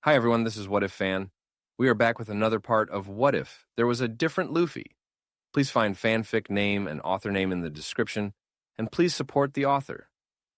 Hi everyone, this is What If Fan. We are back with another part of What If There Was a Different Luffy. Please find fanfic name and author name in the description, and please support the author.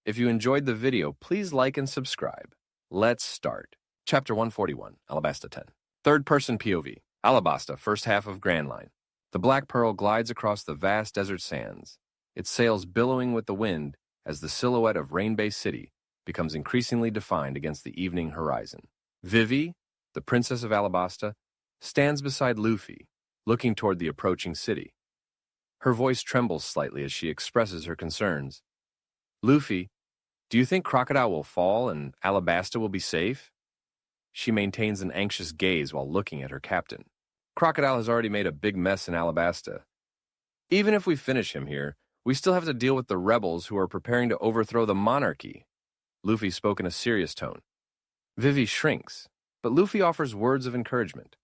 If you enjoyed the video, please like and subscribe. Let's start. Chapter 141, Alabasta 10. Third-person POV. Alabasta, first half of Grand Line. The Black Pearl glides across the vast desert sands, its sails billowing with the wind as the silhouette of Rain-Bay City becomes increasingly defined against the evening horizon. Vivi, the Princess of Alabasta, stands beside Luffy, looking toward the approaching city. Her voice trembles slightly as she expresses her concerns. Luffy, do you think Crocodile will fall and Alabasta will be safe? She maintains an anxious gaze while looking at her captain. Crocodile has already made a big mess in Alabasta. Even if we finish him here, we still have to deal with the rebels who are preparing to overthrow the monarchy. Luffy spoke in a serious tone. Vivi shrinks, but Luffy offers words of encouragement.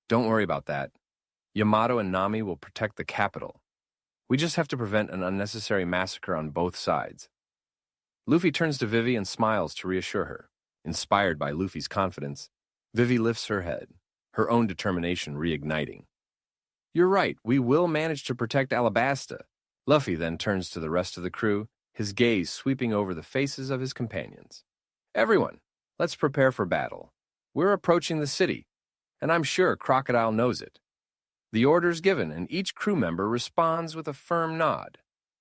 Don't worry about that. Yamato and Nami will protect the capital. We just have to prevent an unnecessary massacre on both sides. Luffy turns to Vivi and smiles to reassure her. Inspired by Luffy's confidence, Vivi lifts her head, her own determination reigniting. You're right, we will manage to protect Alabasta. Luffy then turns to the rest of the crew, his gaze sweeping over the faces of his companions. Everyone, let's prepare for battle. We're approaching the city, and I'm sure Crocodile knows it. The order's given, and each crew member responds with a firm nod.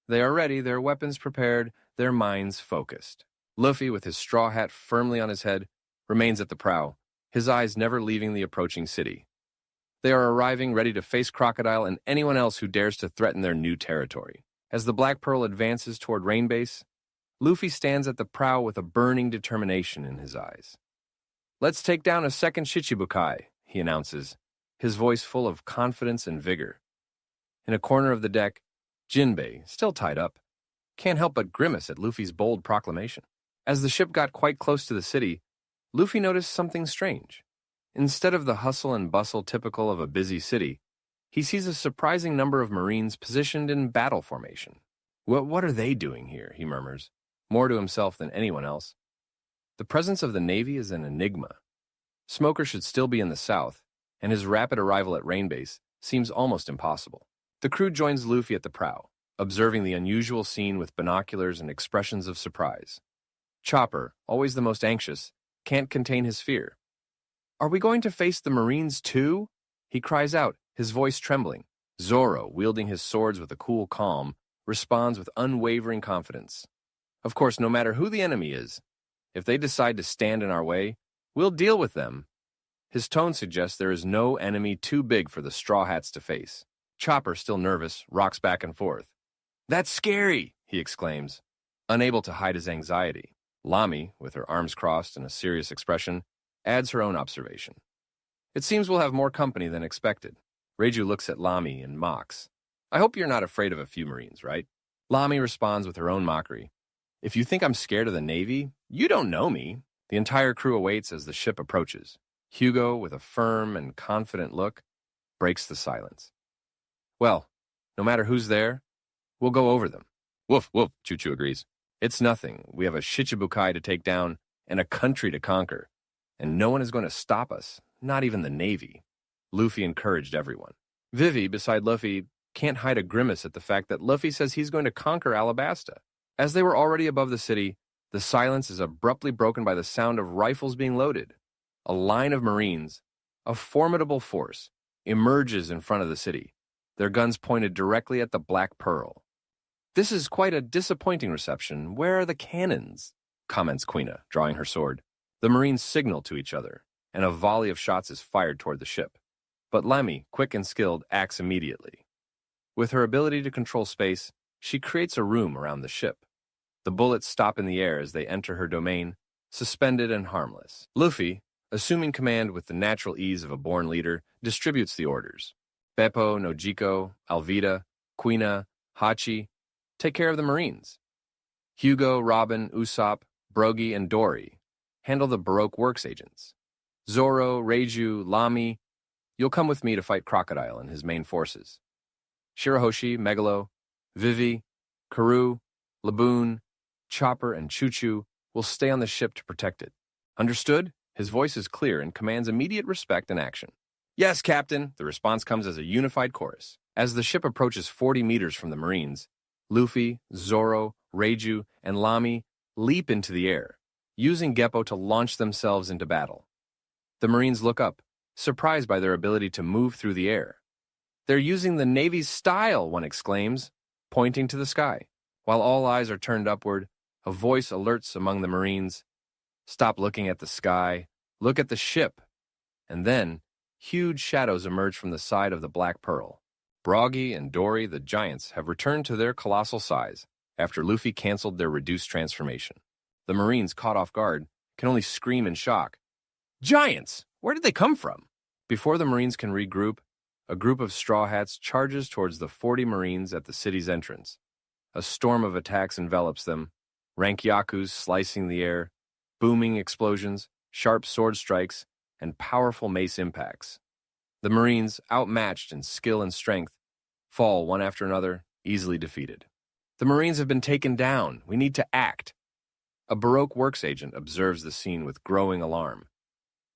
They are ready, their weapons prepared, their minds focused. Luffy, with his straw hat firmly on his head, remains at the prow, his eyes never leaving the approaching city. They are arriving ready to face Crocodile and anyone else who dares to threaten their new territory. As the Black Pearl advances toward Rain Base, Luffy stands at the prow with a burning determination in his eyes. Let's take down a second Shichibukai, he announces, his voice full of confidence and vigor. In a corner of the deck, Jinbei, still tied up, can't help but grimace at Luffy's bold proclamation. As the ship got quite close to the city, Luffy noticed something strange. Instead of the hustle and bustle typical of a busy city, he sees a surprising number of Marines positioned in battle formation. What are they doing here, he murmurs, more to himself than anyone else. The presence of the Navy is an enigma. Smoker should still be in the south, and his rapid arrival at Rain Base seems almost impossible. The crew joins Luffy at the prow, observing the unusual scene with binoculars and expressions of surprise. Chopper, always the most anxious, can't contain his fear. Are we going to face the Marines too? He cries out, his voice trembling. Zoro, wielding his swords with a cool calm, responds with unwavering confidence. Of course, no matter who the enemy is, if they decide to stand in our way, we'll deal with them. His tone suggests there is no enemy too big for the Straw Hats to face. Chopper, still nervous, rocks back and forth. That's scary, he exclaims, unable to hide his anxiety. Lami, with her arms crossed and a serious expression, adds her own observation. It seems we'll have more company than expected. Reiju looks at Lami and mocks. I hope you're not afraid of a few Marines, right? Lami responds with her own mockery. If you think I'm scared of the Navy, you don't know me. The entire crew awaits as the ship approaches. Hugo, with a firm and confident look, breaks the silence. Well, no matter who's there, we'll go over them. Woof, woof, Choo-Choo agrees. It's nothing. We have a Shichibukai to take down and a country to conquer. And no one is going to stop us, not even the Navy. Luffy encouraged everyone. Vivi, beside Luffy, can't hide a grimace at the fact that Luffy says he's going to conquer Alabasta. As they were already above the city, the silence is abruptly broken by the sound of rifles being loaded. A line of Marines, a formidable force, emerges in front of the city, their guns pointed directly at the Black Pearl. This is quite a disappointing reception. Where are the cannons? Comments Quina, drawing her sword. The Marines signal to each other, and a volley of shots is fired toward the ship. But Lami, quick and skilled, acts immediately. With her ability to control space, she creates a room around the ship. The bullets stop in the air as they enter her domain, suspended and harmless. Luffy, assuming command with the natural ease of a born leader, distributes the orders. Beppo, Nojiko, Alvida, Quina, Hachi, take care of the Marines. Hugo, Robin, Usopp, Brogy, and Dory handle the Baroque Works agents. Zoro, Reiju, Lami, you'll come with me to fight Crocodile and his main forces. Shirahoshi, Megalo, Vivi, Karoo, Laboon, Chopper, and Choo-Choo will stay on the ship to protect it. Understood? His voice is clear and commands immediate respect and action. Yes, Captain, the response comes as a unified chorus. As the ship approaches 40 meters from the Marines, Luffy, Zoro, Reiju, and Lamy leap into the air, using Geppo to launch themselves into battle. The Marines look up, surprised by their ability to move through the air. They're using the Navy's style, one exclaims, pointing to the sky. While all eyes are turned upward, a voice alerts among the Marines, "Stop looking at the sky, look at the ship." And then, huge shadows emerge from the side of the Black Pearl. Broggy and Dory, the giants, have returned to their colossal size after Luffy canceled their reduced transformation. The Marines, caught off guard, can only scream in shock. Giants! Where did they come from? Before the Marines can regroup, a group of Straw Hats charges towards the 40 Marines at the city's entrance. A storm of attacks envelops them, Rankyakus slicing the air, booming explosions, sharp sword strikes, and powerful mace impacts. The Marines, outmatched in skill and strength, fall one after another, easily defeated. The Marines have been taken down. We need to act. A Baroque works agent observes the scene with growing alarm.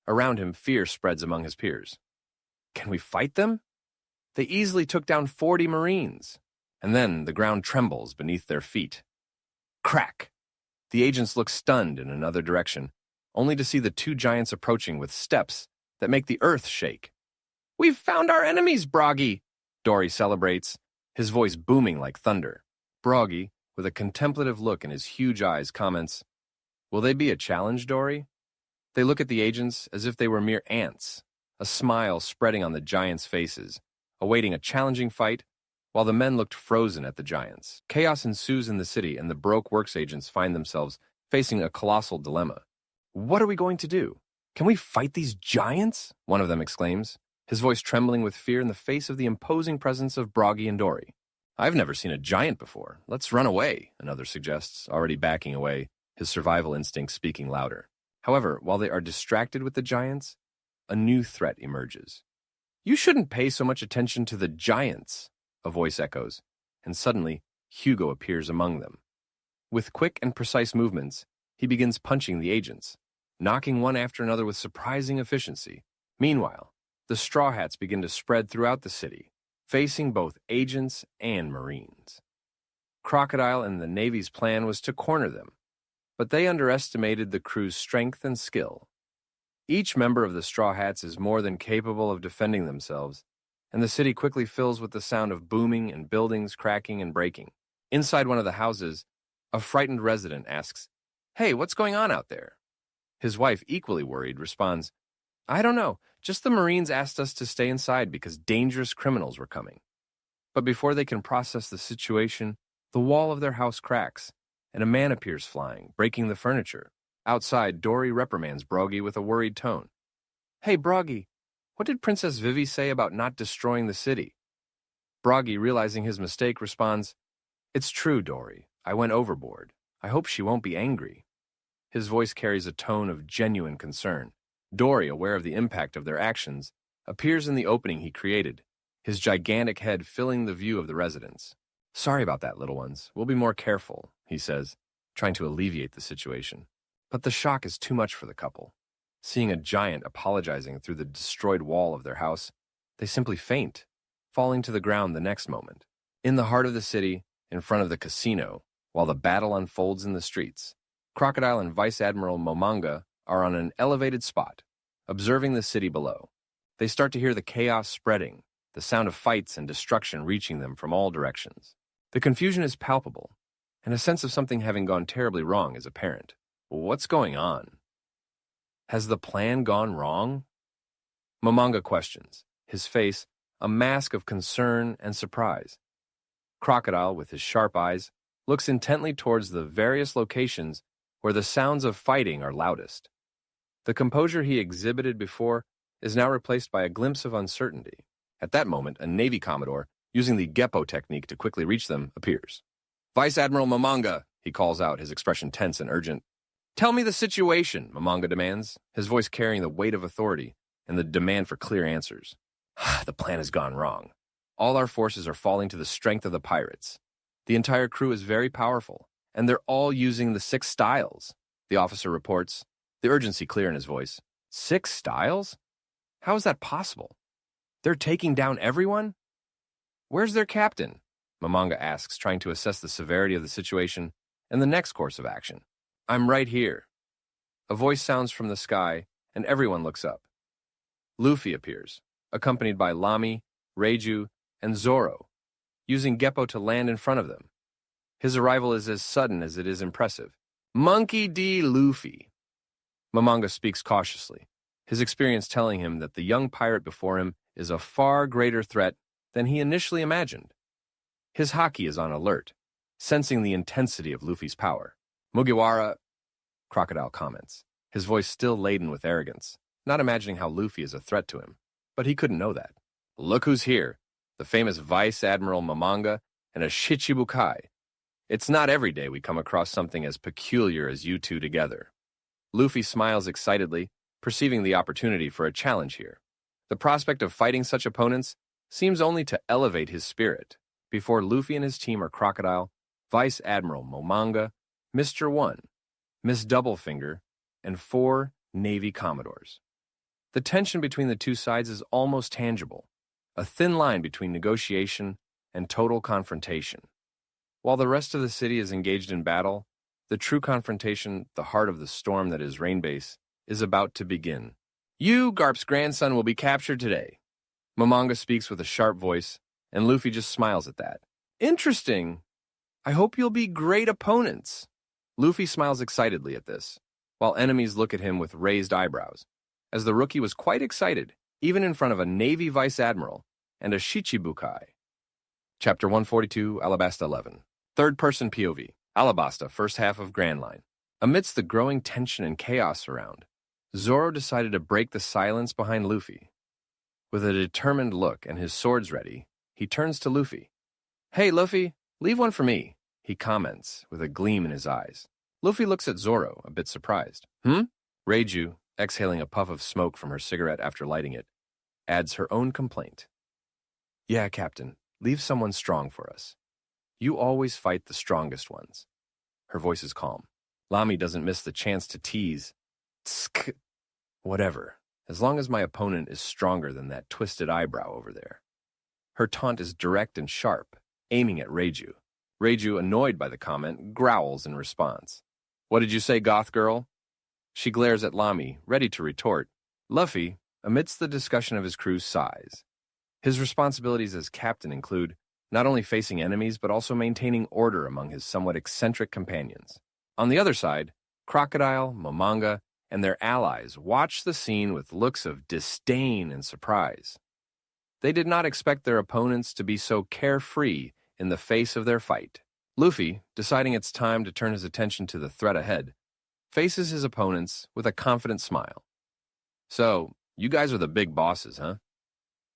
Around him, fear spreads among his peers. Can we fight them? They easily took down 40 Marines. And then the ground trembles beneath their feet. Crack! The agents look stunned in another direction, only to see the two giants approaching with steps that make the earth shake. We've found our enemies, Broggy! Dory celebrates, his voice booming like thunder. Broggy, with a contemplative look in his huge eyes, comments, "Will they be a challenge, Dory?" They look at the agents as if they were mere ants, a smile spreading on the giants' faces, awaiting a challenging fight, while the men looked frozen at the giants. Chaos ensues in the city, and the Baroque works agents find themselves facing a colossal dilemma. What are we going to do? Can we fight these giants? One of them exclaims, his voice trembling with fear in the face of the imposing presence of Broggy and Dory. I've never seen a giant before. Let's run away, another suggests, already backing away, his survival instinct speaking louder. However, while they are distracted with the giants, a new threat emerges. You shouldn't pay so much attention to the giants, a voice echoes, and suddenly Hugo appears among them. With quick and precise movements, he begins punching the agents, knocking one after another with surprising efficiency. Meanwhile, the Straw Hats begin to spread throughout the city, facing both agents and Marines. Crocodile and the Navy's plan was to corner them, but they underestimated the crew's strength and skill. Each member of the Straw Hats is more than capable of defending themselves, and the city quickly fills with the sound of booming and buildings cracking and breaking. Inside one of the houses, a frightened resident asks, "Hey, what's going on out there?" His wife, equally worried, responds, "I don't know, just the Marines asked us to stay inside because dangerous criminals were coming." But before they can process the situation, the wall of their house cracks, and a man appears flying, breaking the furniture. Outside, Dory reprimands Broggy with a worried tone. "Hey, Broggy, what did Princess Vivi say about not destroying the city?" Broggy, realizing his mistake, responds, "It's true, Dory. I went overboard. I hope she won't be angry." His voice carries a tone of genuine concern. Dory, aware of the impact of their actions, appears in the opening he created, his gigantic head filling the view of the residents. "Sorry about that, little ones. We'll be more careful," he says, trying to alleviate the situation. But the shock is too much for the couple. Seeing a giant apologizing through the destroyed wall of their house, they simply faint, falling to the ground the next moment. In the heart of the city, in front of the casino, while the battle unfolds in the streets, Crocodile and Vice Admiral Momanga are on an elevated spot, observing the city below. They start to hear the chaos spreading, the sound of fights and destruction reaching them from all directions. The confusion is palpable, and a sense of something having gone terribly wrong is apparent. What's going on? Has the plan gone wrong? Momanga questions, his face a mask of concern and surprise. Crocodile, with his sharp eyes, looks intently towards the various locations where the sounds of fighting are loudest. The composure he exhibited before is now replaced by a glimpse of uncertainty. At that moment, a Navy Commodore, using the Geppo technique to quickly reach them, appears. "Vice Admiral Momanga," he calls out, his expression tense and urgent. "Tell me the situation," Momanga demands, his voice carrying the weight of authority and the demand for clear answers. "The plan has gone wrong. All our forces are falling to the strength of the pirates. The entire crew is very powerful, and they're all using the 6 styles," the officer reports, the urgency clear in his voice. 6 styles? How is that possible? They're taking down everyone? Where's their captain? Momonga asks, trying to assess the severity of the situation and the next course of action. I'm right here. A voice sounds from the sky, and everyone looks up. Luffy appears, accompanied by Lami, Reiju, and Zoro, using Geppo to land in front of them. His arrival is as sudden as it is impressive. Monkey D. Luffy. Momonga speaks cautiously, his experience telling him that the young pirate before him is a far greater threat than he initially imagined. His haki is on alert, sensing the intensity of Luffy's power. Mugiwara, Crocodile comments, his voice still laden with arrogance, not imagining how Luffy is a threat to him. But he couldn't know that. Look who's here, the famous Vice Admiral Momonga and a Shichibukai. It's not every day we come across something as peculiar as you two together. Luffy smiles excitedly, perceiving the opportunity for a challenge here. The prospect of fighting such opponents seems only to elevate his spirit. Before Luffy and his team are Crocodile, Vice Admiral Momonga, Mr. One, Miss Doublefinger, and 4 Navy Commodores. The tension between the two sides is almost tangible, a thin line between negotiation and total confrontation. While the rest of the city is engaged in battle, the true confrontation, the heart of the storm that is Rainbase, is about to begin. You, Garp's grandson, will be captured today. Momonga speaks with a sharp voice, and Luffy just smiles at that. Interesting. I hope you'll be great opponents. Luffy smiles excitedly at this, while enemies look at him with raised eyebrows, as the rookie was quite excited, even in front of a Navy Vice Admiral and a Shichibukai. Chapter 142, Alabasta 11. Third-person POV. Alabasta, first half of Grand Line. Amidst the growing tension and chaos around, Zoro decided to break the silence behind Luffy. With a determined look and his swords ready, he turns to Luffy. Hey, Luffy, leave one for me, he comments, with a gleam in his eyes. Luffy looks at Zoro, a bit surprised. Reiju, exhaling a puff of smoke from her cigarette after lighting it, adds her own complaint. Yeah, Captain, leave someone strong for us. You always fight the strongest ones. Her voice is calm. Lami doesn't miss the chance to tease. Tsk. Whatever, as long as my opponent is stronger than that twisted eyebrow over there. Her taunt is direct and sharp, aiming at Reiju. Reiju, annoyed by the comment, growls in response. What did you say, goth girl? She glares at Lami, ready to retort. Luffy, amidst the discussion of his crew's size. His responsibilities as captain include not only facing enemies, but also maintaining order among his somewhat eccentric companions. On the other side, Crocodile, Momonga, and their allies watch the scene with looks of disdain and surprise. They did not expect their opponents to be so carefree in the face of their fight. Luffy, deciding it's time to turn his attention to the threat ahead, faces his opponents with a confident smile. So, you guys are the big bosses, huh?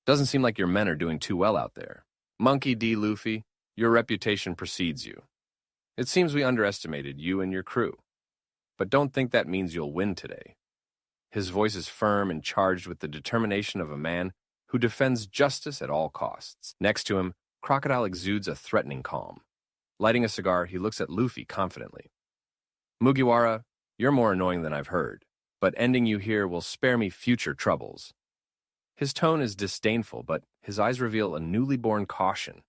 Doesn't seem like your men are doing too well out there. Monkey D. Luffy, your reputation precedes you. It seems we underestimated you and your crew. But don't think that means you'll win today. His voice is firm and charged with the determination of a man who defends justice at all costs. Next to him, Crocodile exudes a threatening calm. Lighting a cigar, he looks at Luffy confidently. Mugiwara, you're more annoying than I've heard, but ending you here will spare me future troubles. His tone is disdainful, but his eyes reveal a newly born caution.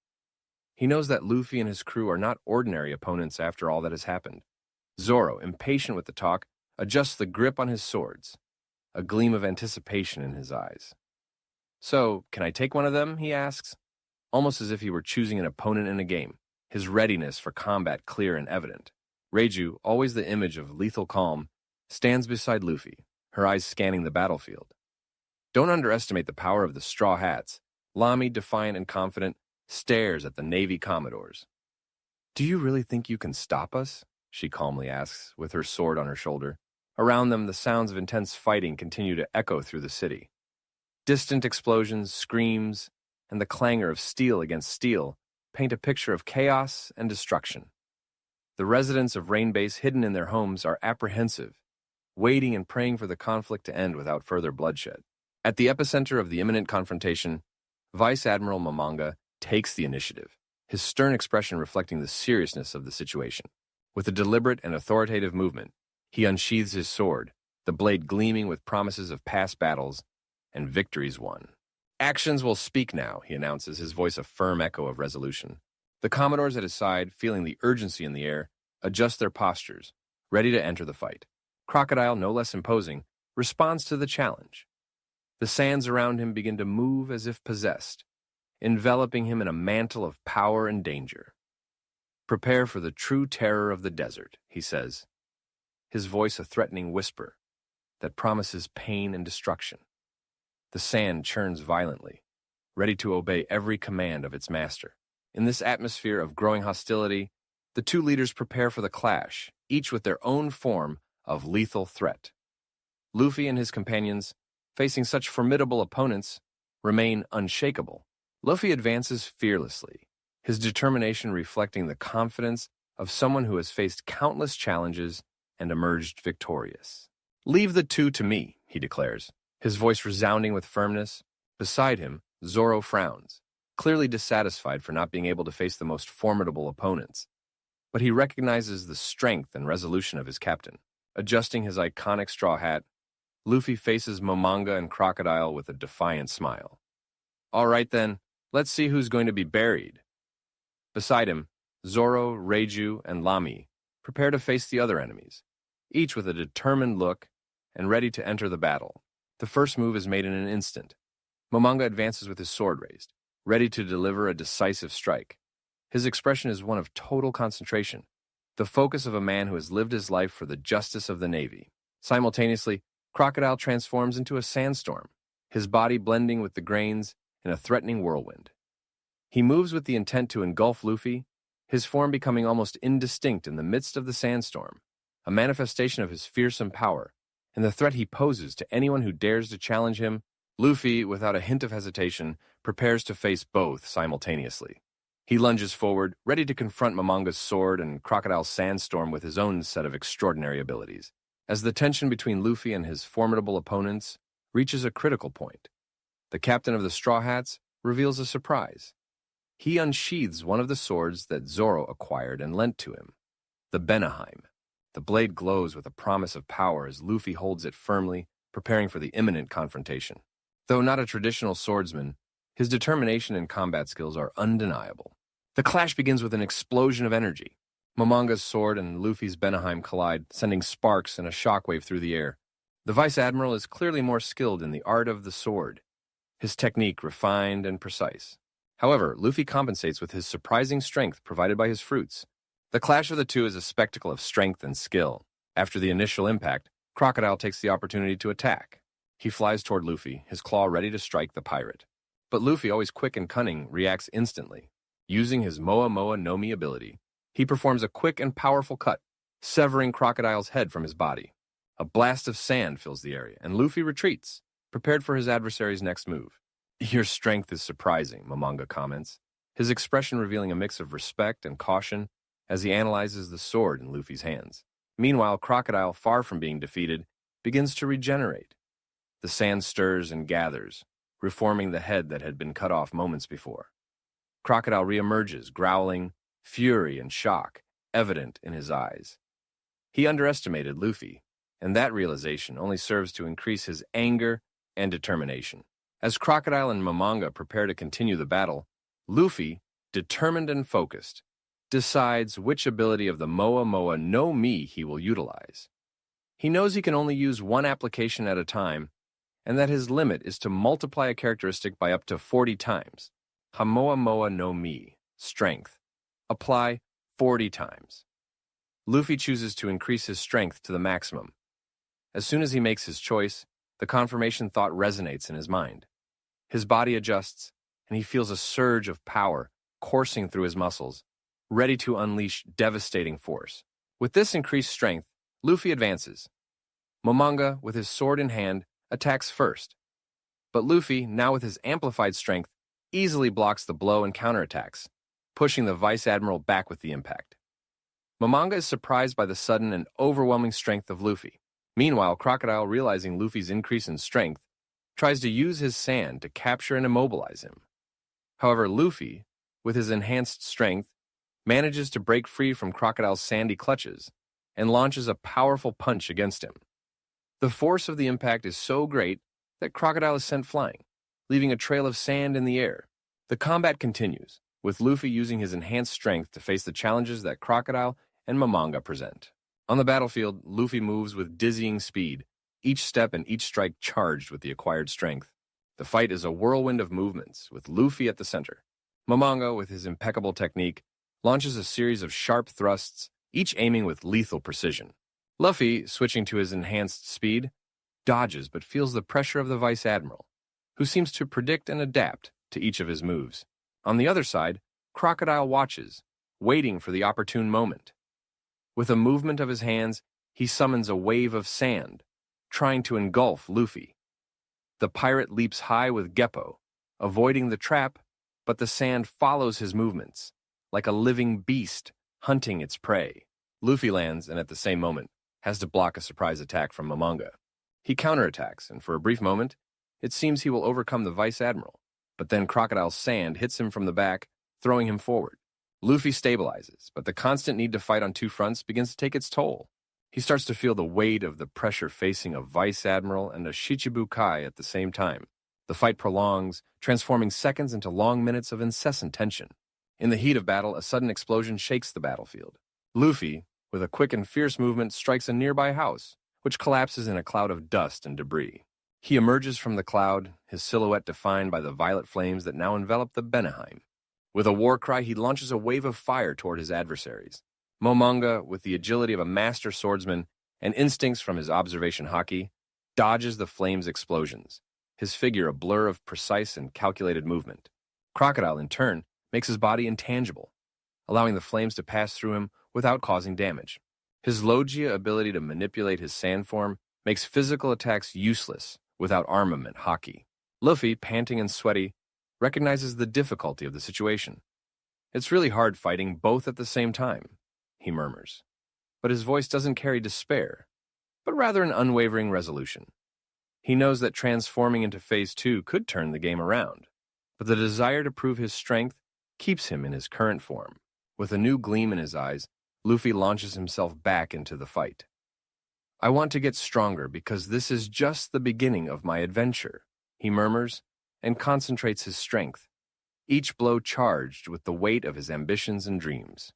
He knows that Luffy and his crew are not ordinary opponents after all that has happened. Zoro, impatient with the talk, adjusts the grip on his swords, a gleam of anticipation in his eyes. So, can I take one of them, he asks, almost as if he were choosing an opponent in a game, his readiness for combat clear and evident. Reiju, always the image of lethal calm, stands beside Luffy, her eyes scanning the battlefield. Don't underestimate the power of the Straw Hats. Lami, defiant and confident, stares at the Navy Commodores. Do you really think you can stop us? She calmly asks, with her sword on her shoulder. Around them, the sounds of intense fighting continue to echo through the city. Distant explosions, screams, and the clangor of steel against steel paint a picture of chaos and destruction. The residents of Rainbase, hidden in their homes, are apprehensive, waiting and praying for the conflict to end without further bloodshed. At the epicenter of the imminent confrontation, Vice Admiral Momonga takes the initiative, his stern expression reflecting the seriousness of the situation. With a deliberate and authoritative movement, he unsheathes his sword, the blade gleaming with promises of past battles and victories won. "Actions will speak now," he announces, his voice a firm echo of resolution. The Commodores at his side, feeling the urgency in the air, adjust their postures, ready to enter the fight. Crocodile, no less imposing, responds to the challenge. The sands around him begin to move as if possessed, enveloping him in a mantle of power and danger. "Prepare for the true terror of the desert," he says, his voice a threatening whisper that promises pain and destruction. The sand churns violently, ready to obey every command of its master. In this atmosphere of growing hostility, the two leaders prepare for the clash, each with their own form of lethal threat. Luffy and his companions, facing such formidable opponents, remain unshakable. Luffy advances fearlessly, his determination reflecting the confidence of someone who has faced countless challenges and emerged victorious. "Leave the two to me," he declares, his voice resounding with firmness. Beside him, Zoro frowns, clearly dissatisfied for not being able to face the most formidable opponents. But he recognizes the strength and resolution of his captain. Adjusting his iconic straw hat, Luffy faces Momonga and Crocodile with a defiant smile. "All right then, let's see who's going to be buried." Beside him, Zoro, Reiju, and Lami prepare to face the other enemies, each with a determined look and ready to enter the battle. The first move is made in an instant. Momonga advances with his sword raised, ready to deliver a decisive strike. His expression is one of total concentration, the focus of a man who has lived his life for the justice of the Navy. Simultaneously, Crocodile transforms into a sandstorm, his body blending with the grains in a threatening whirlwind. He moves with the intent to engulf Luffy, his form becoming almost indistinct in the midst of the sandstorm, a manifestation of his fearsome power and the threat he poses to anyone who dares to challenge him. Luffy, without a hint of hesitation, prepares to face both simultaneously. He lunges forward, ready to confront Momonga's sword and Crocodile's sandstorm with his own set of extraordinary abilities. As the tension between Luffy and his formidable opponents reaches a critical point, the captain of the Straw Hats reveals a surprise. He unsheathes one of the swords that Zoro acquired and lent to him, the Benaheim. The blade glows with a promise of power as Luffy holds it firmly, preparing for the imminent confrontation. Though not a traditional swordsman, his determination and combat skills are undeniable. The clash begins with an explosion of energy. Momonga's sword and Luffy's Benaheim collide, sending sparks and a shockwave through the air. The Vice Admiral is clearly more skilled in the art of the sword, his technique refined and precise. However, Luffy compensates with his surprising strength provided by his fruits. The clash of the two is a spectacle of strength and skill. After the initial impact, Crocodile takes the opportunity to attack. He flies toward Luffy, his claw ready to strike the pirate. But Luffy, always quick and cunning, reacts instantly. Using his Moa Moa no Mi ability, he performs a quick and powerful cut, severing Crocodile's head from his body. A blast of sand fills the area, and Luffy retreats, prepared for his adversary's next move. "Your strength is surprising," Momonga comments, his expression revealing a mix of respect and caution as he analyzes the sword in Luffy's hands. Meanwhile, Crocodile, far from being defeated, begins to regenerate. The sand stirs and gathers, reforming the head that had been cut off moments before. Crocodile reemerges, growling, fury and shock evident in his eyes. He underestimated Luffy, and that realization only serves to increase his anger and determination. As Crocodile and Momonga prepare to continue the battle, Luffy, determined and focused, decides which ability of the Moa Moa no Mi he will utilize. He knows he can only use one application at a time, and that his limit is to multiply a characteristic by up to 40 times. Hamoa Moa no Mi, strength. Apply 40 times. Luffy chooses to increase his strength to the maximum. As soon as he makes his choice, the confirmation thought resonates in his mind. His body adjusts, and he feels a surge of power coursing through his muscles, ready to unleash devastating force. With this increased strength, Luffy advances. Momonga, with his sword in hand, attacks first. But Luffy, now with his amplified strength, easily blocks the blow and counterattacks, pushing the Vice Admiral back with the impact. Momonga is surprised by the sudden and overwhelming strength of Luffy. Meanwhile, Crocodile, realizing Luffy's increase in strength, tries to use his sand to capture and immobilize him. However, Luffy, with his enhanced strength, manages to break free from Crocodile's sandy clutches and launches a powerful punch against him. The force of the impact is so great that Crocodile is sent flying, leaving a trail of sand in the air. The combat continues, with Luffy using his enhanced strength to face the challenges that Crocodile and Momonga present. On the battlefield, Luffy moves with dizzying speed, each step and each strike charged with the acquired strength. The fight is a whirlwind of movements, with Luffy at the center. Momonga, with his impeccable technique, launches a series of sharp thrusts, each aiming with lethal precision. Luffy, switching to his enhanced speed, dodges but feels the pressure of the Vice Admiral, who seems to predict and adapt to each of his moves. On the other side, Crocodile watches, waiting for the opportune moment. With a movement of his hands, he summons a wave of sand, trying to engulf Luffy. The pirate leaps high with Geppo, avoiding the trap, but the sand follows his movements, like a living beast hunting its prey. Luffy lands, and at the same moment, has to block a surprise attack from Momonga. He counterattacks, and for a brief moment, it seems he will overcome the Vice Admiral, but then Crocodile's sand hits him from the back, throwing him forward. Luffy stabilizes, but the constant need to fight on two fronts begins to take its toll. He starts to feel the weight of the pressure facing a Vice Admiral and a Shichibukai at the same time. The fight prolongs, transforming seconds into long minutes of incessant tension. In the heat of battle, a sudden explosion shakes the battlefield. Luffy, with a quick and fierce movement, strikes a nearby house, which collapses in a cloud of dust and debris. He emerges from the cloud, his silhouette defined by the violet flames that now envelop the Benaheim. With a war cry, he launches a wave of fire toward his adversaries. Momonga, with the agility of a master swordsman and instincts from his observation haki, dodges the flames' explosions, his figure a blur of precise and calculated movement. Crocodile, in turn, makes his body intangible, allowing the flames to pass through him without causing damage. His Logia ability to manipulate his sand form makes physical attacks useless without armament haki. Luffy, panting and sweaty, recognizes the difficulty of the situation. "It's really hard fighting both at the same time," he murmurs. But his voice doesn't carry despair, but rather an unwavering resolution. He knows that transforming into Phase 2 could turn the game around, but the desire to prove his strength keeps him in his current form. With a new gleam in his eyes, Luffy launches himself back into the fight. "I want to get stronger because this is just the beginning of my adventure," he murmurs, and concentrates his strength, each blow charged with the weight of his ambitions and dreams.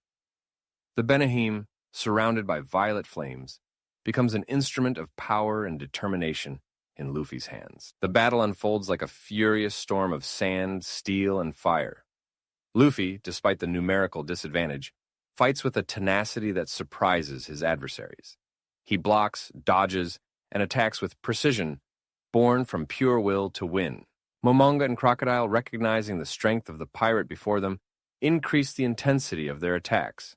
The Benaheim, surrounded by violet flames, becomes an instrument of power and determination in Luffy's hands. The battle unfolds like a furious storm of sand, steel, and fire. Luffy, despite the numerical disadvantage, fights with a tenacity that surprises his adversaries. He blocks, dodges, and attacks with precision, born from pure will to win. Momonga and Crocodile, recognizing the strength of the pirate before them, increase the intensity of their attacks.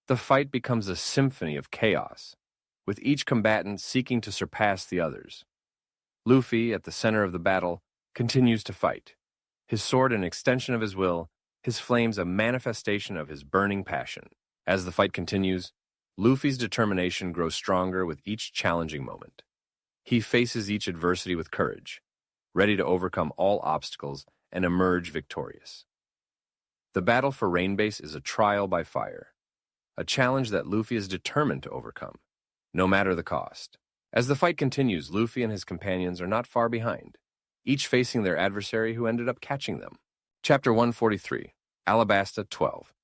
The fight becomes a symphony of chaos, with each combatant seeking to surpass the others. Luffy, at the center of the battle, continues to fight, his sword an extension of his will, his flames a manifestation of his burning passion. As the fight continues, Luffy's determination grows stronger with each challenging moment. He faces each adversity with courage, ready to overcome all obstacles and emerge victorious. The battle for Rainbase is a trial by fire, a challenge that Luffy is determined to overcome, no matter the cost. As the fight continues, Luffy and his companions are not far behind, each facing their adversary who ended up catching them. Chapter 143, Alabasta 12.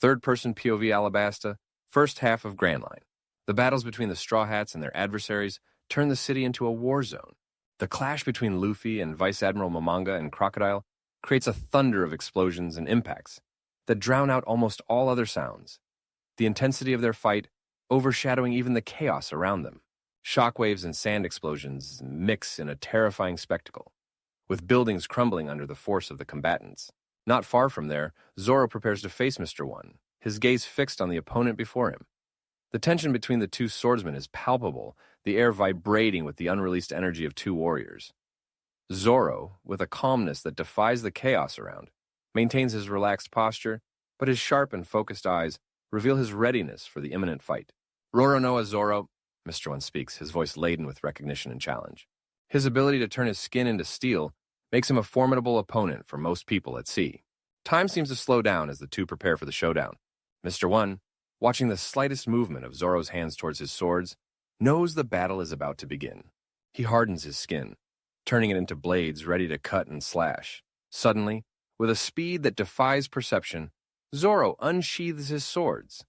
Third-person POV Alabasta, first half of Grand Line. The battles between the Straw Hats and their adversaries turn the city into a war zone. The clash between Luffy and Vice Admiral Momonga and Crocodile creates a thunder of explosions and impacts that drown out almost all other sounds, the intensity of their fight overshadowing even the chaos around them. Shockwaves and sand explosions mix in a terrifying spectacle, with buildings crumbling under the force of the combatants. Not far from there, Zoro prepares to face Mr. One, his gaze fixed on the opponent before him. The tension between the two swordsmen is palpable, the air vibrating with the unreleased energy of two warriors. Zoro, with a calmness that defies the chaos around, maintains his relaxed posture, but his sharp and focused eyes reveal his readiness for the imminent fight. "Roronoa Zoro," Mr. One speaks, his voice laden with recognition and challenge. His ability to turn his skin into steel makes him a formidable opponent for most people at sea. Time seems to slow down as the two prepare for the showdown. Mr. One, watching the slightest movement of Zoro's hands towards his swords, knows the battle is about to begin. He hardens his skin, turning it into blades ready to cut and slash. Suddenly, with a speed that defies perception, Zoro unsheathes his swords.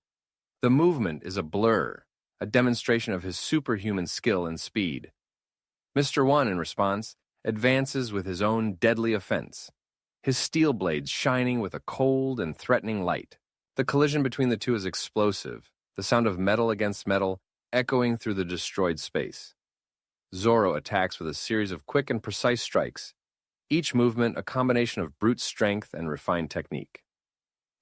The movement is a blur, a demonstration of his superhuman skill and speed. Mr. One, in response, advances with his own deadly offense, his steel blades shining with a cold and threatening light. The collision between the two is explosive, the sound of metal against metal echoing through the destroyed space. Zoro attacks with a series of quick and precise strikes, each movement a combination of brute strength and refined technique.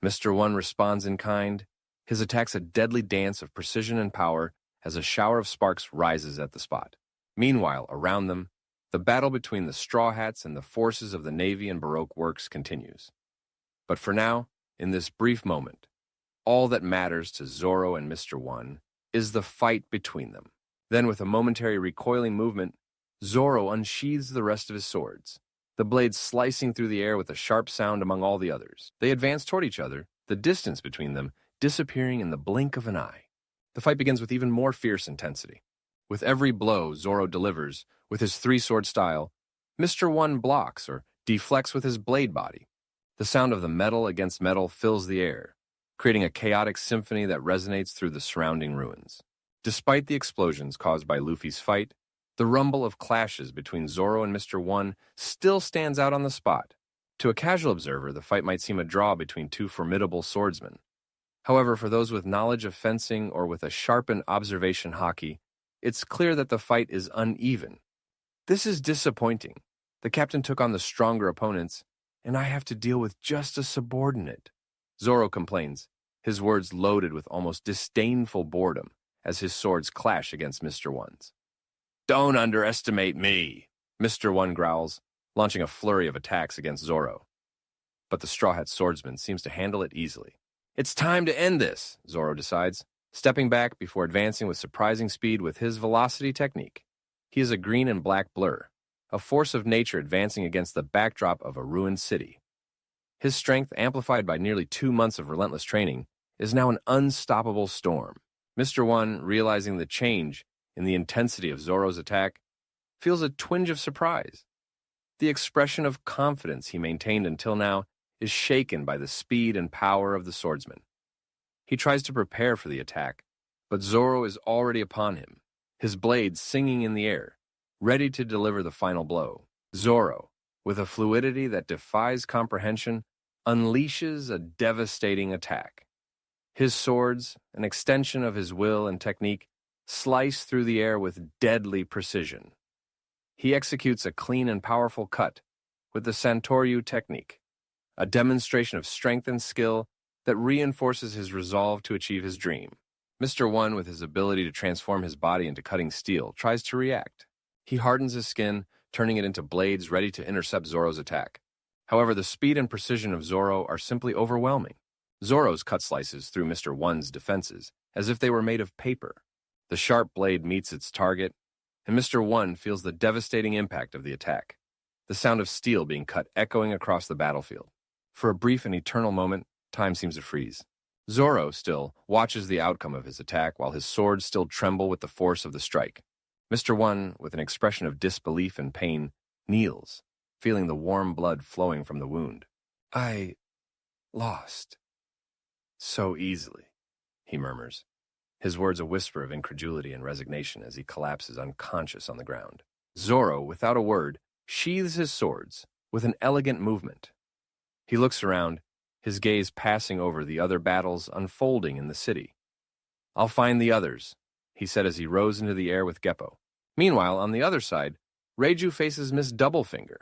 Mr. One responds in kind, his attacks a deadly dance of precision and power as a shower of sparks rises at the spot. Meanwhile, around them, the battle between the Straw Hats and the forces of the Navy and Baroque works continues. But for now, in this brief moment, all that matters to Zoro and Mr. One is the fight between them. Then, with a momentary recoiling movement, Zoro unsheathes the rest of his swords, the blades slicing through the air with a sharp sound among all the others. They advance toward each other, the distance between them disappearing in the blink of an eye. The fight begins with even more fierce intensity. With every blow Zoro delivers, with his three-sword style, Mr. One blocks or deflects with his blade body. The sound of the metal against metal fills the air, creating a chaotic symphony that resonates through the surrounding ruins. Despite the explosions caused by Luffy's fight, the rumble of clashes between Zoro and Mr. One still stands out on the spot. To a casual observer, the fight might seem a draw between two formidable swordsmen. However, for those with knowledge of fencing or with a sharpened observation haki, it's clear that the fight is uneven. This is disappointing. The captain took on the stronger opponents, and I have to deal with just a subordinate. Zoro complains, his words loaded with almost disdainful boredom as his swords clash against Mr. One's. Don't underestimate me, Mr. One growls, launching a flurry of attacks against Zoro. But the Straw Hat swordsman seems to handle it easily. It's time to end this, Zoro decides, stepping back before advancing with surprising speed with his velocity technique. He is a green and black blur, a force of nature advancing against the backdrop of a ruined city. His strength, amplified by nearly 2 months of relentless training, is now an unstoppable storm. Mr. One, realizing the change in the intensity of Zoro's attack, feels a twinge of surprise. The expression of confidence he maintained until now is shaken by the speed and power of the swordsman. He tries to prepare for the attack, but Zoro is already upon him, his blades singing in the air, ready to deliver the final blow. Zoro, with a fluidity that defies comprehension, unleashes a devastating attack. His swords, an extension of his will and technique, slice through the air with deadly precision. He executes a clean and powerful cut with the Santoryu technique, a demonstration of strength and skill that reinforces his resolve to achieve his dream. Mr. One, with his ability to transform his body into cutting steel, tries to react. He hardens his skin, turning it into blades ready to intercept Zoro's attack. However, the speed and precision of Zoro are simply overwhelming. Zoro's cut slices through Mr. One's defenses as if they were made of paper. The sharp blade meets its target, and Mr. One feels the devastating impact of the attack, the sound of steel being cut echoing across the battlefield. For a brief and eternal moment, time seems to freeze. Zoro, still, watches the outcome of his attack while his swords still tremble with the force of the strike. Mr. One, with an expression of disbelief and pain, kneels, feeling the warm blood flowing from the wound. I lost. So easily, he murmurs, his words a whisper of incredulity and resignation as he collapses unconscious on the ground. Zoro, without a word, sheathes his swords with an elegant movement. He looks around, his gaze passing over the other battles unfolding in the city. I'll find the others, he said as he rose into the air with Geppo. Meanwhile, on the other side, Reiju faces Miss Doublefinger.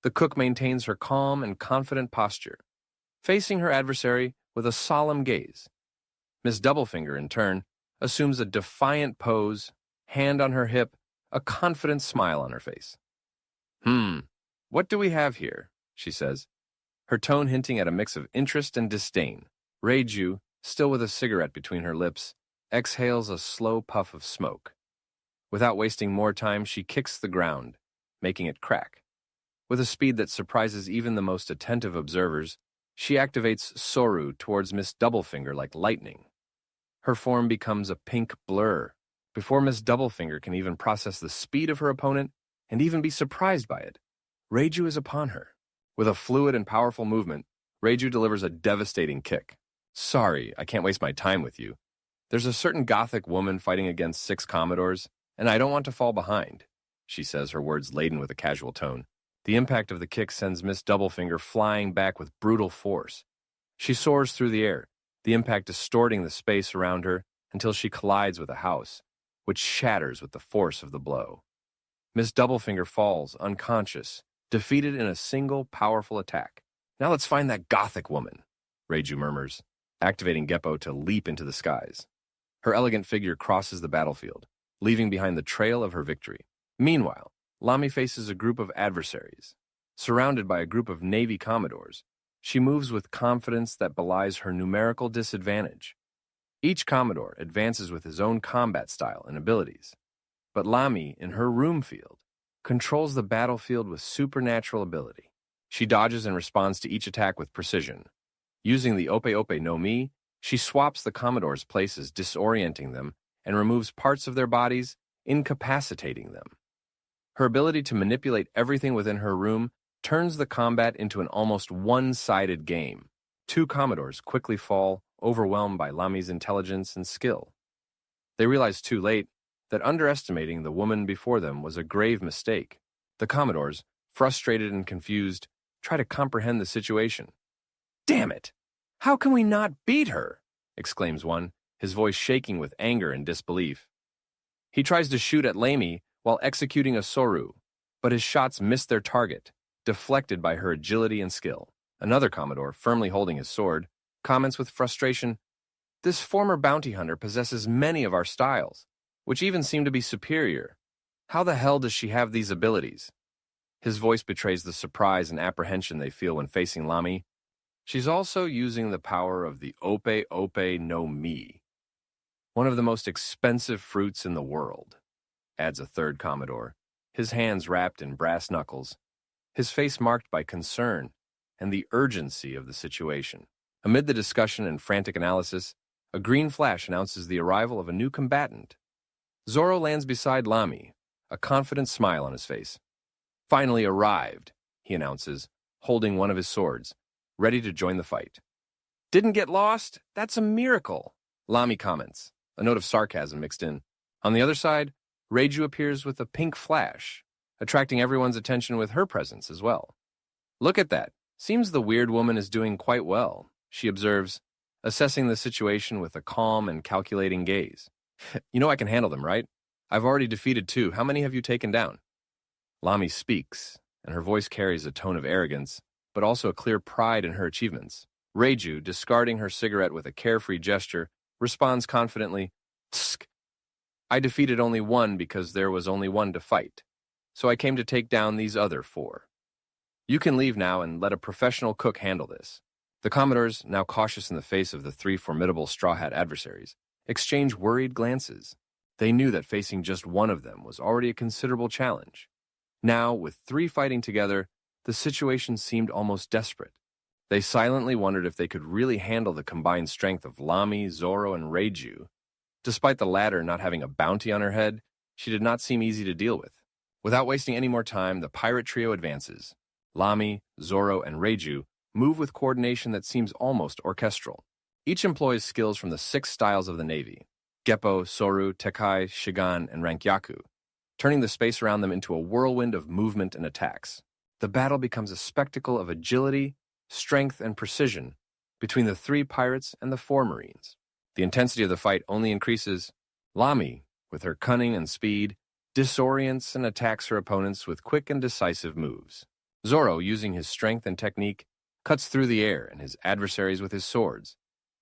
The cook maintains her calm and confident posture, facing her adversary with a solemn gaze. Miss Doublefinger, in turn, assumes a defiant pose, hand on her hip, a confident smile on her face. What do we have here? She says, her tone hinting at a mix of interest and disdain. Reiju, still with a cigarette between her lips, exhales a slow puff of smoke. Without wasting more time, she kicks the ground, making it crack. With a speed that surprises even the most attentive observers, she activates Soru towards Miss Doublefinger like lightning. Her form becomes a pink blur Before Miss Doublefinger can even process the speed of her opponent and even be surprised by it, Reiju is upon her. With a fluid and powerful movement, Reiju delivers a devastating kick. Sorry, I can't waste my time with you. There's a certain gothic woman fighting against 6 Commodores, and I don't want to fall behind, she says, her words laden with a casual tone. The impact of the kick sends Miss Doublefinger flying back with brutal force. She soars through the air, the impact distorting the space around her until she collides with a house, which shatters with the force of the blow. Miss Doublefinger falls, unconscious, defeated in a single powerful attack. Now let's find that gothic woman, Reiju murmurs, activating Geppo to leap into the skies. Her elegant figure crosses the battlefield, leaving behind the trail of her victory. Meanwhile, Lami faces a group of adversaries. Surrounded by a group of Navy Commodores, she moves with confidence that belies her numerical disadvantage. Each Commodore advances with his own combat style and abilities, but Lami, in her room field, controls the battlefield with supernatural ability. She dodges and responds to each attack with precision. Using the Ope Ope no Mi, she swaps the Commodore's places, disorienting them, and removes parts of their bodies, incapacitating them. Her ability to manipulate everything within her room turns the combat into an almost one-sided game. 2 Commodores quickly fall, overwhelmed by Lami's intelligence and skill. They realize too late that underestimating the woman before them was a grave mistake. The Commodores, frustrated and confused, try to comprehend the situation. "Damn it! How can we not beat her?" exclaims one, his voice shaking with anger and disbelief. He tries to shoot at Lami while executing a Soru, but his shots miss their target, deflected by her agility and skill. Another Commodore, firmly holding his sword, comments with frustration, "This former bounty hunter possesses many of our styles, which even seem to be superior. How the hell does she have these abilities?" His voice betrays the surprise and apprehension they feel when facing Lami. She's also using the power of the Ope Ope no Mi, one of the most expensive fruits in the world, adds a third Commodore, his hands wrapped in brass knuckles, his face marked by concern and the urgency of the situation. Amid the discussion and frantic analysis, a green flash announces the arrival of a new combatant. Zoro lands beside Lami, a confident smile on his face. "Finally arrived," he announces, holding one of his swords, ready to join the fight. "Didn't get lost? That's a miracle," Lami comments, a note of sarcasm mixed in. On the other side, Reiju appears with a pink flash, attracting everyone's attention with her presence as well. "Look at that. Seems the weird woman is doing quite well," she observes, assessing the situation with a calm and calculating gaze. "You know I can handle them, right? I've already defeated 2. How many have you taken down?" Lami speaks, and her voice carries a tone of arrogance, but also a clear pride in her achievements. Reiju, discarding her cigarette with a carefree gesture, responds confidently, "Tsk. I defeated only 1 because there was only 1 to fight, so I came to take down these other 4. You can leave now and let a professional cook handle this." The Commodores, now cautious in the face of the 3 formidable Straw Hat adversaries, exchange worried glances. They knew that facing just one of them was already a considerable challenge. Now, with 3 fighting together, the situation seemed almost desperate. They silently wondered if they could really handle the combined strength of Lami, Zoro, and Reiju. Despite the latter not having a bounty on her head, she did not seem easy to deal with. Without wasting any more time, the pirate trio advances. Lami, Zoro, and Reiju move with coordination that seems almost orchestral. Each employs skills from the 6 styles of the Navy, Geppo, Soru, Tekai, Shigan, and Rankyaku, turning the space around them into a whirlwind of movement and attacks. The battle becomes a spectacle of agility, strength, and precision between the 3 pirates and the 4 Marines. The intensity of the fight only increases. Lami, with her cunning and speed, disorients and attacks her opponents with quick and decisive moves. Zoro, using his strength and technique, cuts through the air and his adversaries with his swords,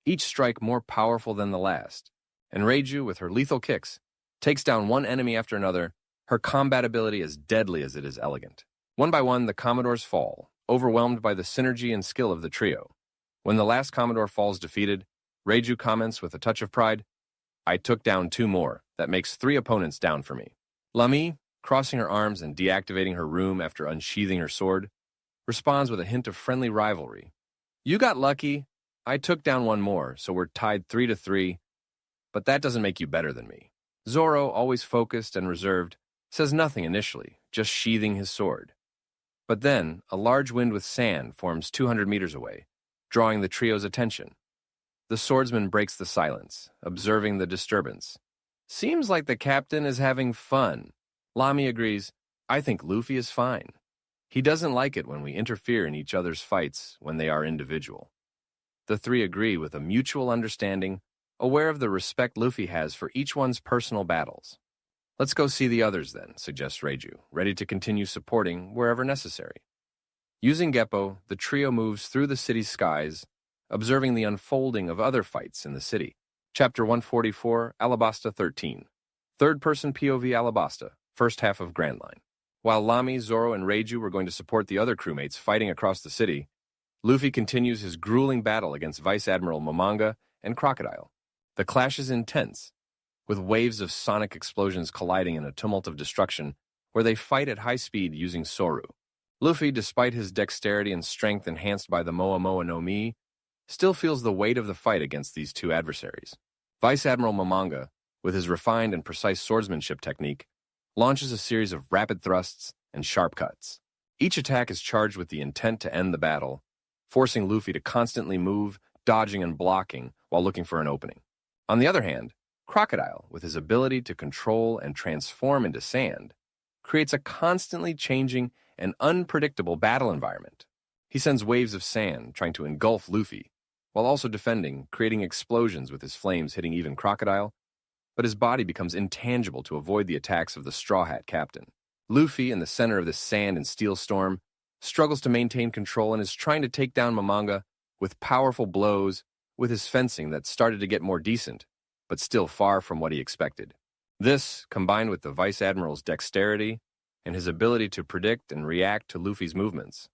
each strike more powerful than the last. And Reiju, with her lethal kicks, takes down one enemy after another, her combat ability as deadly as it is elegant. One by one, the Commodores fall, overwhelmed by the synergy and skill of the trio. When the last Commodore falls defeated, Reiju comments with a touch of pride, "I took down 2 more. That makes 3 opponents down for me." Lami, crossing her arms and deactivating her room after unsheathing her sword, responds with a hint of friendly rivalry. "You got lucky. I took down 1 more, so we're tied 3-3, but that doesn't make you better than me." Zoro, always focused and reserved, says nothing initially, just sheathing his sword. But then, a large wind with sand forms 200 meters away, drawing the trio's attention. The swordsman breaks the silence, observing the disturbance. Seems like the captain is having fun. Lami agrees, I think Luffy is fine. He doesn't like it when we interfere in each other's fights when they are individual. The three agree with a mutual understanding, aware of the respect Luffy has for each one's personal battles. Let's go see the others then, suggests Reiju, ready to continue supporting wherever necessary. Using Geppo, the trio moves through the city's skies, observing the unfolding of other fights in the city. Chapter 144, Alabasta 13. Third-person POV Alabasta, first half of Grand Line. While Lami, Zoro, and Reiju were going to support the other crewmates fighting across the city, Luffy continues his grueling battle against Vice Admiral Momonga and Crocodile. The clash is intense, with waves of sonic explosions colliding in a tumult of destruction where they fight at high speed using Soru. Luffy, despite his dexterity and strength enhanced by the Moa Moa no Mi, still feels the weight of the fight against these two adversaries. Vice Admiral Momonga, with his refined and precise swordsmanship technique, launches a series of rapid thrusts and sharp cuts. Each attack is charged with the intent to end the battle, forcing Luffy to constantly move, dodging and blocking while looking for an opening. On the other hand, Crocodile, with his ability to control and transform into sand, creates a constantly changing and unpredictable battle environment. He sends waves of sand trying to engulf Luffy, while also defending, creating explosions with his flames hitting even Crocodile, but his body becomes intangible to avoid the attacks of the Straw Hat captain. Luffy, in the center of this sand and steel storm, struggles to maintain control and is trying to take down Momonga with powerful blows with his fencing that started to get more decent, but still far from what he expected. This, combined with the Vice Admiral's dexterity and his ability to predict and react to Luffy's movements,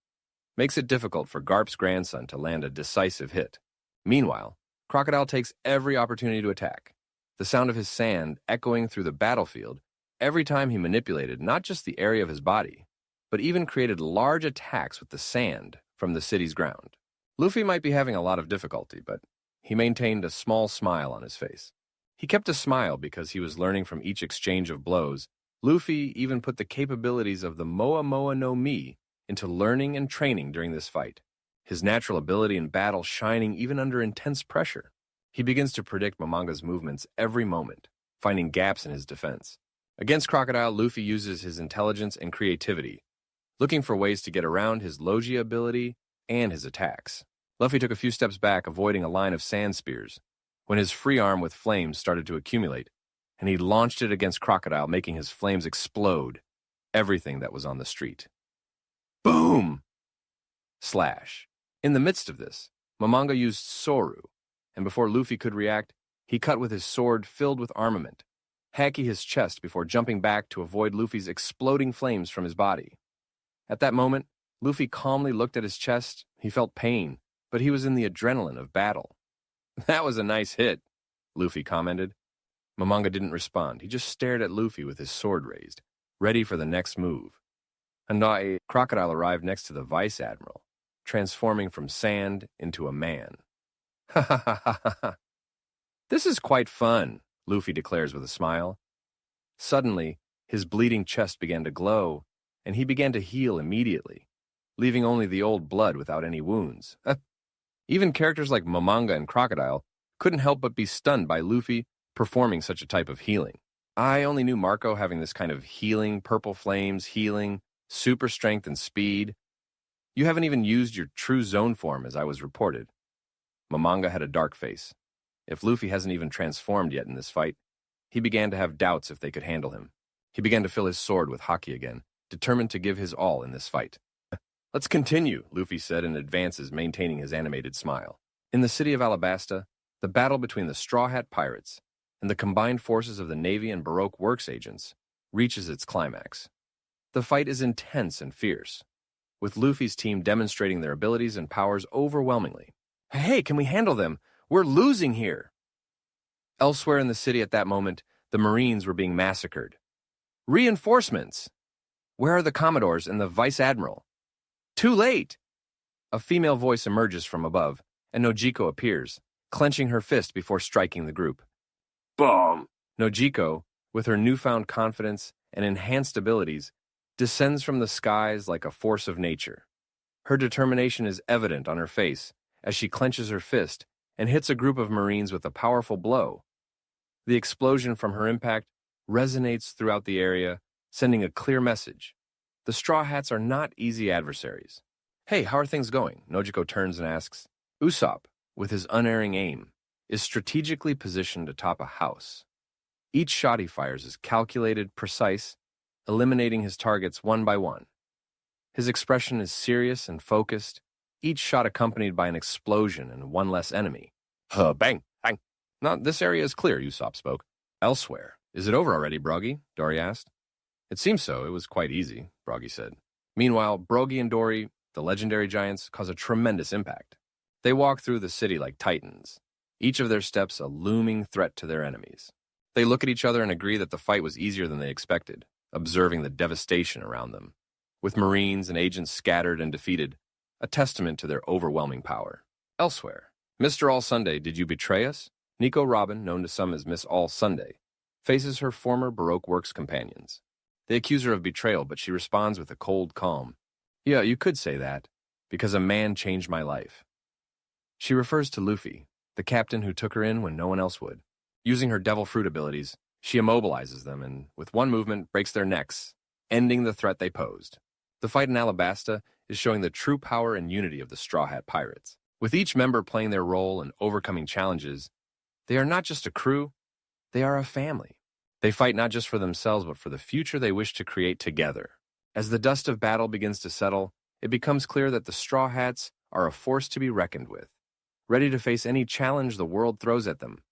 makes it difficult for Garp's grandson to land a decisive hit. Meanwhile, Crocodile takes every opportunity to attack, the sound of his sand echoing through the battlefield every time he manipulated not just the area of his body, but even created large attacks with the sand from the city's ground. Luffy might be having a lot of difficulty, but he maintained a small smile on his face. He kept a smile because he was learning from each exchange of blows. Luffy even put the capabilities of the Moa Moa no Mi into learning and training during this fight, his natural ability in battle shining even under intense pressure. He begins to predict Momonga's movements every moment, finding gaps in his defense. Against Crocodile, Luffy uses his intelligence and creativity, looking for ways to get around his Logia ability and his attacks. Luffy took a few steps back, avoiding a line of sand spears, when his free arm with flames started to accumulate, and he launched it against Crocodile, making his flames explode everything that was on the street. Boom! Slash. In the midst of this, Momonga used Soru, and before Luffy could react, he cut with his sword filled with armament, hacking his chest before jumping back to avoid Luffy's exploding flames from his body. At that moment, Luffy calmly looked at his chest. He felt pain, but he was in the adrenaline of battle. That was a nice hit, Luffy commented. Momonga didn't respond. He just stared at Luffy with his sword raised, ready for the next move. And a Crocodile arrived next to the Vice Admiral, transforming from sand into a man. Ha ha ha ha ha. This is quite fun, Luffy declares with a smile. Suddenly, his bleeding chest began to glow, and he began to heal immediately, leaving only the old blood without any wounds. Even characters like Momonga and Crocodile couldn't help but be stunned by Luffy performing such a type of healing. I only knew Marco having this kind of healing, purple flames, healing, super strength and speed. You haven't even used your true zone form, as I was reported. Momonga had a dark face. If Luffy hasn't even transformed yet in this fight, he began to have doubts if they could handle him. He began to fill his sword with haki again, determined to give his all in this fight. Let's continue, Luffy said in advances, maintaining his animated smile. In the city of Alabasta, the battle between the Straw Hat pirates and the combined forces of the Navy and Baroque Works agents reaches its climax. The fight is intense and fierce, with Luffy's team demonstrating their abilities and powers overwhelmingly. Hey, can we handle them? We're losing here! Elsewhere in the city at that moment, the Marines were being massacred. Reinforcements! Where are the Commodores and the Vice Admiral? Too late! A female voice emerges from above, and Nojiko appears, clenching her fist before striking the group. Boom! Nojiko, with her newfound confidence and enhanced abilities, descends from the skies like a force of nature. Her determination is evident on her face as she clenches her fist and hits a group of Marines with a powerful blow. The explosion from her impact resonates throughout the area, sending a clear message. The Straw Hats are not easy adversaries. "Hey, how are things going?" Nojiko turns and asks. Usopp, with his unerring aim, is strategically positioned atop a house. Each shot he fires is calculated, precise, eliminating his targets one by one. His expression is serious and focused, each shot accompanied by an explosion and one less enemy. Bang, bang. "No, this area is clear," Usopp spoke. "Elsewhere. Is it over already, Broggy?" Dory asked. "It seems so. It was quite easy," Broggy said. Meanwhile, Broggy and Dory, the legendary giants, cause a tremendous impact. They walk through the city like titans, each of their steps a looming threat to their enemies. They look at each other and agree that the fight was easier than they expected, observing the devastation around them, with Marines and agents scattered and defeated, a testament to their overwhelming power. Elsewhere. "Mr. All Sunday, did you betray us?" Nico Robin, known to some as Miss All Sunday, faces her former Baroque Works companions. They accuse her of betrayal, but she responds with a cold calm. "Yeah, you could say that, because a man changed my life." She refers to Luffy, the captain who took her in when no one else would. Using her devil fruit abilities, she immobilizes them and, with one movement, breaks their necks, ending the threat they posed. The fight in Alabasta is showing the true power and unity of the Straw Hat Pirates. With each member playing their role and overcoming challenges, they are not just a crew, they are a family. They fight not just for themselves, but for the future they wish to create together. As the dust of battle begins to settle, it becomes clear that the Straw Hats are a force to be reckoned with, ready to face any challenge the world throws at them.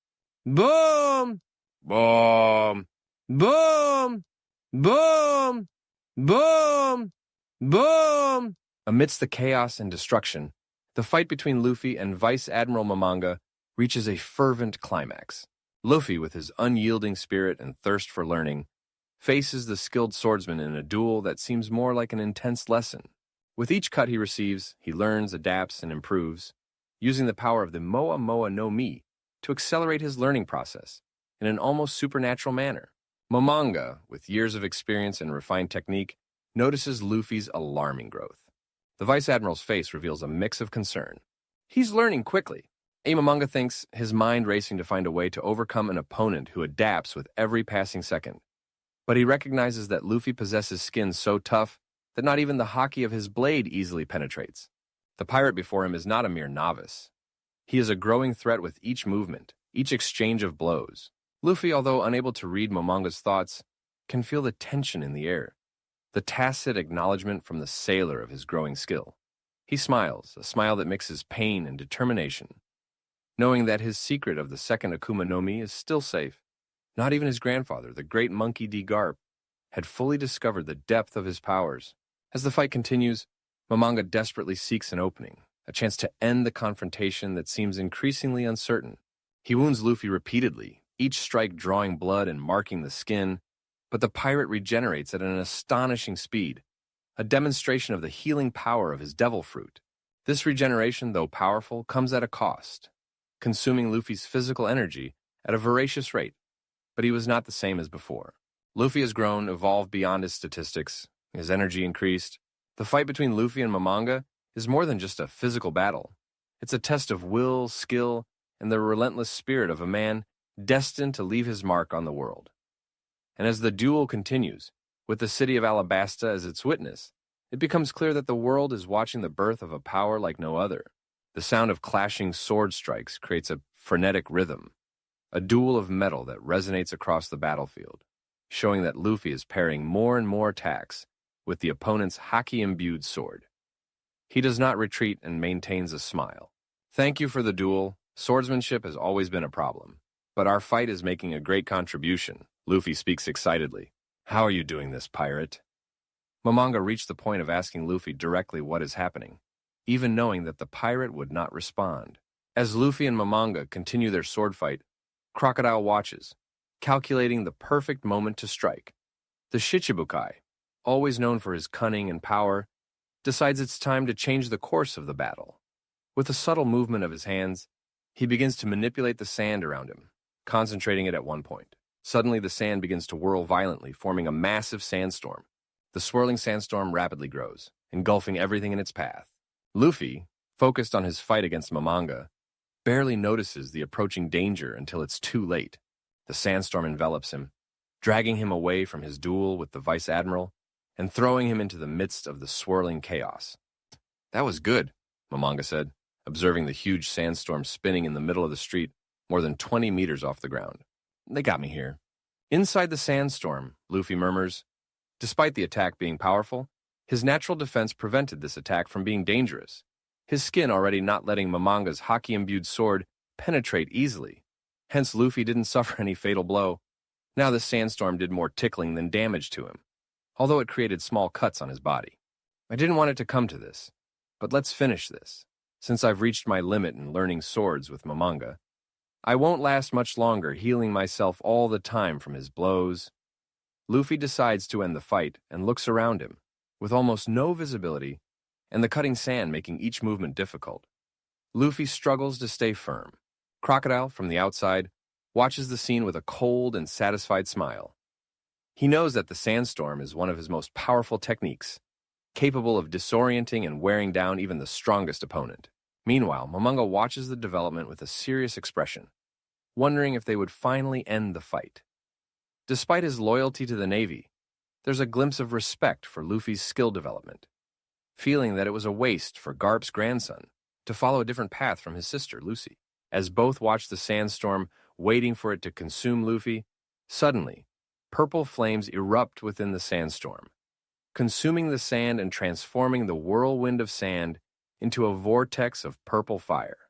Boom! Boom! Boom! Boom! Boom! Boom! Amidst the chaos and destruction, the fight between Luffy and Vice Admiral Momonga reaches a fervent climax. Luffy, with his unyielding spirit and thirst for learning, faces the skilled swordsman in a duel that seems more like an intense lesson. With each cut he receives, he learns, adapts, and improves, using the power of the Moa Moa no Mi to accelerate his learning process in an almost supernatural manner. Momonga, with years of experience and refined technique, notices Luffy's alarming growth. The Vice Admiral's face reveals a mix of concern. He's learning quickly. Momonga thinks, his mind racing to find a way to overcome an opponent who adapts with every passing second. But he recognizes that Luffy possesses skin so tough that not even the haki of his blade easily penetrates. The pirate before him is not a mere novice. He is a growing threat with each movement, each exchange of blows. Luffy, although unable to read Momonga's thoughts, can feel the tension in the air, the tacit acknowledgement from the sailor of his growing skill. He smiles, a smile that mixes pain and determination, knowing that his secret of the second Akuma no Mi is still safe. Not even his grandfather, the great monkey D. Garp, had fully discovered the depth of his powers. As the fight continues, Momonga desperately seeks an opening, a chance to end the confrontation that seems increasingly uncertain. He wounds Luffy repeatedly, each strike drawing blood and marking the skin, but the pirate regenerates at an astonishing speed, a demonstration of the healing power of his devil fruit. This regeneration, though powerful, comes at a cost, consuming Luffy's physical energy at a voracious rate, but he was not the same as before. Luffy has grown, evolved beyond his statistics, his energy increased. The fight between Luffy and Momonga is more than just a physical battle. It's a test of will, skill, and the relentless spirit of a man destined to leave his mark on the world. And as the duel continues, with the city of Alabasta as its witness, it becomes clear that the world is watching the birth of a power like no other. The sound of clashing sword strikes creates a frenetic rhythm, a duel of metal that resonates across the battlefield, showing that Luffy is parrying more and more attacks with the opponent's haki-imbued sword. He does not retreat and maintains a smile. "Thank you for the duel. Swordsmanship has always been a problem, but our fight is making a great contribution." Luffy speaks excitedly. "How are you doing this, pirate?" Momonga reached the point of asking Luffy directly what is happening, even knowing that the pirate would not respond. As Luffy and Momonga continue their sword fight, Crocodile watches, calculating the perfect moment to strike. The Shichibukai, always known for his cunning and power, decides it's time to change the course of the battle. With a subtle movement of his hands, he begins to manipulate the sand around him, concentrating it at one point. Suddenly, the sand begins to whirl violently, forming a massive sandstorm. The swirling sandstorm rapidly grows, engulfing everything in its path. Luffy, focused on his fight against Momonga, barely notices the approaching danger until it's too late. The sandstorm envelops him, dragging him away from his duel with the Vice Admiral and throwing him into the midst of the swirling chaos. "That was good," Momonga said, observing the huge sandstorm spinning in the middle of the street more than 20 meters off the ground. "They got me here." Inside the sandstorm, Luffy murmurs, despite the attack being powerful, his natural defense prevented this attack from being dangerous, his skin already not letting Momonga's haki-imbued sword penetrate easily. Hence, Luffy didn't suffer any fatal blow. Now the sandstorm did more tickling than damage to him, although it created small cuts on his body. "I didn't want it to come to this, but let's finish this. Since I've reached my limit in learning swords with Momonga, I won't last much longer healing myself all the time from his blows." Luffy decides to end the fight and looks around him, with almost no visibility and the cutting sand making each movement difficult. Luffy struggles to stay firm. Crocodile, from the outside, watches the scene with a cold and satisfied smile. He knows that the sandstorm is one of his most powerful techniques, capable of disorienting and wearing down even the strongest opponent. Meanwhile, Momonga watches the development with a serious expression, wondering if they would finally end the fight. Despite his loyalty to the Navy, there's a glimpse of respect for Luffy's skill development, feeling that it was a waste for Garp's grandson to follow a different path from his sister, Lucy. As both watch the sandstorm, waiting for it to consume Luffy, suddenly, purple flames erupt within the sandstorm, consuming the sand and transforming the whirlwind of sand into a vortex of purple fire.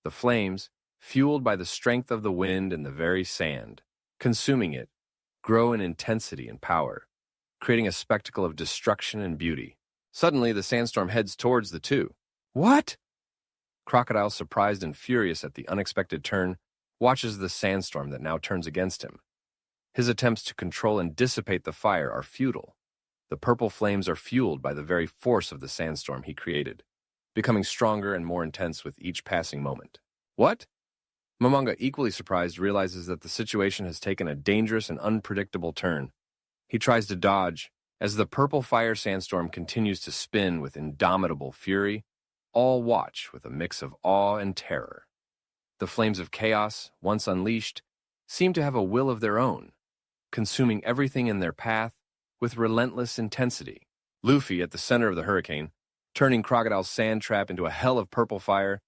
The flames, fueled by the strength of the wind and the very sand, consuming it, grow in intensity and power, creating a spectacle of destruction and beauty. Suddenly, the sandstorm heads towards the two. "What?" Crocodile, surprised and furious at the unexpected turn, watches the sandstorm that now turns against him. His attempts to control and dissipate the fire are futile. The purple flames are fueled by the very force of the sandstorm he created, becoming stronger and more intense with each passing moment. "What?" Momonga, equally surprised, realizes that the situation has taken a dangerous and unpredictable turn. He tries to dodge, as the purple fire sandstorm continues to spin with indomitable fury. All watch with a mix of awe and terror. The flames of chaos, once unleashed, seem to have a will of their own, consuming everything in their path with relentless intensity. Luffy, at the center of the hurricane, turning Crocodile's sand trap into a hell of purple fire,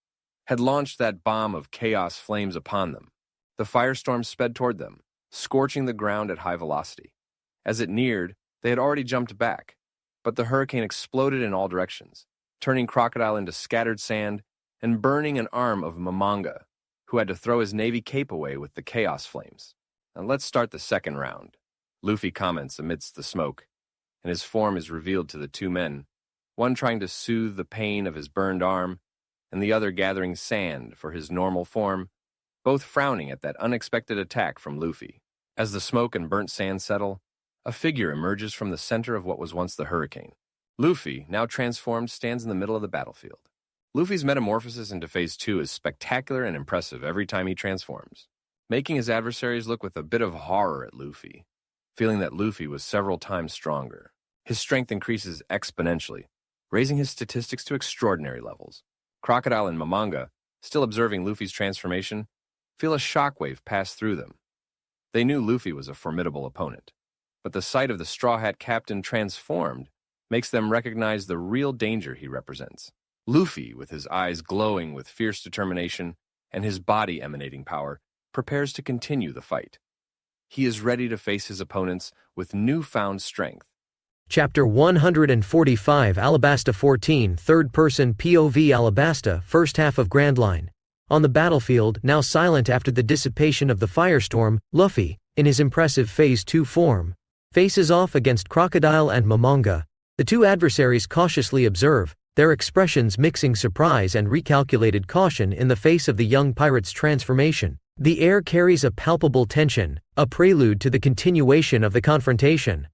had launched that bomb of chaos flames upon them. The firestorm sped toward them, scorching the ground at high velocity. As it neared, they had already jumped back, but the hurricane exploded in all directions, turning Crocodile into scattered sand and burning an arm of Momonga, who had to throw his navy cape away with the chaos flames. "Now let's start the second round," Luffy comments amidst the smoke, and his form is revealed to the two men, one trying to soothe the pain of his burned arm, and the other gathering sand for his normal form, both frowning at that unexpected attack from Luffy. As the smoke and burnt sand settle, a figure emerges from the center of what was once the hurricane. Luffy, now transformed, stands in the middle of the battlefield. Luffy's metamorphosis into Phase 2 is spectacular and impressive every time he transforms, making his adversaries look with a bit of horror at Luffy, feeling that Luffy was several times stronger. His strength increases exponentially, raising his statistics to extraordinary levels. Crocodile and Momonga, still observing Luffy's transformation, feel a shockwave pass through them. They knew Luffy was a formidable opponent, but the sight of the Straw Hat Captain transformed makes them recognize the real danger he represents. Luffy, with his eyes glowing with fierce determination and his body emanating power, prepares to continue the fight. He is ready to face his opponents with newfound strength. Chapter 145 Alabasta 14 Third-person POV Alabasta First half of Grand Line. On the battlefield, now silent after the dissipation of the firestorm, Luffy, in his impressive Phase 2 form, faces off against Crocodile and Momonga. The two adversaries cautiously observe, their expressions mixing surprise and recalculated caution in the face of the young pirate's transformation. The air carries a palpable tension, a prelude to the continuation of the confrontation.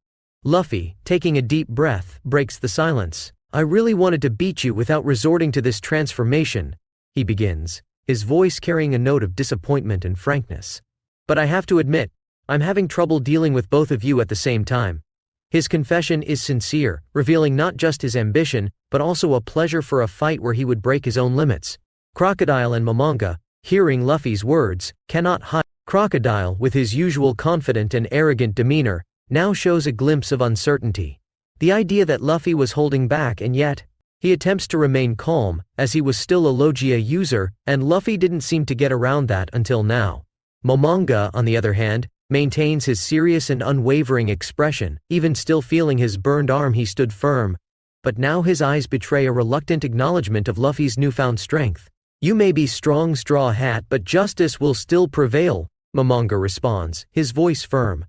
Luffy, taking a deep breath, breaks the silence. "I really wanted to beat you without resorting to this transformation," he begins, his voice carrying a note of disappointment and frankness. "But I have to admit, I'm having trouble dealing with both of you at the same time." His confession is sincere, revealing not just his ambition, but also a pleasure for a fight where he would break his own limits. Crocodile and Momonga, hearing Luffy's words, cannot hide. Crocodile, with his usual confident and arrogant demeanor, now shows a glimpse of uncertainty. The idea that Luffy was holding back, and yet he attempts to remain calm, as he was still a Logia user, and Luffy didn't seem to get around that until now. Momonga, on the other hand, maintains his serious and unwavering expression. Even still feeling his burned arm, he stood firm, but now his eyes betray a reluctant acknowledgement of Luffy's newfound strength. "You may be strong, Straw Hat, but justice will still prevail," Momonga responds, his voice firm.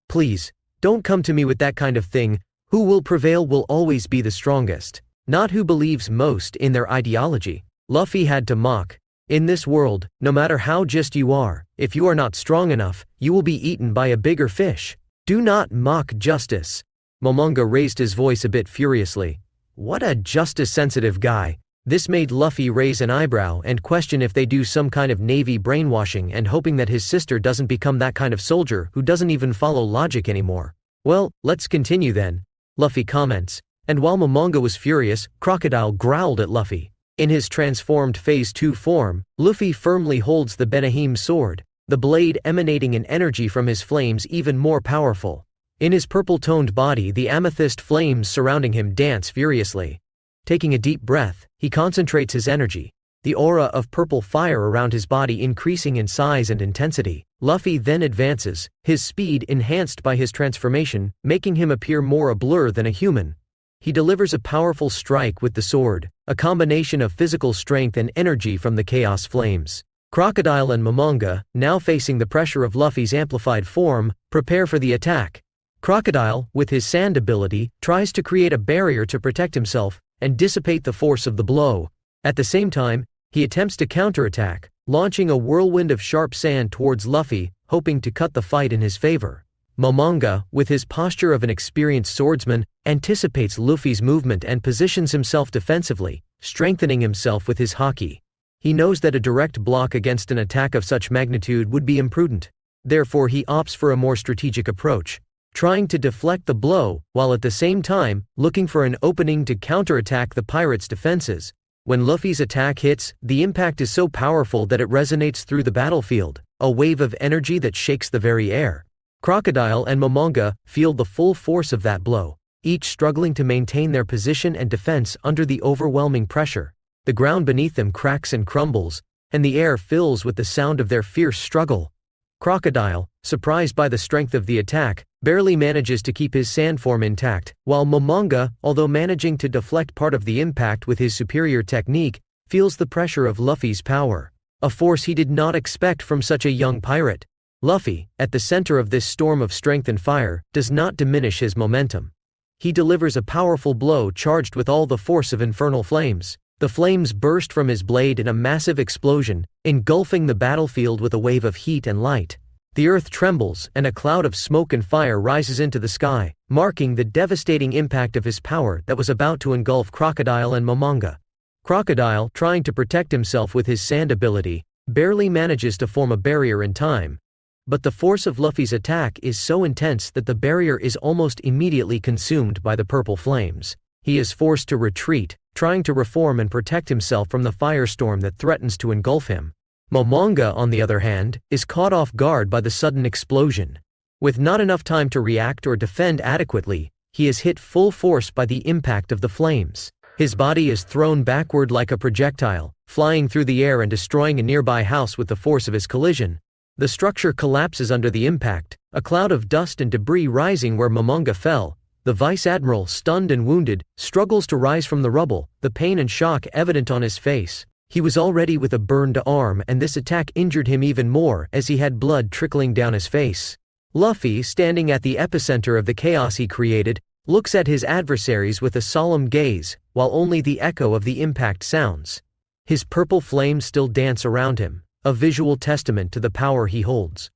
"Please, don't come to me with that kind of thing. Who will prevail will always be the strongest, not who believes most in their ideology." Luffy had to mock. "In this world, no matter how just you are, if you are not strong enough, you will be eaten by a bigger fish. Do not mock justice." Momonga raised his voice a bit furiously. What a justice-sensitive guy. This made Luffy raise an eyebrow and question if they do some kind of Navy brainwashing and hoping that his sister doesn't become that kind of soldier who doesn't even follow logic anymore. "Well, let's continue then," Luffy comments, and while Momonga was furious, Crocodile growled at Luffy. In his transformed Phase 2 form, Luffy firmly holds the Benahim sword, the blade emanating an energy from his flames even more powerful. In his purple-toned body, the amethyst flames surrounding him dance furiously. Taking a deep breath, he concentrates his energy, the aura of purple fire around his body increasing in size and intensity. Luffy then advances, his speed enhanced by his transformation, making him appear more a blur than a human. He delivers a powerful strike with the sword, a combination of physical strength and energy from the chaos flames. Crocodile and Momonga, now facing the pressure of Luffy's amplified form, prepare for the attack. Crocodile, with his sand ability, tries to create a barrier to protect himself and dissipate the force of the blow. At the same time, he attempts to counterattack, launching a whirlwind of sharp sand towards Luffy, hoping to cut the fight in his favor. Momonga, with his posture of an experienced swordsman, anticipates Luffy's movement and positions himself defensively, strengthening himself with his haki. He knows that a direct block against an attack of such magnitude would be imprudent. Therefore he opts for a more strategic approach, trying to deflect the blow, while at the same time, looking for an opening to counterattack the pirates' defenses. When Luffy's attack hits, the impact is so powerful that it resonates through the battlefield, a wave of energy that shakes the very air. Crocodile and Momonga feel the full force of that blow, each struggling to maintain their position and defense under the overwhelming pressure. The ground beneath them cracks and crumbles, and the air fills with the sound of their fierce struggle. Crocodile, surprised by the strength of the attack, barely manages to keep his sand form intact, while Momonga, although managing to deflect part of the impact with his superior technique, feels the pressure of Luffy's power, a force he did not expect from such a young pirate. Luffy, at the center of this storm of strength and fire, does not diminish his momentum. He delivers a powerful blow charged with all the force of infernal flames. The flames burst from his blade in a massive explosion, engulfing the battlefield with a wave of heat and light. The earth trembles, and a cloud of smoke and fire rises into the sky, marking the devastating impact of his power that was about to engulf Crocodile and Momonga. Crocodile, trying to protect himself with his sand ability, barely manages to form a barrier in time. But the force of Luffy's attack is so intense that the barrier is almost immediately consumed by the purple flames. He is forced to retreat, trying to reform and protect himself from the firestorm that threatens to engulf him. Momonga, on the other hand, is caught off guard by the sudden explosion. With not enough time to react or defend adequately, he is hit full force by the impact of the flames. His body is thrown backward like a projectile, flying through the air and destroying a nearby house with the force of his collision. The structure collapses under the impact, a cloud of dust and debris rising where Momonga fell. The Vice Admiral, stunned and wounded, struggles to rise from the rubble, the pain and shock evident on his face. He was already with a burned arm, and this attack injured him even more as he had blood trickling down his face. Luffy, standing at the epicenter of the chaos he created, looks at his adversaries with a solemn gaze, while only the echo of the impact sounds. His purple flames still dance around him, a visual testament to the power he holds.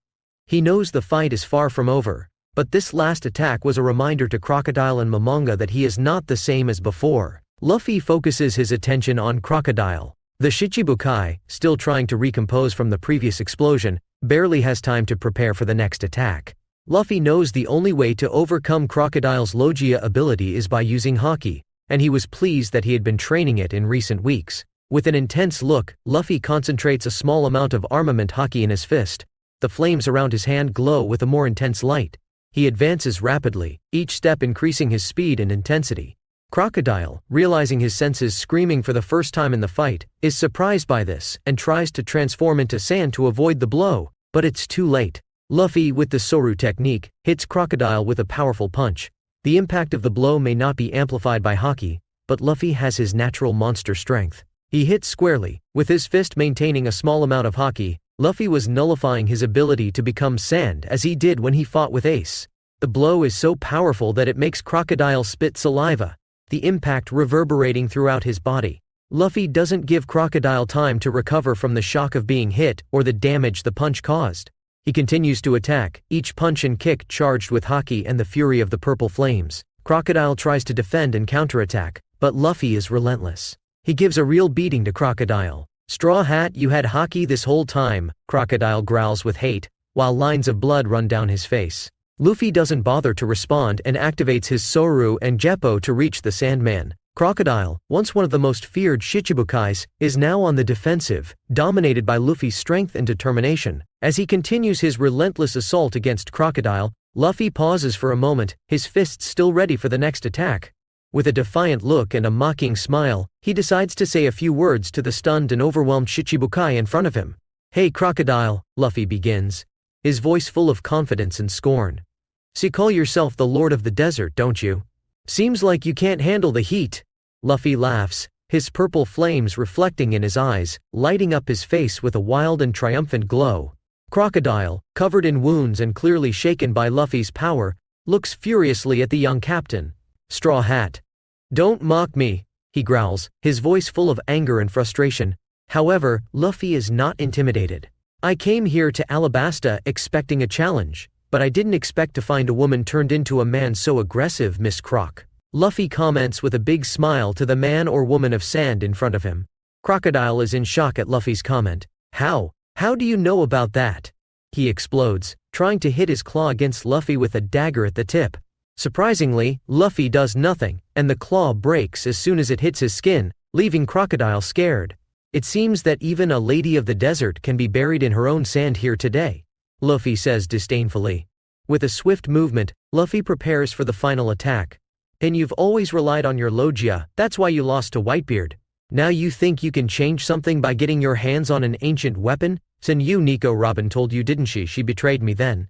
He knows the fight is far from over, but this last attack was a reminder to Crocodile and Momonga that he is not the same as before. Luffy focuses his attention on Crocodile. The Shichibukai, still trying to recompose from the previous explosion, barely has time to prepare for the next attack. Luffy knows the only way to overcome Crocodile's Logia ability is by using Haki, and he was pleased that he had been training it in recent weeks. With an intense look, Luffy concentrates a small amount of armament Haki in his fist. The flames around his hand glow with a more intense light. He advances rapidly, each step increasing his speed and intensity. Crocodile, realizing his senses screaming for the first time in the fight, is surprised by this and tries to transform into sand to avoid the blow, but it's too late. Luffy, with the Soru technique, hits Crocodile with a powerful punch. The impact of the blow may not be amplified by Haki, but Luffy has his natural monster strength. He hits squarely, with his fist maintaining a small amount of Haki. Luffy was nullifying his ability to become sand as he did when he fought with Ace. The blow is so powerful that it makes Crocodile spit saliva, the impact reverberating throughout his body. Luffy doesn't give Crocodile time to recover from the shock of being hit or the damage the punch caused. He continues to attack, each punch and kick charged with Haki and the fury of the purple flames. Crocodile tries to defend and counterattack, but Luffy is relentless. He gives a real beating to Crocodile. "Straw Hat, you had Haki this whole time," Crocodile growls with hate, while lines of blood run down his face. Luffy doesn't bother to respond and activates his Soru and Geppo to reach the Sandman. Crocodile, once one of the most feared Shichibukais, is now on the defensive, dominated by Luffy's strength and determination. As he continues his relentless assault against Crocodile, Luffy pauses for a moment, his fists still ready for the next attack. With a defiant look and a mocking smile, he decides to say a few words to the stunned and overwhelmed Shichibukai in front of him. "Hey Crocodile," Luffy begins, his voice full of confidence and scorn. "So you call yourself the Lord of the Desert, don't you? Seems like you can't handle the heat." Luffy laughs, his purple flames reflecting in his eyes, lighting up his face with a wild and triumphant glow. Crocodile, covered in wounds and clearly shaken by Luffy's power, looks furiously at the young captain. "Straw Hat. Don't mock me," he growls, his voice full of anger and frustration. However, Luffy is not intimidated. "I came here to Alabasta expecting a challenge, but I didn't expect to find a woman turned into a man so aggressive, Miss Croc." Luffy comments with a big smile to the man or woman of sand in front of him. Crocodile is in shock at Luffy's comment. How do you know about that?" He explodes, trying to hit his claw against Luffy with a dagger at the tip. Surprisingly, Luffy does nothing, and the claw breaks as soon as it hits his skin, leaving Crocodile scared. "It seems that even a lady of the desert can be buried in her own sand here today," Luffy says disdainfully. With a swift movement, Luffy prepares for the final attack. "And you've always relied on your Logia, that's why you lost to Whitebeard. Now you think you can change something by getting your hands on an ancient weapon? Sen you Nico Robin told you didn't she? She betrayed me then."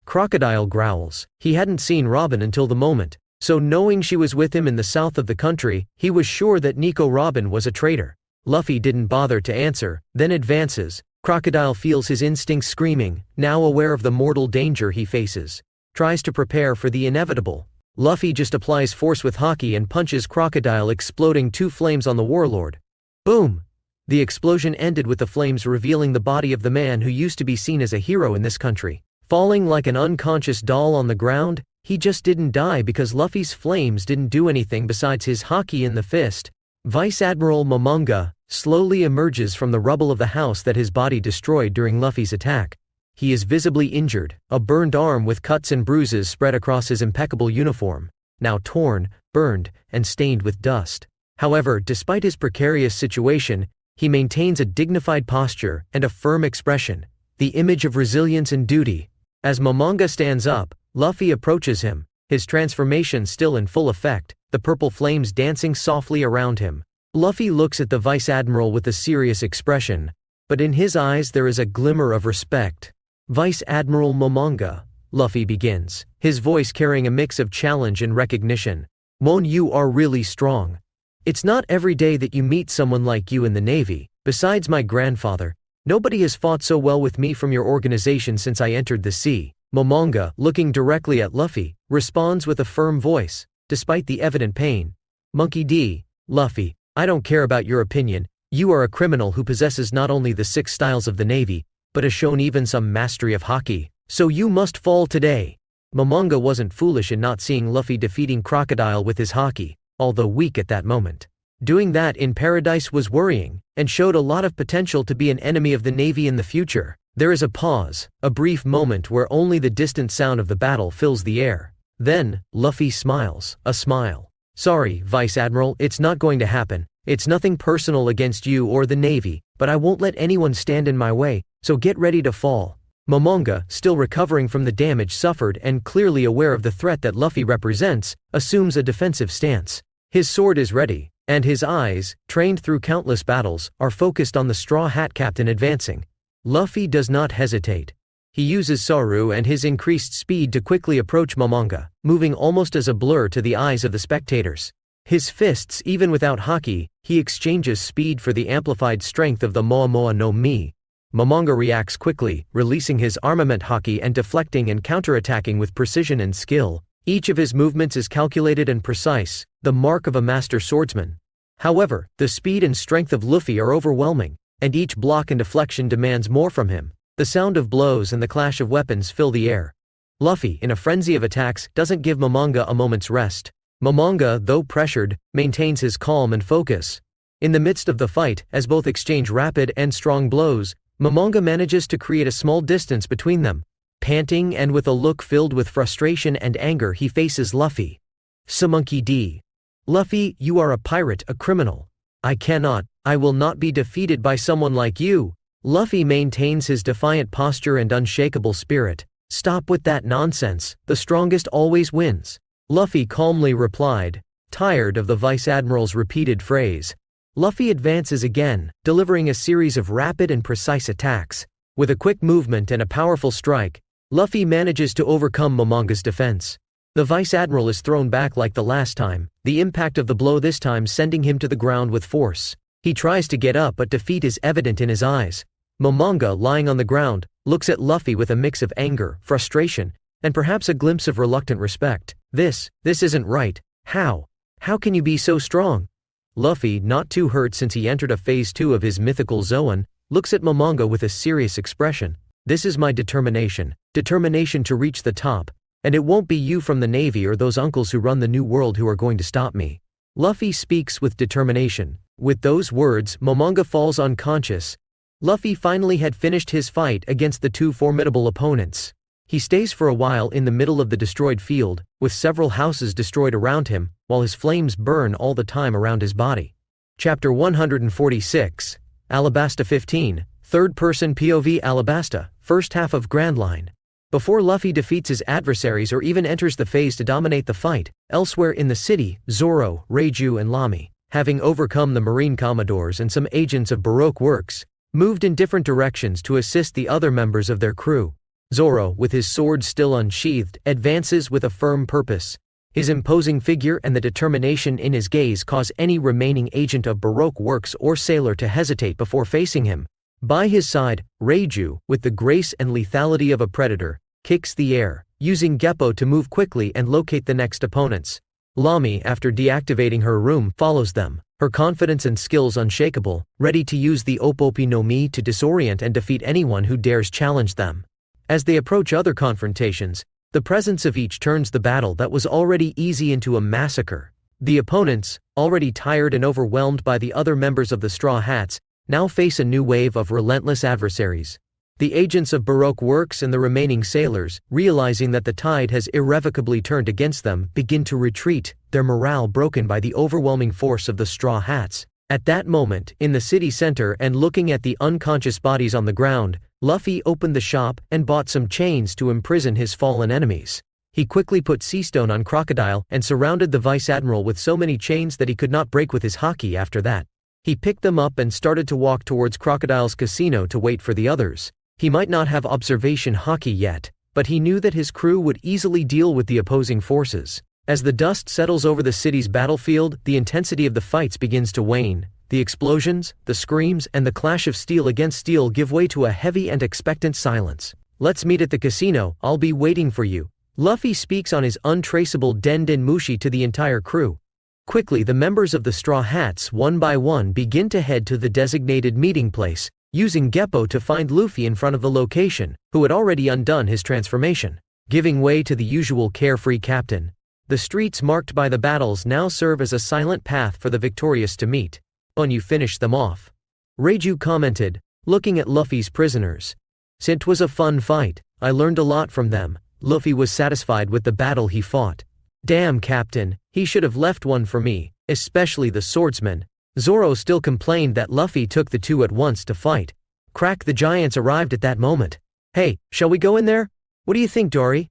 Crocodile growls. He hadn't seen Robin until the moment, so knowing she was with him in the south of the country, he was sure that Nico Robin was a traitor. Luffy didn't bother to answer, then advances. Crocodile feels his instincts screaming, now aware of the mortal danger he faces. Tries to prepare for the inevitable. Luffy just applies force with Haki and punches Crocodile, exploding two flames on the warlord. Boom! The explosion ended with the flames revealing the body of the man who used to be seen as a hero in this country. Falling like an unconscious doll on the ground, he just didn't die because Luffy's flames didn't do anything besides his Haki in the fist. Vice Admiral Momonga slowly emerges from the rubble of the house that his body destroyed during Luffy's attack. He is visibly injured, a burned arm with cuts and bruises spread across his impeccable uniform, now torn, burned, and stained with dust. However, despite his precarious situation, he maintains a dignified posture and a firm expression, the image of resilience and duty. As Momonga stands up, Luffy approaches him, his transformation still in full effect, the purple flames dancing softly around him. Luffy looks at the Vice Admiral with a serious expression, but in his eyes there is a glimmer of respect. "Vice Admiral Momonga," Luffy begins, his voice carrying a mix of challenge and recognition. "Mon, you are really strong. It's not every day that you meet someone like you in the Navy. Besides my grandfather, nobody has fought so well with me from your organization since I entered the sea." Momonga, looking directly at Luffy, responds with a firm voice, despite the evident pain. "Monkey D. Luffy, I don't care about your opinion. You are a criminal who possesses not only the 6 styles of the Navy, but has shown even some mastery of Haki, so you must fall today." Momonga wasn't foolish in not seeing Luffy defeating Crocodile with his Haki, although weak at that moment. Doing that in Paradise was worrying, and showed a lot of potential to be an enemy of the Navy in the future. There is a pause, a brief moment where only the distant sound of the battle fills the air. Then, Luffy smiles, a smile. Sorry, Vice Admiral, it's not going to happen. It's nothing personal against you or the Navy, but I won't let anyone stand in my way, so get ready to fall. Momonga, still recovering from the damage suffered and clearly aware of the threat that Luffy represents, assumes a defensive stance. His sword is ready, and his eyes, trained through countless battles, are focused on the Straw Hat Captain advancing. Luffy does not hesitate. He uses Saru and his increased speed to quickly approach Momonga, moving almost as a blur to the eyes of the spectators. His fists, even without haki, he exchanges speed for the amplified strength of the Moa Moa no Mi. Momonga reacts quickly, releasing his armament haki and deflecting and counterattacking with precision and skill. Each of his movements is calculated and precise, the mark of a master swordsman. However, the speed and strength of Luffy are overwhelming, and each block and deflection demands more from him. The sound of blows and the clash of weapons fill the air. Luffy, in a frenzy of attacks, doesn't give Momonga a moment's rest. Momonga, though pressured, maintains his calm and focus. In the midst of the fight, as both exchange rapid and strong blows, Momonga manages to create a small distance between them. Panting and with a look filled with frustration and anger, he faces Luffy. Samonkey D. Luffy, you are a pirate, a criminal. I will not be defeated by someone like you. Luffy maintains his defiant posture and unshakable spirit. Stop with that nonsense, the strongest always wins. Luffy calmly replied, tired of the Vice Admiral's repeated phrase. Luffy advances again, delivering a series of rapid and precise attacks. With a quick movement and a powerful strike, Luffy manages to overcome Momonga's defense. The Vice Admiral is thrown back like the last time, the impact of the blow this time sending him to the ground with force. He tries to get up but defeat is evident in his eyes. Momonga, lying on the ground, looks at Luffy with a mix of anger, frustration, and perhaps a glimpse of reluctant respect. This isn't right. How can you be so strong? Luffy, not too hurt since he entered a phase 2 of his mythical Zoan, looks at Momonga with a serious expression. This is my determination to reach the top, and it won't be you from the Navy or those uncles who run the New World who are going to stop me. Luffy speaks with determination. With those words, Momonga falls unconscious. Luffy finally had finished his fight against the two formidable opponents. He stays for a while in the middle of the destroyed field, with several houses destroyed around him, while his flames burn all the time around his body. Chapter 146, Alabasta 15, Third-Person POV Alabasta, First Half of Grand Line. Before Luffy defeats his adversaries or even enters the phase to dominate the fight, elsewhere in the city, Zoro, Reiju and Lamy, having overcome the Marine Commodores and some agents of Baroque Works, moved in different directions to assist the other members of their crew. Zoro, with his sword still unsheathed, advances with a firm purpose. His imposing figure and the determination in his gaze cause any remaining agent of Baroque Works or sailor to hesitate before facing him. By his side, Reiju, with the grace and lethality of a predator, kicks the air, using Geppo to move quickly and locate the next opponents. Lamy, after deactivating her room, follows them, her confidence and skills unshakable, ready to use the Oppopi no Mi to disorient and defeat anyone who dares challenge them. As they approach other confrontations, the presence of each turns the battle that was already easy into a massacre. The opponents, already tired and overwhelmed by the other members of the Straw Hats, now face a new wave of relentless adversaries. The agents of Baroque Works and the remaining sailors, realizing that the tide has irrevocably turned against them, begin to retreat, their morale broken by the overwhelming force of the Straw Hats. At that moment, in the city center and looking at the unconscious bodies on the ground, Luffy opened the shop and bought some chains to imprison his fallen enemies. He quickly put Seastone on Crocodile and surrounded the Vice Admiral with so many chains that he could not break with his haki after that. He picked them up and started to walk towards Crocodile's casino to wait for the others. He might not have observation haki yet, but he knew that his crew would easily deal with the opposing forces. As the dust settles over the city's battlefield, the intensity of the fights begins to wane. The explosions, the screams, and the clash of steel against steel give way to a heavy and expectant silence. Let's meet at the casino, I'll be waiting for you. Luffy speaks on his untraceable Den Mushi to the entire crew. Quickly the members of the Straw Hats one by one begin to head to the designated meeting place, using Geppo to find Luffy in front of the location, who had already undone his transformation. Giving way to the usual carefree captain, the streets marked by the battles now serve as a silent path for the victorious to meet. "When you finish them off," Reiju commented, looking at Luffy's prisoners. "It was a fun fight. I learned a lot from them." Luffy was satisfied with the battle he fought. "Damn, Captain, he should have left one for me, especially the swordsman." Zoro still complained that Luffy took the two at once to fight. Crack the giants arrived at that moment. "Hey, shall we go in there? What do you think, Dory?"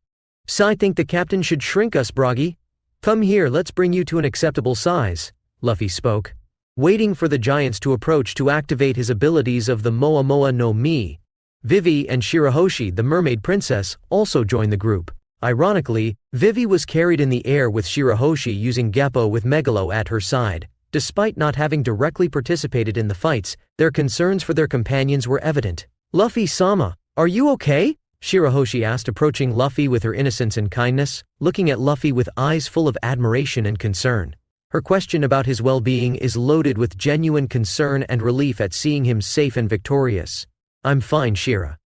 "I think the captain should shrink us, Broggy. Come here, let's bring you to an acceptable size," Luffy spoke. Waiting for the giants to approach to activate his abilities of the Moa Moa no Mi, Vivi and Shirahoshi, the mermaid princess, also joined the group. Ironically, Vivi was carried in the air with Shirahoshi using Geppo with Megalo at her side. Despite not having directly participated in the fights, their concerns for their companions were evident. "Luffy-sama, are you okay?" Shirahoshi asked, approaching Luffy with her innocence and kindness, looking at Luffy with eyes full of admiration and concern. Her question about his well-being is loaded with genuine concern and relief at seeing him safe and victorious. "I'm fine, Shira."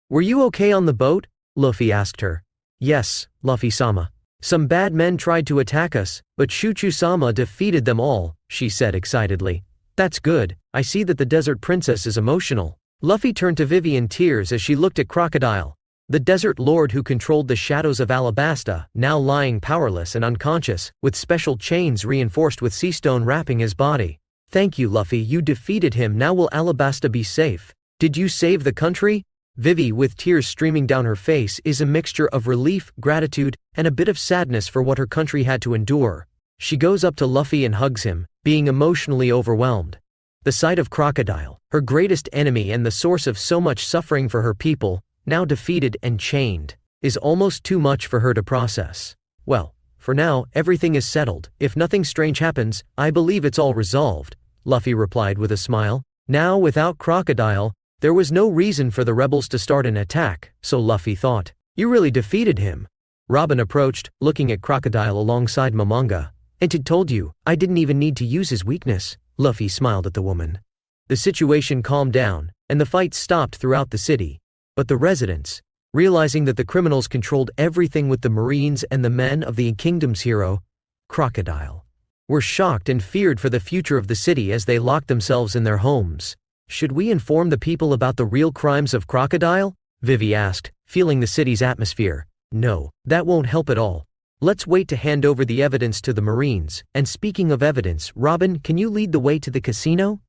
"Were you okay on the boat?" Luffy asked her. "Yes, Luffy-sama. Some bad men tried to attack us, but Chuchu-sama defeated them all," she said excitedly. "That's good. I see that the desert princess is emotional." Luffy turned to Vivi in tears as she looked at Crocodile, the desert lord who controlled the shadows of Alabasta, now lying powerless and unconscious, with special chains reinforced with sea stone wrapping his body. "Thank you, Luffy, you defeated him. Now will Alabasta be safe? Did you save the country?" Vivi, with tears streaming down her face, is a mixture of relief, gratitude, and a bit of sadness for what her country had to endure. She goes up to Luffy and hugs him, being emotionally overwhelmed. The sight of Crocodile, her greatest enemy and the source of so much suffering for her people, now defeated and chained, is almost too much for her to process. "Well, for now, everything is settled. If nothing strange happens, I believe it's all resolved," Luffy replied with a smile. Now, without Crocodile, there was no reason for the rebels to start an attack, so Luffy thought. "You really defeated him." Robin approached, looking at Crocodile alongside Momonga. "And it told you, I didn't even need to use his weakness." Luffy smiled at the woman. The situation calmed down, and the fight stopped throughout the city. But the residents, realizing that the criminals controlled everything with the Marines and the men of the kingdom's hero, Crocodile, were shocked and feared for the future of the city as they locked themselves in their homes. "Should we inform the people about the real crimes of Crocodile?" Vivi asked, feeling the city's atmosphere. "No, that won't help at all. Let's wait to hand over the evidence to the Marines. And speaking of evidence, Robin, can you lead the way to the casino?"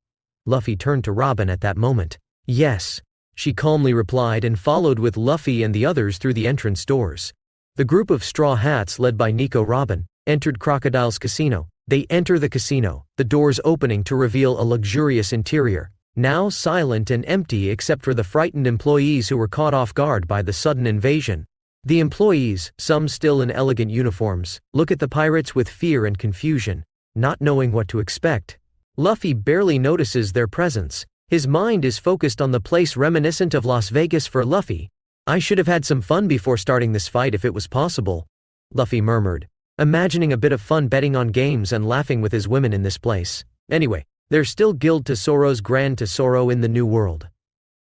Luffy turned to Robin at that moment. "Yes," she calmly replied and followed with Luffy and the others through the entrance doors. The group of Straw Hats led by Nico Robin entered Crocodile's casino. They enter the casino, the doors opening to reveal a luxurious interior, now silent and empty except for the frightened employees who were caught off guard by the sudden invasion. The employees, some still in elegant uniforms, look at the pirates with fear and confusion, not knowing what to expect. Luffy barely notices their presence. His mind is focused on the place reminiscent of Las Vegas for Luffy. "I should have had some fun before starting this fight if it was possible," Luffy murmured, imagining a bit of fun betting on games and laughing with his women in this place. Anyway, there's still Guild Tesoro's Grand Tesoro in the New World.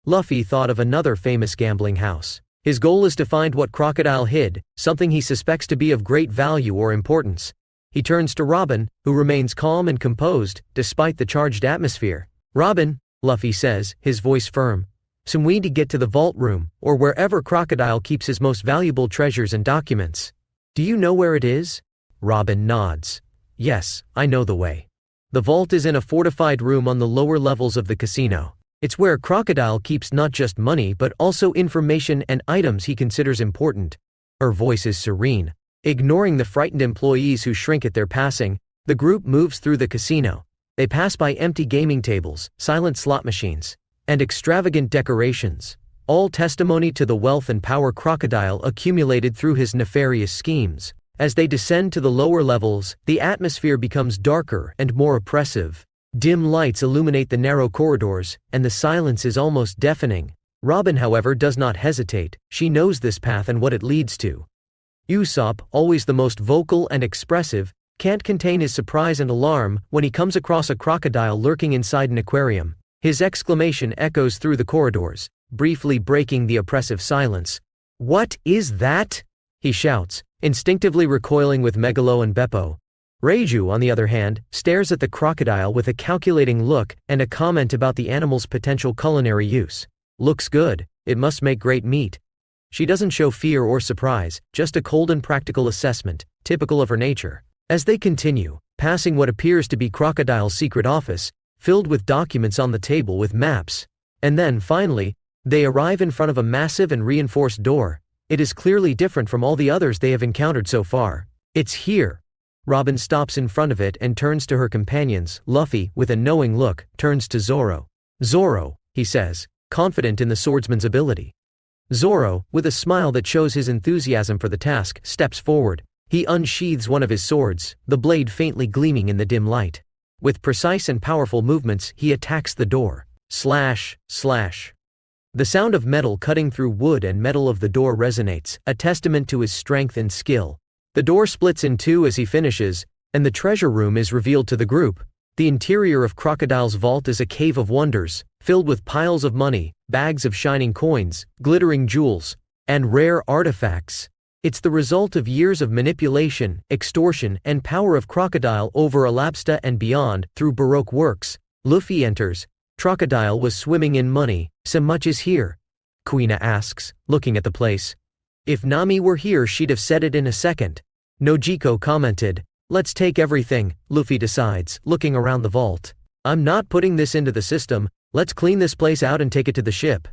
Luffy thought of another famous gambling house. His goal is to find what Crocodile hid, something he suspects to be of great value or importance. He turns to Robin, who remains calm and composed, despite the charged atmosphere. "Robin," Luffy says, his voice firm, "so we need to get to the vault room, or wherever Crocodile keeps his most valuable treasures and documents. Do you know where it is?" Robin nods. "Yes, I know the way. The vault is in a fortified room on the lower levels of the casino. It's where Crocodile keeps not just money but also information and items he considers important." Her voice is serene. Ignoring the frightened employees who shrink at their passing, the group moves through the casino. They pass by empty gaming tables, silent slot machines, and extravagant decorations, all testimony to the wealth and power Crocodile accumulated through his nefarious schemes. As they descend to the lower levels, the atmosphere becomes darker and more oppressive. Dim lights illuminate the narrow corridors, and the silence is almost deafening. Robin, however, does not hesitate. She knows this path and what it leads to. Usopp, always the most vocal and expressive, can't contain his surprise and alarm when he comes across a crocodile lurking inside an aquarium. His exclamation echoes through the corridors, briefly breaking the oppressive silence. "What is that?" he shouts, instinctively recoiling with Megalo and Beppo. Reiju, on the other hand, stares at the crocodile with a calculating look and a comment about the animal's potential culinary use. "Looks good. It must make great meat. She doesn't show fear or surprise, just a cold and practical assessment, typical of her nature. As they continue, passing what appears to be Crocodile's secret office, filled with documents on the table with maps. And then, finally, they arrive in front of a massive and reinforced door. It is clearly different from all the others they have encountered so far. It's here. Robin stops in front of it and turns to her companions. Luffy, with a knowing look, turns to Zoro. Zoro, he says, confident in the swordsman's ability. Zoro, with a smile that shows his enthusiasm for the task, steps forward. He unsheathes one of his swords, the blade faintly gleaming in the dim light. With precise and powerful movements, he attacks the door. Slash, slash. The sound of metal cutting through wood and metal of the door resonates, a testament to his strength and skill. The door splits in two as he finishes, and the treasure room is revealed to the group. The interior of Crocodile's vault is a cave of wonders, filled with piles of money, bags of shining coins, glittering jewels, and rare artifacts. It's the result of years of manipulation, extortion, and power of Crocodile over Alabasta and beyond. Through Baroque works, Luffy enters. Crocodile was swimming in money. So much is here? Kuina asks, looking at the place. If Nami were here, she'd have said it in a second. Nojiko commented. Let's take everything, Luffy decides, looking around the vault. I'm not putting this into the system. Let's clean this place out and take it to the ship.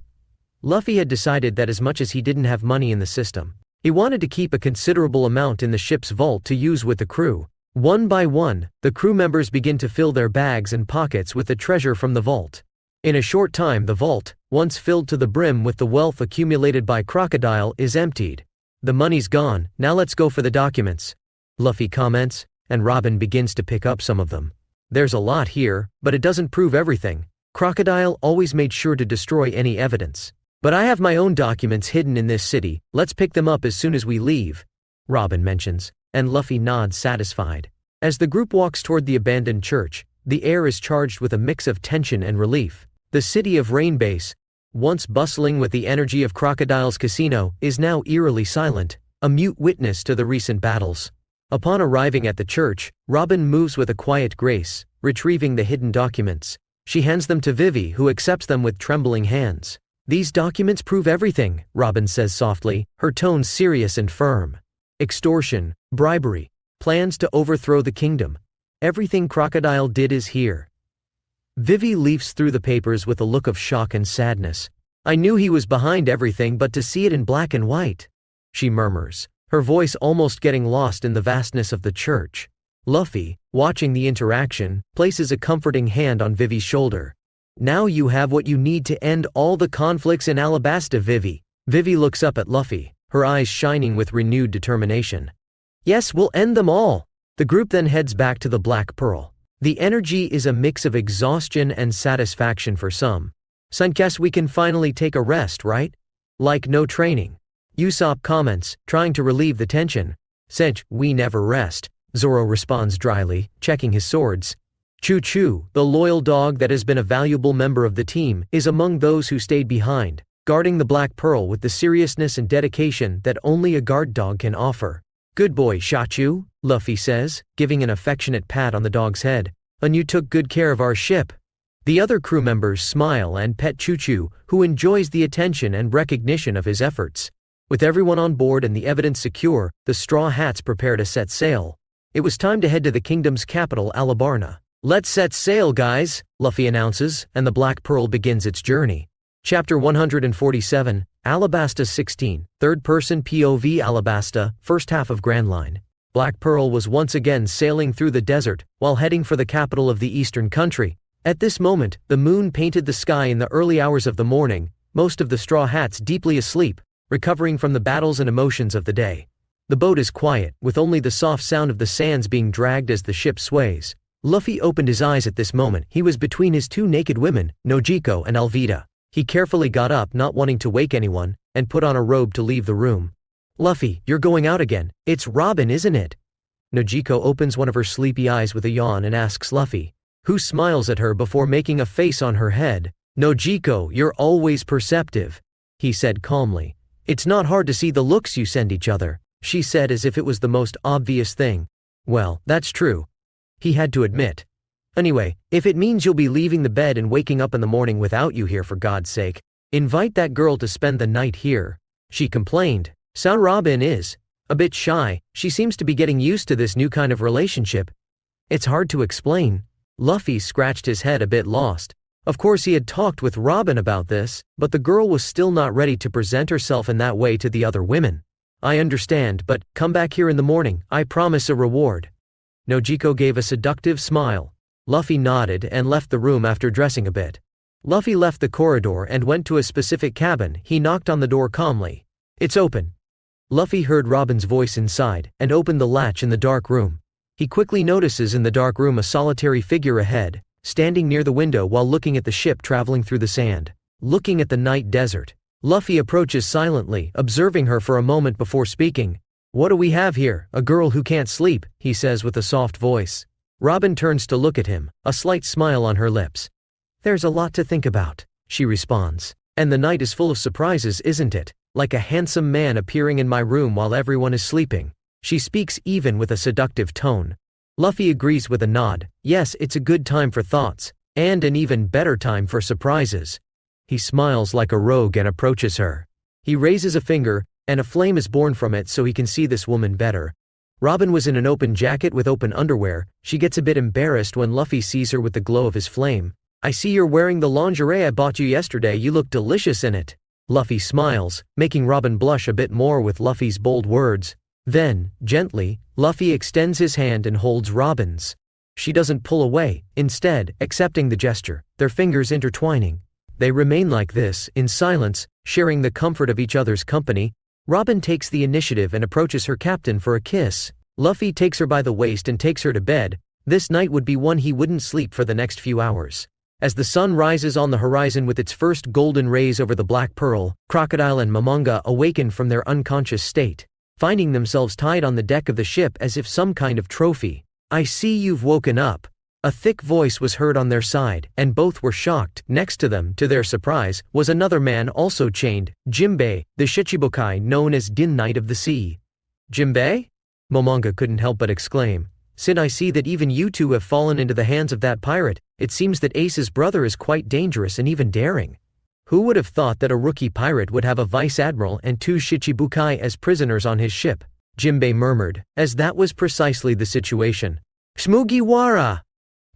Luffy had decided that as much as he didn't have money in the system, he wanted to keep a considerable amount in the ship's vault to use with the crew. One by one, the crew members begin to fill their bags and pockets with the treasure from the vault. In a short time, the vault, once filled to the brim with the wealth accumulated by Crocodile, is emptied. The money's gone, now let's go for the documents, Luffy comments, and Robin begins to pick up some of them. There's a lot here, but it doesn't prove everything. Crocodile always made sure to destroy any evidence. But I have my own documents hidden in this city, let's pick them up as soon as we leave, Robin mentions, and Luffy nods satisfied. As the group walks toward the abandoned church, the air is charged with a mix of tension and relief. The city of Rainbase, once bustling with the energy of Crocodile's casino, is now eerily silent, a mute witness to the recent battles. Upon arriving at the church, Robin moves with a quiet grace, retrieving the hidden documents. She hands them to Vivi, who accepts them with trembling hands. These documents prove everything, Robin says softly, her tone serious and firm. Extortion, bribery, plans to overthrow the kingdom. Everything Crocodile did is here. Vivi leafs through the papers with a look of shock and sadness. I knew he was behind everything, but to see it in black and white, she murmurs, her voice almost getting lost in the vastness of the church. Luffy, watching the interaction, places a comforting hand on Vivi's shoulder. Now you have what you need to end all the conflicts in Alabasta, Vivi. Vivi looks up at Luffy, her eyes shining with renewed determination. Yes, we'll end them all. The group then heads back to the Black Pearl. The energy is a mix of exhaustion and satisfaction for some. So guess we can finally take a rest, right? Like no training. Usopp comments, trying to relieve the tension. Since we never rest, Zoro responds dryly, checking his swords. Choo-Choo, the loyal dog that has been a valuable member of the team, is among those who stayed behind, guarding the Black Pearl with the seriousness and dedication that only a guard dog can offer. Good boy, Shachu, Luffy says, giving an affectionate pat on the dog's head. And you took good care of our ship. The other crew members smile and pet Choo-Choo, who enjoys the attention and recognition of his efforts. With everyone on board and the evidence secure, the Straw Hats prepare to set sail. It was time to head to the kingdom's capital, Alabarna. Let's set sail, guys, Luffy announces, and the Black Pearl begins its journey. Chapter 147, Alabasta 16, Third-Person POV Alabasta, First Half of Grand Line. Black Pearl was once again sailing through the desert, while heading for the capital of the eastern country. At this moment, the moon painted the sky in the early hours of the morning, most of the Straw Hats deeply asleep, recovering from the battles and emotions of the day. The boat is quiet, with only the soft sound of the sands being dragged as the ship sways. Luffy opened his eyes at this moment. He was between his two naked women, Nojiko and Alvida. He carefully got up, not wanting to wake anyone, and put on a robe to leave the room. Luffy, you're going out again. It's Robin, isn't it? Nojiko opens one of her sleepy eyes with a yawn and asks Luffy, who smiles at her before making a face on her head. Nojiko, you're always perceptive, he said calmly. It's not hard to see the looks you send each other, she said as if it was the most obvious thing. Well, that's true, he had to admit. Anyway, if it means you'll be leaving the bed and waking up in the morning without you here, for God's sake, Invite that girl to spend the night here, she complained. So Robin is a bit shy, she seems to be getting used to this new kind of relationship. It's hard to explain. Luffy scratched his head a bit lost. Of course he had talked with Robin about this, but the girl was still not ready to present herself in that way to the other women. I understand, but come back here in the morning, I promise a reward. Nojiko gave a seductive smile. Luffy nodded and left the room after dressing a bit. Luffy left the corridor and went to a specific cabin. He knocked on the door calmly. It's open. Luffy heard Robin's voice inside and opened the latch in the dark room. He quickly notices in the dark room a solitary figure ahead, standing near the window while looking at the ship traveling through the sand. Looking at the night desert, Luffy approaches silently, observing her for a moment before speaking. What do we have here? A girl who can't sleep, he says with a soft voice. Robin turns to look at him, a slight smile on her lips. There's a lot to think about, she responds. And the night is full of surprises, isn't it? Like a handsome man appearing in my room while everyone is sleeping. She speaks even with a seductive tone. Luffy agrees with a nod. Yes, it's a good time for thoughts, and an even better time for surprises. He smiles like a rogue and approaches her. He raises a finger, and a flame is born from it so he can see this woman better. Robin was in an open jacket with open underwear. She gets a bit embarrassed when Luffy sees her with the glow of his flame. I see you're wearing the lingerie I bought you yesterday. You look delicious in it. Luffy smiles, making Robin blush a bit more with Luffy's bold words. Then, gently, Luffy extends his hand and holds Robin's. She doesn't pull away, instead, accepting the gesture, their fingers intertwining. They remain like this, in silence, sharing the comfort of each other's company. Robin takes the initiative and approaches her captain for a kiss. Luffy takes her by the waist and takes her to bed. This night would be one he wouldn't sleep for the next few hours. As the sun rises on the horizon with its first golden rays over the Black Pearl, Crocodile and Momonga awaken from their unconscious state, finding themselves tied on the deck of the ship as if some kind of trophy. I see you've woken up. A thick voice was heard on their side, and both were shocked. Next to them, to their surprise, was another man also chained, Jinbei, the Shichibukai known as Din Knight of the Sea. Jinbei? Momonga couldn't help but exclaim. Sin, I see that even you two have fallen into the hands of that pirate. It seems that Ace's brother is quite dangerous and even daring. Who would have thought that a rookie pirate would have a vice-admiral and 2 Shichibukai as prisoners on his ship? Jinbei murmured, as that was precisely the situation. Shmugiwara!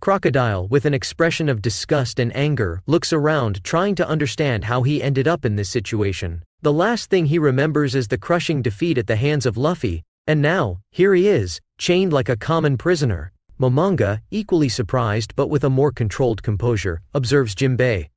Crocodile, with an expression of disgust and anger, looks around trying to understand how he ended up in this situation. The last thing he remembers is the crushing defeat at the hands of Luffy, and now, here he is, chained like a common prisoner. Momonga, equally surprised but with a more controlled composure, observes Jinbei.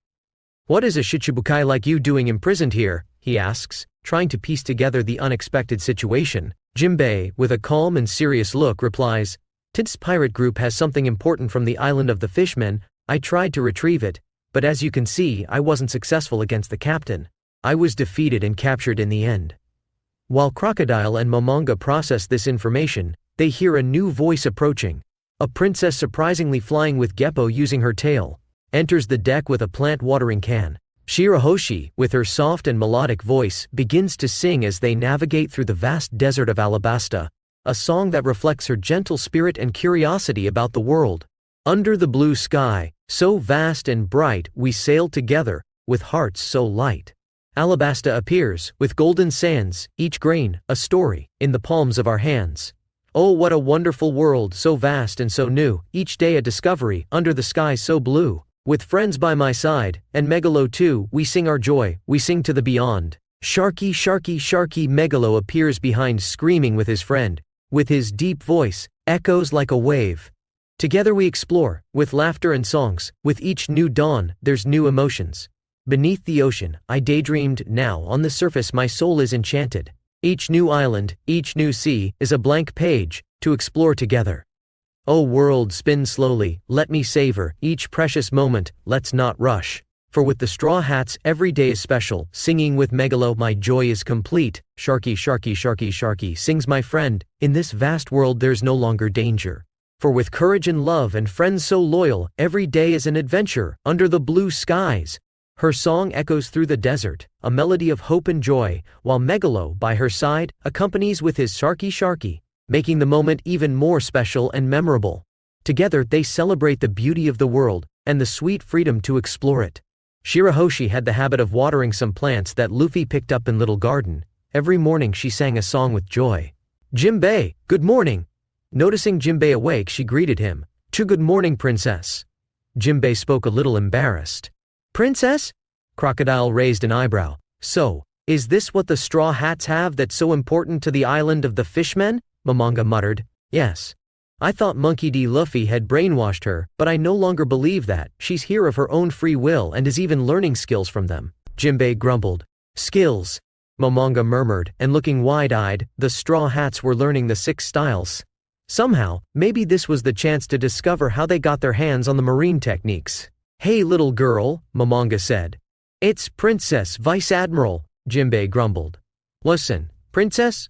What is a Shichibukai like you doing imprisoned here? He asks, trying to piece together the unexpected situation. Jinbei, with a calm and serious look, replies, Tid's pirate group has something important from the island of the fishmen. I tried to retrieve it, but as you can see, I wasn't successful against the captain. I was defeated and captured in the end. While Crocodile and Momonga process this information, they hear a new voice approaching. A princess surprisingly flying with Geppo using her tail, enters the deck with a plant watering can. Shirahoshi, with her soft and melodic voice, begins to sing as they navigate through the vast desert of Alabasta, a song that reflects her gentle spirit and curiosity about the world. Under the blue sky, so vast and bright, we sail together, with hearts so light. Alabasta appears, with golden sands, each grain, a story, in the palms of our hands. Oh, what a wonderful world, so vast and so new, each day a discovery, under the sky so blue. With friends by my side, and Megalo too, we sing our joy, we sing to the beyond. Sharky, Sharky, Sharky. Megalo appears behind, screaming with his friend. With his deep voice, echoes like a wave. Together we explore, with laughter and songs, with each new dawn, there's new emotions. Beneath the ocean, I daydreamed, now on the surface my soul is enchanted. Each new island, each new sea, is a blank page, to explore together. O world, spin slowly, let me savor each precious moment, let's not rush. For with the straw hats every day is special, singing with Megalo my joy is complete. Sharky, Sharky, Sharky, Sharky, sings my friend, in this vast world there's no longer danger. For with courage and love and friends so loyal, every day is an adventure, under the blue skies. Her song echoes through the desert, a melody of hope and joy, while Megalo, by her side, accompanies with his Sharky Sharky, making the moment even more special and memorable. Together they celebrate the beauty of the world, and the sweet freedom to explore it. Shirahoshi had the habit of watering some plants that Luffy picked up in Little Garden. Every morning she sang a song with joy. "Jinbei, good morning." Noticing Jinbei awake, she greeted him. "Good morning, princess." Jinbei spoke a little embarrassed. "Princess?" Crocodile raised an eyebrow. "So, is this what the Straw Hats have that's so important to the island of the fishmen?" Momonga muttered. "Yes. I thought Monkey D. Luffy had brainwashed her, but I no longer believe that. She's here of her own free will and is even learning skills from them." Jinbei grumbled. "Skills?" Momonga murmured, and looking wide-eyed, the Straw Hats were learning the 6 styles. Somehow, maybe this was the chance to discover how they got their hands on the marine techniques. "Hey little girl," Momonga said. "It's Princess Vice Admiral," Jinbei grumbled. "Listen, Princess?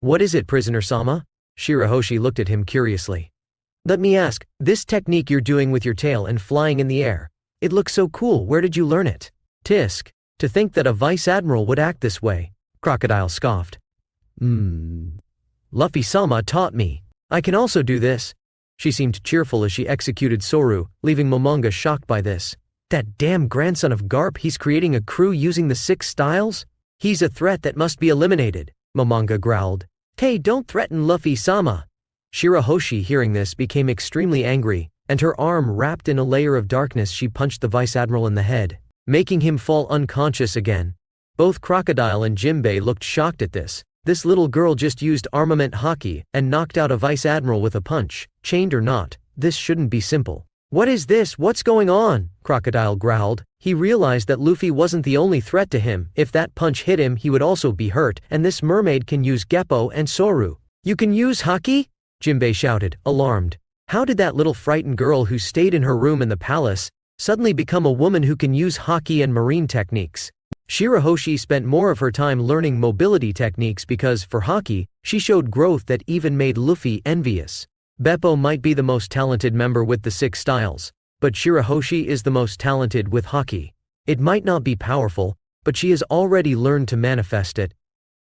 What is it, prisoner-sama?" Shirahoshi looked at him curiously. "Let me ask, this technique you're doing with your tail and flying in the air, it looks so cool, where did you learn it?" "Tisk, to think that a vice admiral would act this way," Crocodile scoffed. "Luffy-sama taught me. I can also do this." She seemed cheerful as she executed Soru, leaving Momonga shocked by this. "That damn grandson of Garp, he's creating a crew using the 6 styles? He's a threat that must be eliminated," Momonga growled. "Hey, don't threaten Luffy-sama." Shirahoshi, hearing this, became extremely angry, and her arm wrapped in a layer of darkness, she punched the Vice Admiral in the head, making him fall unconscious again. Both Crocodile and Jinbei looked shocked at this. This little girl just used armament hockey and knocked out a Vice Admiral with a punch. Chained or not, this shouldn't be simple. "What is this? What's going on?" Crocodile growled. He realized that Luffy wasn't the only threat to him. If that punch hit him, he would also be hurt, and this mermaid can use Geppo and Soru. "You can use hockey?" Jinbei shouted, alarmed. How did that little frightened girl who stayed in her room in the palace suddenly become a woman who can use hockey and marine techniques? Shirahoshi spent more of her time learning mobility techniques because, for hockey, she showed growth that even made Luffy envious. Beppo might be the most talented member with the 6 styles, but Shirahoshi is the most talented with hockey. It might not be powerful, but she has already learned to manifest it.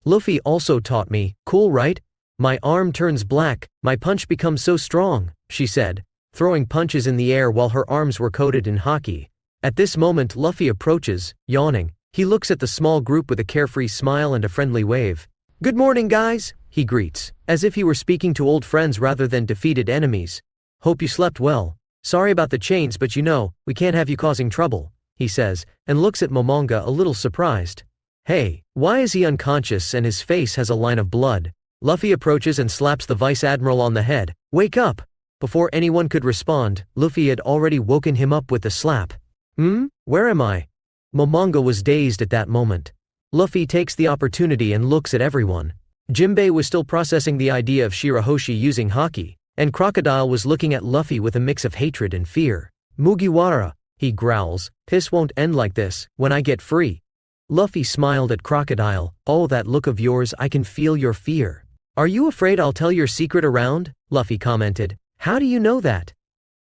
"Luffy also taught me, cool right? My arm turns black, my punch becomes so strong," she said, throwing punches in the air while her arms were coated in hockey. At this moment Luffy approaches, yawning. He looks at the small group with a carefree smile and a friendly wave. "Good morning, guys," he greets, as if he were speaking to old friends rather than defeated enemies. "Hope you slept well. Sorry about the chains, but we can't have you causing trouble," he says, and looks at Momonga a little surprised. "Hey, why is he unconscious and his face has a line of blood?" Luffy approaches and slaps the Vice Admiral on the head. "Wake up!" Before anyone could respond, Luffy had already woken him up with a slap. Where am I?" Momonga was dazed at that moment. Luffy takes the opportunity and looks at everyone. Jinbei was still processing the idea of Shirahoshi using hockey, and Crocodile was looking at Luffy with a mix of hatred and fear. "Mugiwara," he growls, "this won't end like this, when I get free." Luffy smiled at Crocodile. "Oh, that look of yours, I can feel your fear." "Are you afraid I'll tell your secret around?" Luffy commented. "How do you know that?"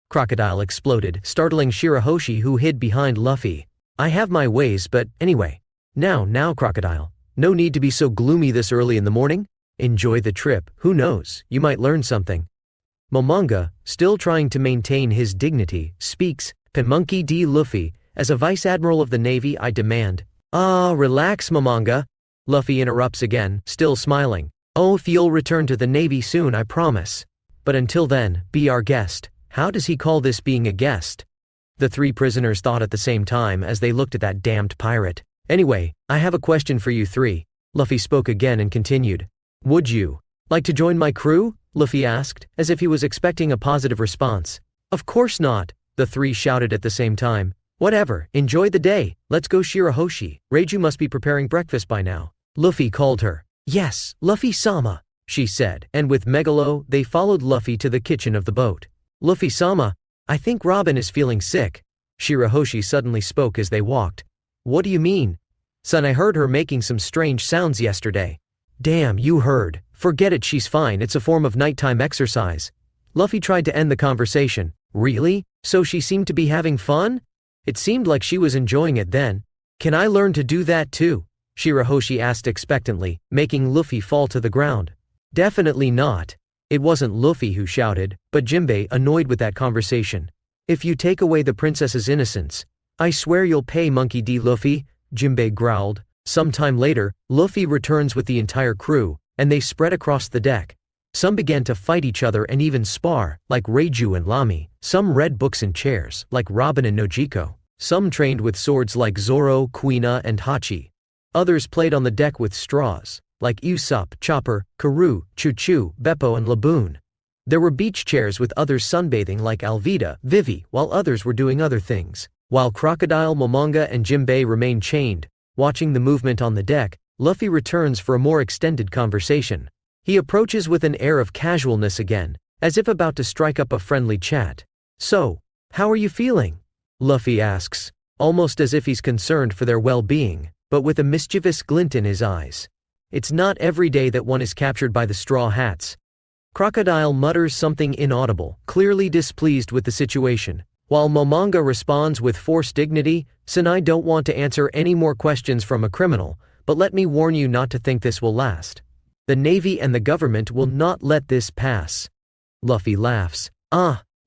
Crocodile exploded, startling Shirahoshi, who hid behind Luffy. "I have my ways, but anyway. Now, Crocodile. No need to be so gloomy this early in the morning. Enjoy the trip, who knows, you might learn something." Momonga, still trying to maintain his dignity, speaks. "Monkey D. Luffy, as a Vice Admiral of the Navy, I demand—" "Ah, relax, Momonga," Luffy interrupts again, still smiling. "Oh, you'll return to the Navy soon, I promise. But until then, be our guest." How does he call this being a guest? The 3 prisoners thought at the same time as they looked at that damned pirate. "Anyway, I have a question for you 3. Luffy spoke again and continued. "Would you like to join my crew?" Luffy asked, as if he was expecting a positive response. "Of course not," the 3 shouted at the same time. "Whatever, enjoy the day, let's go." Shirahoshi, Reiju must be preparing breakfast by now. Luffy called her. "Yes, Luffy-sama," she said, and with Megalo, they followed Luffy to the kitchen of the boat. "Luffy-sama, I think Robin is feeling sick," Shirahoshi suddenly spoke as they walked. "What do you mean?" "Son, I heard her making some strange sounds yesterday." "Damn, you heard. Forget it, she's fine, it's a form of nighttime exercise." Luffy tried to end the conversation. "Really? So she seemed to be having fun? It seemed like she was enjoying it then. Can I learn to do that too?" Shirahoshi asked expectantly, making Luffy fall to the ground. "Definitely not." It wasn't Luffy who shouted, but Jinbei, annoyed with that conversation. "If you take away the princess's innocence, I swear you'll pay, Monkey D. Luffy, Jinbei growled. Sometime later, Luffy returns with the entire crew, and they spread across the deck. Some began to fight each other and even spar, like Reiju and Lamy. Some read books in chairs, like Robin and Nojiko. Some trained with swords like Zoro, Kuina, and Hachi. Others played on the deck with straws, like Usopp, Chopper, Karoo, Choo-Choo, Beppo, and Laboon. There were beach chairs with others sunbathing like Alvida, Vivi, while others were doing other things. While Crocodile, Momonga, and Jinbei remained chained, watching the movement on the deck, Luffy returns for a more extended conversation. He approaches with an air of casualness again, as if about to strike up a friendly chat. So, how are you feeling? Luffy asks, almost as if he's concerned for their well-being, but with a mischievous glint in his eyes. It's not every day that one is captured by the Straw Hats. Crocodile mutters something inaudible, clearly displeased with the situation, while Momonga responds with forced dignity, "Son, I don't want to answer any more questions from a criminal, but let me warn you not to think this will last. The Navy and the government will not let this pass." Luffy laughs.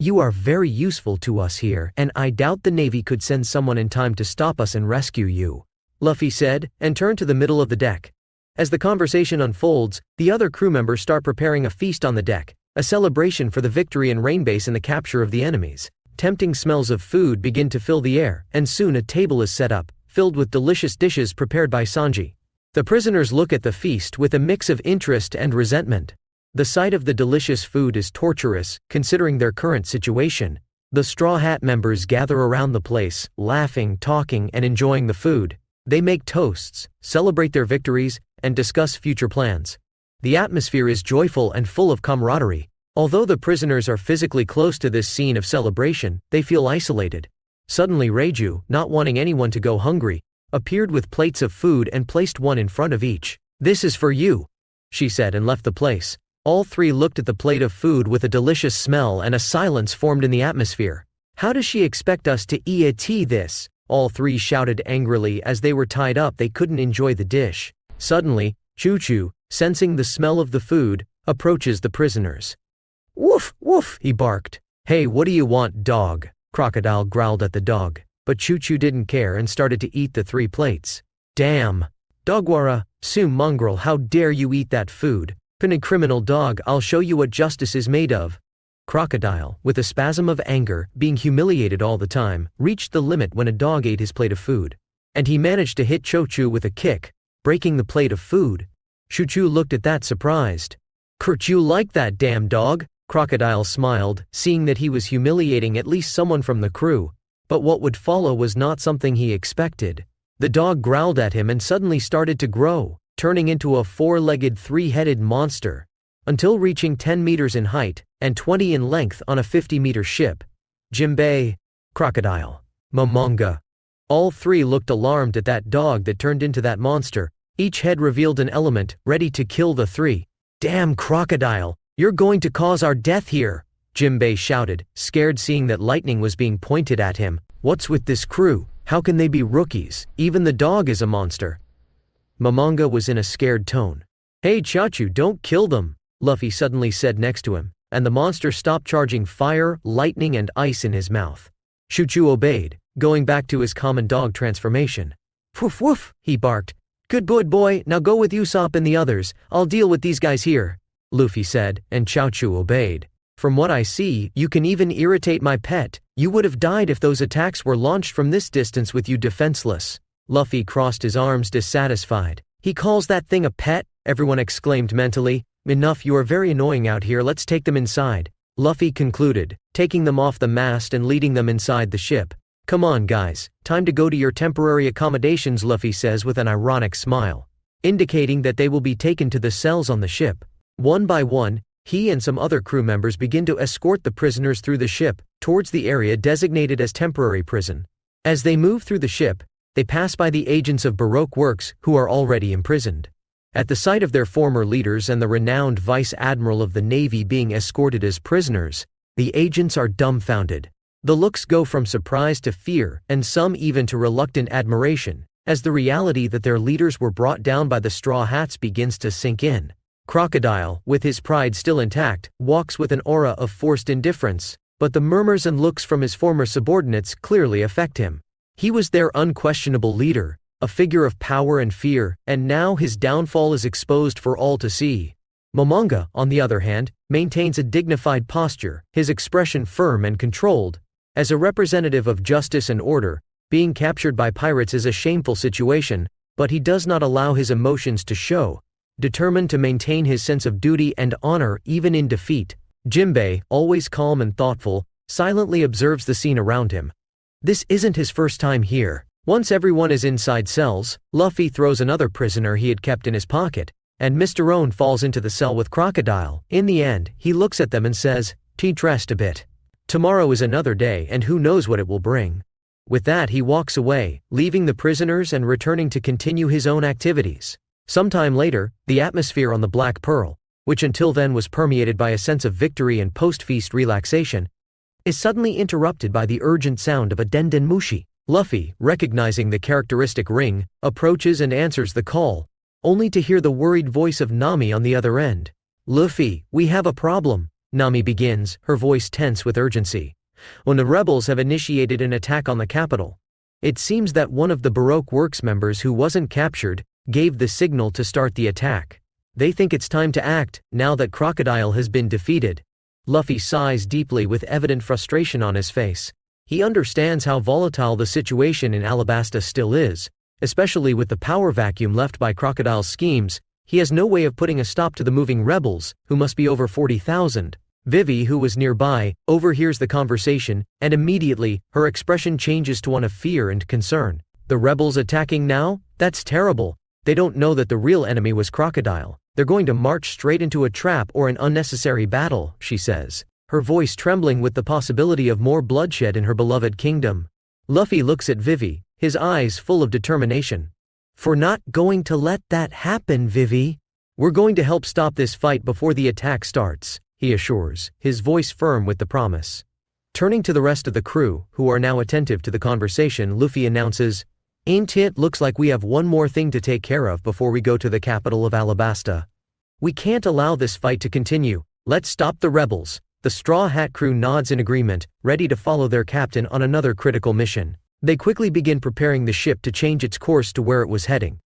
You are very useful to us here, and I doubt the Navy could send someone in time to stop us and rescue you, Luffy said, and turned to the middle of the deck. As the conversation unfolds, the other crew members start preparing a feast on the deck, a celebration for the victory in Rainbase and the capture of the enemies. Tempting smells of food begin to fill the air, and soon a table is set up, filled with delicious dishes prepared by Sanji. The prisoners look at the feast with a mix of interest and resentment. The sight of the delicious food is torturous, considering their current situation. The Straw Hat members gather around the place, laughing, talking, and enjoying the food. They make toasts, celebrate their victories, and discuss future plans. The atmosphere is joyful and full of camaraderie. Although the prisoners are physically close to this scene of celebration, they feel isolated. Suddenly Reiju, not wanting anyone to go hungry, appeared with plates of food and placed one in front of each. "This is for you," she said, and left the place. All three looked at the plate of food with a delicious smell, and a silence formed in the atmosphere. "How does she expect us to eat this?" All three shouted angrily. As they were tied up, they couldn't enjoy the dish. Suddenly, Choo-Choo, sensing the smell of the food, approaches the prisoners. "Woof, woof," he barked. "Hey, what do you want, dog?" Crocodile growled at the dog, but Choo-Choo didn't care and started to eat the 3 plates. "Damn! Dogwara, Sue mongrel, how dare you eat that food? Pin criminal dog, I'll show you what justice is made of." Crocodile, with a spasm of anger, being humiliated all the time, reached the limit when a dog ate his plate of food. And he managed to hit Choo-Choo with a kick, breaking the plate of food. Choo-Choo looked at that surprised. "Curt, you like that, damn dog?" Crocodile smiled, seeing that he was humiliating at least someone from the crew. But what would follow was not something he expected. The dog growled at him and suddenly started to grow, turning into a 4-legged 3-headed monster, until reaching 10 meters in height and 20 in length on a 50-meter ship. Jinbei, Crocodile, Momonga. All three looked alarmed at that dog that turned into that monster. Each head revealed an element, ready to kill the 3. "Damn Crocodile, you're going to cause our death here," Jinbei shouted, scared seeing that lightning was being pointed at him. "What's with this crew? How can they be rookies? Even the dog is a monster." Momonga was in a scared tone. "Hey Chachu, don't kill them," Luffy suddenly said next to him, and the monster stopped charging fire, lightning, and ice in his mouth. Choo-Choo obeyed, going back to his common dog transformation. "Woof woof," he barked. "Good boy, now go with Usopp and the others, I'll deal with these guys here," Luffy said, and Choo-Choo obeyed. "From what I see, you can even irritate my pet. You would have died if those attacks were launched from this distance with you defenseless." Luffy crossed his arms dissatisfied. "He calls that thing a pet?" everyone exclaimed mentally. "Enough, you are very annoying out here, let's take them inside," Luffy concluded, taking them off the mast and leading them inside the ship. "Come on guys, time to go to your temporary accommodations," Luffy says with an ironic smile, indicating that they will be taken to the cells on the ship. One by one, he and some other crew members begin to escort the prisoners through the ship, towards the area designated as temporary prison. As they move through the ship, they pass by the agents of Baroque Works who are already imprisoned. At the sight of their former leaders and the renowned Vice Admiral of the Navy being escorted as prisoners, the agents are dumbfounded. The looks go from surprise to fear, and some even to reluctant admiration, as the reality that their leaders were brought down by the Straw Hats begins to sink in. Crocodile, with his pride still intact, walks with an aura of forced indifference, but the murmurs and looks from his former subordinates clearly affect him. He was their unquestionable leader, a figure of power and fear, and now his downfall is exposed for all to see. Momonga, on the other hand, maintains a dignified posture, his expression firm and controlled. As a representative of justice and order, being captured by pirates is a shameful situation, but he does not allow his emotions to show, determined to maintain his sense of duty and honor even in defeat. Jinbei, always calm and thoughtful, silently observes the scene around him. This isn't his first time here. Once everyone is inside cells, Luffy throws another prisoner he had kept in his pocket, and Mr. Own falls into the cell with Crocodile. In the end, he looks at them and says, "Teach rest a bit. Tomorrow is another day and who knows what it will bring." With that he walks away, leaving the prisoners and returning to continue his own activities. Sometime later, the atmosphere on the Black Pearl, which until then was permeated by a sense of victory and post-feast relaxation, is suddenly interrupted by the urgent sound of a denden mushi. Luffy, recognizing the characteristic ring, approaches and answers the call, only to hear the worried voice of Nami on the other end. "Luffy, we have a problem," Nami begins, her voice tense with urgency. "When the rebels have initiated an attack on the capital. It seems that one of the Baroque Works members who wasn't captured gave the signal to start the attack. They think it's time to act, now that Crocodile has been defeated." Luffy sighs deeply with evident frustration on his face. He understands how volatile the situation in Alabasta still is, especially with the power vacuum left by Crocodile's schemes. He has no way of putting a stop to the moving rebels, who must be over 40,000. Vivi, who was nearby, overhears the conversation, and immediately, her expression changes to one of fear and concern. "The rebels attacking now? That's terrible. They don't know that the real enemy was Crocodile. They're going to march straight into a trap or an unnecessary battle," she says, her voice trembling with the possibility of more bloodshed in her beloved kingdom. Luffy looks at Vivi, his eyes full of determination. "We're not going to let that happen, Vivi. We're going to help stop this fight before the attack starts," he assures, his voice firm with the promise. Turning to the rest of the crew, who are now attentive to the conversation, Luffy announces, "Ain't it looks like we have one more thing to take care of before we go to the capital of Alabasta. We can't allow this fight to continue. Let's stop the rebels." The Straw Hat crew nods in agreement, ready to follow their captain on another critical mission. They quickly begin preparing the ship to change its course to where it was heading.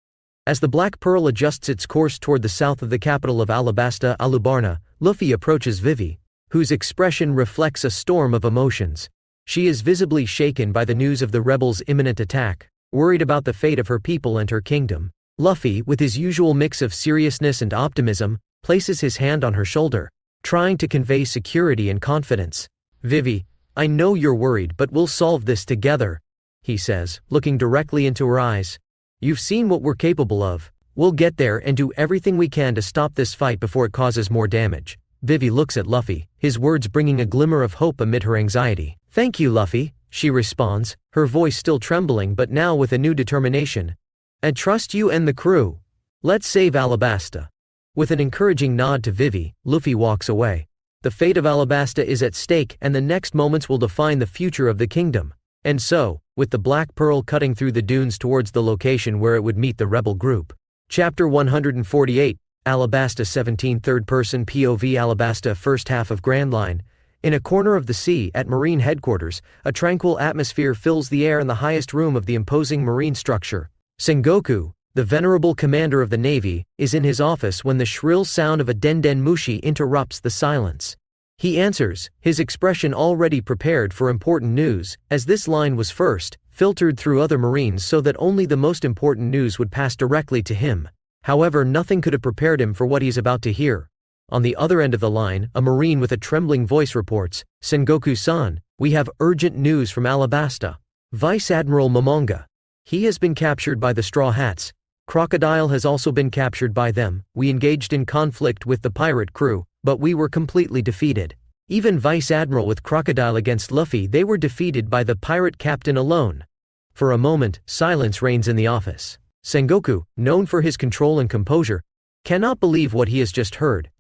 As the Black Pearl adjusts its course toward the south of the capital of Alabasta, Alubarna, Luffy approaches Vivi, whose expression reflects a storm of emotions. She is visibly shaken by the news of the rebels' imminent attack, worried about the fate of her people and her kingdom. Luffy, with his usual mix of seriousness and optimism, places his hand on her shoulder, trying to convey security and confidence. "Vivi, I know you're worried, but we'll solve this together," he says, looking directly into her eyes. "You've seen what we're capable of. We'll get there and do everything we can to stop this fight before it causes more damage." Vivi looks at Luffy, his words bringing a glimmer of hope amid her anxiety. "Thank you, Luffy," she responds, her voice still trembling but now with a new determination. "I trust you and the crew. Let's save Alabasta." With an encouraging nod to Vivi, Luffy walks away. The fate of Alabasta is at stake and the next moments will define the future of the kingdom. And so, with the Black Pearl cutting through the dunes towards the location where it would meet the rebel group. Chapter 148, Alabasta 17 Third-person POV Alabasta first half of Grand Line. In a corner of the sea at Marine headquarters, a tranquil atmosphere fills the air in the highest room of the imposing marine structure. Sengoku, the venerable commander of the Navy, is in his office when the shrill sound of a denden mushi interrupts the silence. He answers, his expression already prepared for important news, as this line was first filtered through other Marines so that only the most important news would pass directly to him. However, nothing could have prepared him for what he is about to hear. On the other end of the line, a Marine with a trembling voice reports, "Sengoku-san, we have urgent news from Alabasta. Vice Admiral Momonga. He has been captured by the Straw Hats. Crocodile has also been captured by them. We engaged in conflict with the pirate crew, but we were completely defeated. Even Vice Admiral with Crocodile against Luffy, they were defeated by the pirate captain alone." For a moment, silence reigns in the office. Sengoku, known for his control and composure, cannot believe what he has just heard.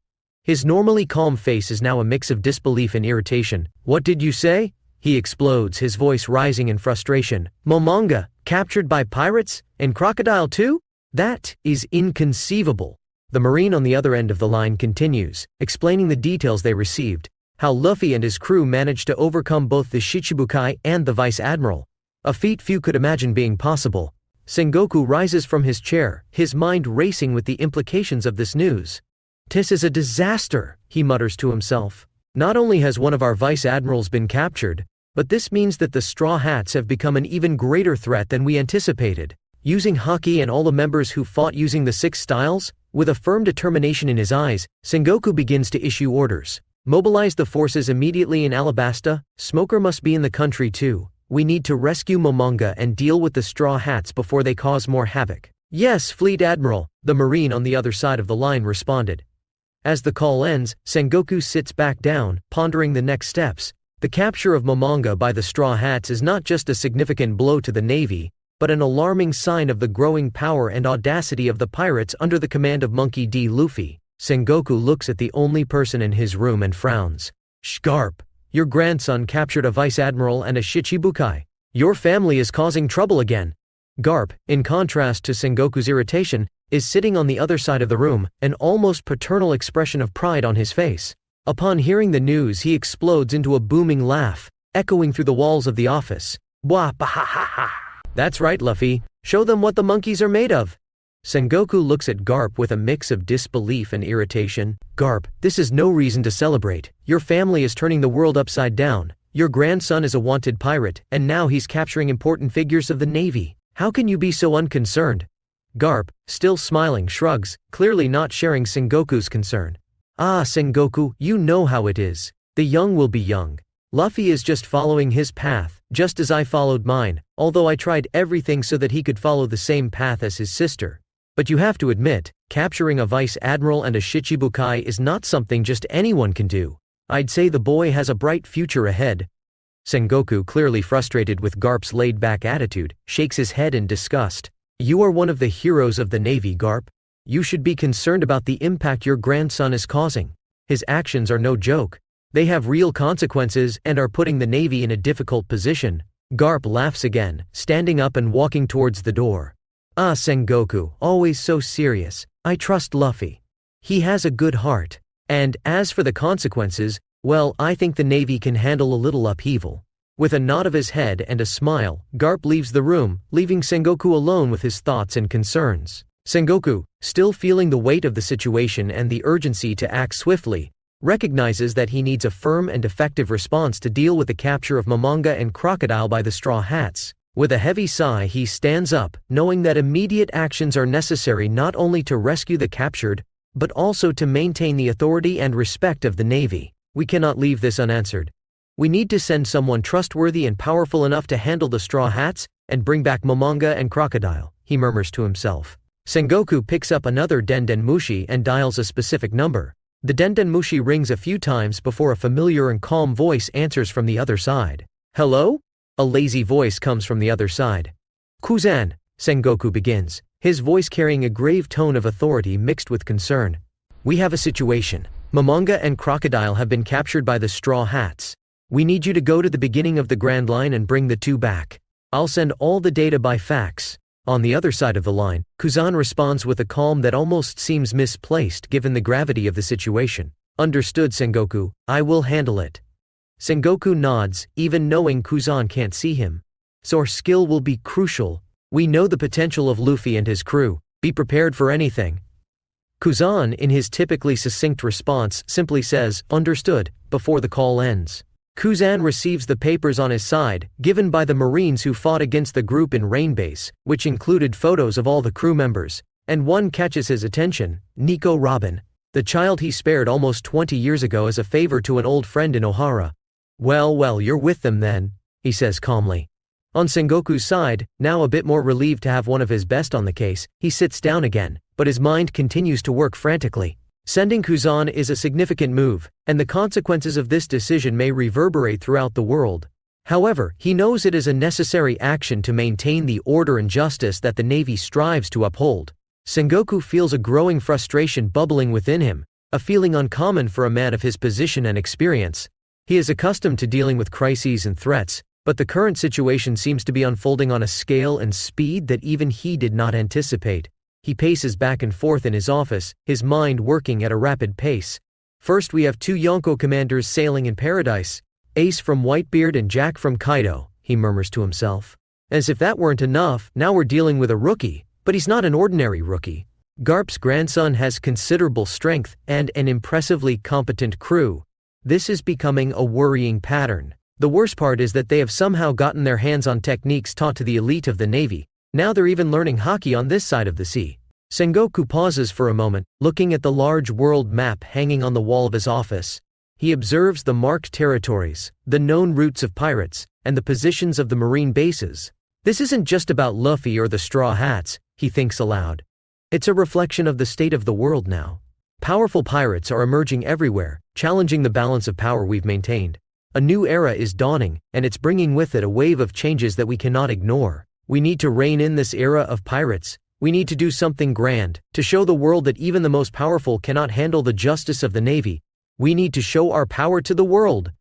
His normally calm face is now a mix of disbelief and irritation. "What did you say?" he explodes, his voice rising in frustration. "Momonga, captured by pirates? And Crocodile too? That is inconceivable." The Marine on the other end of the line continues, explaining the details they received, how Luffy and his crew managed to overcome both the Shichibukai and the Vice Admiral. A feat few could imagine being possible. Sengoku rises from his chair, his mind racing with the implications of this news. "This is a disaster," he mutters to himself. "Not only has one of our vice admirals been captured, but this means that the Straw Hats have become an even greater threat than we anticipated." Using Haki and all the members who fought using the 6 styles, with a firm determination in his eyes, Sengoku begins to issue orders. "Mobilize the forces immediately in Alabasta. Smoker must be in the country too. We need to rescue Momonga and deal with the Straw Hats before they cause more havoc." "Yes, Fleet Admiral," the Marine on the other side of the line responded. As the call ends, Sengoku sits back down, pondering the next steps. The capture of Momonga by the Straw Hats is not just a significant blow to the Navy, but an alarming sign of the growing power and audacity of the pirates under the command of Monkey D. Luffy. Sengoku looks at the only person in his room and frowns. "Garp, your grandson captured a vice admiral and a Shichibukai. Your family is causing trouble again." Garp, in contrast to Sengoku's irritation, is sitting on the other side of the room, an almost paternal expression of pride on his face. Upon hearing the news, he explodes into a booming laugh, echoing through the walls of the office. "Bwah, bahahaha. That's right, Luffy. Show them what the monkeys are made of." Sengoku looks at Garp with a mix of disbelief and irritation. "Garp, this is no reason to celebrate. Your family is turning the world upside down. Your grandson is a wanted pirate, and now he's capturing important figures of the Navy. How can you be so unconcerned?" Garp, still smiling, shrugs, clearly not sharing Sengoku's concern. "Ah, Sengoku, you know how it is. The young will be young. Luffy is just following his path, just as I followed mine, although I tried everything so that he could follow the same path as his sister. But you have to admit, capturing a vice admiral and a Shichibukai is not something just anyone can do. I'd say the boy has a bright future ahead." Sengoku, clearly frustrated with Garp's laid-back attitude, shakes his head in disgust. "You are one of the heroes of the Navy, Garp. You should be concerned about the impact your grandson is causing. His actions are no joke. They have real consequences and are putting the Navy in a difficult position." Garp laughs again, standing up and walking towards the door. "Ah, Sengoku, always so serious. I trust Luffy. He has a good heart. And as for the consequences, well, I think the Navy can handle a little upheaval." With a nod of his head and a smile, Garp leaves the room, leaving Sengoku alone with his thoughts and concerns. Sengoku, still feeling the weight of the situation and the urgency to act swiftly, recognizes that he needs a firm and effective response to deal with the capture of Momonga and Crocodile by the Straw Hats. With a heavy sigh, he stands up, knowing that immediate actions are necessary not only to rescue the captured, but also to maintain the authority and respect of the Navy. "We cannot leave this unanswered. We need to send someone trustworthy and powerful enough to handle the Straw Hats and bring back Momonga and Crocodile," he murmurs to himself. Sengoku picks up another Denden Mushi and dials a specific number. The Denden Mushi rings a few times before a familiar and calm voice answers from the other side. "Hello?" A lazy voice comes from the other side. "Kuzan," Sengoku begins, his voice carrying a grave tone of authority mixed with concern. "We have a situation. Momonga and Crocodile have been captured by the Straw Hats. We need you to go to the beginning of the Grand Line and bring the 2 back. I'll send all the data by fax." On the other side of the line, Kuzan responds with a calm that almost seems misplaced given the gravity of the situation. "Understood, Sengoku. I will handle it." Sengoku nods, even knowing Kuzan can't see him. "So our skill will be crucial. We know the potential of Luffy and his crew. Be prepared for anything." Kuzan, in his typically succinct response, simply says, "Understood," before the call ends. Kuzan receives the papers on his side, given by the Marines who fought against the group in Rainbase, which included photos of all the crew members, and one catches his attention: Nico Robin, the child he spared almost 20 years ago as a favor to an old friend in Ohara. Well, you're with them then," he says calmly. On Sengoku's side, now a bit more relieved to have one of his best on the case, he sits down again, but his mind continues to work frantically. Sending Kuzan is a significant move, and the consequences of this decision may reverberate throughout the world. However, he knows it is a necessary action to maintain the order and justice that the Navy strives to uphold. Sengoku feels a growing frustration bubbling within him, a feeling uncommon for a man of his position and experience. He is accustomed to dealing with crises and threats, but the current situation seems to be unfolding on a scale and speed that even he did not anticipate. He paces back and forth in his office, his mind working at a rapid pace. First we have 2 Yonko commanders sailing in paradise, Ace from Whitebeard and Jack from Kaido, he murmurs to himself. As if that weren't enough, now we're dealing with a rookie, but he's not an ordinary rookie. Garp's grandson has considerable strength and an impressively competent crew. This is becoming a worrying pattern. The worst part is that they have somehow gotten their hands on techniques taught to the elite of the Navy. Now they're even learning hockey on this side of the sea. Sengoku pauses for a moment, looking at the large world map hanging on the wall of his office. He observes the marked territories, the known routes of pirates, and the positions of the marine bases. This isn't just about Luffy or the Straw Hats, he thinks aloud. It's a reflection of the state of the world now. Powerful pirates are emerging everywhere, challenging the balance of power we've maintained. A new era is dawning, and it's bringing with it a wave of changes that we cannot ignore. We need to rein in this era of pirates. We need to do something grand, to show the world that even the most powerful cannot handle the justice of the Navy. We need to show our power to the world.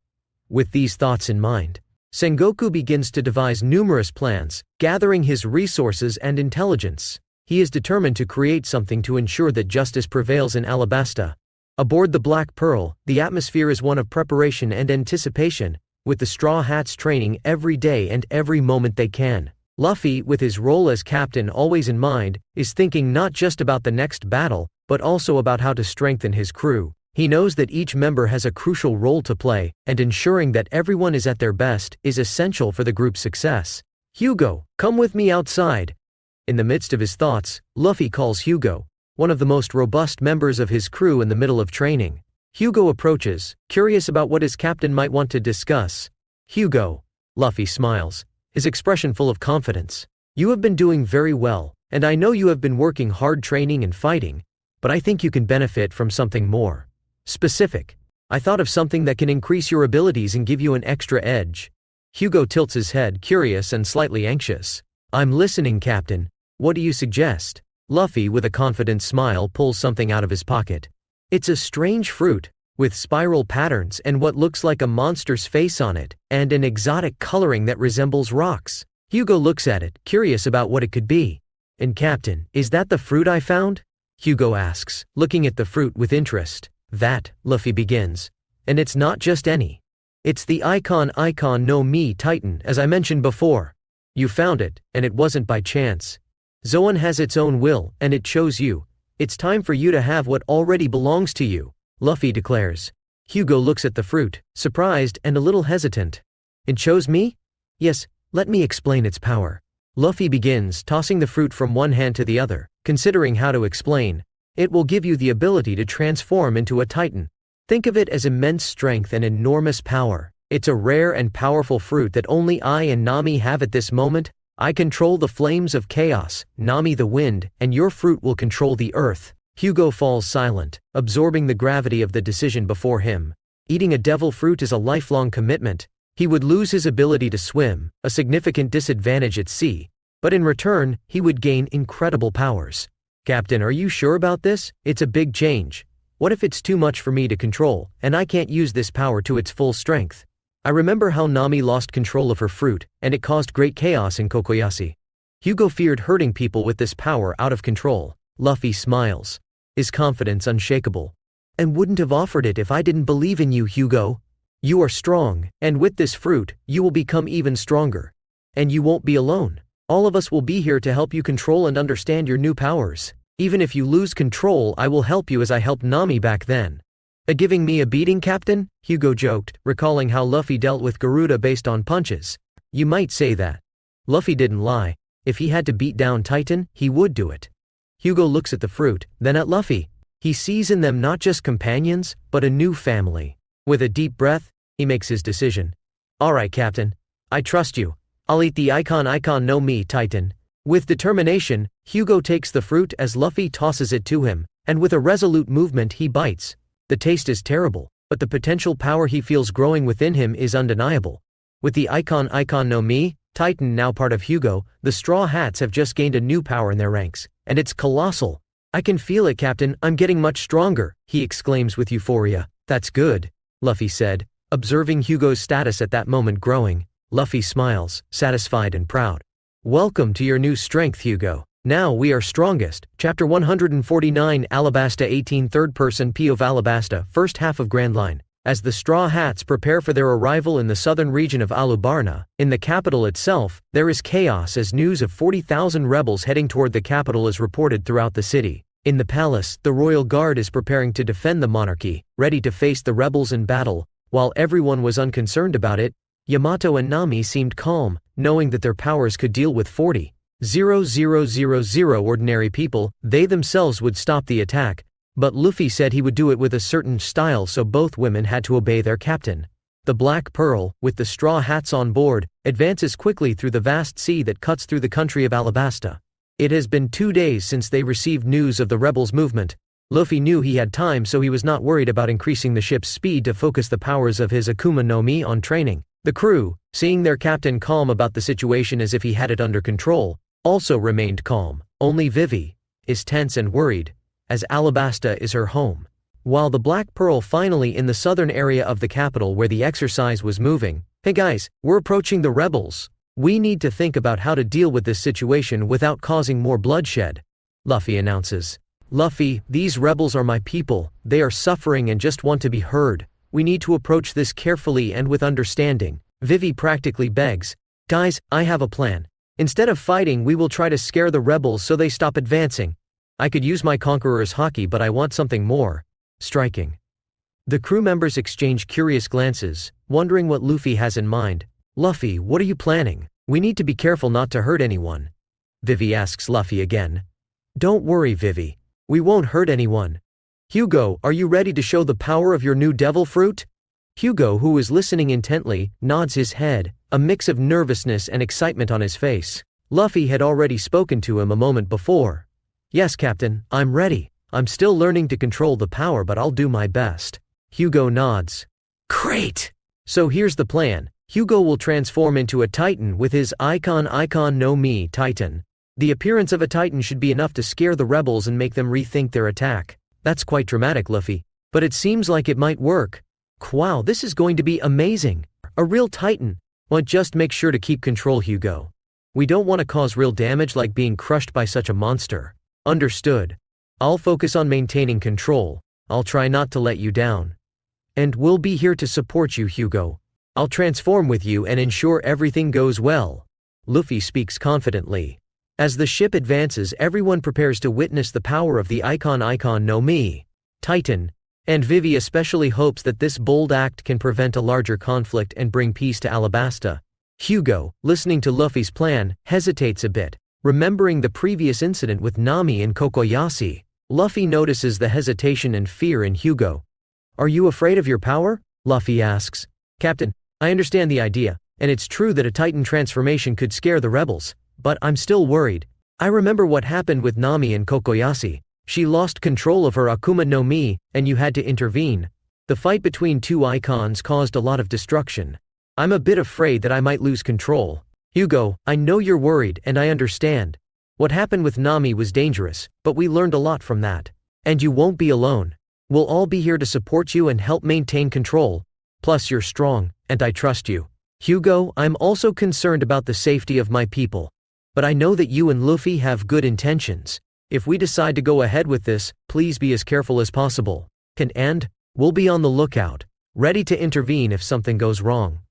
With these thoughts in mind, Sengoku begins to devise numerous plans, gathering his resources and intelligence. He is determined to create something to ensure that justice prevails in Alabasta. Aboard the Black Pearl, the atmosphere is one of preparation and anticipation, with the Straw Hats training every day and every moment they can. Luffy, with his role as captain always in mind, is thinking not just about the next battle, but also about how to strengthen his crew. He knows that each member has a crucial role to play, and ensuring that everyone is at their best is essential for the group's success. Hugo, come with me outside. In the midst of his thoughts, Luffy calls Hugo, one of the most robust members of his crew in the middle of training. Hugo approaches, curious about what his captain might want to discuss. Hugo. Luffy smiles, his expression full of confidence. You have been doing very well, and I know you have been working hard training and fighting, but I think you can benefit from something more specific. I thought of something that can increase your abilities and give you an extra edge. Hugo tilts his head, curious and slightly anxious. I'm listening, Captain. What do you suggest? Luffy, with a confident smile, pulls something out of his pocket. It's a strange fruit, with spiral patterns and what looks like a monster's face on it, and an exotic coloring that resembles rocks. Hugo looks at it, curious about what it could be. And Captain, is that the fruit I found? Hugo asks, looking at the fruit with interest. That, Luffy begins. And it's not just any. It's the Icon no Mi Titan, as I mentioned before. You found it, and it wasn't by chance. Zoan has its own will, and it chose you. It's time for you to have what already belongs to you, Luffy declares. Hugo looks at the fruit, surprised and a little hesitant. It chose me? Yes, let me explain its power. Luffy begins, tossing the fruit from one hand to the other, considering how to explain. It will give you the ability to transform into a Titan. Think of it as immense strength and enormous power. It's a rare and powerful fruit that only I and Nami have at this moment. I control the flames of chaos, Nami the wind, and your fruit will control the earth. Hugo falls silent, absorbing the gravity of the decision before him. Eating a devil fruit is a lifelong commitment. He would lose his ability to swim, a significant disadvantage at sea, but in return, he would gain incredible powers. Captain, are you sure about this? It's a big change. What if it's too much for me to control, and I can't use this power to its full strength? I remember how Nami lost control of her fruit, and it caused great chaos in Kokoyashi. Hugo feared hurting people with this power out of control. Luffy smiles, his confidence unshakable. And wouldn't have offered it if I didn't believe in you, Hugo. You are strong, and with this fruit, you will become even stronger. And you won't be alone. All of us will be here to help you control and understand your new powers. Even if you lose control, I will help you as I helped Nami back then. Giving me a beating, Captain? Hugo joked, recalling how Luffy dealt with Garuda based on punches. You might say that. Luffy didn't lie. If he had to beat down Titan, he would do it. Hugo looks at the fruit, then at Luffy. He sees in them not just companions, but a new family. With a deep breath, he makes his decision. Alright, Captain. I trust you. I'll eat the Icon no Mi Titan. With determination, Hugo takes the fruit as Luffy tosses it to him, and with a resolute movement he bites. The taste is terrible, but the potential power he feels growing within him is undeniable. With the Icon no Mi Titan now part of Hugo, the Straw Hats have just gained a new power in their ranks, and it's colossal. I can feel it, Captain, I'm getting much stronger, he exclaims with euphoria. That's good, Luffy said, observing Hugo's status at that moment growing. Luffy smiles, satisfied and proud. Welcome to your new strength, Hugo. Now we are strongest. Chapter 149 Alabasta 18 Third Person POV Alabasta First Half of Grand Line. As the Straw Hats prepare for their arrival in the southern region of Alubarna, in the capital itself, there is chaos as news of 40,000 rebels heading toward the capital is reported throughout the city. In the palace, the royal guard is preparing to defend the monarchy, ready to face the rebels in battle. While everyone was unconcerned about it, Yamato and Nami seemed calm, knowing that their powers could deal with 40,000 ordinary people. They themselves would stop the attack, but Luffy said he would do it with a certain style, so both women had to obey their captain. The Black Pearl, with the Straw Hats on board, advances quickly through the vast sea that cuts through the country of Alabasta. It has been 2 days since they received news of the rebels' movement. Luffy knew he had time, so he was not worried about increasing the ship's speed to focus the powers of his Akuma no Mi on training. The crew, seeing their captain calm about the situation as if he had it under control, also remained calm. Only Vivi is tense and worried, as Alabasta is her home. While the Black Pearl finally in the southern area of the capital where the exercise was moving. Hey guys, we're approaching the rebels. We need to think about how to deal with this situation without causing more bloodshed, Luffy announces. Luffy, these rebels are my people, they are suffering and just want to be heard. We need to approach this carefully and with understanding. Vivi practically begs. Guys, I have a plan. Instead of fighting, we will try to scare the rebels so they stop advancing. I could use my Conqueror's Haki, but I want something more striking. The crew members exchange curious glances, wondering what Luffy has in mind. Luffy, what are you planning? We need to be careful not to hurt anyone. Vivi asks Luffy again. Don't worry, Vivi. We won't hurt anyone. Hugo, are you ready to show the power of your new devil fruit? Hugo, who is listening intently, nods his head, a mix of nervousness and excitement on his face. Luffy had already spoken to him a moment before. Yes, Captain, I'm ready. I'm still learning to control the power, but I'll do my best. Hugo nods. Great! So here's the plan. Hugo will transform into a Titan with his Icon no Mi Titan. The appearance of a Titan should be enough to scare the rebels and make them rethink their attack. That's quite dramatic, Luffy. But it seems like it might work. Wow, this is going to be amazing. A real Titan. Well, just make sure to keep control, Hugo. We don't want to cause real damage like being crushed by such a monster. Understood. I'll focus on maintaining control. I'll try not to let you down. And we'll be here to support you, Hugo. I'll transform with you and ensure everything goes well. Luffy speaks confidently. As the ship advances, everyone prepares to witness the power of the Icon no Mi Titan, and Vivi especially hopes that this bold act can prevent a larger conflict and bring peace to Alabasta. Hugo, listening to Luffy's plan, hesitates a bit, remembering the previous incident with Nami and Kokoyashi. Luffy notices the hesitation and fear in Hugo. Are you afraid of your power? Luffy asks. Captain, I understand the idea, and it's true that a Titan transformation could scare the rebels, but I'm still worried. I remember what happened with Nami and Kokoyashi. She lost control of her Akuma no Mi, and you had to intervene. The fight between two icons caused a lot of destruction. I'm a bit afraid that I might lose control. Hugo, I know you're worried and I understand. What happened with Nami was dangerous, but we learned a lot from that. And you won't be alone. We'll all be here to support you and help maintain control. Plus you're strong, and I trust you. Hugo, I'm also concerned about the safety of my people. But I know that you and Luffy have good intentions. If we decide to go ahead with this, please be as careful as possible. And we'll be on the lookout, ready to intervene if something goes wrong.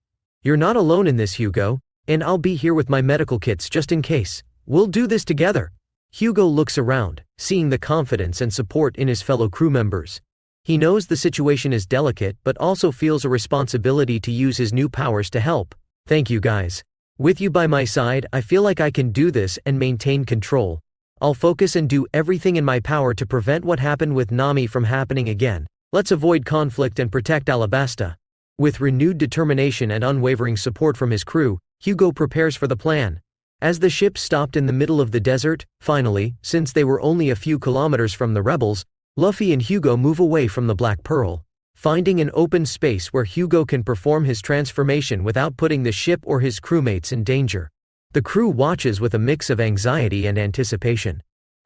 You're not alone in this, Hugo, and I'll be here with my medical kits just in case. We'll do this together. Hugo looks around, seeing the confidence and support in his fellow crew members. He knows the situation is delicate but also feels a responsibility to use his new powers to help. Thank you guys. With you by my side, I feel like I can do this and maintain control. I'll focus and do everything in my power to prevent what happened with Nami from happening again. Let's avoid conflict and protect Alabasta. With renewed determination and unwavering support from his crew, Hugo prepares for the plan. As the ship stopped in the middle of the desert, finally, since they were only a few kilometers from the rebels, Luffy and Hugo move away from the Black Pearl, finding an open space where Hugo can perform his transformation without putting the ship or his crewmates in danger. The crew watches with a mix of anxiety and anticipation.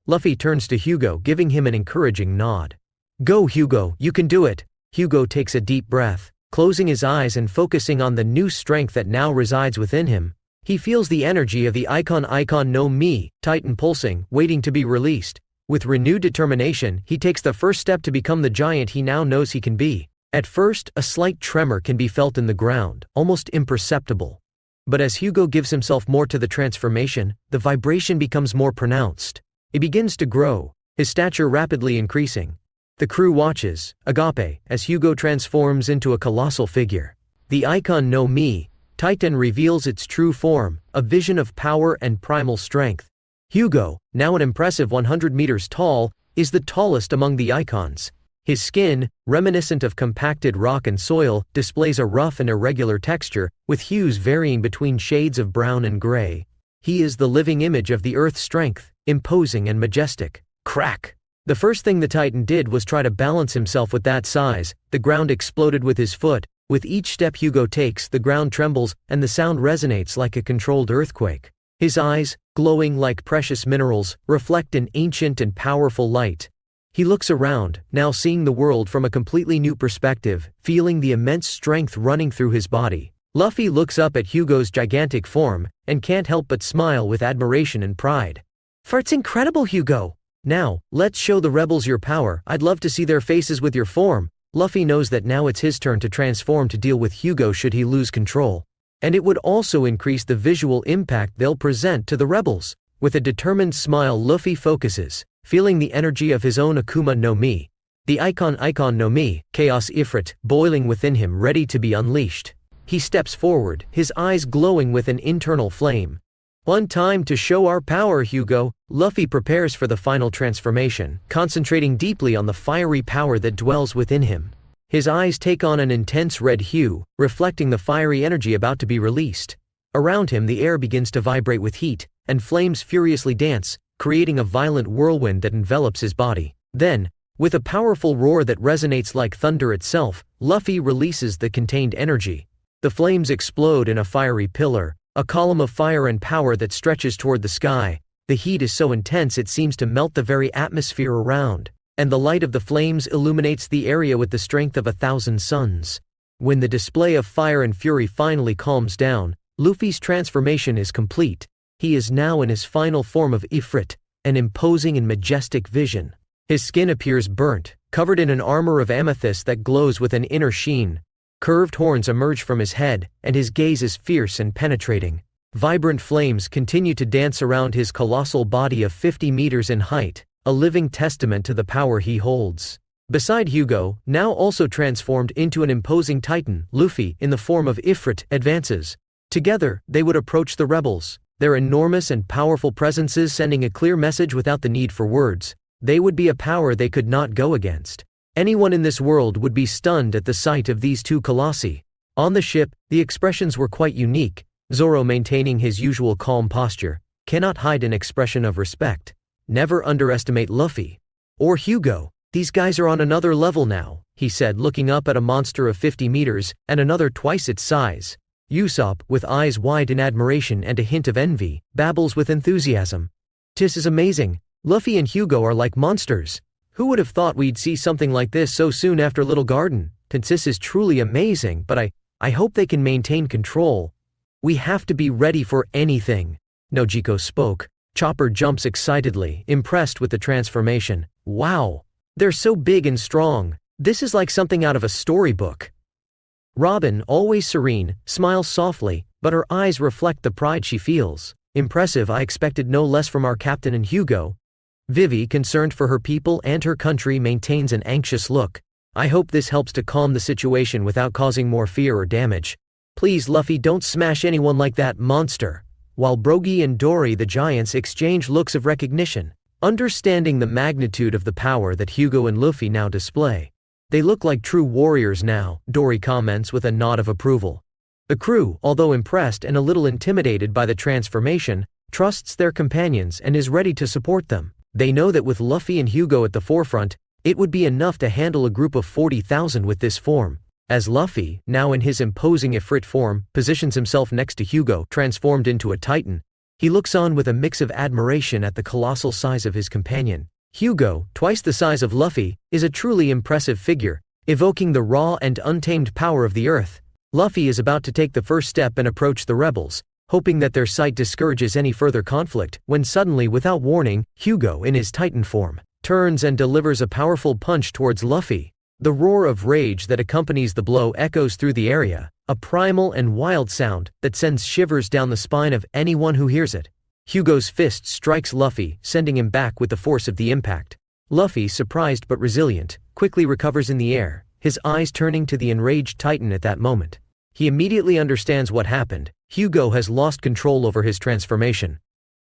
Luffy turns to Hugo, giving him an encouraging nod. Go, Hugo, you can do it. Hugo takes a deep breath, closing his eyes and focusing on the new strength that now resides within him. He feels the energy of the Icon no Mi Titan pulsing, waiting to be released. With renewed determination, he takes the first step to become the giant he now knows he can be. At first, a slight tremor can be felt in the ground, almost imperceptible. But as Hugo gives himself more to the transformation, the vibration becomes more pronounced. It begins to grow, his stature rapidly increasing. The crew watches, agape, as Hugo transforms into a colossal figure. The icon no Mi, Titan reveals its true form, a vision of power and primal strength. Hugo, now an impressive 100 meters tall, is the tallest among the icons. His skin, reminiscent of compacted rock and soil, displays a rough and irregular texture, with hues varying between shades of brown and gray. He is the living image of the Earth's strength, imposing and majestic. Crack! The first thing the Titan did was try to balance himself with that size. The ground exploded with his foot. With each step Hugo takes, the ground trembles, and the sound resonates like a controlled earthquake. His eyes, glowing like precious minerals, reflect an ancient and powerful light. He looks around, now seeing the world from a completely new perspective, feeling the immense strength running through his body. Luffy looks up at Hugo's gigantic form, and can't help but smile with admiration and pride. "It's incredible, Hugo! Now, let's show the rebels your power. I'd love to see their faces with your form." Luffy knows that now it's his turn to transform to deal with Hugo should he lose control. And it would also increase the visual impact they'll present to the rebels. With a determined smile, Luffy focuses, feeling the energy of his own Akuma no Mi. The icon no Mi, Chaos Ifrit, boiling within him, ready to be unleashed. He steps forward, his eyes glowing with an internal flame. "One time to show our power, Hugo." Luffy prepares for the final transformation, concentrating deeply on the fiery power that dwells within him. His eyes take on an intense red hue, reflecting the fiery energy about to be released. Around him the air begins to vibrate with heat, and flames furiously dance, creating a violent whirlwind that envelops his body. Then, with a powerful roar that resonates like thunder itself, Luffy releases the contained energy. The flames explode in a fiery pillar, a column of fire and power that stretches toward the sky. The heat is so intense it seems to melt the very atmosphere around, and the light of the flames illuminates the area with the strength of 1,000 suns. When the display of fire and fury finally calms down, Luffy's transformation is complete. He is now in his final form of Ifrit, an imposing and majestic vision. His skin appears burnt, covered in an armor of amethyst that glows with an inner sheen. Curved horns emerge from his head, and his gaze is fierce and penetrating. Vibrant flames continue to dance around his colossal body of 50 meters in height, a living testament to the power he holds. Beside Hugo, now also transformed into an imposing titan, Luffy, in the form of Ifrit, advances. Together, they would approach the rebels, their enormous and powerful presences sending a clear message without the need for words. They would be a power they could not go against. Anyone in this world would be stunned at the sight of these two colossi. On the ship, the expressions were quite unique. Zoro, maintaining his usual calm posture, cannot hide an expression of respect. Never underestimate Luffy. Or Hugo. "These guys are on another level now," he said, looking up at a monster of 50 meters, and another twice its size. Usopp, with eyes wide in admiration and a hint of envy, babbles with enthusiasm. "This is amazing. Luffy and Hugo are like monsters. Who would have thought we'd see something like this so soon after Little Garden? This is truly amazing, but I hope they can maintain control. We have to be ready for anything." Nojiko spoke. Chopper jumps excitedly, impressed with the transformation. "Wow! They're so big and strong. This is like something out of a storybook." Robin, always serene, smiles softly, but her eyes reflect the pride she feels. "Impressive. I expected no less from our captain and Hugo." Vivi, concerned for her people and her country, maintains an anxious look. "I hope this helps to calm the situation without causing more fear or damage. Please, Luffy, don't smash anyone like that monster." While Brogy and Dory the giants exchange looks of recognition, understanding the magnitude of the power that Hugo and Luffy now display. "They look like true warriors now," Dory comments with a nod of approval. The crew, although impressed and a little intimidated by the transformation, trusts their companions and is ready to support them. They know that with Luffy and Hugo at the forefront, it would be enough to handle a group of 40,000 with this form. As Luffy, now in his imposing Ifrit form, positions himself next to Hugo, transformed into a titan, he looks on with a mix of admiration at the colossal size of his companion. Hugo, twice the size of Luffy, is a truly impressive figure, evoking the raw and untamed power of the earth. Luffy is about to take the first step and approach the rebels, hoping that their sight discourages any further conflict, when suddenly, without warning, Hugo, in his titan form, turns and delivers a powerful punch towards Luffy. The roar of rage that accompanies the blow echoes through the area, a primal and wild sound that sends shivers down the spine of anyone who hears it. Hugo's fist strikes Luffy, sending him back with the force of the impact. Luffy, surprised but resilient, quickly recovers in the air, his eyes turning to the enraged Titan at that moment. He immediately understands what happened. Hugo has lost control over his transformation.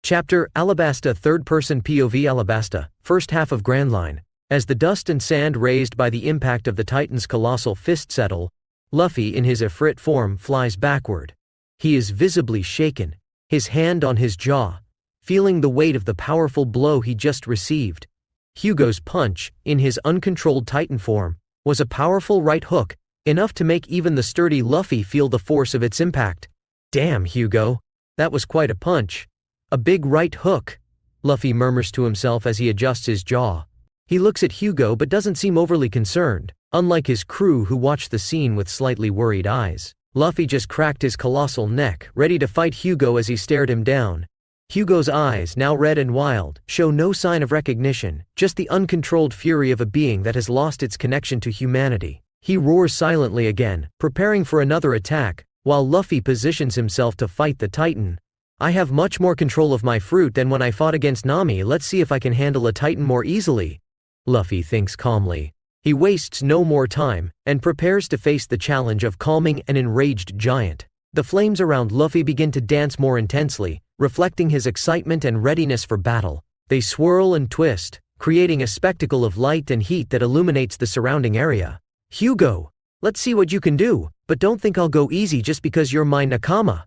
Chapter Alabasta, third-person POV. Alabasta, first half of Grand Line. As the dust and sand raised by the impact of the Titan's colossal fist settle, Luffy in his Ifrit form flies backward. He is visibly shaken, his hand on his jaw, feeling the weight of the powerful blow he just received. Hugo's punch, in his uncontrolled Titan form, was a powerful right hook, enough to make even the sturdy Luffy feel the force of its impact. Damn, Hugo. That was quite a punch. A big right hook, Luffy murmurs to himself as he adjusts his jaw. He looks at Hugo but doesn't seem overly concerned, unlike his crew who watched the scene with slightly worried eyes. Luffy just cracked his colossal neck, ready to fight Hugo as he stared him down. Hugo's eyes, now red and wild, show no sign of recognition, just the uncontrolled fury of a being that has lost its connection to humanity. He roars silently again, preparing for another attack, while Luffy positions himself to fight the Titan. I have much more control of my fruit than when I fought against Nami. Let's see if I can handle a Titan more easily, Luffy thinks calmly. He wastes no more time, and prepares to face the challenge of calming an enraged giant. The flames around Luffy begin to dance more intensely, reflecting his excitement and readiness for battle. They swirl and twist, creating a spectacle of light and heat that illuminates the surrounding area. Hugo, let's see what you can do, but don't think I'll go easy just because you're my nakama.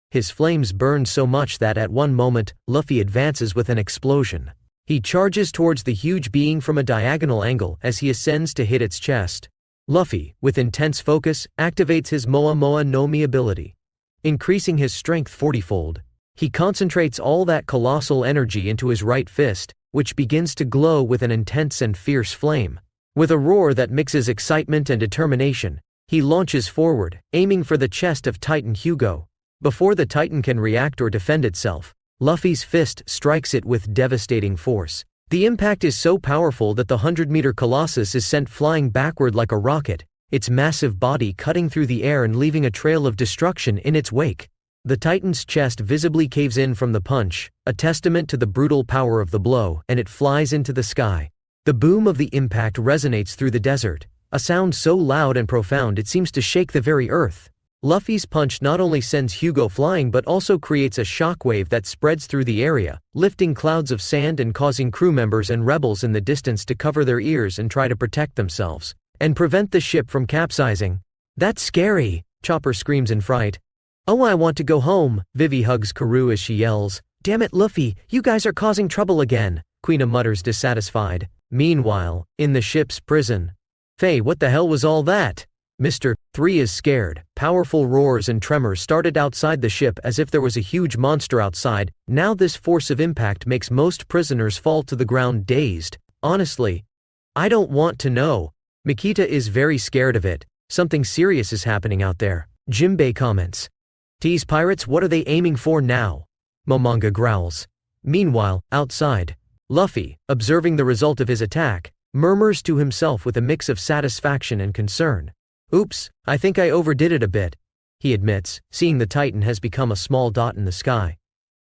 His flames burn so much that at one moment, Luffy advances with an explosion. He charges towards the huge being from a diagonal angle as he ascends to hit its chest. Luffy, with intense focus, activates his Moa Moa no Mi ability, increasing his strength 40-fold. He concentrates all that colossal energy into his right fist, which begins to glow with an intense and fierce flame. With a roar that mixes excitement and determination, he launches forward, aiming for the chest of Titan Hugo. Before the Titan can react or defend itself, Luffy's fist strikes it with devastating force. The impact is so powerful that the 100-meter colossus is sent flying backward like a rocket, its massive body cutting through the air and leaving a trail of destruction in its wake. The Titan's chest visibly caves in from the punch, a testament to the brutal power of the blow, and it flies into the sky. The boom of the impact resonates through the desert, a sound so loud and profound it seems to shake the very earth. Luffy's punch not only sends Hugo flying but also creates a shockwave that spreads through the area, lifting clouds of sand and causing crew members and rebels in the distance to cover their ears and try to protect themselves, and prevent the ship from capsizing. That's scary, Chopper screams in fright. Oh, I want to go home, Vivi hugs Karoo as she yells. Damn it, Luffy, you guys are causing trouble again, Quina mutters dissatisfied. Meanwhile, in the ship's prison. Faye, what the hell was all that? Mr. 3 is scared. Powerful roars and tremors started outside the ship as if there was a huge monster outside. Now this force of impact makes most prisoners fall to the ground dazed. Honestly, I don't want to know. Mikita is very scared of it. Something serious is happening out there. Jimbei comments. These pirates, what are they aiming for now? Momonga growls. Meanwhile, outside, Luffy, observing the result of his attack, murmurs to himself with a mix of satisfaction and concern. Oops, I think I overdid it a bit, he admits, seeing the Titan has become a small dot in the sky.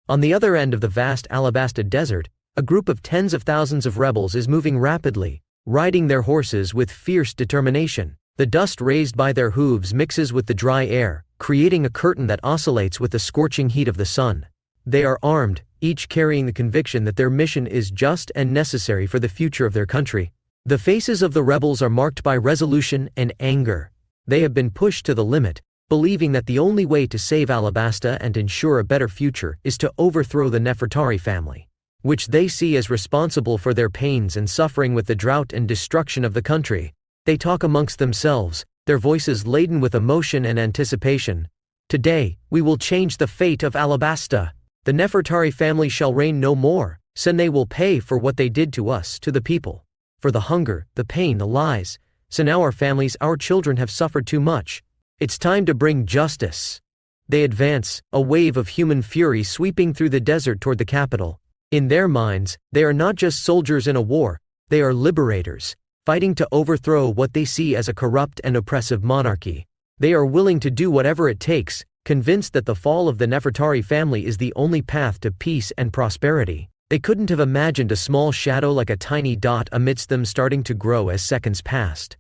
On the other end of the vast Alabasta desert, a group of tens of thousands of rebels is moving rapidly, riding their horses with fierce determination. The dust raised by their hooves mixes with the dry air, creating a curtain that oscillates with the scorching heat of the sun. They are armed, each carrying the conviction that their mission is just and necessary for the future of their country. The faces of the rebels are marked by resolution and anger. They have been pushed to the limit, believing that the only way to save Alabasta and ensure a better future is to overthrow the Nefertari family, which they see as responsible for their pains and suffering with the drought and destruction of the country. They talk amongst themselves, their voices laden with emotion and anticipation. Today, we will change the fate of Alabasta. The Nefertari family shall reign no more. Sene will pay for what they did to us, to the people. For the hunger, the pain, the lies. So now our families, our children have suffered too much. It's time to bring justice. They advance, a wave of human fury sweeping through the desert toward the capital. In their minds, they are not just soldiers in a war, they are liberators, fighting to overthrow what they see as a corrupt and oppressive monarchy. They are willing to do whatever it takes, convinced that the fall of the Nefertari family is the only path to peace and prosperity. They couldn't have imagined a small shadow like a tiny dot amidst them starting to grow as seconds passed.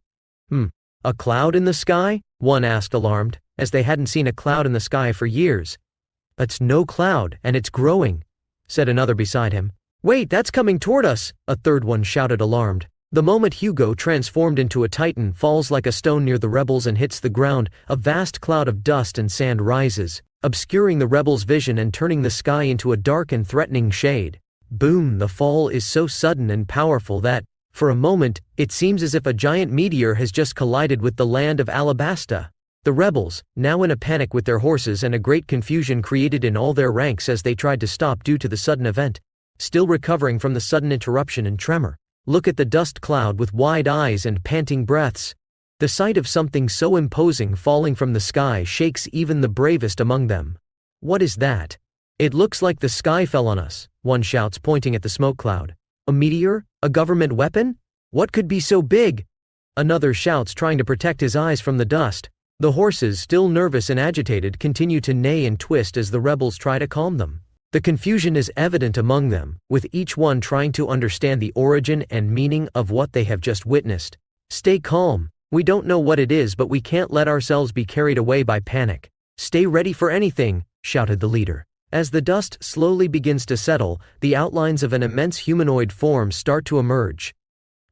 A cloud in the sky? One asked alarmed, as they hadn't seen a cloud in the sky for years. That's no cloud, and it's growing, said another beside him. Wait, that's coming toward us, a third one shouted alarmed. The moment Hugo, transformed into a titan, falls like a stone near the rebels and hits the ground, a vast cloud of dust and sand rises, obscuring the rebels' vision and turning the sky into a dark and threatening shade. Boom! The fall is so sudden and powerful that, for a moment, it seems as if a giant meteor has just collided with the land of Alabasta. The rebels, now in a panic with their horses and a great confusion created in all their ranks as they tried to stop due to the sudden event, still recovering from the sudden interruption and tremor, look at the dust cloud with wide eyes and panting breaths. The sight of something so imposing falling from the sky shakes even the bravest among them. What is that? It looks like the sky fell on us, one shouts, pointing at the smoke cloud. A meteor? A government weapon? What could be so big? Another shouts, trying to protect his eyes from the dust. The horses, still nervous and agitated, continue to neigh and twist as the rebels try to calm them. The confusion is evident among them, with each one trying to understand the origin and meaning of what they have just witnessed. Stay calm. We don't know what it is, but we can't let ourselves be carried away by panic. Stay ready for anything, shouted the leader. As the dust slowly begins to settle, the outlines of an immense humanoid form start to emerge.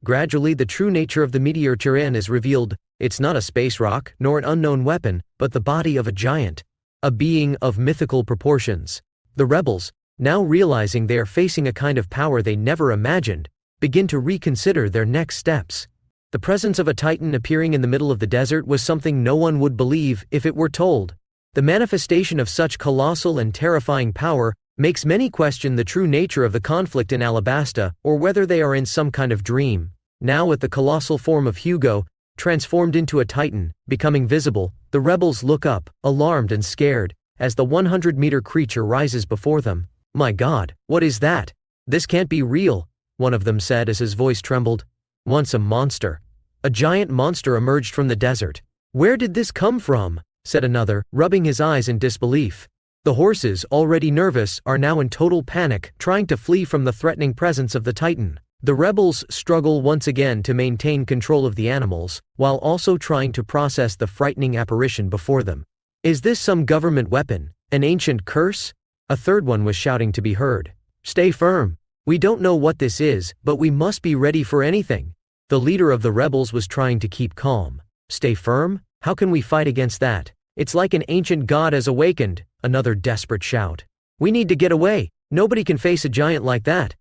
Gradually, the true nature of the meteor Turin is revealed. It's not a space rock, nor an unknown weapon, but the body of a giant. A being of mythical proportions. The rebels, now realizing they are facing a kind of power they never imagined, begin to reconsider their next steps. The presence of a titan appearing in the middle of the desert was something no one would believe if it were told. The manifestation of such colossal and terrifying power makes many question the true nature of the conflict in Alabasta, or whether they are in some kind of dream. Now, with the colossal form of Hugo, transformed into a titan, becoming visible, the rebels look up, alarmed and scared, as the 100-meter creature rises before them. My God, what is that? This can't be real, one of them said as his voice trembled. Once a monster. A giant monster emerged from the desert. Where did this come from? Said another, rubbing his eyes in disbelief. The horses, already nervous, are now in total panic, trying to flee from the threatening presence of the titan. The rebels struggle once again to maintain control of the animals, while also trying to process the frightening apparition before them. Is this some government weapon? An ancient curse? A third one was shouting to be heard. Stay firm. We don't know what this is, but we must be ready for anything. The leader of the rebels was trying to keep calm. Stay firm? How can we fight against that? It's like an ancient god has awakened, another desperate shout. We need to get away. Nobody can face a giant like that.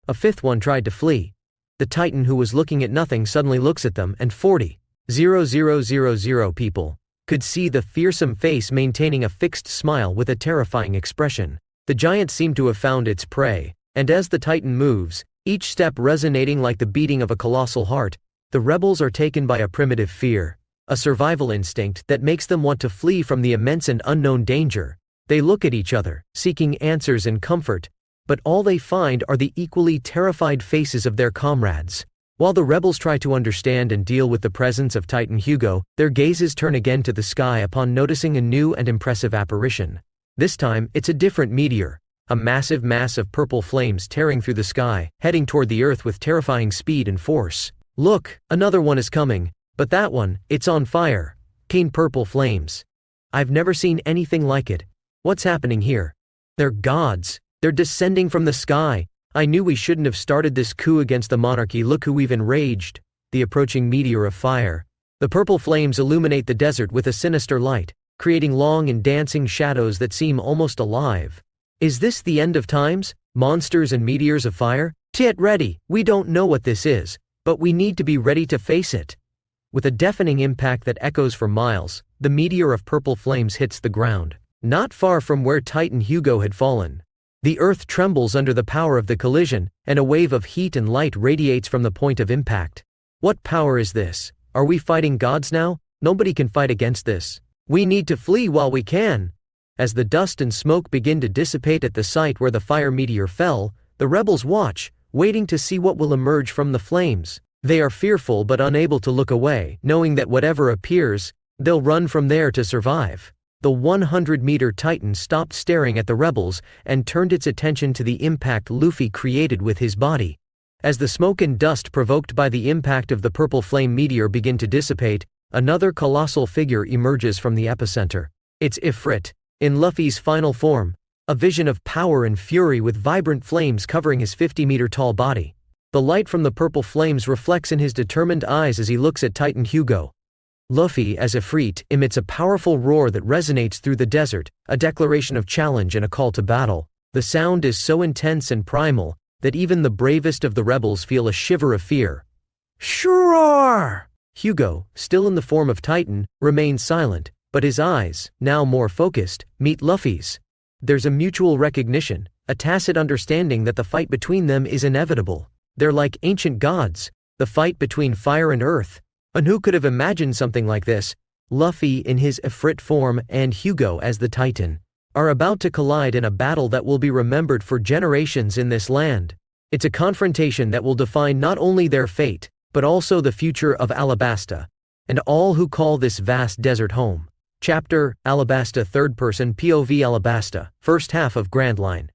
A fifth one tried to flee. The titan, who was looking at nothing, suddenly looks at them, and 40,000 people could see the fearsome face maintaining a fixed smile with a terrifying expression. The giant seemed to have found its prey, and as the titan moves, each step resonating like the beating of a colossal heart, the rebels are taken by a primitive fear. A survival instinct that makes them want to flee from the immense and unknown danger. They look at each other, seeking answers and comfort, but all they find are the equally terrified faces of their comrades. While the rebels try to understand and deal with the presence of Titan Hugo, their gazes turn again to the sky upon noticing a new and impressive apparition. This time, it's a different meteor, a massive mass of purple flames tearing through the sky, heading toward the earth with terrifying speed and force. Look, another one is coming. But that one, it's on fire. Keen purple flames. I've never seen anything like it. What's happening here? They're gods. They're descending from the sky. I knew we shouldn't have started this coup against the monarchy. Look who we've enraged. The approaching meteor of fire. The purple flames illuminate the desert with a sinister light, creating long and dancing shadows that seem almost alive. Is this the end of times? Monsters and meteors of fire? Get ready. We don't know what this is, but we need to be ready to face it. With a deafening impact that echoes for miles, the meteor of purple flames hits the ground, not far from where Titan Hugo had fallen. The earth trembles under the power of the collision, and a wave of heat and light radiates from the point of impact. What power is this? Are we fighting gods now? Nobody can fight against this. We need to flee while we can. As the dust and smoke begin to dissipate at the site where the fire meteor fell, the rebels watch, waiting to see what will emerge from the flames. They are fearful but unable to look away, knowing that whatever appears, they'll run from there to survive. The 100-meter Titan stopped staring at the rebels and turned its attention to the impact Luffy created with his body. As the smoke and dust provoked by the impact of the purple flame meteor begin to dissipate, another colossal figure emerges from the epicenter. It's Ifrit, in Luffy's final form, a vision of power and fury with vibrant flames covering his 50-meter-tall body. The light from the purple flames reflects in his determined eyes as he looks at Titan Hugo. Luffy, as Ifrit, emits a powerful roar that resonates through the desert, a declaration of challenge and a call to battle. The sound is so intense and primal that even the bravest of the rebels feel a shiver of fear. Shroar! Hugo, still in the form of Titan, remains silent, but his eyes, now more focused, meet Luffy's. There's a mutual recognition, a tacit understanding that the fight between them is inevitable. They're like ancient gods, the fight between fire and earth. And who could have imagined something like this? Luffy in his Ifrit form and Hugo as the Titan are about to collide in a battle that will be remembered for generations in this land. It's a confrontation that will define not only their fate, but also the future of Alabasta, and all who call this vast desert home. Chapter, Alabasta Third Person POV Alabasta, First Half of Grand Line.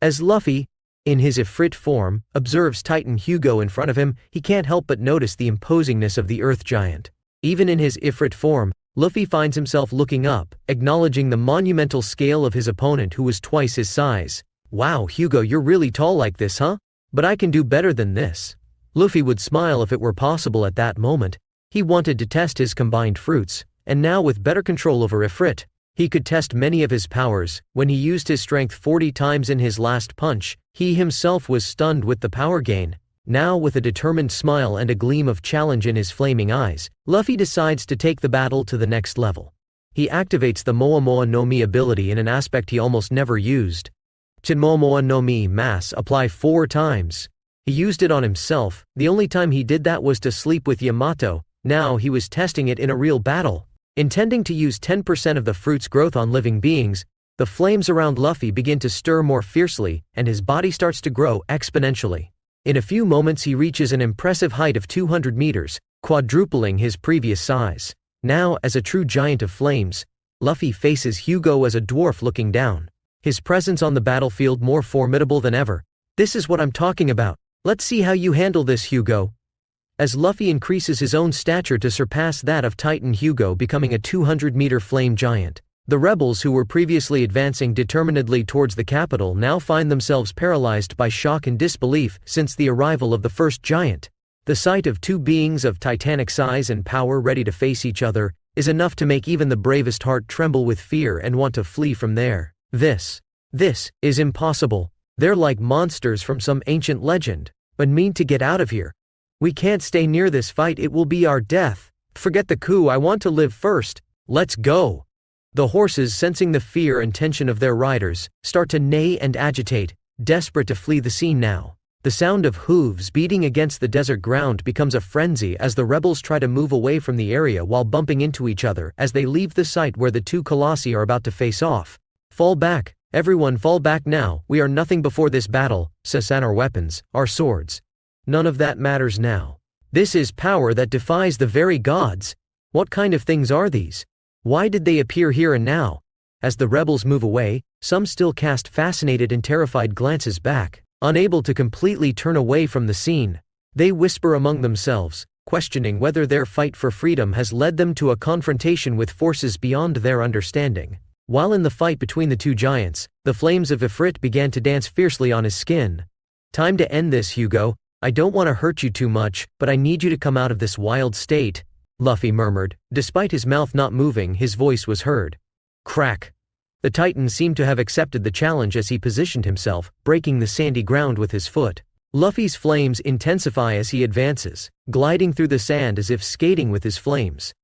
As Luffy, in his Ifrit form, observes Titan Hugo in front of him, he can't help but notice the imposingness of the Earth Giant. Even in his Ifrit form, Luffy finds himself looking up, acknowledging the monumental scale of his opponent who was twice his size. Wow, Hugo, you're really tall like this, huh? But I can do better than this. Luffy would smile if it were possible at that moment. He wanted to test his combined fruits, and now with better control over Ifrit, he could test many of his powers. When he used his strength 40 times in his last punch, he himself was stunned with the power gain. Now, with a determined smile and a gleam of challenge in his flaming eyes, Luffy decides to take the battle to the next level. He activates the Moa Moa no Mi ability in an aspect he almost never used. Chin Moa Moa no Mi mass apply 4 times. He used it on himself. The only time he did that was to sleep with Yamato. Now he was testing it in a real battle. Intending to use 10% of the fruit's growth on living beings, the flames around Luffy begin to stir more fiercely, and his body starts to grow exponentially. In a few moments he reaches an impressive height of 200 meters, quadrupling his previous size. Now, as a true giant of flames, Luffy faces Hugo as a dwarf looking down. His presence on the battlefield more formidable than ever. This is what I'm talking about. Let's see how you handle this, Hugo. As Luffy increases his own stature to surpass that of Titan Hugo, becoming a 200-meter flame giant, the rebels who were previously advancing determinedly towards the capital now find themselves paralyzed by shock and disbelief since the arrival of the first giant. The sight of 2 beings of titanic size and power ready to face each other is enough to make even the bravest heart tremble with fear and want to flee from there. This is impossible. They're like monsters from some ancient legend, but mean to get out of here. We can't stay near this fight, it will be our death. Forget the coup, I want to live first. Let's go. The horses, sensing the fear and tension of their riders, start to neigh and agitate, desperate to flee the scene now. The sound of hooves beating against the desert ground becomes a frenzy as the rebels try to move away from the area while bumping into each other as they leave the site where the 2 colossi are about to face off. Fall back, everyone, fall back now. We are nothing before this battle, and our weapons, our swords. None of that matters now. This is power that defies the very gods. What kind of things are these? Why did they appear here and now? As the rebels move away, some still cast fascinated and terrified glances back, unable to completely turn away from the scene. They whisper among themselves, questioning whether their fight for freedom has led them to a confrontation with forces beyond their understanding. While in the fight between the 2 giants, the flames of Ifrit began to dance fiercely on his skin. Time to end this, Hugo. I don't want to hurt you too much, but I need you to come out of this wild state, Luffy murmured. Despite his mouth not moving, his voice was heard. Crack. The Titan seemed to have accepted the challenge as he positioned himself, breaking the sandy ground with his foot. Luffy's flames intensify as he advances, gliding through the sand as if skating with his flames.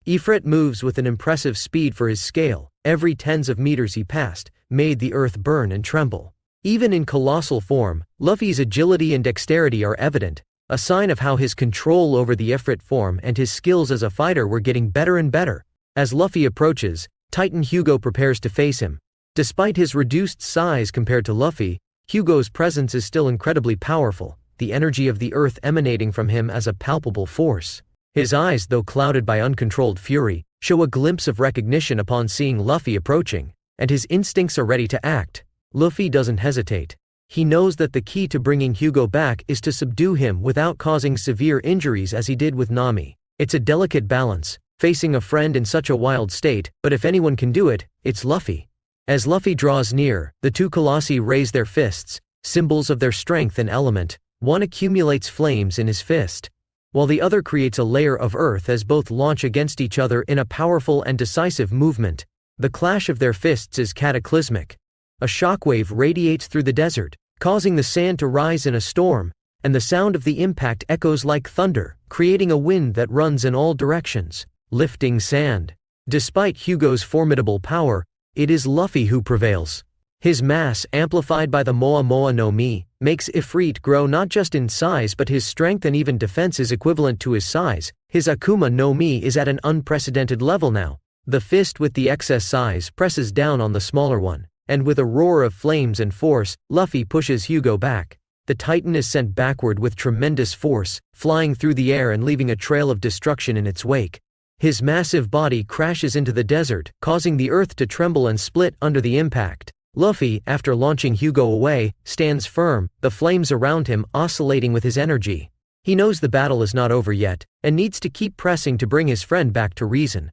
Ifrit moves with an impressive speed for his scale. Every tens of meters he passed made the earth burn and tremble. Even in colossal form, Luffy's agility and dexterity are evident, a sign of how his control over the Ifrit form and his skills as a fighter were getting better and better. As Luffy approaches, Titan Hugo prepares to face him. Despite his reduced size compared to Luffy, Hugo's presence is still incredibly powerful. the energy of the earth emanating from him as a palpable force. His eyes, though clouded by uncontrolled fury, show a glimpse of recognition upon seeing Luffy approaching, and his instincts are ready to act. Luffy doesn't hesitate. He knows that the key to bringing Hugo back is to subdue him without causing severe injuries as he did with Nami. It's a delicate balance, facing a friend in such a wild state, but if anyone can do it, it's Luffy. As Luffy draws near, the two colossi raise their fists, symbols of their strength and element. One accumulates flames in his fist, while the other creates a layer of earth as both launch against each other in a powerful and decisive movement. The clash of their fists is cataclysmic. A shockwave radiates through the desert, causing the sand to rise in a storm, and the sound of the impact echoes like thunder, creating a wind that runs in all directions, lifting sand. Despite Hugo's formidable power, it is Luffy who prevails. His mass, amplified by the Moa Moa no Mi, makes Ifrit grow not just in size but his strength and even defense is equivalent to his size. His Akuma no Mi is at an unprecedented level now. The fist with the excess size presses down on the smaller one, and with a roar of flames and force, Luffy pushes Hugo back. The Titan is sent backward with tremendous force, flying through the air and leaving a trail of destruction in its wake. His massive body crashes into the desert, causing the earth to tremble and split under the impact. Luffy, after launching Hugo away, stands firm, the flames around him oscillating with his energy. He knows the battle is not over yet, and needs to keep pressing to bring his friend back to reason.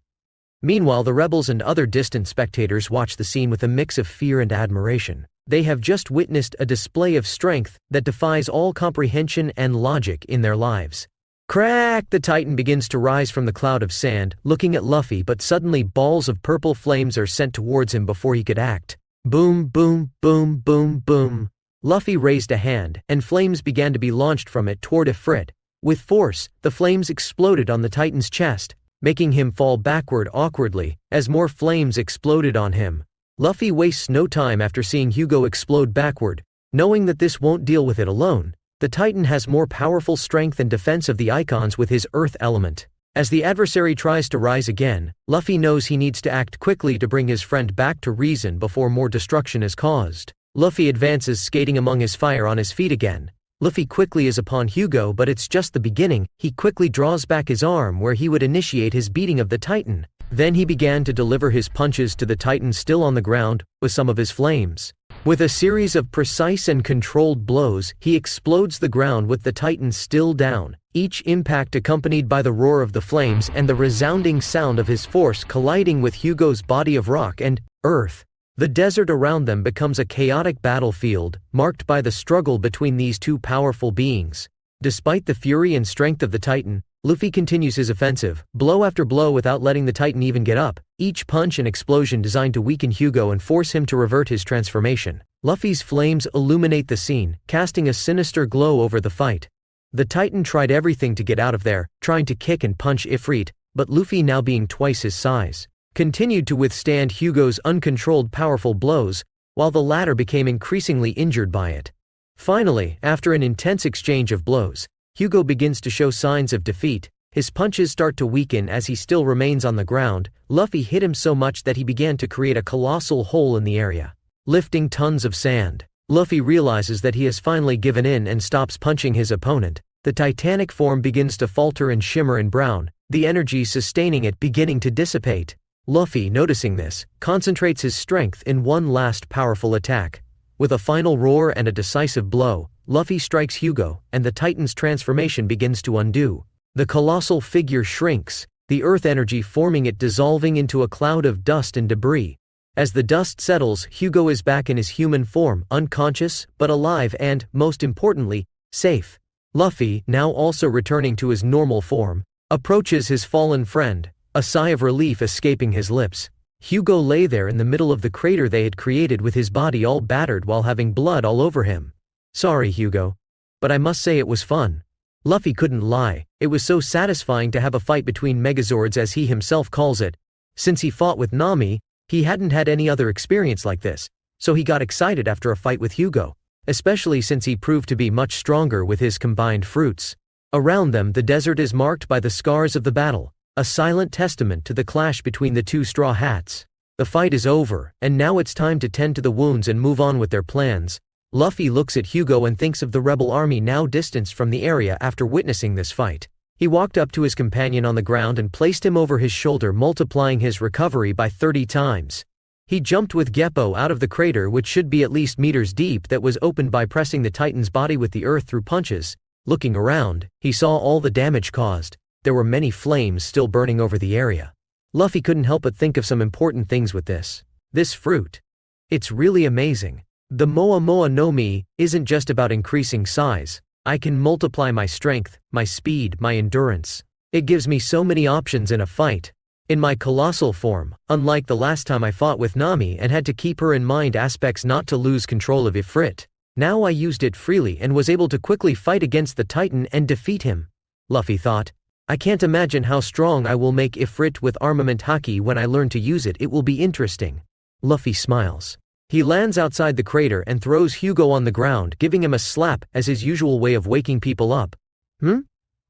Meanwhile, the rebels and other distant spectators watch the scene with a mix of fear and admiration. They have just witnessed a display of strength that defies all comprehension and logic in their lives. Crack! The Titan begins to rise from the cloud of sand, looking at Luffy, but suddenly balls of purple flames are sent towards him before he could act. Boom, boom, boom, boom, boom. Luffy raised a hand, and flames began to be launched from it toward Ifrit. With force, the flames exploded on the Titan's chest, making him fall backward awkwardly, as more flames exploded on him. Luffy wastes no time after seeing Hugo explode backward, knowing that this won't deal with it alone. The Titan has more powerful strength and defense of the icons with his earth element. As the adversary tries to rise again, Luffy knows he needs to act quickly to bring his friend back to reason before more destruction is caused. Luffy advances, skating among his fire on his feet again. Luffy quickly is upon Hugo, but it's just the beginning. He quickly draws back his arm where he would initiate his beating of the Titan. Then he began to deliver his punches to the Titan still on the ground, with some of his flames. With a series of precise and controlled blows, he explodes the ground with the Titan still down, each impact accompanied by the roar of the flames and the resounding sound of his force colliding with Hugo's body of rock and earth. The desert around them becomes a chaotic battlefield, marked by the struggle between these two powerful beings. Despite the fury and strength of the Titan, Luffy continues his offensive, blow after blow without letting the Titan even get up, each punch an explosion designed to weaken Hugo and force him to revert his transformation. Luffy's flames illuminate the scene, casting a sinister glow over the fight. The Titan tried everything to get out of there, trying to kick and punch Ifrit, but Luffy, now being twice his size, continued to withstand Hugo's uncontrolled powerful blows, while the latter became increasingly injured by it. Finally, after an intense exchange of blows, Hugo begins to show signs of defeat. His punches start to weaken as he still remains on the ground. Luffy hit him so much that he began to create a colossal hole in the area, lifting tons of sand. Luffy realizes that he has finally given in and stops punching his opponent. The titanic form begins to falter and shimmer in brown, the energy sustaining it beginning to dissipate. Luffy, noticing this, concentrates his strength in one last powerful attack. With a final roar and a decisive blow, Luffy strikes Hugo, and the Titan's transformation begins to undo. The colossal figure shrinks, the earth energy forming it dissolving into a cloud of dust and debris. As the dust settles, Hugo is back in his human form, unconscious, but alive and, most importantly, safe. Luffy, now also returning to his normal form, approaches his fallen friend, a sigh of relief escaping his lips. Hugo lay there in the middle of the crater they had created with his body all battered while having blood all over him. Sorry, Hugo, but I must say it was fun. Luffy couldn't lie, it was so satisfying to have a fight between Megazords, as he himself calls it. Since he fought with Nami, he hadn't had any other experience like this, so he got excited after a fight with Hugo, especially since he proved to be much stronger with his combined fruits. Around them, the desert is marked by the scars of the battle, a silent testament to the clash between the two Straw Hats. The fight is over, and now it's time to tend to the wounds and move on with their plans. Luffy looks at Hugo and thinks of the rebel army now distanced from the area after witnessing this fight. He walked up to his companion on the ground and placed him over his shoulder, multiplying his recovery by 30 times. He jumped with Geppo out of the crater, which should be at least meters deep, that was opened by pressing the Titan's body with the earth through punches. Looking around, he saw all the damage caused. There were many flames still burning over the area. Luffy couldn't help but think of some important things with this. This fruit. It's really amazing. The Moa Moa no Mi isn't just about increasing size. I can multiply my strength, my speed, my endurance. It gives me so many options in a fight. In my colossal form, unlike the last time I fought with Nami and had to keep her in mind aspects not to lose control of Ifrit, now I used it freely and was able to quickly fight against the Titan and defeat him. Luffy thought, I can't imagine how strong I will make Ifrit with armament haki when I learn to use it. It will be interesting. Luffy smiles. He lands outside the crater and throws Hugo on the ground, giving him a slap as his usual way of waking people up.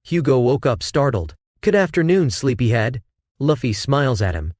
Hugo woke up startled. Good afternoon, sleepyhead. Luffy smiles at him.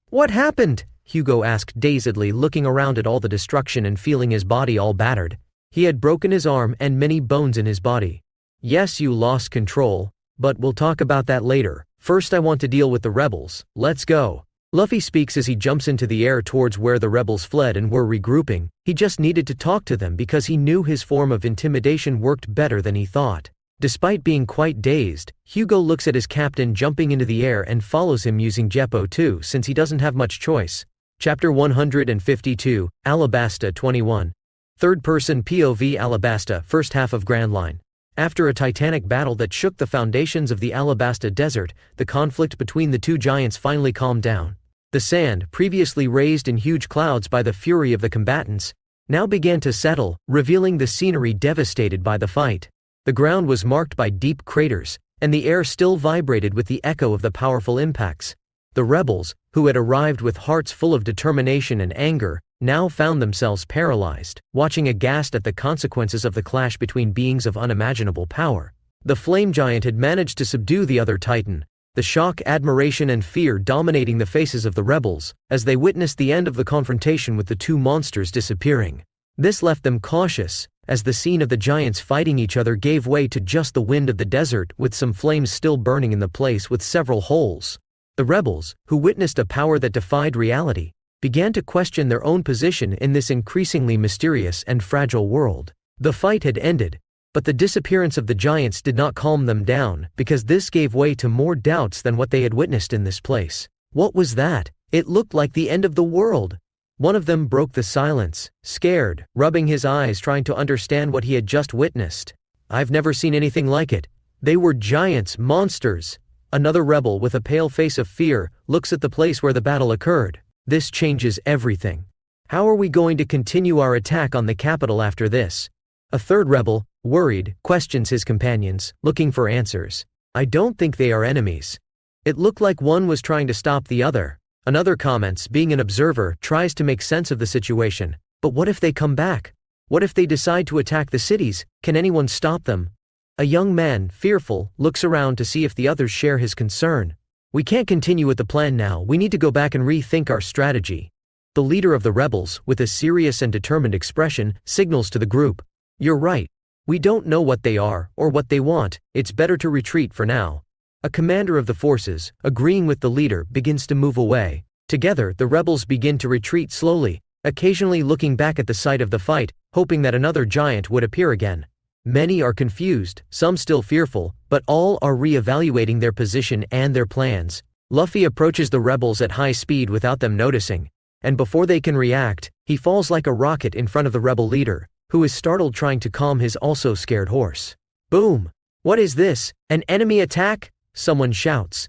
What happened? Hugo asked dazedly, looking around at all the destruction and feeling his body all battered. He had broken his arm and many bones in his body. Yes, you lost control, but we'll talk about that later. First I want to deal with the rebels. Let's go. Luffy speaks as he jumps into the air towards where the rebels fled and were regrouping. He just needed to talk to them because he knew his form of intimidation worked better than he thought. Despite being quite dazed, Hugo looks at his captain jumping into the air and follows him using Geppo too, since he doesn't have much choice. Chapter 152, Alabasta 21. Third-person POV Alabasta, first half of Grand Line. After a titanic battle that shook the foundations of the Alabasta Desert, the conflict between the two giants finally calmed down. The sand, previously raised in huge clouds by the fury of the combatants, now began to settle, revealing the scenery devastated by the fight. The ground was marked by deep craters, and the air still vibrated with the echo of the powerful impacts. The rebels, who had arrived with hearts full of determination and anger, now found themselves paralyzed, watching aghast at the consequences of the clash between beings of unimaginable power. The flame giant had managed to subdue the other titan, the shock, admiration and fear dominating the faces of the rebels, as they witnessed the end of the confrontation with the two monsters disappearing. This left them cautious, as the scene of the giants fighting each other gave way to just the wind of the desert, with some flames still burning in the place with several holes. The rebels, who witnessed a power that defied reality, began to question their own position in this increasingly mysterious and fragile world. The fight had ended, but the disappearance of the giants did not calm them down, because this gave way to more doubts than what they had witnessed in this place. What was that? It looked like the end of the world. One of them broke the silence, scared, rubbing his eyes trying to understand what he had just witnessed. I've never seen anything like it. They were giants, monsters. Another rebel with a pale face of fear looks at the place where the battle occurred. This changes everything. How are we going to continue our attack on the capital after this? A third rebel, worried, questions his companions, looking for answers. I don't think they are enemies. It looked like one was trying to stop the other. Another comments, being an observer, tries to make sense of the situation. But what if they come back? What if they decide to attack the cities? Can anyone stop them? A young man, fearful, looks around to see if the others share his concern. We can't continue with the plan now. We need to go back and rethink our strategy. The leader of the rebels, with a serious and determined expression, signals to the group. You're right. We don't know what they are, or what they want. It's better to retreat for now. A commander of the forces, agreeing with the leader, begins to move away. Together, the rebels begin to retreat slowly, occasionally looking back at the site of the fight, hoping that another giant would appear again. Many are confused, some still fearful, but all are re-evaluating their position and their plans. Luffy approaches the rebels at high speed without them noticing, and before they can react, he falls like a rocket in front of the rebel leader, who is startled trying to calm his also scared horse. Boom! What is this? An enemy attack? Someone shouts.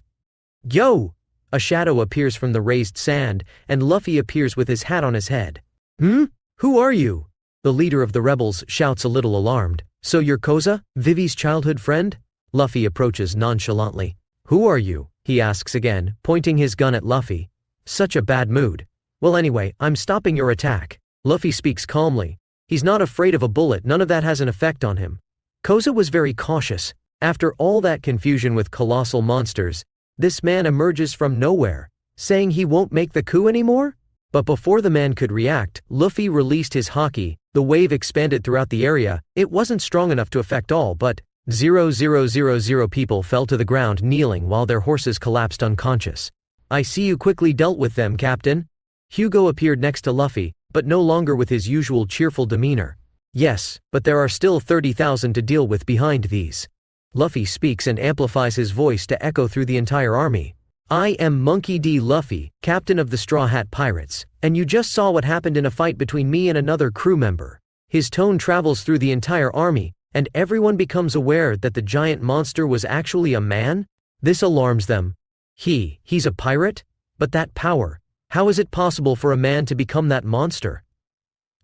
Yo! A shadow appears from the raised sand, and Luffy appears with his hat on his head. Who are you? The leader of the rebels shouts, a little alarmed. So you're Koza, Vivi's childhood friend? Luffy approaches nonchalantly. Who are you? He asks again, pointing his gun at Luffy. Such a bad mood. Well anyway, I'm stopping your attack. Luffy speaks calmly. He's not afraid of a bullet, none of that has an effect on him. Koza was very cautious. After all that confusion with colossal monsters, this man emerges from nowhere, saying he won't make the coup anymore? But before the man could react, Luffy released his haki, The wave expanded throughout the area. It wasn't strong enough to affect all, but 0,000 people fell to the ground kneeling while their horses collapsed unconscious. I see you quickly dealt with them, Captain. Hugo appeared next to Luffy, but no longer with his usual cheerful demeanor. Yes, but there are still 30,000 to deal with behind these. Luffy speaks and amplifies his voice to echo through the entire army. I am Monkey D. Luffy, captain of the Straw Hat Pirates, and you just saw what happened in a fight between me and another crew member. His tone travels through the entire army, and everyone becomes aware that the giant monster was actually a man? This alarms them. He's a pirate? But that power, how is it possible for a man to become that monster?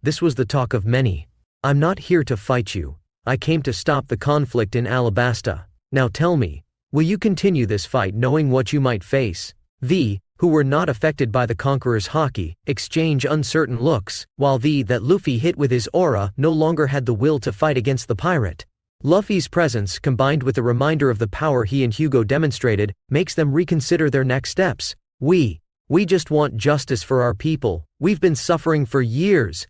This was the talk of many. I'm not here to fight you. I came to stop the conflict in Alabasta. Now tell me, will you continue this fight knowing what you might face? The, who were not affected by the conqueror's haki, exchange uncertain looks, while the that Luffy hit with his aura no longer had the will to fight against the pirate. Luffy's presence, combined with the reminder of the power he and Hugo demonstrated, makes them reconsider their next steps. We just want justice for our people. We've been suffering for years.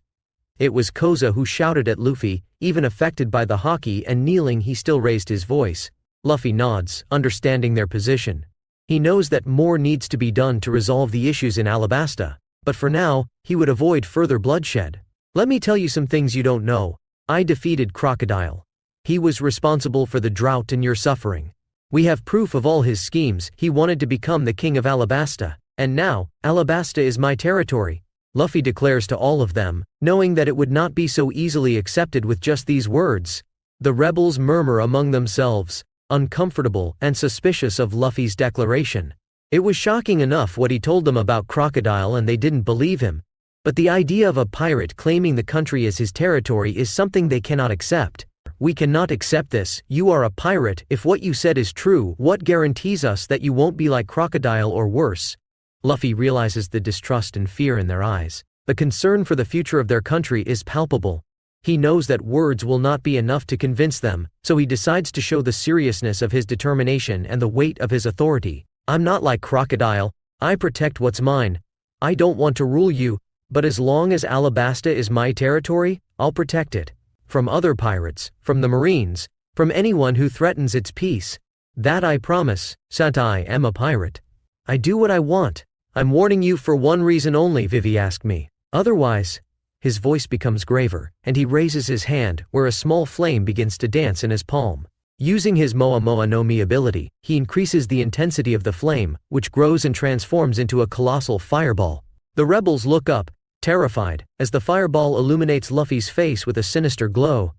It was Koza who shouted at Luffy, even affected by the haki and kneeling he still raised his voice. Luffy nods, understanding their position. He knows that more needs to be done to resolve the issues in Alabasta, but for now, he would avoid further bloodshed. Let me tell you some things you don't know. I defeated Crocodile. He was responsible for the drought and your suffering. We have proof of all his schemes. He wanted to become the king of Alabasta, and now, Alabasta is my territory. Luffy declares to all of them, knowing that it would not be so easily accepted with just these words. The rebels murmur among themselves, uncomfortable and suspicious of Luffy's declaration. It was shocking enough what he told them about Crocodile and they didn't believe him. But the idea of a pirate claiming the country as his territory is something they cannot accept. We cannot accept this. You are a pirate. If what you said is true, what guarantees us that you won't be like Crocodile or worse? Luffy realizes the distrust and fear in their eyes. The concern for the future of their country is palpable. He knows that words will not be enough to convince them, so he decides to show the seriousness of his determination and the weight of his authority. I'm not like Crocodile. I protect what's mine. I don't want to rule you, but as long as Alabasta is my territory, I'll protect it. From other pirates, from the Marines, from anyone who threatens its peace. That I promise, since I am a pirate. I do what I want. I'm warning you for one reason only, Vivi asked me. Otherwise, his voice becomes graver, and he raises his hand, where a small flame begins to dance in his palm. Using his Moa Moa no Mi ability, he increases the intensity of the flame, which grows and transforms into a colossal fireball. The rebels look up, terrified, as the fireball illuminates Luffy's face with a sinister glow.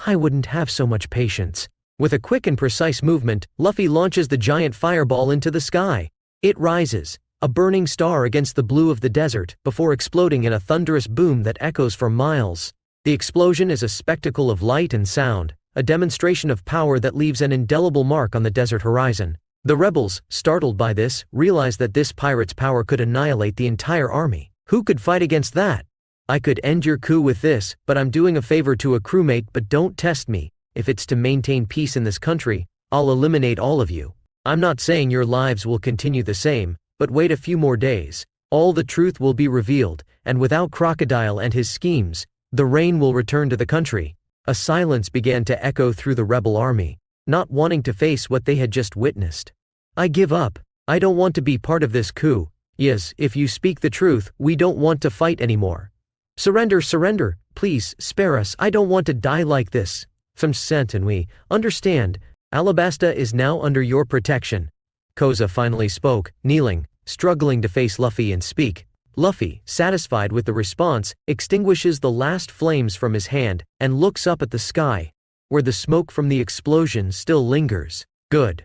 I wouldn't have so much patience. With a quick and precise movement, Luffy launches the giant fireball into the sky. It rises, a burning star against the blue of the desert, before exploding in a thunderous boom that echoes for miles. The explosion is a spectacle of light and sound, a demonstration of power that leaves an indelible mark on the desert horizon. The rebels, startled by this, realize that this pirate's power could annihilate the entire army. Who could fight against that? I could end your coup with this, but I'm doing a favor to a crewmate. But don't test me. If it's to maintain peace in this country, I'll eliminate all of you. I'm not saying your lives will continue the same, but wait a few more days. All the truth will be revealed, and without Crocodile and his schemes, the rain will return to the country. A silence began to echo through the rebel army, not wanting to face what they had just witnessed. I give up. I don't want to be part of this coup. Yes, if you speak the truth, we don't want to fight anymore. Surrender, surrender, please, spare us. I don't want to die like this. From Sent and we understand. Alabasta is now under your protection. Koza finally spoke, kneeling, struggling to face Luffy and speak. Luffy, satisfied with the response, extinguishes the last flames from his hand and looks up at the sky, where the smoke from the explosion still lingers. Good.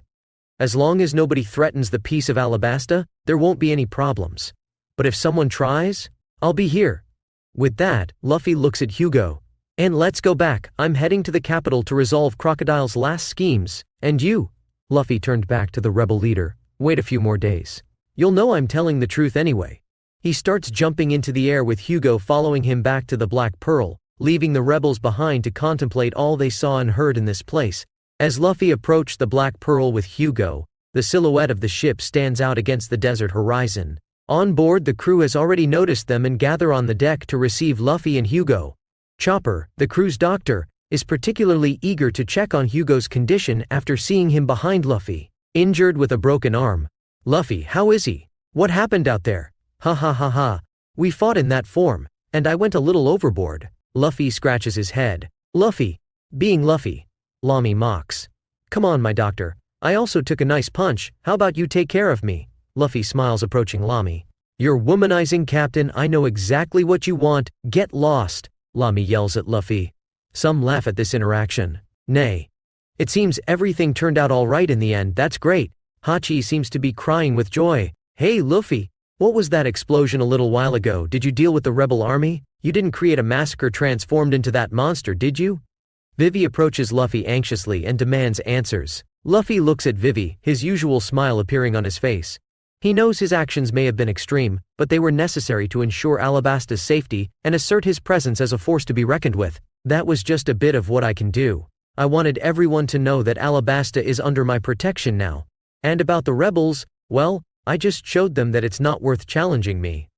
As long as nobody threatens the peace of Alabasta, there won't be any problems. But if someone tries, I'll be here. With that, Luffy looks at Hugo. And let's go back. I'm heading to the capital to resolve Crocodile's last schemes. And you? Luffy turned back to the rebel leader. Wait a few more days. You'll know I'm telling the truth anyway. He starts jumping into the air with Hugo following him back to the Black Pearl, leaving the rebels behind to contemplate all they saw and heard in this place. As Luffy approached the Black Pearl with Hugo, the silhouette of the ship stands out against the desert horizon. On board, the crew has already noticed them and gather on the deck to receive Luffy and Hugo. Chopper, the crew's doctor, is particularly eager to check on Hugo's condition after seeing him behind Luffy, injured with a broken arm. Luffy, how is he? What happened out there? Ha ha ha ha. We fought in that form, and I went a little overboard. Luffy scratches his head. Luffy, being Luffy. Lamy mocks. Come on, my doctor. I also took a nice punch. How about you take care of me? Luffy smiles, approaching Lamy. You're womanizing, Captain. I know exactly what you want. Get lost. Lamy yells at Luffy. Some laugh at this interaction. Nay. It seems everything turned out all right in the end. That's great. Hachi seems to be crying with joy. Hey Luffy, what was that explosion a little while ago? Did you deal with the rebel army? You didn't create a massacre transformed into that monster, did you? Vivi approaches Luffy anxiously and demands answers. Luffy looks at Vivi, his usual smile appearing on his face. He knows his actions may have been extreme, but they were necessary to ensure Alabasta's safety and assert his presence as a force to be reckoned with. That was just a bit of what I can do. I wanted everyone to know that Alabasta is under my protection now. And about the rebels, well, I just showed them that it's not worth challenging me.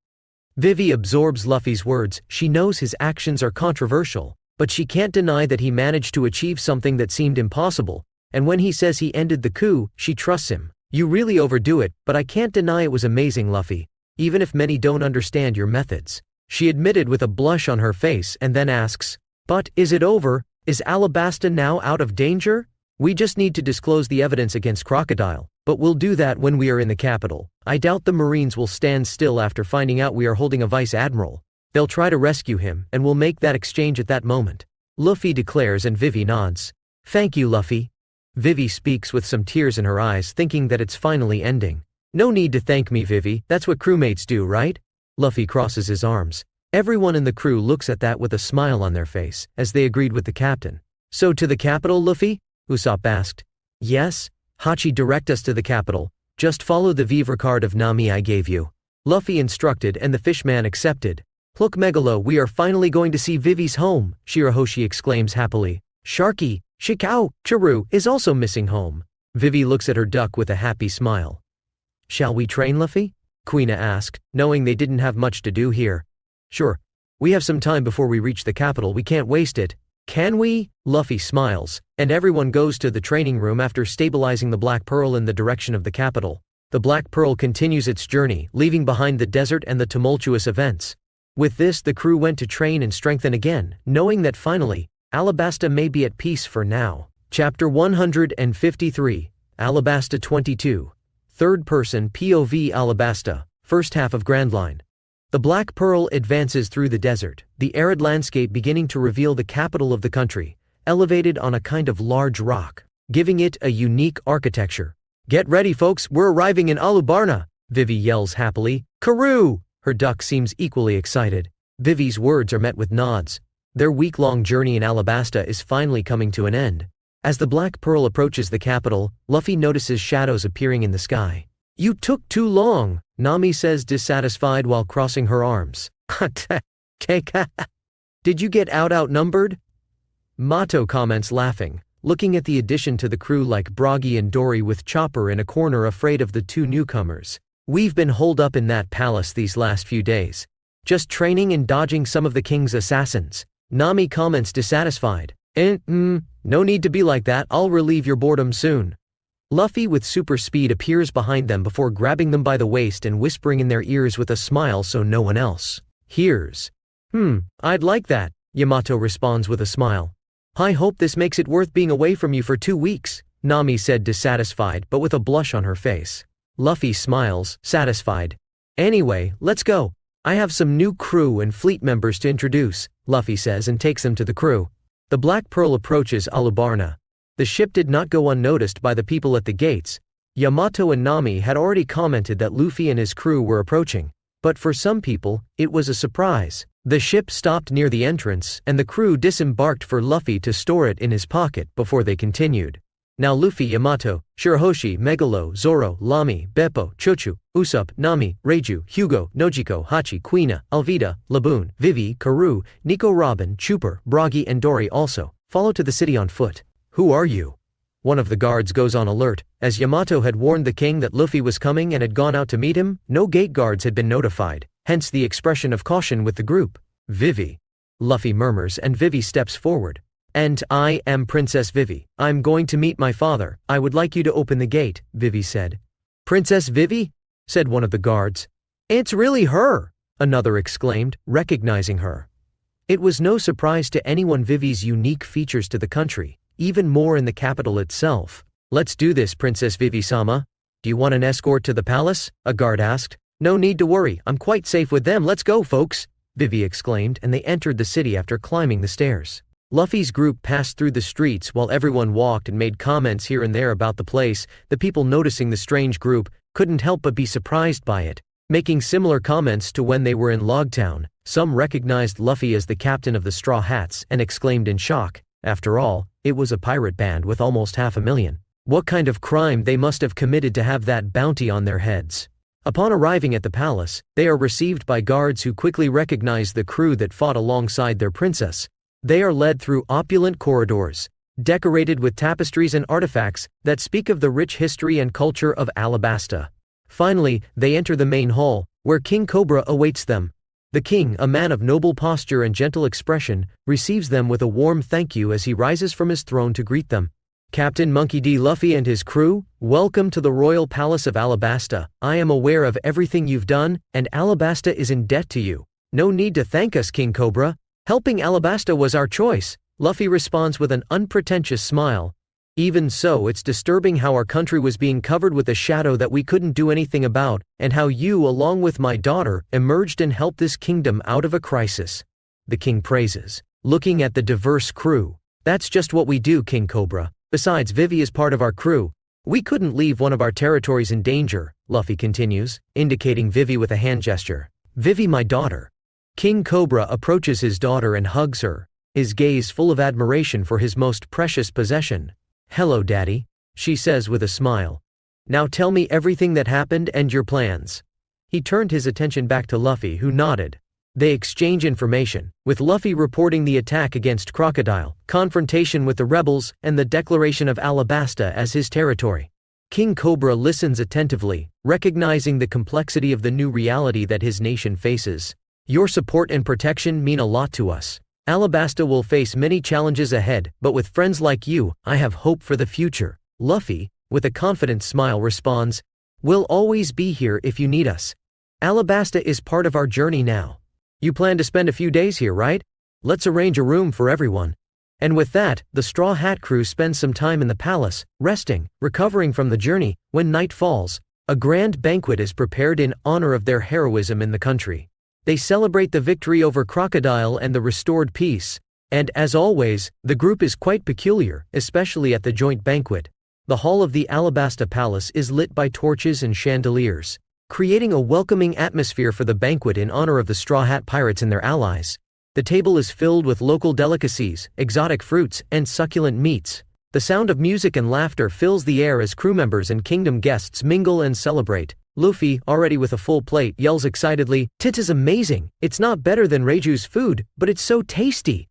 Vivi absorbs Luffy's words. She knows his actions are controversial, but she can't deny that he managed to achieve something that seemed impossible, and when he says he ended the coup, she trusts him. You really overdo it, but I can't deny it was amazing, Luffy, even if many don't understand your methods. She admitted with a blush on her face and then asks, but is it over? Is Alabasta now out of danger? We just need to disclose the evidence against Crocodile, but we'll do that when we are in the capital. I doubt the Marines will stand still after finding out we are holding a vice admiral. They'll try to rescue him, and we'll make that exchange at that moment. Luffy declares, and Vivi nods. Thank you, Luffy. Vivi speaks with some tears in her eyes, thinking that it's finally ending. No need to thank me, Vivi, that's what crewmates do, right? Luffy crosses his arms. Everyone in the crew looks at that with a smile on their face, as they agreed with the captain. So to the capital, Luffy? Usopp asked. Yes, Hachi, direct us to the capital. Just follow the vivre card of Nami I gave you. Luffy instructed, and the fishman accepted. Look, Megalo, we are finally going to see Vivi's home, Shirahoshi exclaims happily. Sharky, Shikao, Chiru is also missing home. Vivi looks at her duck with a happy smile. Shall we train, Luffy? Quina asked, knowing they didn't have much to do here. Sure. We have some time before we reach the capital, we can't waste it. Can we? Luffy smiles, and everyone goes to the training room after stabilizing the Black Pearl in the direction of the capital. The Black Pearl continues its journey, leaving behind the desert and the tumultuous events. With this, the crew went to train and strengthen again, knowing that finally, Alabasta may be at peace for now. Chapter 153, Alabasta 22. Third person POV Alabasta, first half of Grand Line. The Black Pearl advances through the desert, the arid landscape beginning to reveal the capital of the country, elevated on a kind of large rock, giving it a unique architecture. Get ready, folks, we're arriving in Alubarna, Vivi yells happily. Karoo! Her duck seems equally excited. Vivi's words are met with nods. Their week-long journey in Alabasta is finally coming to an end. As the Black Pearl approaches the capital, Luffy notices shadows appearing in the sky. You took too long, Nami says, dissatisfied while crossing her arms. Did you get outnumbered? Mato comments, laughing, looking at the addition to the crew like Broggy and Dory with Chopper in a corner afraid of the two newcomers. We've been holed up in that palace these last few days, just training and dodging some of the king's assassins. Nami comments, dissatisfied. No need to be like that, I'll relieve your boredom soon. Luffy with super speed appears behind them before grabbing them by the waist and whispering in their ears with a smile so no one else hears. I'd like that, Yamato responds with a smile. I hope this makes it worth being away from you for 2 weeks, Nami said, dissatisfied but with a blush on her face. Luffy smiles, satisfied. Anyway, let's go. I have some new crew and fleet members to introduce, Luffy says and takes them to the crew. The Black Pearl approaches Alubarna. The ship did not go unnoticed by the people at the gates. Yamato and Nami had already commented that Luffy and his crew were approaching, but for some people, it was a surprise. The ship stopped near the entrance, and the crew disembarked for Luffy to store it in his pocket before they continued. Now Luffy, Yamato, Shirahoshi, Megalo, Zoro, Lamy, Beppo, Chochu, Usopp, Nami, Reiju, Hugo, Nojiko, Hachi, Quina, Alvida, Laboon, Vivi, Karoo, Nico, Robin, Chooper, Broggy and Dory also follow to the city on foot. Who are you? One of the guards goes on alert. As Yamato had warned the king that Luffy was coming and had gone out to meet him, no gate guards had been notified, hence the expression of caution with the group. Vivi. Luffy murmurs and Vivi steps forward. And I am Princess Vivi. I'm going to meet my father. I would like you to open the gate, Vivi said. Princess Vivi? Said one of the guards. It's really her, another exclaimed, recognizing her. It was no surprise to anyone Vivi's unique features to the country, even more in the capital itself. Let's do this, Princess Vivi-sama. Do you want an escort to the palace? A guard asked. No need to worry, I'm quite safe with them. Let's go, folks, Vivi exclaimed, and they entered the city after climbing the stairs. Luffy's group passed through the streets while everyone walked and made comments here and there about the place. The people noticing the strange group couldn't help but be surprised by it, making similar comments to when they were in Logtown. Some recognized Luffy as the captain of the Straw Hats and exclaimed in shock. After all, it was a pirate band with almost 500,000. What kind of crime they must have committed to have that bounty on their heads? Upon arriving at the palace, they are received by guards who quickly recognize the crew that fought alongside their princess. They are led through opulent corridors, decorated with tapestries and artifacts that speak of the rich history and culture of Alabasta. Finally, they enter the main hall, where King Cobra awaits them. The king, a man of noble posture and gentle expression, receives them with a warm thank you as he rises from his throne to greet them. Captain Monkey D. Luffy and his crew, welcome to the royal palace of Alabasta. I am aware of everything you've done, and Alabasta is in debt to you. No need to thank us, King Cobra. Helping Alabasta was our choice, Luffy responds with an unpretentious smile. Even so, it's disturbing how our country was being covered with a shadow that we couldn't do anything about, and how you, along with my daughter, emerged and helped this kingdom out of a crisis. The king praises, looking at the diverse crew. That's just what we do, King Cobra. Besides, Vivi is part of our crew. We couldn't leave one of our territories in danger, Luffy continues, indicating Vivi with a hand gesture. Vivi, my daughter. King Cobra approaches his daughter and hugs her, his gaze full of admiration for his most precious possession. Hello, Daddy, she says with a smile. Now tell me everything that happened and your plans. He turned his attention back to Luffy, who nodded. They exchange information, with Luffy reporting the attack against Crocodile, confrontation with the rebels, and the declaration of Alabasta as his territory. King Cobra listens attentively, recognizing the complexity of the new reality that his nation faces. Your support and protection mean a lot to us. Alabasta will face many challenges ahead, but with friends like you, I have hope for the future. Luffy, with a confident smile, responds, We'll always be here if you need us. Alabasta is part of our journey now. You plan to spend a few days here, right? Let's arrange a room for everyone. And with that, the Straw Hat crew spends some time in the palace, resting, recovering from the journey. When night falls, a grand banquet is prepared in honor of their heroism in the country. They celebrate the victory over Crocodile and the restored peace. And as always, the group is quite peculiar, especially at the joint banquet. The hall of the Alabasta Palace is lit by torches and chandeliers, creating a welcoming atmosphere for the banquet in honor of the Straw Hat Pirates and their allies. The table is filled with local delicacies, exotic fruits, and succulent meats. The sound of music and laughter fills the air as crew members and kingdom guests mingle and celebrate. Luffy, already with a full plate, yells excitedly, "Tit is amazing! It's not better than Reiju's food, but it's so tasty!"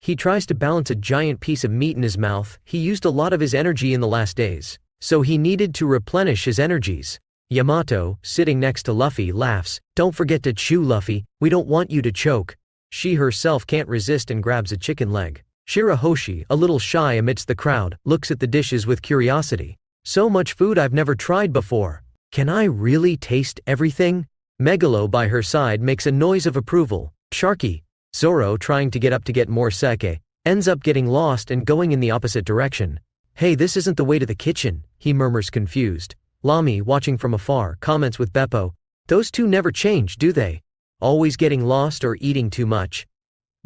He tries to balance a giant piece of meat in his mouth. He used a lot of his energy in the last days, so he needed to replenish his energies. Yamato, sitting next to Luffy, laughs. "Don't forget to chew, Luffy. We don't want you to choke." She herself can't resist and grabs a chicken leg. Shirahoshi, a little shy amidst the crowd, looks at the dishes with curiosity. "So much food I've never tried before. Can I really taste everything?" Megalo by her side makes a noise of approval. Sharky, Zoro, trying to get up to get more sake, ends up getting lost and going in the opposite direction. "Hey, this isn't the way to the kitchen," he murmurs confused. Lami, watching from afar, comments with Beppo, "Those two never change, do they? Always getting lost or eating too much?"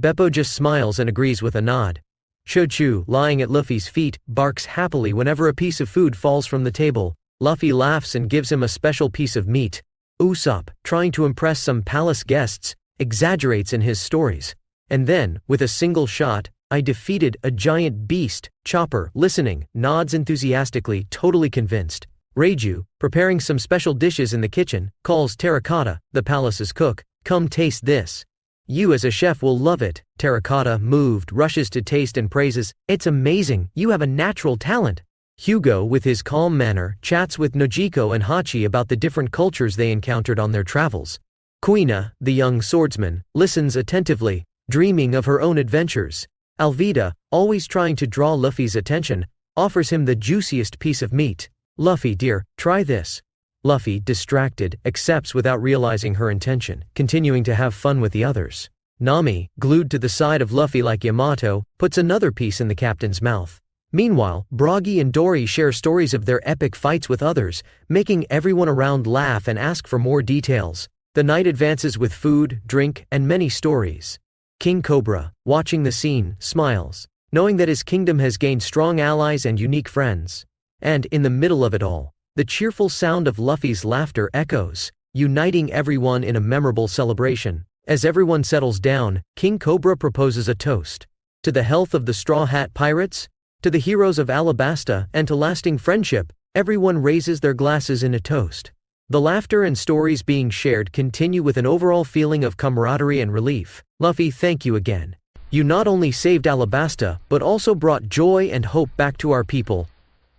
Beppo just smiles and agrees with a nod. Shochu, lying at Luffy's feet, barks happily whenever a piece of food falls from the table. Luffy laughs and gives him a special piece of meat. Usopp, trying to impress some palace guests, exaggerates in his stories. And then, with a single shot, "I defeated a giant beast." Chopper, listening, nods enthusiastically, totally convinced. Reiju, preparing some special dishes in the kitchen, calls Terracotta, the palace's cook, "Come taste this. You as a chef will love it." Terracotta, moved, rushes to taste and praises, "It's amazing, you have a natural talent." Hugo, with his calm manner, chats with Nojiko and Hachi about the different cultures they encountered on their travels. Kuina, the young swordsman, listens attentively. dreaming of her own adventures. Alvida, always trying to draw Luffy's attention, offers him the juiciest piece of meat. Luffy, dear, try this. Luffy, distracted, accepts without realizing her intention, continuing to have fun with the others. Nami, glued to the side of Luffy like Yamato, puts another piece in the captain's mouth. Meanwhile, Bragi and Dory share stories of their epic fights with others, making everyone around laugh and ask for more details. The night advances with food, drink, and many stories. King Cobra, watching the scene, smiles, knowing that his kingdom has gained strong allies and unique friends. And, in the middle of it all, the cheerful sound of Luffy's laughter echoes, uniting everyone in a memorable celebration. As everyone settles down, King Cobra proposes a toast. To the health of the Straw Hat Pirates, to the heroes of Alabasta, and to lasting friendship, everyone raises their glasses in a toast. The laughter and stories being shared continue with an overall feeling of camaraderie and relief. Luffy, thank you again. You not only saved Alabasta, but also brought joy and hope back to our people.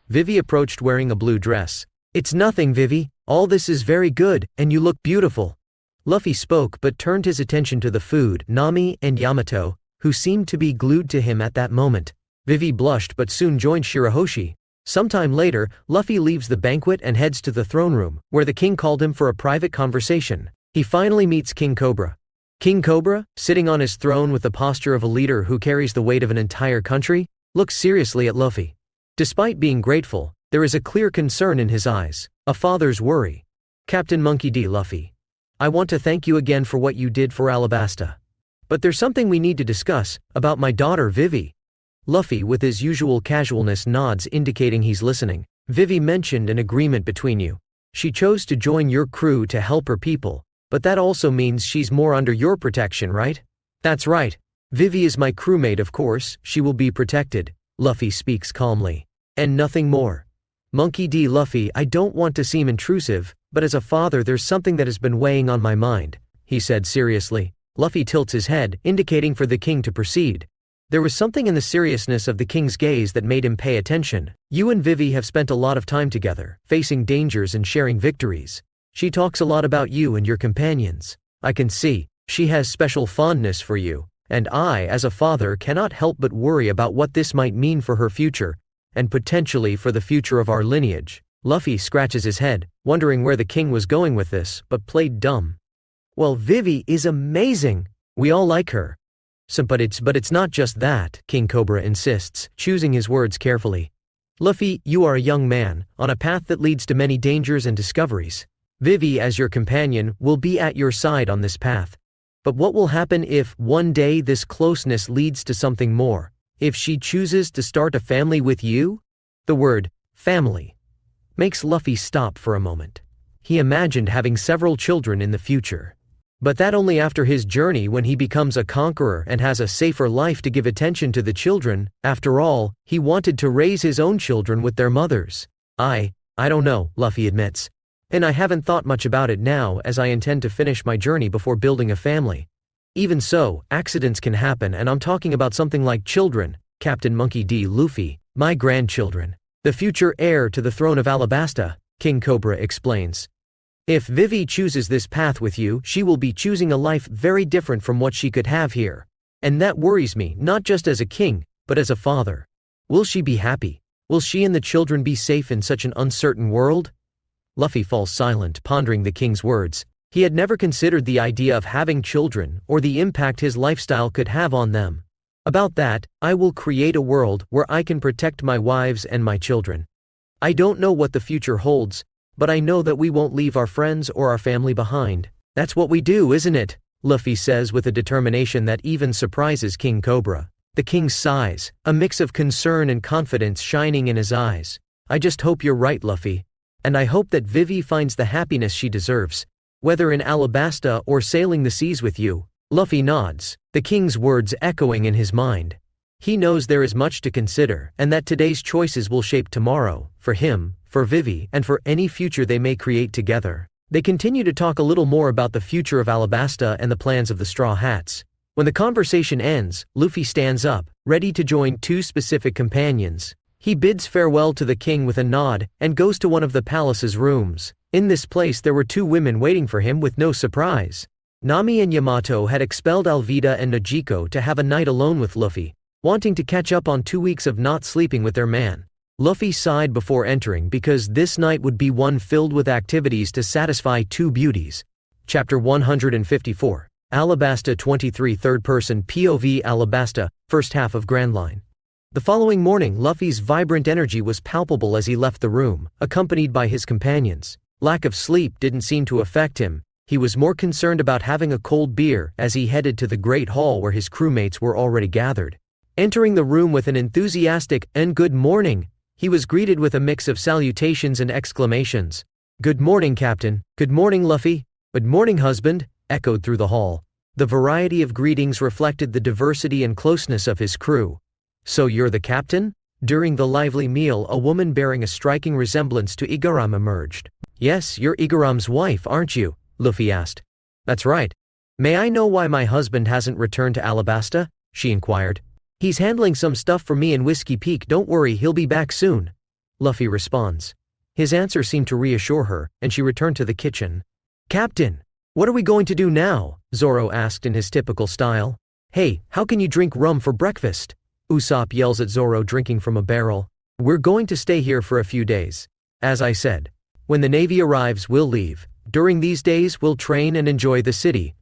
Vivi approached wearing a blue dress. It's nothing, Vivi. All this is very good, and you look beautiful. Luffy spoke but turned his attention to the food, Nami, and Yamato, who seemed to be glued to him at that moment. Vivi blushed but soon joined Shirahoshi. Sometime later, Luffy leaves the banquet and heads to the throne room, where the king called him for a private conversation. He finally meets King Cobra. King Cobra, sitting on his throne with the posture of a leader who carries the weight of an entire country, looks seriously at Luffy. Despite being grateful, there is a clear concern in his eyes, a father's worry. Captain Monkey D. Luffy, I want to thank you again for what you did for Alabasta. But there's something we need to discuss, about my daughter Vivi. Luffy, with his usual casualness, nods, indicating he's listening. Vivi mentioned an agreement between you. She chose to join your crew to help her people, but that also means she's more under your protection, right? That's right. Vivi is my crewmate, of course, she will be protected. Luffy speaks calmly. And nothing more. Monkey D. Luffy, I don't want to seem intrusive, but as a father there's something that has been weighing on my mind, he said seriously. Luffy tilts his head, indicating for the king to proceed. There was something in the seriousness of the king's gaze that made him pay attention. You and Vivi have spent a lot of time together, facing dangers and sharing victories. She talks a lot about you and your companions. I can see, she has special fondness for you, and I, as a father, cannot help but worry about what this might mean for her future, and potentially for the future of our lineage. Luffy scratches his head, wondering where the king was going with this, but played dumb. Well, Vivi is amazing. We all like her. But it's not just that, King Cobra insists, choosing his words carefully. Luffy, you are a young man, on a path that leads to many dangers and discoveries. Vivi, as your companion, will be at your side on this path. But what will happen if, one day, this closeness leads to something more? If she chooses to start a family with you? The word, family, makes Luffy stop for a moment. He imagined having several children in the future. But that only after his journey, when he becomes a conqueror and has a safer life to give attention to the children. After all, he wanted to raise his own children with their mothers. I don't know, Luffy admits. And I haven't thought much about it now, as I intend to finish my journey before building a family. Even so, accidents can happen, and I'm talking about something like children, Captain Monkey D. Luffy, my grandchildren. The future heir to the throne of Alabasta, King Cobra explains. If Vivi chooses this path with you, she will be choosing a life very different from what she could have here. And that worries me, not just as a king, but as a father. Will she be happy? Will she and the children be safe in such an uncertain world? Luffy falls silent, pondering the king's words. He had never considered the idea of having children, or the impact his lifestyle could have on them. About that, I will create a world where I can protect my wives and my children. I don't know what the future holds, but I know that we won't leave our friends or our family behind. That's what we do, isn't it? Luffy says with a determination that even surprises King Cobra. The king sighs, a mix of concern and confidence shining in his eyes. I just hope you're right, Luffy. And I hope that Vivi finds the happiness she deserves, whether in Alabasta or sailing the seas with you. Luffy nods, the king's words echoing in his mind. He knows there is much to consider, and that today's choices will shape tomorrow, for him, for Vivi, and for any future they may create together. They continue to talk a little more about the future of Alabasta and the plans of the Straw Hats. When the conversation ends, Luffy stands up, ready to join two specific companions. He bids farewell to the king with a nod, and goes to one of the palace's rooms. In this place there were two women waiting for him with no surprise. Nami and Yamato had expelled Alvida and Nojiko to have a night alone with Luffy, wanting to catch up on 2 weeks of not sleeping with their man. Luffy sighed before entering because this night would be one filled with activities to satisfy two beauties. Chapter 154. Alabasta 23 Third-person POV Alabasta, first half of Grand Line. The following morning, Luffy's vibrant energy was palpable as he left the room, accompanied by his companions. Lack of sleep didn't seem to affect him. He was more concerned about having a cold beer as he headed to the Great Hall where his crewmates were already gathered. Entering the room with an enthusiastic "and good morning," he was greeted with a mix of salutations and exclamations. "Good morning, Captain. Good morning, Luffy. Good morning, husband," echoed through the hall. The variety of greetings reflected the diversity and closeness of his crew. "So you're the captain?" During the lively meal, a woman bearing a striking resemblance to Igaram emerged. "Yes, you're Igaram's wife, aren't you?" Luffy asked. "That's right. May I know why my husband hasn't returned to Alabasta?" she inquired. "He's handling some stuff for me in Whiskey Peak, don't worry, he'll be back soon," Luffy responds. His answer seemed to reassure her, and she returned to the kitchen. "Captain, what are we going to do now?" Zoro asked in his typical style. "Hey, how can you drink rum for breakfast?" Usopp yells at Zoro drinking from a barrel. "We're going to stay here for a few days. As I said, when the Navy arrives, we'll leave. During these days, we'll train and enjoy the city."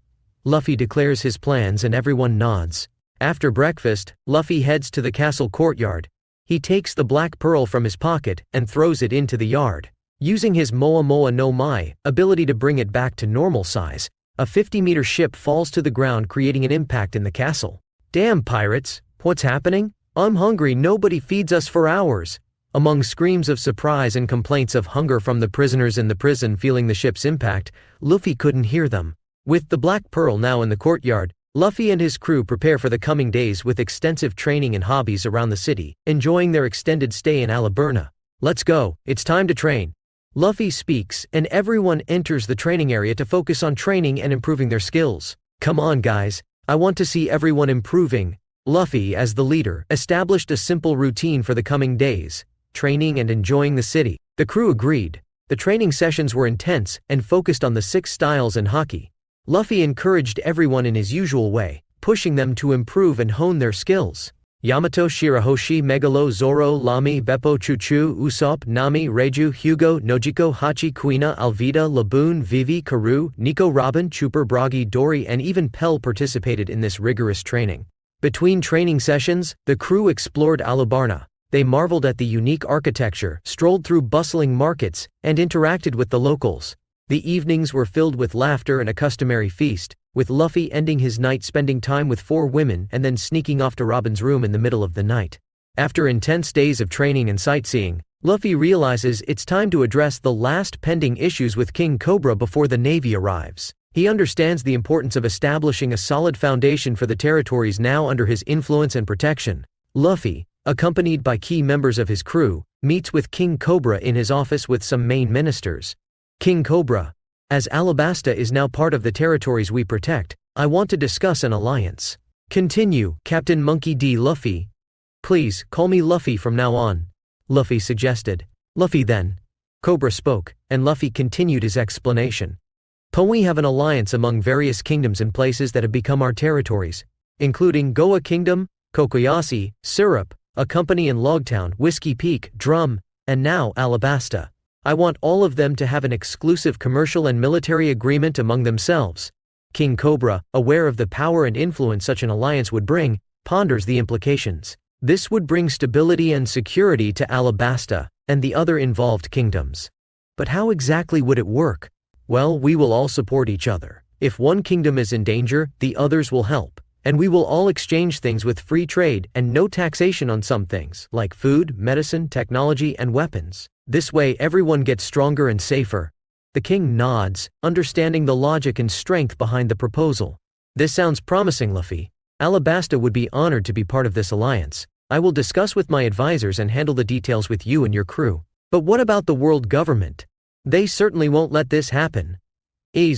Luffy declares his plans and everyone nods. After breakfast, Luffy heads to the castle courtyard. He takes the black pearl from his pocket and throws it into the yard. Using his Moa Moa no Mai ability to bring it back to normal size, a 50-meter ship falls to the ground, creating an impact in the castle. "Damn pirates, what's happening? I'm hungry, nobody feeds us for hours." Among screams of surprise and complaints of hunger from the prisoners in the prison feeling the ship's impact, Luffy couldn't hear them. With the black pearl now in the courtyard, Luffy and his crew prepare for the coming days with extensive training and hobbies around the city, enjoying their extended stay in Alaburna. "Let's go, it's time to train." Luffy speaks, and everyone enters the training area to focus on training and improving their skills. "Come on, guys, I want to see everyone improving." Luffy, as the leader, established a simple routine for the coming days: training and enjoying the city. The crew agreed. The training sessions were intense and focused on the 6 styles and haki. Luffy encouraged everyone in his usual way, pushing them to improve and hone their skills. Yamato, Shirahoshi, Megalo, Zoro, Lamy, Beppo, Chuchu, Usopp, Nami, Reiju, Hugo, Nojiko, Hachi, Kuina, Alvida, Laboon, Vivi, Karu, Nico, Robin, Chopper, Bragi, Dory, and even Pell participated in this rigorous training. Between training sessions, the crew explored Alabarna. They marveled at the unique architecture, strolled through bustling markets, and interacted with the locals. The evenings were filled with laughter and a customary feast, with Luffy ending his night spending time with 4 women and then sneaking off to Robin's room in the middle of the night. After intense days of training and sightseeing, Luffy realizes it's time to address the last pending issues with King Cobra before the Navy arrives. He understands the importance of establishing a solid foundation for the territories now under his influence and protection. Luffy, accompanied by key members of his crew, meets with King Cobra in his office with some main ministers. "King Cobra, as Alabasta is now part of the territories we protect, I want to discuss an alliance." "Continue, Captain Monkey D. Luffy." "Please, call me Luffy from now on," Luffy suggested. "Luffy then." Cobra spoke, and Luffy continued his explanation. "We have an alliance among various kingdoms and places that have become our territories, including Goa Kingdom, Kokoyasi, Syrup, a company in Logtown, Whiskey Peak, Drum, and now Alabasta. I want all of them to have an exclusive commercial and military agreement among themselves." King Cobra, aware of the power and influence such an alliance would bring, ponders the implications. This would bring stability and security to Alabasta and the other involved kingdoms. But how exactly would it work? Well, we will all support each other. If one kingdom is in danger, the others will help. And we will all exchange things with free trade and no taxation on some things, like food, medicine, technology, and weapons. This way everyone gets stronger and safer. The king nods, understanding the logic and strength behind the proposal. "This sounds promising, Luffy. Alabasta would be honored to be part of this alliance. I will discuss with my advisors and handle the details with you and your crew. But what about the world government? They certainly won't let this happen."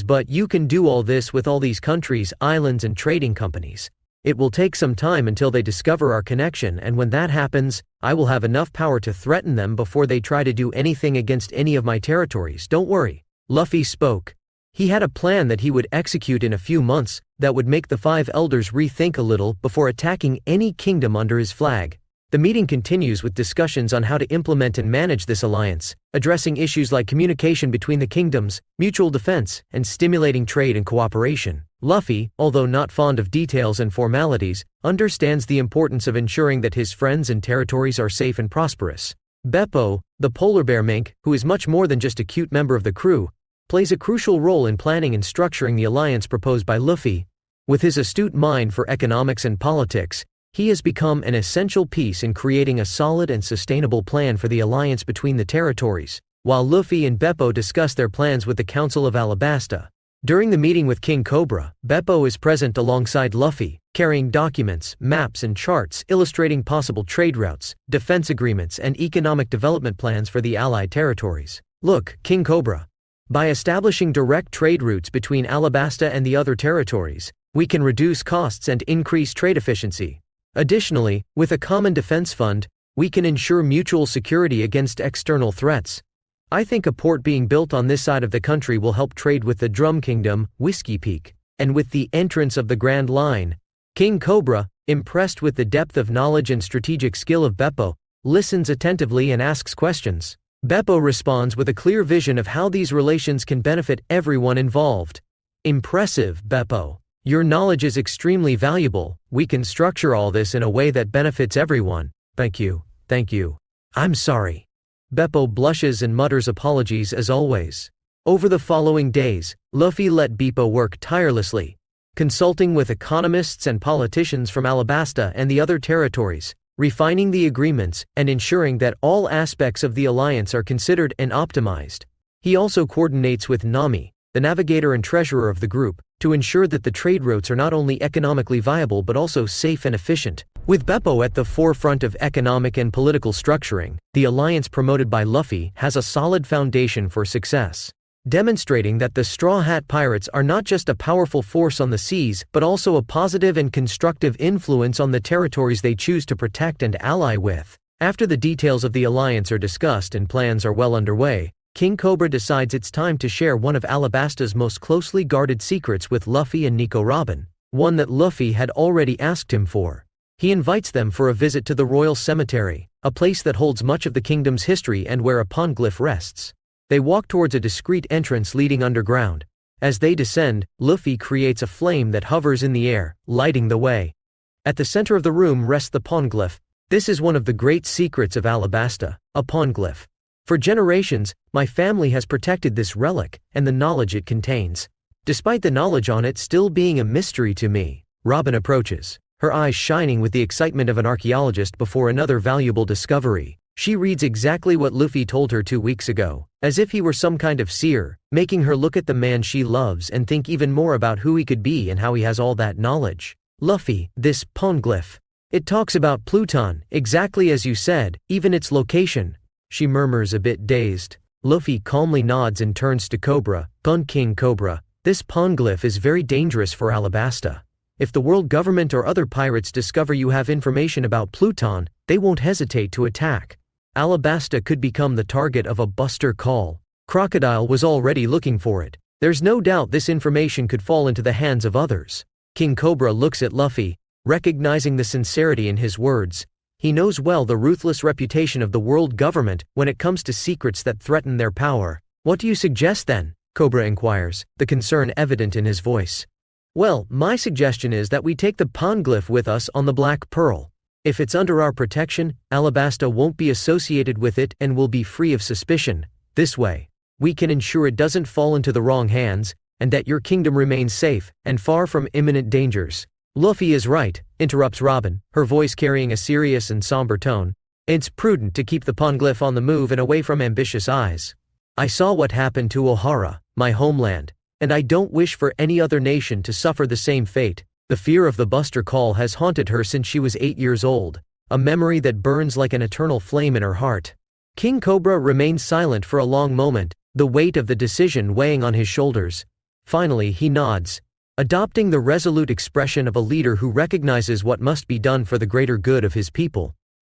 But you can do all this with all these countries, islands, and trading companies. It will take some time until they discover our connection, and when that happens, I will have enough power to threaten them before they try to do anything against any of my territories, don't worry." Luffy spoke. He had a plan that he would execute in a few months that would make the 5 elders rethink a little before attacking any kingdom under his flag. The meeting continues with discussions on how to implement and manage this alliance, addressing issues like communication between the kingdoms, mutual defense, and stimulating trade and cooperation. Luffy, although not fond of details and formalities, understands the importance of ensuring that his friends and territories are safe and prosperous. Beppo, the polar bear mink, who is much more than just a cute member of the crew, plays a crucial role in planning and structuring the alliance proposed by Luffy. With his astute mind for economics and politics, he has become an essential piece in creating a solid and sustainable plan for the alliance between the territories, while Luffy and Beppo discuss their plans with the Council of Alabasta. During the meeting with King Cobra, Beppo is present alongside Luffy, carrying documents, maps and charts illustrating possible trade routes, defense agreements and economic development plans for the allied territories. Look, King Cobra. By establishing direct trade routes between Alabasta and the other territories, we can reduce costs and increase trade efficiency. Additionally, with a common defense fund, we can ensure mutual security against external threats. I think a port being built on this side of the country will help trade with the Drum Kingdom, Whiskey Peak, and with the entrance of the Grand Line. King Cobra, impressed with the depth of knowledge and strategic skill of Beppo, listens attentively and asks questions. Beppo responds with a clear vision of how these relations can benefit everyone involved. Impressive, Beppo. Your knowledge is extremely valuable. We can structure all this in a way that benefits everyone. Thank you. I'm sorry. Beppo blushes and mutters apologies as always. Over the following days, Luffy let Beppo work tirelessly, consulting with economists and politicians from Alabasta and the other territories, refining the agreements and ensuring that all aspects of the alliance are considered and optimized. He also coordinates with Nami, the navigator and treasurer of the group, to ensure that the trade routes are not only economically viable but also safe and efficient. With Beppo at the forefront of economic and political structuring, the alliance promoted by Luffy has a solid foundation for success, demonstrating that the Straw Hat Pirates are not just a powerful force on the seas but also a positive and constructive influence on the territories they choose to protect and ally with. After the details of the alliance are discussed and plans are well underway, King Cobra decides it's time to share one of Alabasta's most closely guarded secrets with Luffy and Nico Robin, one that Luffy had already asked him for. He invites them for a visit to the Royal Cemetery, a place that holds much of the kingdom's history and where a poneglyph rests. They walk towards a discreet entrance leading underground. As they descend, Luffy creates a flame that hovers in the air, lighting the way. At the center of the room rests the poneglyph. This is one of the great secrets of Alabasta, a poneglyph. For generations, my family has protected this relic and the knowledge it contains. Despite the knowledge on it still being a mystery to me, Robin approaches, her eyes shining with the excitement of an archaeologist before another valuable discovery. She reads exactly what Luffy told her 2 weeks ago, as if he were some kind of seer, making her look at the man she loves and think even more about who he could be and how he has all that knowledge. Luffy, this poneglyph. It talks about Pluton, exactly as you said, even its location. She murmurs a bit dazed. Luffy calmly nods and turns to Cobra. King Cobra, this poneglyph is very dangerous for Alabasta. If the world government or other pirates discover you have information about Pluton, they won't hesitate to attack. Alabasta could become the target of a Buster Call. Crocodile was already looking for it. There's no doubt this information could fall into the hands of others. King Cobra looks at Luffy, recognizing the sincerity in his words. He knows well the ruthless reputation of the world government when it comes to secrets that threaten their power. What do you suggest then? Cobra inquires, the concern evident in his voice. Well, my suggestion is that we take the poneglyph with us on the Black Pearl. If it's under our protection, Alabasta won't be associated with it and will be free of suspicion. This way, we can ensure it doesn't fall into the wrong hands, and that your kingdom remains safe and far from imminent dangers. Luffy is right, interrupts Robin, her voice carrying a serious and somber tone. It's prudent to keep the poneglyph on the move and away from ambitious eyes. I saw what happened to Ohara, my homeland, and I don't wish for any other nation to suffer the same fate. The fear of the Buster Call has haunted her since she was 8 years old, a memory that burns like an eternal flame in her heart. King Cobra remains silent for a long moment, the weight of the decision weighing on his shoulders. Finally he nods, adopting the resolute expression of a leader who recognizes what must be done for the greater good of his people.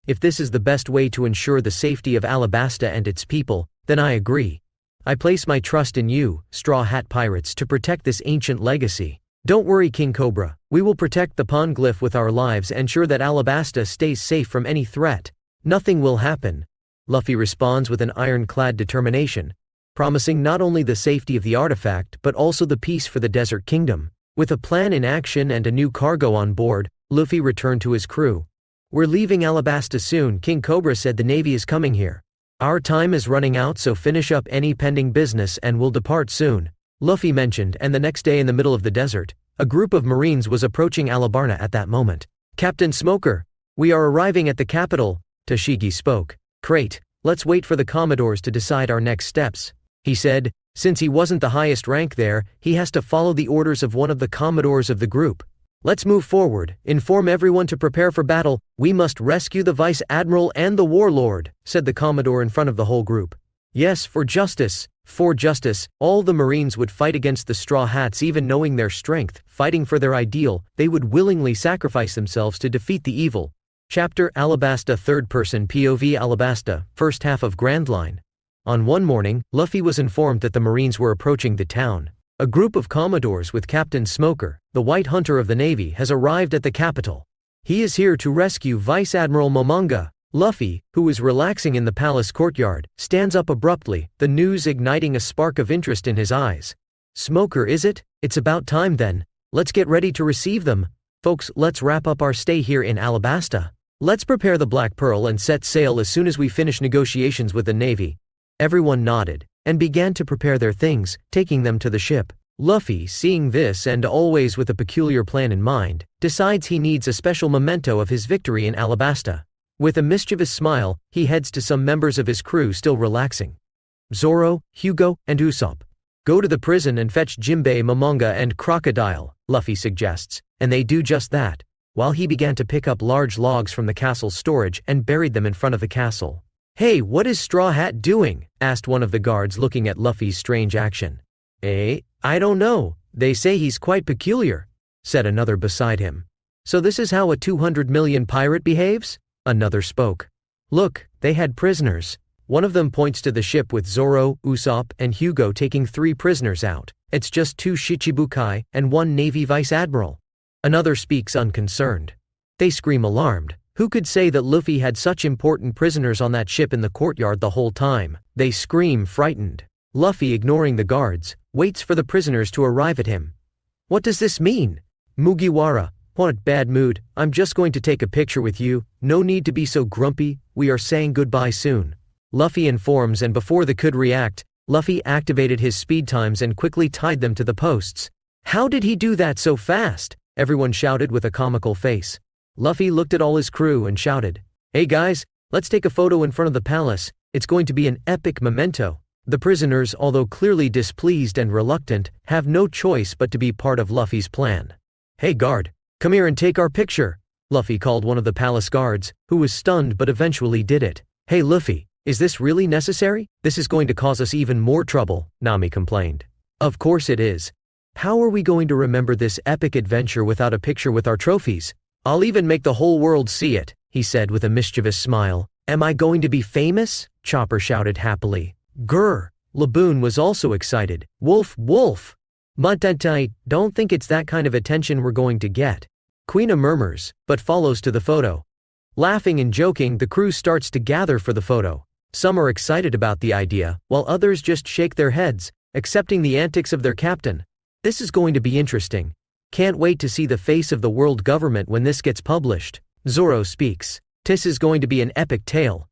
If this is the best way to ensure the safety of Alabasta and its people, then I agree. I place my trust in you, Straw Hat Pirates, to protect this ancient legacy. Don't worry, King Cobra. We will protect the Poneglyph with our lives and ensure that Alabasta stays safe from any threat. Nothing will happen. Luffy responds with an ironclad determination, promising not only the safety of the artifact but also the peace for the Desert Kingdom. With a plan in action and a new cargo on board, Luffy returned to his crew. We're leaving Alabasta soon. King Cobra said the Navy is coming here. Our time is running out, so finish up any pending business and we'll depart soon, Luffy mentioned, and the next day in the middle of the desert, a group of Marines was approaching Alabarna at that moment. Captain Smoker, we are arriving at the capital, Tashigi spoke. Great, let's wait for the Commodores to decide our next steps, he said. Since he wasn't the highest rank there, he has to follow the orders of one of the Commodores of the group. Let's move forward, inform everyone to prepare for battle. We must rescue the Vice Admiral and the Warlord, said the Commodore in front of the whole group. Yes, for justice. For justice, all the Marines would fight against the Straw Hats, even knowing their strength. Fighting for their ideal, they would willingly sacrifice themselves to defeat the evil. Chapter Alabasta, third-person POV. Alabasta, first half of Grand Line. On one morning, Luffy was informed that the Marines were approaching the town. A group of Commodores with Captain Smoker, the White Hunter of the Navy, has arrived at the capital. He is here to rescue Vice Admiral Momonga. Luffy, who was relaxing in the palace courtyard, stands up abruptly, the news igniting a spark of interest in his eyes. Smoker, is it? It's about time then. Let's get ready to receive them. Folks, let's wrap up our stay here in Alabasta. Let's prepare the Black Pearl and set sail as soon as we finish negotiations with the Navy. Everyone nodded and began to prepare their things, taking them to the ship. Luffy, seeing this and always with a peculiar plan in mind, decides he needs a special memento of his victory in Alabasta. With a mischievous smile, he heads to some members of his crew still relaxing. Zoro, Hugo, and Usopp. Go to the prison and fetch Jinbei, Momonga, and Crocodile, Luffy suggests, and they do just that, while he began to pick up large logs from the castle's storage and buried them in front of the castle. Hey, what is Straw Hat doing? Asked one of the guards, looking at Luffy's strange action. I don't know. They say he's quite peculiar, said another beside him. So this is how a 200 million pirate behaves? Another spoke. Look, they had prisoners. One of them points to the ship with Zoro, Usopp, and Hugo taking 3 prisoners out. It's just 2 Shichibukai and 1 Navy Vice Admiral. Another speaks unconcerned. They scream alarmed. Who could say that Luffy had such important prisoners on that ship in the courtyard the whole time? They scream frightened. Luffy, ignoring the guards, waits for the prisoners to arrive at him. What does this mean? Mugiwara, what bad mood. I'm just going to take a picture with you. No need to be so grumpy. We are saying goodbye soon, Luffy informs, and before they could react, Luffy activated his speed times and quickly tied them to the posts. How did he do that so fast? Everyone shouted with a comical face. Luffy looked at all his crew and shouted, Hey guys, let's take a photo in front of the palace. It's going to be an epic memento. The prisoners, although clearly displeased and reluctant, have no choice but to be part of Luffy's plan. Hey guard, come here and take our picture, Luffy called one of the palace guards, who was stunned but eventually did it. Hey Luffy, is this really necessary? This is going to cause us even more trouble, Nami complained. Of course it is. How are we going to remember this epic adventure without a picture with our trophies? I'll even make the whole world see it, he said with a mischievous smile. Am I going to be famous? Chopper shouted happily. Grr! Laboon was also excited. Wolf, wolf! But I don't think it's that kind of attention we're going to get. Quina murmurs, but follows to the photo. Laughing and joking, the crew starts to gather for the photo. Some are excited about the idea, while others just shake their heads, accepting the antics of their captain. This is going to be interesting. Can't wait to see the face of the world government when this gets published. Zoro speaks. This is going to be an epic tale.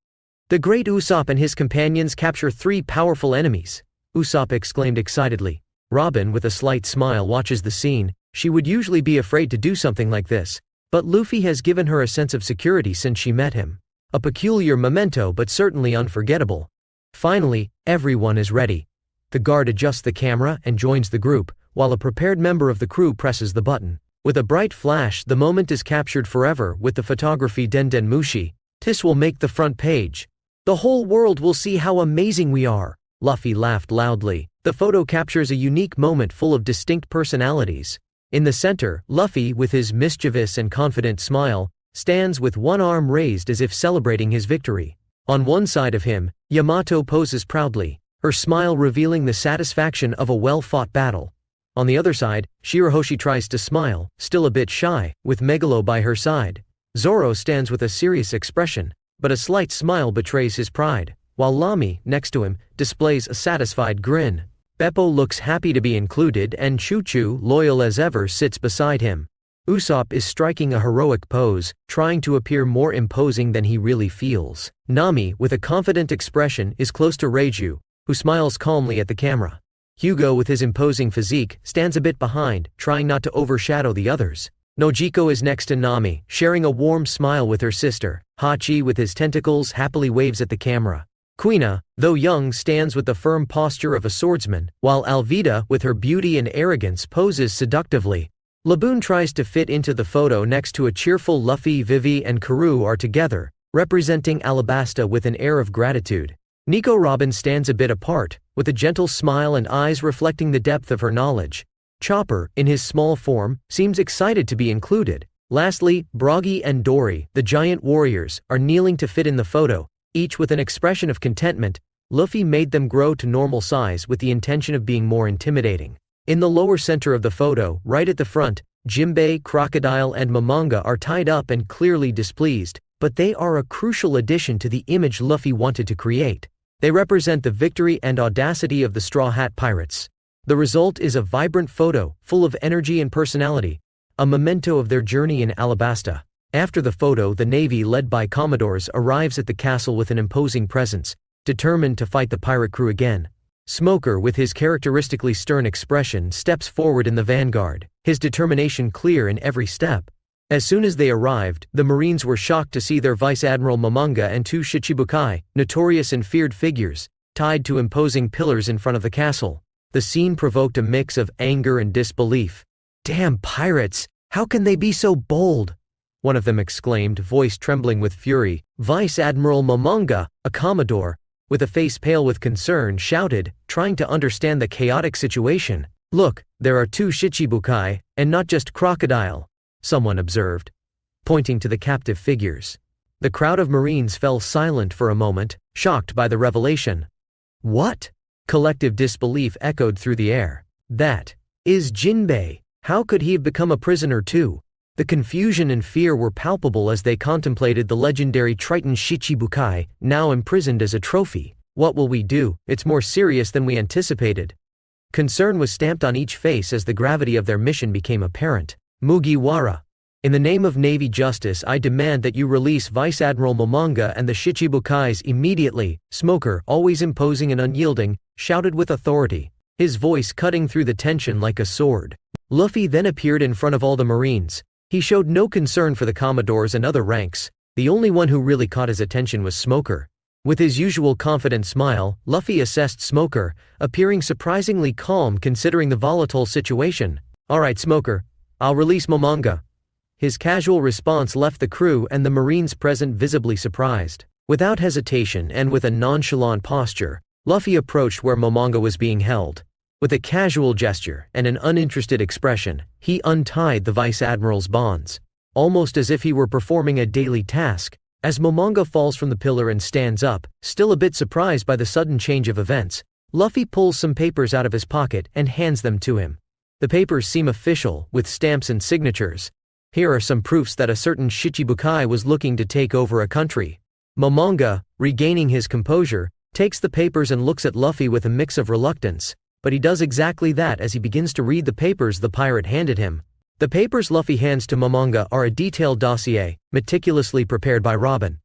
The great Usopp and his companions capture 3 powerful enemies, Usopp exclaimed excitedly. Robin, with a slight smile, watches the scene. She would usually be afraid to do something like this, but Luffy has given her a sense of security since she met him. A peculiar memento, but certainly unforgettable. Finally, everyone is ready. The guard adjusts the camera and joins the group, while a prepared member of the crew presses the button. With a bright flash, the moment is captured forever with the photography Den Mushi. This will make the front page. The whole world will see how amazing we are. Luffy laughed loudly. The photo captures a unique moment full of distinct personalities. In the center, Luffy, with his mischievous and confident smile, stands with one arm raised as if celebrating his victory. On one side of him, Yamato poses proudly, her smile revealing the satisfaction of a well-fought battle. On the other side, Shirahoshi tries to smile, still a bit shy, with Megalo by her side. Zoro stands with a serious expression, but a slight smile betrays his pride, while Lami, next to him, displays a satisfied grin. Beppo looks happy to be included and Chuchu, loyal as ever, sits beside him. Usopp is striking a heroic pose, trying to appear more imposing than he really feels. Nami, with a confident expression, is close to Reiju, who smiles calmly at the camera. Hugo, with his imposing physique, stands a bit behind, trying not to overshadow the others. Nojiko is next to Nami, sharing a warm smile with her sister. Hachi, with his tentacles, happily waves at the camera. Kuina, though young, stands with the firm posture of a swordsman, while Alvida, with her beauty and arrogance, poses seductively. Laboon tries to fit into the photo next to a cheerful Luffy. Vivi and Karoo are together, representing Alabasta with an air of gratitude. Nico Robin stands a bit apart, with a gentle smile and eyes reflecting the depth of her knowledge. Chopper, in his small form, seems excited to be included. Lastly, Bragi and Dory, the giant warriors, are kneeling to fit in the photo, each with an expression of contentment. Luffy made them grow to normal size with the intention of being more intimidating. In the lower center of the photo, right at the front, Jinbei, Crocodile and Momonga are tied up and clearly displeased, but they are a crucial addition to the image Luffy wanted to create. They represent the victory and audacity of the Straw Hat Pirates. The result is a vibrant photo, full of energy and personality, a memento of their journey in Alabasta. After the photo, the Navy, led by Commodores, arrives at the castle with an imposing presence, determined to fight the pirate crew again. Smoker, with his characteristically stern expression, steps forward in the vanguard, his determination clear in every step. As soon as they arrived, the Marines were shocked to see their Vice Admiral Momonga and two Shichibukai, notorious and feared figures, tied to imposing pillars in front of the castle. The scene provoked a mix of anger and disbelief. "Damn pirates! How can they be so bold?" one of them exclaimed, voice trembling with fury. Vice Admiral Momonga, a Commodore, with a face pale with concern, shouted, trying to understand the chaotic situation. "Look, there are two Shichibukai, and not just Crocodile," someone observed, pointing to the captive figures. The crowd of Marines fell silent for a moment, shocked by the revelation. "What?" Collective disbelief echoed through the air. "That is Jinbei. How could he have become a prisoner too?" The confusion and fear were palpable as they contemplated the legendary Triton Shichibukai, now imprisoned as a trophy. "What will we do? It's more serious than we anticipated." Concern was stamped on each face as the gravity of their mission became apparent. Mugiwara. "In the name of Navy justice, I demand that you release Vice Admiral Momonga and the Shichibukais immediately," Smoker, always imposing and unyielding, shouted with authority, his voice cutting through the tension like a sword. Luffy then appeared in front of all the Marines. He showed no concern for the Commodores and other ranks. The only one who really caught his attention was Smoker. With his usual confident smile, Luffy assessed Smoker, appearing surprisingly calm considering the volatile situation. "All right, Smoker, I'll release Momonga." His casual response left the crew and the Marines present visibly surprised. Without hesitation and with a nonchalant posture, Luffy approached where Momonga was being held. With a casual gesture and an uninterested expression, he untied the Vice Admiral's bonds, almost as if he were performing a daily task. As Momonga falls from the pillar and stands up, still a bit surprised by the sudden change of events, Luffy pulls some papers out of his pocket and hands them to him. The papers seem official, with stamps and signatures. Here are some proofs that a certain Shichibukai was looking to take over a country. Momonga, regaining his composure, takes the papers and looks at Luffy with a mix of reluctance, but he does exactly that as he begins to read the papers the pirate handed him. The papers Luffy hands to Momonga are a detailed dossier, meticulously prepared by Robin.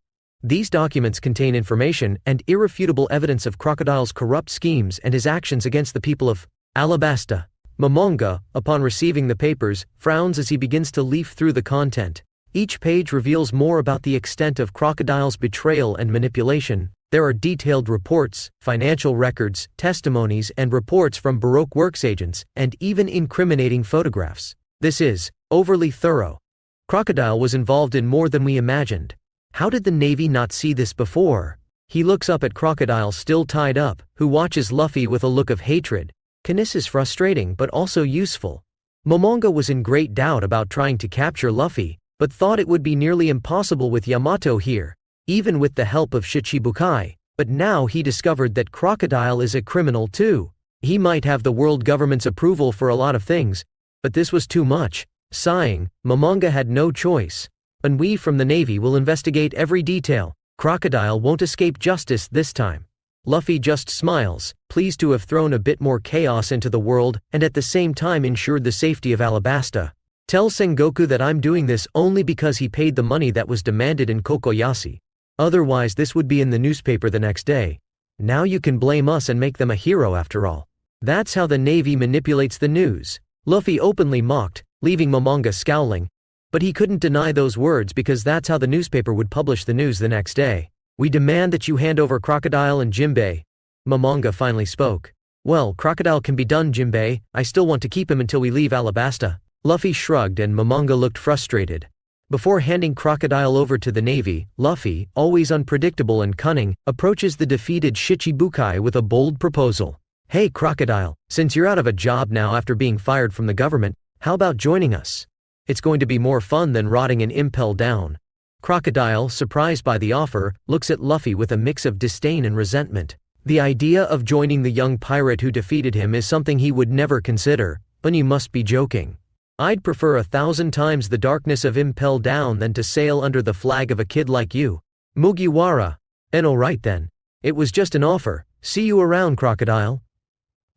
These documents contain information and irrefutable evidence of Crocodile's corrupt schemes and his actions against the people of Alabasta. Momonga, upon receiving the papers, frowns as he begins to leaf through the content. Each page reveals more about the extent of Crocodile's betrayal and manipulation. There are detailed reports, financial records, testimonies, and reports from Baroque Works agents, and even incriminating photographs. This is overly thorough. Crocodile was involved in more than we imagined. How did the Navy not see this before? He looks up at Crocodile still tied up, who watches Luffy with a look of hatred. This is frustrating but also useful. Momonga was in great doubt about trying to capture Luffy, but thought it would be nearly impossible with Yamato here. Even with the help of Shichibukai, But now he discovered that Crocodile is a criminal too. He might have the world government's approval for a lot of things, but this was too much. Sighing, Momonga had no choice. And we from the Navy will investigate every detail. Crocodile won't escape justice this time. Luffy just smiles, pleased to have thrown a bit more chaos into the world and at the same time ensured the safety of Alabasta. Tell Sengoku that I'm doing this only because he paid the money that was demanded in Kokoyashi. Otherwise this would be in the newspaper the next day. Now you can blame us and make them a hero after all. That's how the Navy manipulates the news. Luffy openly mocked, leaving Momonga scowling. But he couldn't deny those words because that's how the newspaper would publish the news the next day. We demand that you hand over Crocodile and Jinbei. Momonga finally spoke. Well, Crocodile can be done, Jinbei. I still want to keep him until we leave Alabasta. Luffy shrugged and Momonga looked frustrated. Before handing Crocodile over to the Navy, Luffy, always unpredictable and cunning, approaches the defeated Shichibukai with a bold proposal. Hey Crocodile, since you're out of a job now after being fired from the government, how about joining us? It's going to be more fun than rotting in Impel Down. Crocodile, surprised by the offer, looks at Luffy with a mix of disdain and resentment. The idea of joining the young pirate who defeated him is something he would never consider, but you must be joking. I'd prefer 1,000 times the darkness of Impel Down than to sail under the flag of a kid like you. Mugiwara. And alright then. It was just an offer. See you around, Crocodile.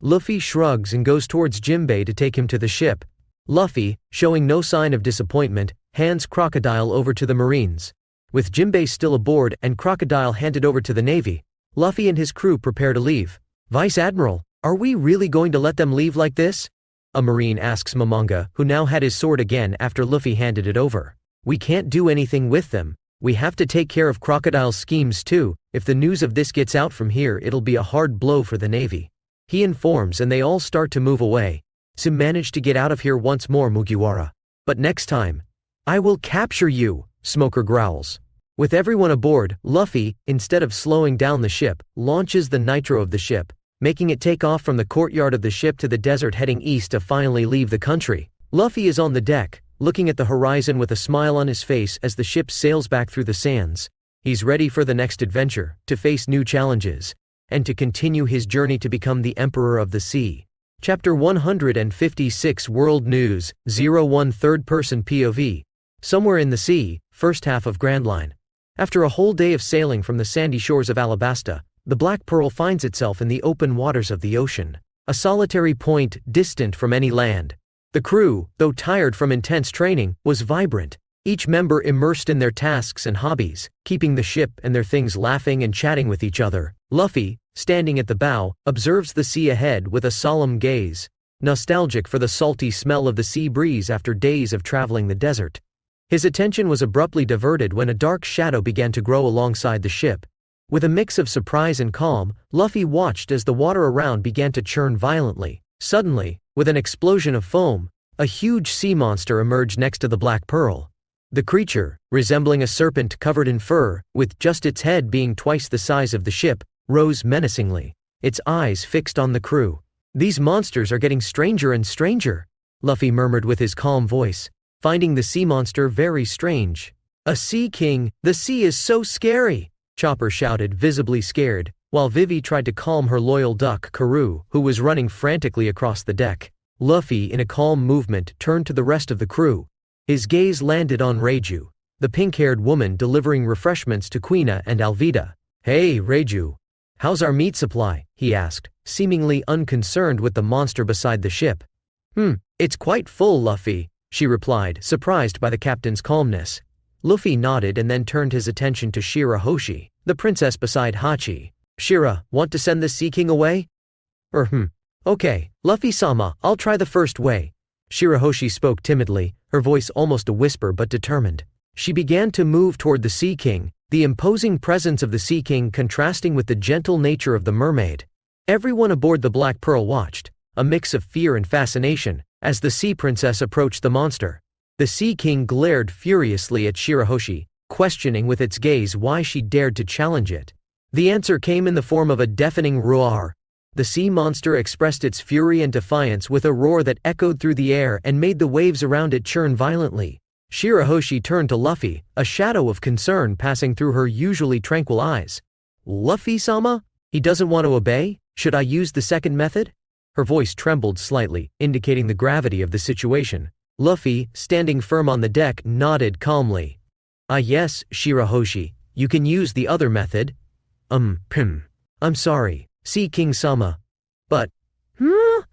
Luffy shrugs and goes towards Jinbei to take him to the ship. Luffy, showing no sign of disappointment, hands Crocodile over to the Marines. With Jinbei still aboard and Crocodile handed over to the Navy, Luffy and his crew prepare to leave. Vice Admiral, are we really going to let them leave like this? A Marine asks Momonga, who now had his sword again after Luffy handed it over. We can't do anything with them. We have to take care of Crocodile's schemes too. If the news of this gets out from here, it'll be a hard blow for the Navy. He informs and they all start to move away. So manage to get out of here once more, Mugiwara. But next time, I will capture you, Smoker growls. With everyone aboard, Luffy, instead of slowing down the ship, launches the nitro of the ship, making it take off from the courtyard of the ship to the desert heading east to finally leave the country. Luffy is on the deck, looking at the horizon with a smile on his face as the ship sails back through the sands. He's ready for the next adventure, to face new challenges, and to continue his journey to become the Emperor of the Sea. Chapter 156 World News, 01 Third-Person POV. Somewhere in the sea, first half of Grand Line. After a whole day of sailing from the sandy shores of Alabasta, the Black Pearl finds itself in the open waters of the ocean, a solitary point distant from any land. The crew, though tired from intense training, was vibrant, each member immersed in their tasks and hobbies, keeping the ship and their things laughing and chatting with each other. Luffy, standing at the bow, observes the sea ahead with a solemn gaze, nostalgic for the salty smell of the sea breeze after days of traveling the desert. His attention was abruptly diverted when a dark shadow began to grow alongside the ship. With a mix of surprise and calm, Luffy watched as the water around began to churn violently. Suddenly, with an explosion of foam, a huge sea monster emerged next to the Black Pearl. The creature, resembling a serpent covered in fur, with just its head being twice the size of the ship, rose menacingly, its eyes fixed on the crew. These monsters are getting stranger and stranger, Luffy murmured with his calm voice, finding the sea monster very strange. A sea king, the sea is so scary, Chopper shouted, visibly scared, while Vivi tried to calm her loyal duck Karoo, who was running frantically across the deck. Luffy, in a calm movement, turned to the rest of the crew. His gaze landed on Reiju, the pink-haired woman delivering refreshments to Quina and Alvida. Hey, Reiju. How's our meat supply? He asked, seemingly unconcerned with the monster beside the ship. It's quite full, Luffy, she replied, surprised by the captain's calmness. Luffy nodded and then turned his attention to Shirahoshi, the princess beside Hachi. Shira, want to send the Sea King away? Okay, Luffy-sama, I'll try the first way. Shirahoshi spoke timidly, her voice almost a whisper but determined. She began to move toward the Sea King, the imposing presence of the Sea King contrasting with the gentle nature of the mermaid. Everyone aboard the Black Pearl watched, a mix of fear and fascination, as the Sea Princess approached the monster. The Sea King glared furiously at Shirahoshi, questioning with its gaze why she dared to challenge it. The answer came in the form of a deafening roar. The sea monster expressed its fury and defiance with a roar that echoed through the air and made the waves around it churn violently. Shirahoshi turned to Luffy, a shadow of concern passing through her usually tranquil eyes. Luffy-sama? He doesn't want to obey? Should I use the second method? Her voice trembled slightly, indicating the gravity of the situation. Luffy, standing firm on the deck, nodded calmly. Ah yes, Shirahoshi, you can use the other method. I'm sorry, Sea King-sama. But,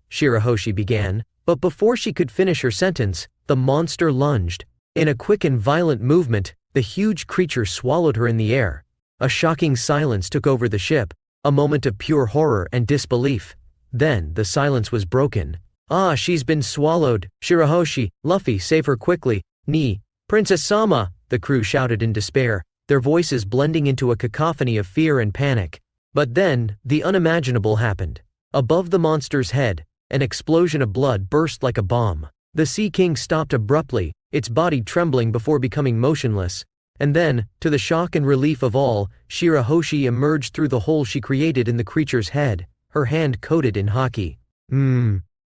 Shirahoshi began, but before she could finish her sentence, the monster lunged. In a quick and violent movement, the huge creature swallowed her in the air. A shocking silence took over the ship, a moment of pure horror and disbelief. Then, the silence was broken. Ah, she's been swallowed. Shirahoshi, Luffy, save her quickly. Princess-sama, the crew shouted in despair, their voices blending into a cacophony of fear and panic. But then, the unimaginable happened. Above the monster's head, an explosion of blood burst like a bomb. The Sea King stopped abruptly, its body trembling before becoming motionless. And then, to the shock and relief of all, Shirahoshi emerged through the hole she created in the creature's head, her hand coated in haki.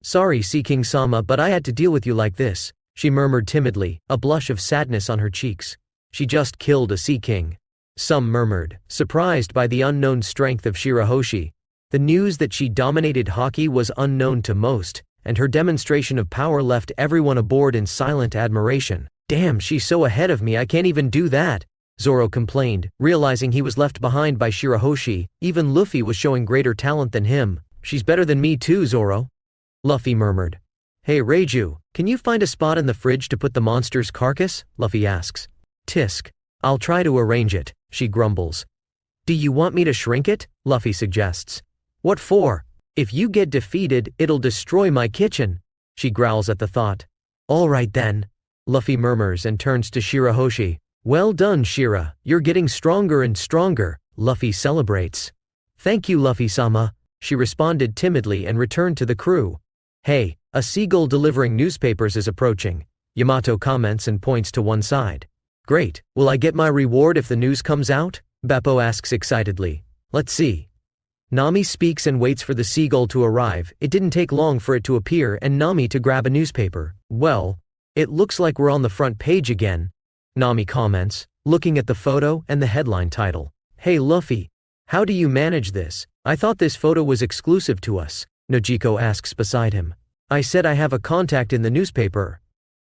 Sorry, Sea King-sama, but I had to deal with you like this, she murmured timidly, a blush of sadness on her cheeks. She just killed a Sea King. Some murmured, surprised by the unknown strength of Shirahoshi. The news that she dominated haki was unknown to most, and her demonstration of power left everyone aboard in silent admiration. Damn, she's so ahead of me I can't even do that, Zoro complained, realizing he was left behind by Shirahoshi. Even Luffy was showing greater talent than him. She's better than me too, Zoro. Luffy murmured. Hey Reiju, can you find a spot in the fridge to put the monster's carcass? Luffy asks. Tisk. I'll try to arrange it, she grumbles. Do you want me to shrink it? Luffy suggests. What for? If you get defeated, it'll destroy my kitchen, she growls at the thought. All right then, Luffy murmurs and turns to Shirahoshi. Well done, Shira, you're getting stronger and stronger, Luffy celebrates. Thank you, Luffy-sama, she responded timidly and returned to the crew. Hey, a seagull delivering newspapers is approaching, Yamato comments and points to one side. Great, will I get my reward if the news comes out? Beppo asks excitedly. Let's see. Nami speaks and waits for the seagull to arrive. It didn't take long for it to appear and Nami to grab a newspaper. Well, it looks like we're on the front page again, Nami comments, looking at the photo and the headline title. Hey Luffy, how do you manage this? I thought this photo was exclusive to us, Nojiko asks beside him. I said I have a contact in the newspaper.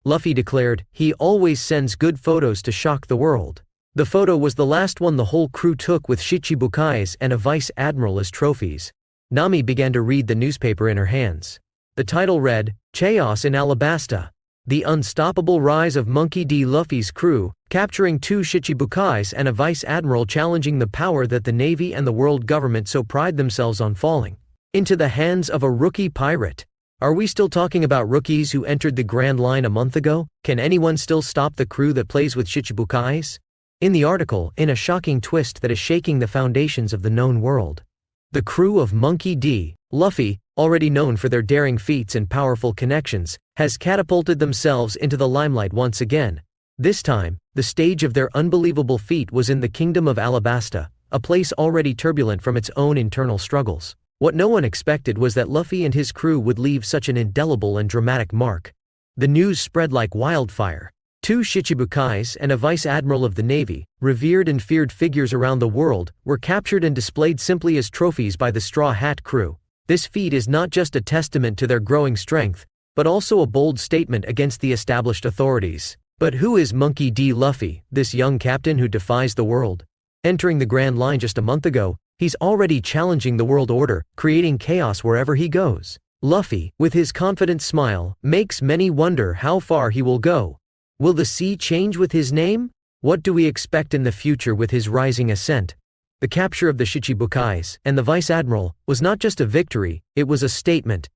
Luffy declared, he always sends good photos to shock the world. The photo was the last one the whole crew took with Shichibukais and a vice admiral as trophies. Nami began to read the newspaper in her hands. The title read, Chaos in Alabasta. The unstoppable rise of Monkey D. Luffy's crew, capturing 2 Shichibukais and a vice admiral challenging the power that the Navy and the world government so pride themselves on falling into the hands of a rookie pirate. Are we still talking about rookies who entered the Grand Line a month ago? Can anyone still stop the crew that plays with Shichibukais? In the article, in a shocking twist that is shaking the foundations of the known world, the crew of Monkey D. Luffy, already known for their daring feats and powerful connections, has catapulted themselves into the limelight once again. This time, the stage of their unbelievable feat was in the Kingdom of Alabasta, a place already turbulent from its own internal struggles. What no one expected was that Luffy and his crew would leave such an indelible and dramatic mark. The news spread like wildfire. 2 Shichibukais and a vice admiral of the Navy, revered and feared figures around the world, were captured and displayed simply as trophies by the Straw Hat crew. This feat is not just a testament to their growing strength, but also a bold statement against the established authorities. But who is Monkey D. Luffy, this young captain who defies the world? Entering the Grand Line just a month ago, he's already challenging the world order, creating chaos wherever he goes. Luffy, with his confident smile, makes many wonder how far he will go. Will the sea change with his name? What do we expect in the future with his rising ascent? The capture of the Shichibukais and the Vice Admiral was not just a victory, it was a statement.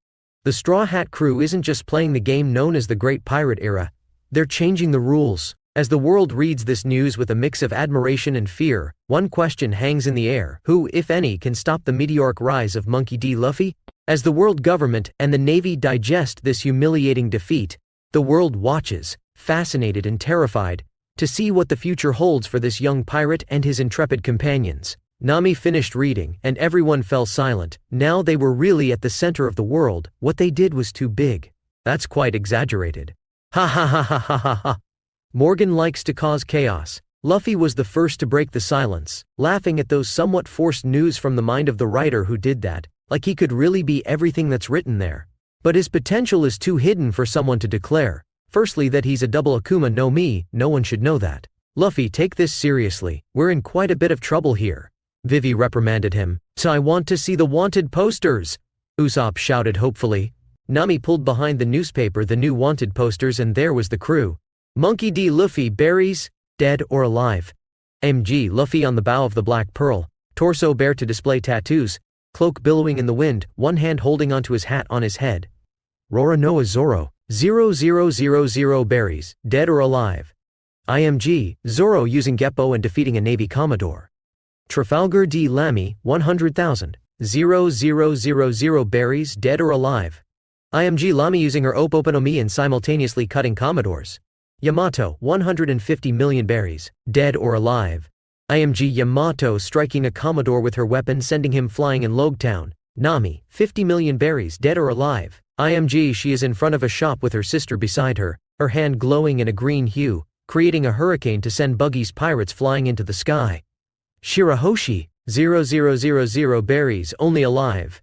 The Straw Hat crew isn't just playing the game known as the Great Pirate Era. They're changing the rules. As the world reads this news with a mix of admiration and fear, one question hangs in the air: who, if any, can stop the meteoric rise of Monkey D. Luffy? As the world government and the Navy digest this humiliating defeat, the world watches, fascinated and terrified, to see what the future holds for this young pirate and his intrepid companions. Nami finished reading, and everyone fell silent. Now they were really at the center of the world. What they did was too big. That's quite exaggerated. Ha ha ha ha ha ha ha. Morgan likes to cause chaos. Luffy was the first to break the silence, laughing at those somewhat forced news from the mind of the writer who did that, like he could really be everything that's written there. But his potential is too hidden for someone to declare. Firstly, that he's a double Akuma no Mi, no one should know that. Luffy, take this seriously, we're in quite a bit of trouble here. Vivi reprimanded him. So I want to see the wanted posters, Usopp shouted hopefully. Nami pulled behind the newspaper the new wanted posters and there was the crew. Monkey D. Luffy berries, dead or alive. MG Luffy on the bow of the Black Pearl, torso bare to display tattoos, cloak billowing in the wind, one hand holding onto his hat on his head. Roronoa Zoro, 0000 berries, dead or alive. IMG, Zoro using Geppo and defeating a Navy Commodore. Trafalgar D. Lamy, 100,000, 0000 berries, dead or alive. IMG Lamy using her Oppo no Mi and simultaneously cutting Commodores. Yamato, 150 million berries, dead or alive. IMG Yamato striking a Commodore with her weapon sending him flying in Logtown. Nami, 50 million berries, dead or alive. IMG she is in front of a shop with her sister beside her, her hand glowing in a green hue, creating a hurricane to send Buggy's pirates flying into the sky. Shirahoshi, 0000 berries, only alive.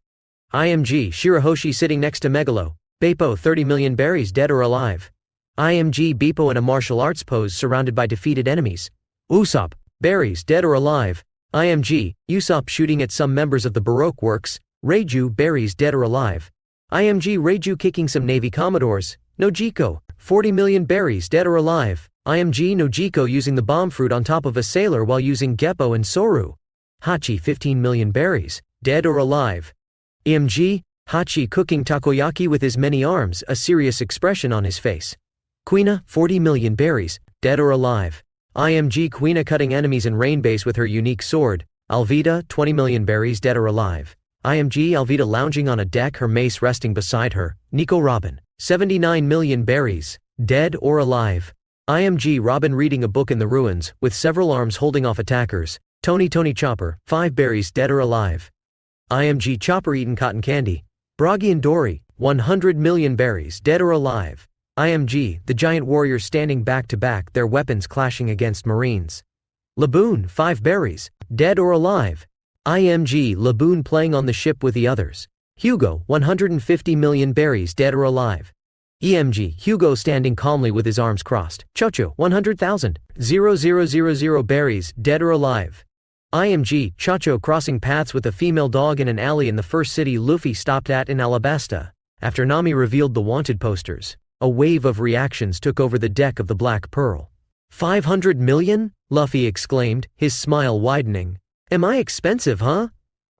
IMG Shirahoshi sitting next to Megalo, Beppo 30 million berries, dead or alive. IMG Beppo in a martial arts pose surrounded by defeated enemies. Usopp, berries, dead or alive. IMG Usopp shooting at some members of the Baroque works, Reiju berries, dead or alive. IMG Reiju kicking some Navy Commodores. Nojiko, 40 million berries, dead or alive. IMG Nojiko using the bomb fruit on top of a sailor while using Geppo and Soru. Hachi 15 million berries, dead or alive. IMG Hachi cooking takoyaki with his many arms, a serious expression on his face. Kuina 40 million berries, dead or alive. IMG Kuina cutting enemies in Rain Base with her unique sword. Alvida 20 million berries, dead or alive. IMG Alvida lounging on a deck, her mace resting beside her. Nico Robin, 79 million berries, dead or alive. IMG Robin reading a book in the ruins, with several arms holding off attackers. Tony Chopper, 5 berries, dead or alive. IMG Chopper eating cotton candy. Bragi and Dory, 100 million berries, dead or alive. IMG the giant warriors standing back to back, their weapons clashing against Marines. Laboon 5 berries, dead or alive. IMG Laboon playing on the ship with the others. Hugo 150 million berries, dead or alive. EMG Hugo standing calmly with his arms crossed. Chocho 100,000, 0000 berries, dead or alive. IMG Chacho crossing paths with a female dog in an alley in the first city Luffy stopped at in Alabasta. After Nami revealed the wanted posters, a wave of reactions took over the deck of the Black Pearl. 500 million? Luffy exclaimed, his smile widening. Am I expensive, huh?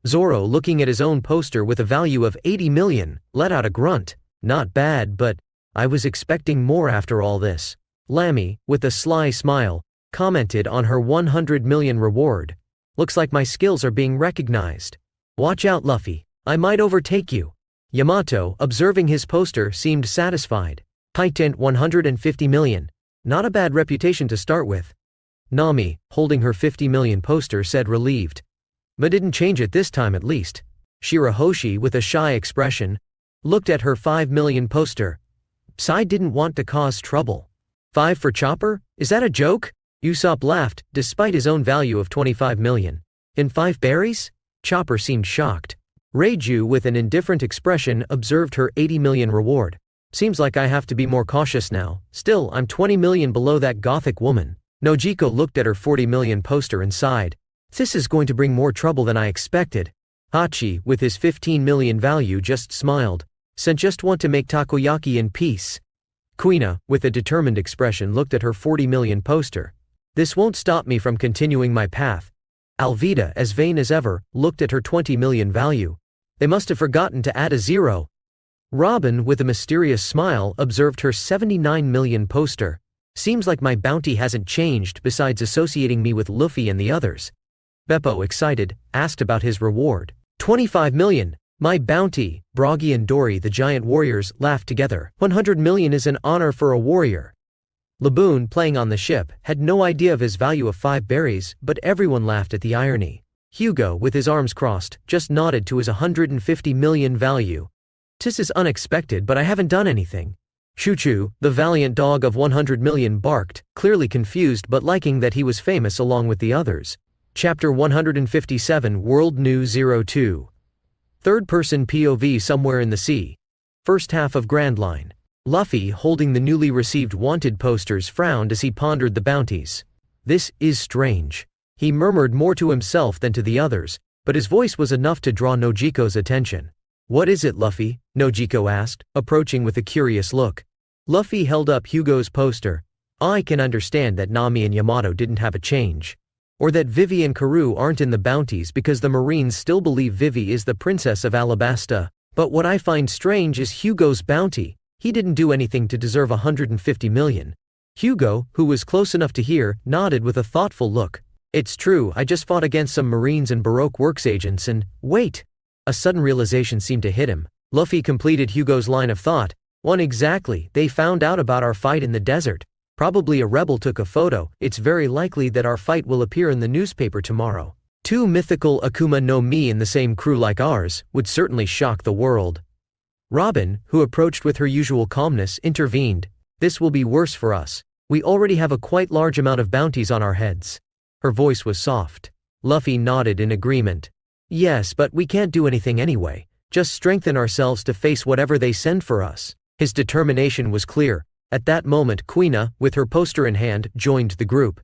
Zoro, looking at his own poster with a value of 80 million, let out a grunt. Not bad, but I was expecting more after all this. Lamy, with a sly smile, commented on her 100 million reward. Looks like my skills are being recognized. Watch out, Luffy, I might overtake you. Yamato, observing his poster, seemed satisfied. Titan 150 million. Not a bad reputation to start with. Nami, holding her 50 million poster, said relieved. But didn't change it this time at least. Shirahoshi, with a shy expression, looked at her 5 million poster. Psy didn't want to cause trouble. 5 for Chopper? Is that a joke? Usopp laughed, despite his own value of 25 million. In 5 berries? Chopper seemed shocked. Reiju, with an indifferent expression, observed her 80 million reward. Seems like I have to be more cautious now. Still, I'm 20 million below that gothic woman. Nojiko looked at her 40 million poster and sighed. This is going to bring more trouble than I expected. Hachi, with his 15 million value, just smiled. Said just want to make takoyaki in peace. Kuina, with a determined expression, looked at her 40 million poster. This won't stop me from continuing my path. Alvida, as vain as ever, looked at her 20 million value. They must have forgotten to add a zero. Robin, with a mysterious smile, observed her 79 million poster. Seems like my bounty hasn't changed besides associating me with Luffy and the others. Beppo, excited, asked about his reward. 25 million. My bounty. Bragi and Dory, the giant warriors, laughed together. 100 million is an honor for a warrior. Laboon, playing on the ship, had no idea of his value of 5 berries, but everyone laughed at the irony. Hugo, with his arms crossed, just nodded to his 150 million value. This is unexpected, but I haven't done anything. Chuchu, the valiant dog of 100 million, barked, clearly confused but liking that he was famous along with the others. Chapter 157 World News 02. Third-person POV somewhere in the sea. First half of Grand Line. Luffy, holding the newly received wanted posters, frowned as he pondered the bounties. This is strange. He murmured more to himself than to the others, but his voice was enough to draw Nojiko's attention. What is it, Luffy? Nojiko asked, approaching with a curious look. Luffy held up Hugo's poster. I can understand that Nami and Yamato didn't have a change. Or that Vivi and Karoo aren't in the bounties because the Marines still believe Vivi is the princess of Alabasta. But what I find strange is Hugo's bounty. He didn't do anything to deserve 150 million. Hugo, who was close enough to hear, nodded with a thoughtful look. It's true, I just fought against some Marines and Baroque Works agents and… Wait! A sudden realization seemed to hit him. Luffy completed Hugo's line of thought. One exactly, they found out about our fight in the desert. Probably a rebel took a photo. It's very likely that our fight will appear in the newspaper tomorrow. Two mythical Akuma no Mi in the same crew like ours would certainly shock the world. Robin, who approached with her usual calmness, intervened. This will be worse for us. We already have a quite large amount of bounties on our heads. Her voice was soft. Luffy nodded in agreement. Yes, but we can't do anything anyway. Just strengthen ourselves to face whatever they send for us. His determination was clear. At that moment, Quina, with her poster in hand, joined the group.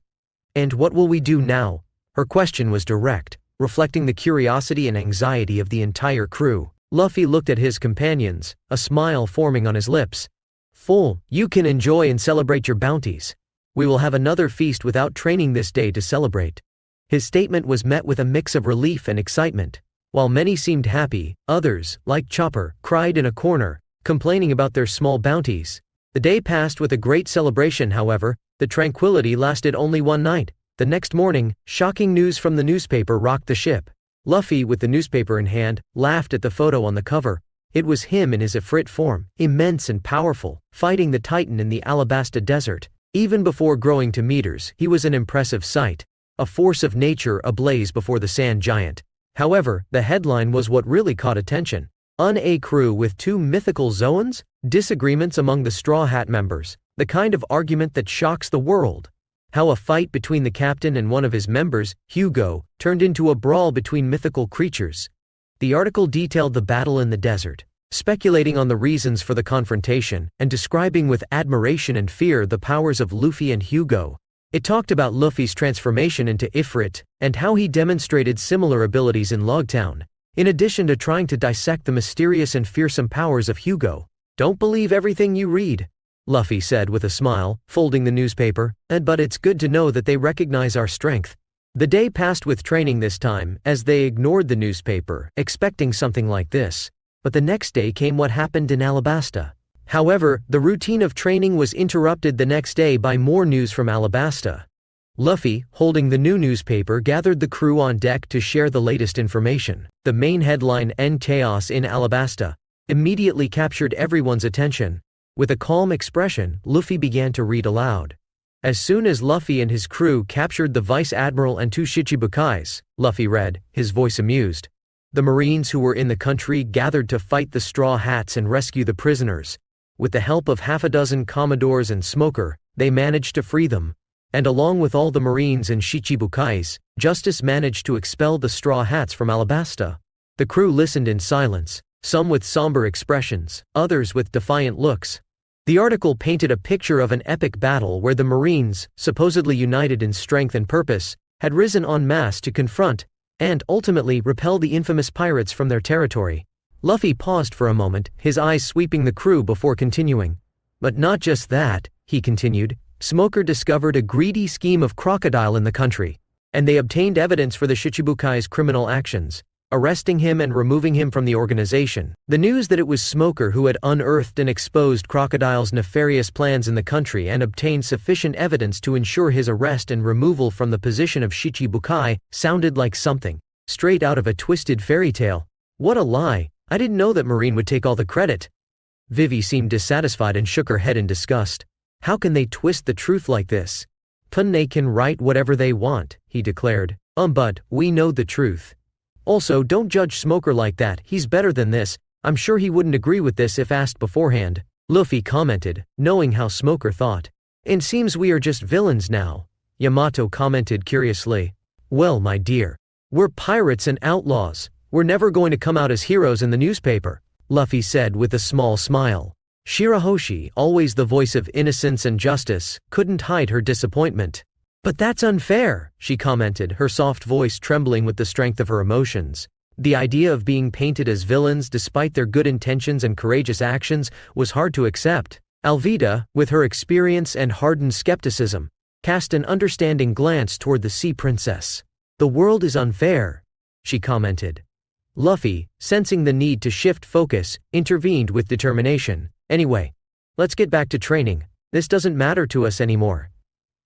And what will we do now? Her question was direct, reflecting the curiosity and anxiety of the entire crew. Luffy looked at his companions, a smile forming on his lips. Fool, you can enjoy and celebrate your bounties. We will have another feast without training this day to celebrate. His statement was met with a mix of relief and excitement. While many seemed happy, others, like Chopper, cried in a corner, complaining about their small bounties. The day passed with a great celebration. However, the tranquility lasted only one night. The next morning, shocking news from the newspaper rocked the ship. Luffy, with the newspaper in hand, laughed at the photo on the cover. It was him in his Ifrit form, immense and powerful, fighting the Titan in the Alabasta Desert. Even before growing to meters, he was an impressive sight, a force of nature ablaze before the sand giant. However, the headline was what really caught attention. A crew with two mythical Zoans? Disagreements among the Straw Hat members, the kind of argument that shocks the world. How a fight between the captain and one of his members, Hugo, turned into a brawl between mythical creatures. The article detailed the battle in the desert, speculating on the reasons for the confrontation, and describing with admiration and fear the powers of Luffy and Hugo. It talked about Luffy's transformation into Ifrit, and how he demonstrated similar abilities in Logtown, in addition to trying to dissect the mysterious and fearsome powers of Hugo. Don't believe everything you read, Luffy said with a smile, folding the newspaper, but it's good to know that they recognize our strength. The day passed with training this time, as they ignored the newspaper, expecting something like this. But the next day came what happened in Alabasta. However, the routine of training was interrupted the next day by more news from Alabasta. Luffy, holding the new newspaper, gathered the crew on deck to share the latest information. The main headline, "End Chaos in Alabasta," immediately captured everyone's attention. With a calm expression, Luffy began to read aloud. As soon as Luffy and his crew captured the Vice Admiral and two Shichibukais, Luffy read, his voice amused. The Marines who were in the country gathered to fight the Straw Hats and rescue the prisoners. With the help of half a dozen Commodores and Smoker, they managed to free them. And along with all the Marines and Shichibukais, Justice managed to expel the Straw Hats from Alabasta. The crew listened in silence, some with somber expressions, others with defiant looks. The article painted a picture of an epic battle where the Marines, supposedly united in strength and purpose, had risen en masse to confront, and ultimately repel the infamous pirates from their territory. Luffy paused for a moment, his eyes sweeping the crew before continuing. But not just that, he continued. Smoker discovered a greedy scheme of crocodile in the country, and they obtained evidence for the Shichibukai's criminal actions, arresting him and removing him from the organization. The news that it was Smoker who had unearthed and exposed Crocodile's nefarious plans in the country and obtained sufficient evidence to ensure his arrest and removal from the position of Shichibukai sounded like something straight out of a twisted fairy tale. What a lie! I didn't know that Marine would take all the credit. Vivi seemed dissatisfied and shook her head in disgust. How can they twist the truth like this? They can write whatever they want, he declared. But we know the truth. Also, don't judge Smoker like that, he's better than this. I'm sure he wouldn't agree with this if asked beforehand. Luffy commented, knowing how Smoker thought. It seems we are just villains now, Yamato commented curiously. Well, my dear, we're pirates and outlaws. We're never going to come out as heroes in the newspaper, Luffy said with a small smile. Shirahoshi, always the voice of innocence and justice, couldn't hide her disappointment. But that's unfair, she commented, her soft voice trembling with the strength of her emotions. The idea of being painted as villains despite their good intentions and courageous actions was hard to accept. Alvida, with her experience and hardened skepticism, cast an understanding glance toward the Sea Princess. The world is unfair, she commented. Luffy, sensing the need to shift focus, intervened with determination. Anyway, let's get back to training. This doesn't matter to us anymore.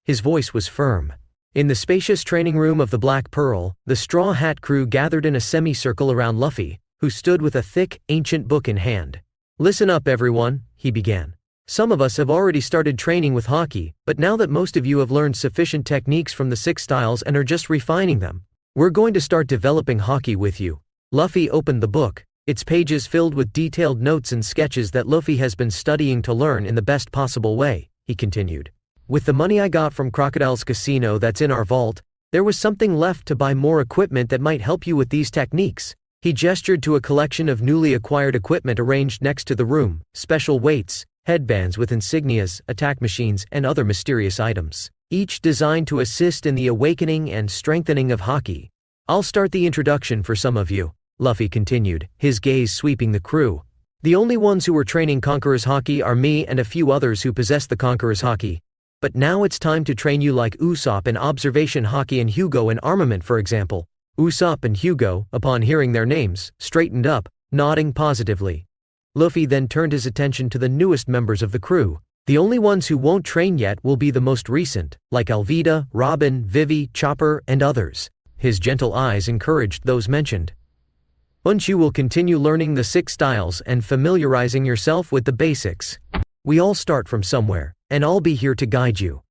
His voice was firm. In the spacious training room of the Black Pearl, the Straw Hat crew gathered in a semicircle around Luffy, who stood with a thick, ancient book in hand. Listen up, everyone, he began. Some of us have already started training with hockey, but now that most of you have learned sufficient techniques from the 6 styles and are just refining them, we're going to start developing hockey with you. Luffy opened the book, its pages filled with detailed notes and sketches that Luffy has been studying to learn in the best possible way, he continued. With the money I got from Crocodile's casino that's in our vault, there was something left to buy more equipment that might help you with these techniques. He gestured to a collection of newly acquired equipment arranged next to the room, special weights, headbands with insignias, attack machines, and other mysterious items, each designed to assist in the awakening and strengthening of hockey. I'll start the introduction for some of you, Luffy continued, his gaze sweeping the crew. The only ones who are training Conqueror's Haki are me and a few others who possess the Conqueror's Haki. But now it's time to train you like Usopp in Observation Haki and Hugo in Armament, for example. Usopp and Hugo, upon hearing their names, straightened up, nodding positively. Luffy then turned his attention to the newest members of the crew. The only ones who won't train yet will be the most recent, like Alvida, Robin, Vivi, Chopper, and others. His gentle eyes encouraged those mentioned. Once you will continue learning the 6 styles and familiarizing yourself with the basics. We all start from somewhere, and I'll be here to guide you.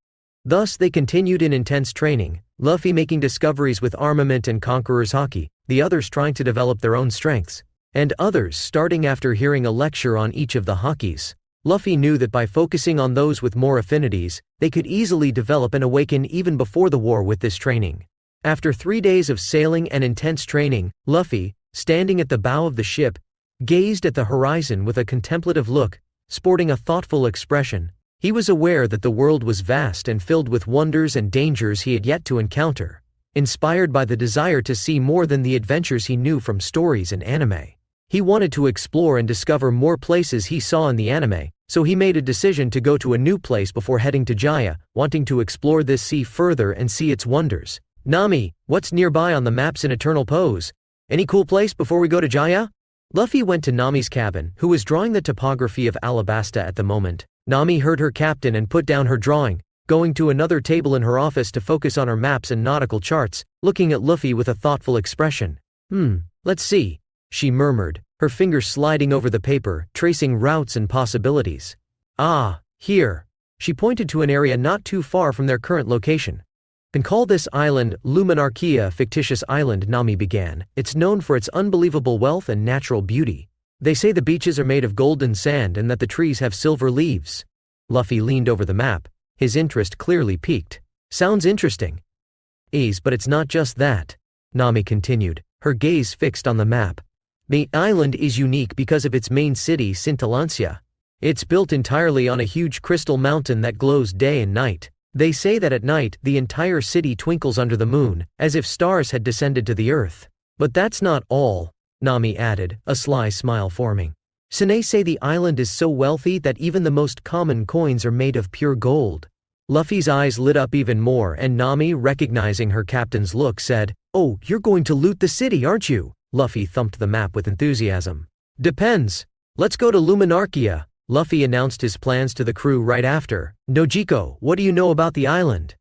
Thus they continued in intense training, Luffy making discoveries with Armament and Conqueror's Haki, the others trying to develop their own strengths, and others starting after hearing a lecture on each of the Hakis. Luffy knew that by focusing on those with more affinities, they could easily develop and awaken even before the war with this training. After 3 days of sailing and intense training, Luffy, standing at the bow of the ship, gazed at the horizon with a contemplative look, sporting a thoughtful expression. He was aware that the world was vast and filled with wonders and dangers he had yet to encounter, inspired by the desire to see more than the adventures he knew from stories and anime. He wanted to explore and discover more places he saw in the anime, so he made a decision to go to a new place before heading to Jaya, wanting to explore this sea further and see its wonders. Nami, what's nearby on the maps in Eternal Pose? Any cool place before we go to Jaya? Luffy went to Nami's cabin, who was drawing the topography of Alabasta at the moment. Nami heard her captain and put down her drawing, going to another table in her office to focus on her maps and nautical charts, looking at Luffy with a thoughtful expression. Let's see, she murmured, her fingers sliding over the paper, tracing routes and possibilities. Ah, here. She pointed to an area not too far from their current location. Can call this island Luminarchia, fictitious island, Nami began. It's known for its unbelievable wealth and natural beauty. They say the beaches are made of golden sand and that the trees have silver leaves. Luffy leaned over the map, his interest clearly piqued. Sounds interesting. But it's not just that, Nami continued, her gaze fixed on the map. The island is unique because of its main city, Scintillancia. It's built entirely on a huge crystal mountain that glows day and night. They say that at night, the entire city twinkles under the moon, as if stars had descended to the earth. But that's not all, Nami added, a sly smile forming. Sine say the island is so wealthy that even the most common coins are made of pure gold. Luffy's eyes lit up even more and Nami, recognizing her captain's look, said, "Oh, you're going to loot the city, aren't you?" Luffy thumped the map with enthusiasm. "Depends. Let's go to Luminarchia." Luffy announced his plans to the crew right after. "Nojiko, what do you know about the island?"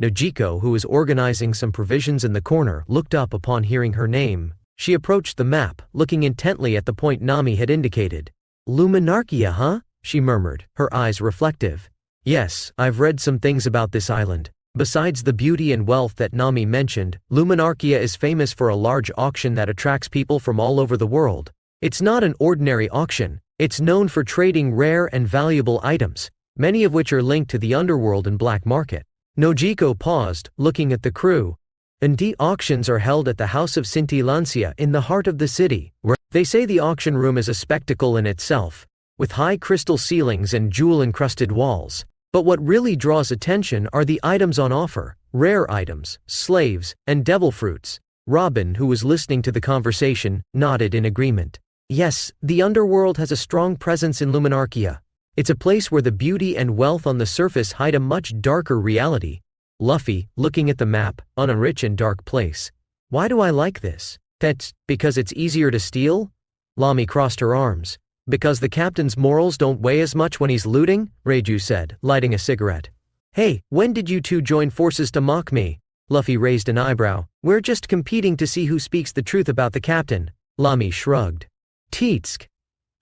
Nojiko, who was organizing some provisions in the corner, looked up upon hearing her name. She approached the map, looking intently at the point Nami had indicated. "Luminarchia, huh?" she murmured, her eyes reflective. "Yes, I've read some things about this island. Besides the beauty and wealth that Nami mentioned, Luminarchia is famous for a large auction that attracts people from all over the world. It's not an ordinary auction. It's known for trading rare and valuable items, many of which are linked to the underworld and black market. Nojiko paused, looking at the crew. And the auctions are held at the House of Scintillancia in the heart of the city, where they say the auction room is a spectacle in itself, with high crystal ceilings and jewel-encrusted walls. But what really draws attention are the items on offer, rare items, slaves, and devil fruits. Robin, who was listening to the conversation, nodded in agreement. Yes, the underworld has a strong presence in Luminarchia. It's a place where the beauty and wealth on the surface hide a much darker reality. Luffy, looking at the map, on a rich and dark place. Why do I like this? That's because it's easier to steal? Lami crossed her arms. Because the captain's morals don't weigh as much when he's looting? Reiju said, lighting a cigarette. Hey, when did you two join forces to mock me? Luffy raised an eyebrow. We're just competing to see who speaks the truth about the captain. Lami shrugged. Teetsk.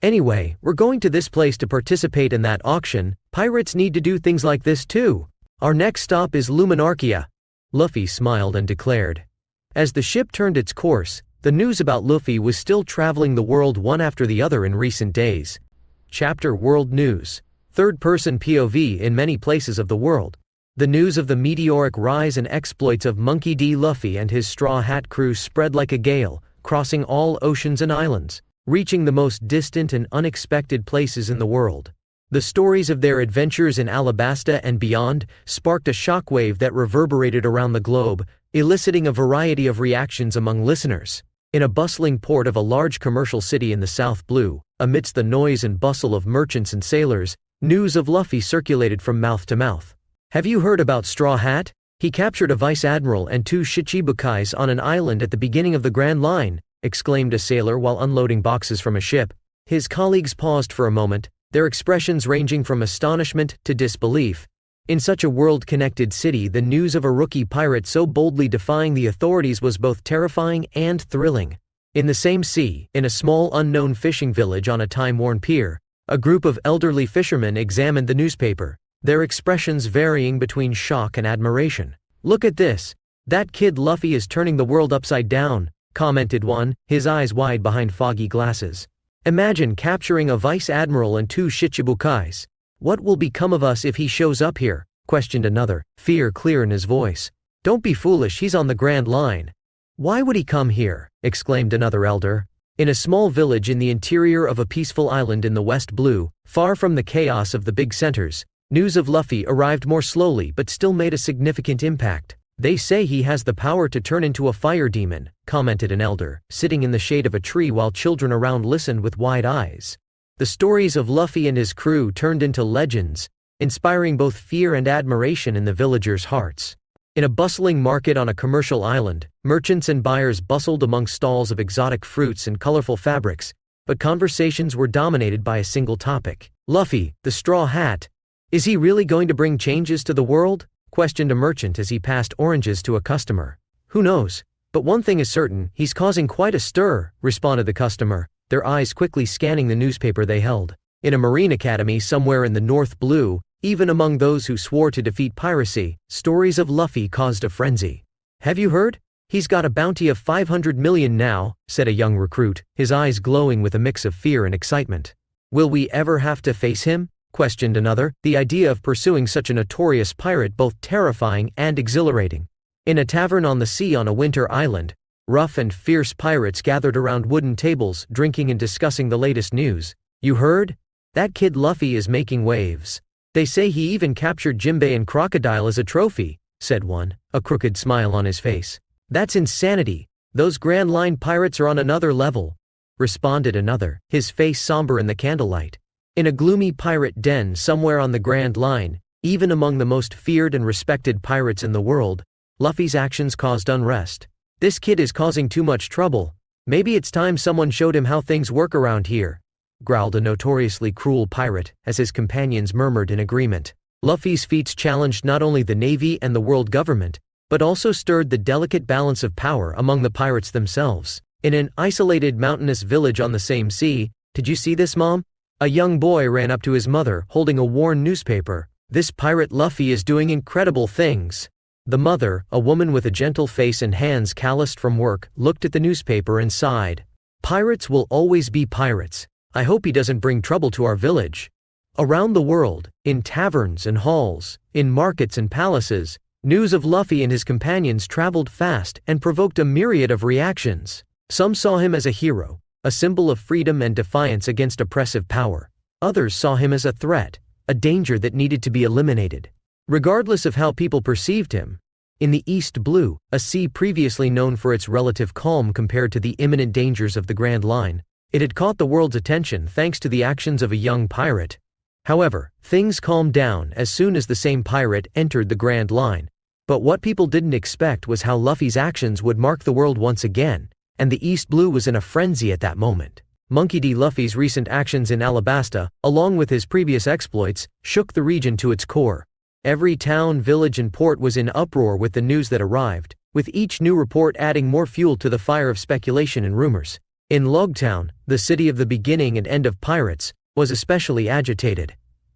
Anyway, we're going to this place to participate in that auction. Pirates need to do things like this too. Our next stop is Luminarchia. Luffy smiled and declared. As the ship turned its course, the news about Luffy was still traveling the world one after the other in recent days. Chapter World News. Third-person POV in many places of the world. The news of the meteoric rise and exploits of Monkey D. Luffy and his Straw Hat crew spread like a gale, crossing all oceans and islands, reaching the most distant and unexpected places in the world. The stories of their adventures in Alabasta and beyond sparked a shockwave that reverberated around the globe, eliciting a variety of reactions among listeners. In a bustling port of a large commercial city in the South Blue, amidst the noise and bustle of merchants and sailors, news of Luffy circulated from mouth to mouth. Have you heard about Straw Hat? He captured a vice admiral and 2 Shichibukais on an island at the beginning of the Grand Line, exclaimed a sailor while unloading boxes from a ship. His colleagues paused for a moment, their expressions ranging from astonishment to disbelief. In such a world-connected city, the news of a rookie pirate so boldly defying the authorities was both terrifying and thrilling. In the same sea, in a small unknown fishing village on a time-worn pier, a group of elderly fishermen examined the newspaper, their expressions varying between shock and admiration. Look at this. That kid Luffy is turning the world upside down, commented one, his eyes wide behind foggy glasses. Imagine capturing a vice admiral and 2 Shichibukais. What will become of us if he shows up here? Questioned another, fear clear in his voice. Don't be foolish, he's on the Grand Line. Why would he come here? Exclaimed another elder. In a small village in the interior of a peaceful island in the West Blue, far from the chaos of the big centers, news of Luffy arrived more slowly but still made a significant impact. They say he has the power to turn into a fire demon, commented an elder, sitting in the shade of a tree while children around listened with wide eyes. The stories of Luffy and his crew turned into legends, inspiring both fear and admiration in the villagers' hearts. In a bustling market on a commercial island, merchants and buyers bustled among stalls of exotic fruits and colorful fabrics, but conversations were dominated by a single topic. Luffy, the Straw Hat. Is he really going to bring changes to the world? Questioned a merchant as he passed oranges to a customer. Who knows? But one thing is certain, he's causing quite a stir, responded the customer, their eyes quickly scanning the newspaper they held. In a marine academy somewhere in the North Blue, even among those who swore to defeat piracy, stories of Luffy caused a frenzy. Have you heard? He's got a bounty of 500 million now, said a young recruit, his eyes glowing with a mix of fear and excitement. Will we ever have to face him? Questioned another, the idea of pursuing such a notorious pirate both terrifying and exhilarating. In a tavern on the sea on a winter island, rough and fierce pirates gathered around wooden tables drinking and discussing the latest news. You heard? That kid Luffy is making waves. They say he even captured Jimbei and Crocodile as a trophy, said one, a crooked smile on his face. That's insanity. Those Grand Line pirates are on another level, responded another, his face somber in the candlelight. In a gloomy pirate den somewhere on the Grand Line, even among the most feared and respected pirates in the world, Luffy's actions caused unrest. This kid is causing too much trouble. Maybe it's time someone showed him how things work around here, growled a notoriously cruel pirate, as his companions murmured in agreement. Luffy's feats challenged not only the Navy and the world government, but also stirred the delicate balance of power among the pirates themselves. In an isolated mountainous village on the same sea, did you see this, Mom? A young boy ran up to his mother, holding a worn newspaper. This pirate Luffy is doing incredible things. The mother, a woman with a gentle face and hands calloused from work, looked at the newspaper and sighed. Pirates will always be pirates. I hope he doesn't bring trouble to our village." Around the world, in taverns and halls, in markets and palaces, news of Luffy and his companions traveled fast and provoked a myriad of reactions. Some saw him as a hero, a symbol of freedom and defiance against oppressive power. Others saw him as a threat, a danger that needed to be eliminated. Regardless of how people perceived him, in the East Blue, a sea previously known for its relative calm compared to the imminent dangers of the Grand Line, it had caught the world's attention thanks to the actions of a young pirate. However, things calmed down as soon as the same pirate entered the Grand Line. But what people didn't expect was how Luffy's actions would mark the world once again, and the East Blue was in a frenzy at that moment. Monkey D. Luffy's recent actions in Alabasta, along with his previous exploits, shook the region to its core. Every town, village and port was in uproar with the news that arrived, with each new report adding more fuel to the fire of speculation and rumors. In Logtown, the city of the beginning and end of pirates, was especially agitated.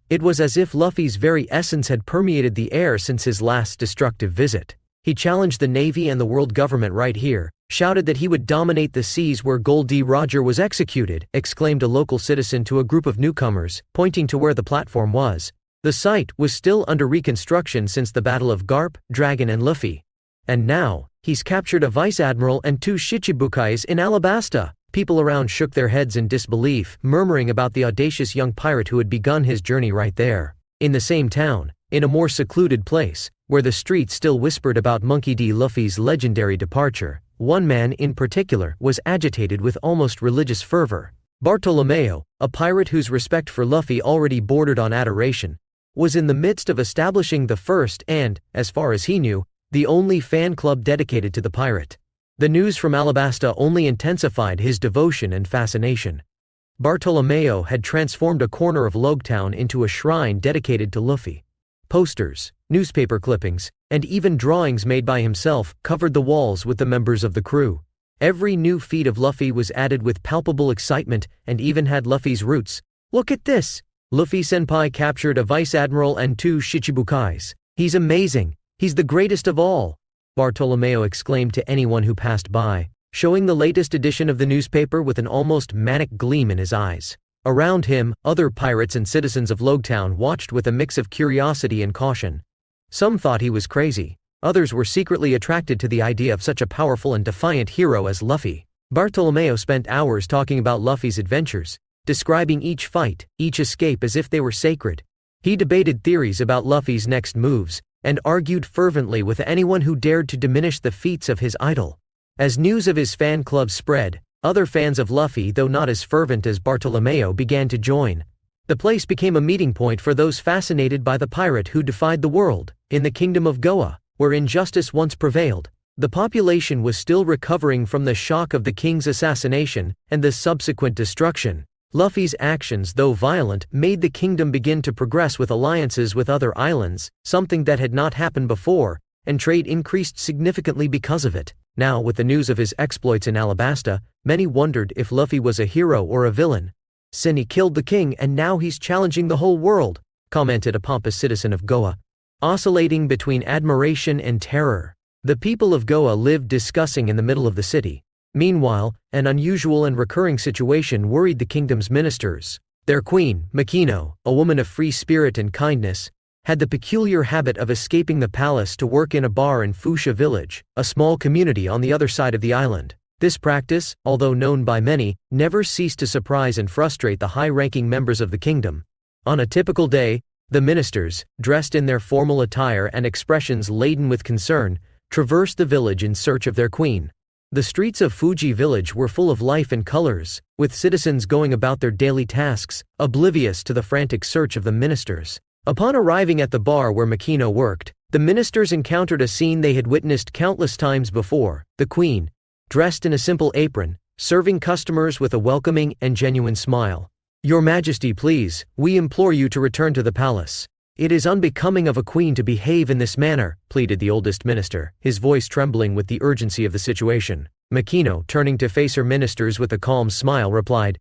It was as if Luffy's very essence had permeated the air since his last destructive visit. He challenged the Navy and the world government right here, shouted that he would dominate the seas where Gold D. Roger was executed, exclaimed a local citizen to a group of newcomers, pointing to where the platform was. The site was still under reconstruction since the Battle of Garp, Dragon and Luffy. And now, he's captured a vice admiral and 2 shichibukais in Alabasta. People around shook their heads in disbelief, murmuring about the audacious young pirate who had begun his journey right there. In the same town, in a more secluded place, where the streets still whispered about Monkey D. Luffy's legendary departure, one man in particular was agitated with almost religious fervor. Bartolomeo, a pirate whose respect for Luffy already bordered on adoration, was in the midst of establishing the first and, as far as he knew, the only fan club dedicated to the pirate. The news from Alabasta only intensified his devotion and fascination. Bartolomeo had transformed a corner of Logtown into a shrine dedicated to Luffy. Posters, newspaper clippings, and even drawings made by himself covered the walls with the members of the crew. Every new feat of Luffy was added with palpable excitement and even had Luffy's roots. "Look at this! Luffy-senpai captured a vice admiral and 2 shichibukais. He's amazing! He's the greatest of all!" Bartolomeo exclaimed to anyone who passed by, showing the latest edition of the newspaper with an almost manic gleam in his eyes. Around him, other pirates and citizens of Logtown watched with a mix of curiosity and caution. Some thought he was crazy, others were secretly attracted to the idea of such a powerful and defiant hero as Luffy. Bartolomeo spent hours talking about Luffy's adventures, describing each fight, each escape as if they were sacred. He debated theories about Luffy's next moves, and argued fervently with anyone who dared to diminish the feats of his idol. As news of his fan club spread, other fans of Luffy, though not as fervent as Bartolomeo, began to join. The place became a meeting point for those fascinated by the pirate who defied the world. In the kingdom of Goa, where injustice once prevailed, the population was still recovering from the shock of the king's assassination and the subsequent destruction. Luffy's actions, though violent, made the kingdom begin to progress with alliances with other islands, something that had not happened before, and trade increased significantly because of it. Now, with the news of his exploits in Alabasta, many wondered if Luffy was a hero or a villain. "Sin, he killed the king and now he's challenging the whole world," commented a pompous citizen of Goa. Oscillating between admiration and terror, the people of Goa lived discussing in the middle of the city. Meanwhile, an unusual and recurring situation worried the kingdom's ministers. Their queen, Makino, a woman of free spirit and kindness, had the peculiar habit of escaping the palace to work in a bar in Fuchsia village, a small community on the other side of the island. This practice, although known by many, never ceased to surprise and frustrate the high-ranking members of the kingdom. On a typical day, the ministers, dressed in their formal attire and expressions laden with concern, traversed the village in search of their queen. The streets of Fuji village were full of life and colors, with citizens going about their daily tasks, oblivious to the frantic search of the ministers. Upon arriving at the bar where Makino worked, the ministers encountered a scene they had witnessed countless times before: the queen, dressed in a simple apron, serving customers with a welcoming and genuine smile. "Your Majesty, please, we implore you to return to the palace. It is unbecoming of a queen to behave in this manner," pleaded the oldest minister, his voice trembling with the urgency of the situation. Makino, turning to face her ministers with a calm smile, replied,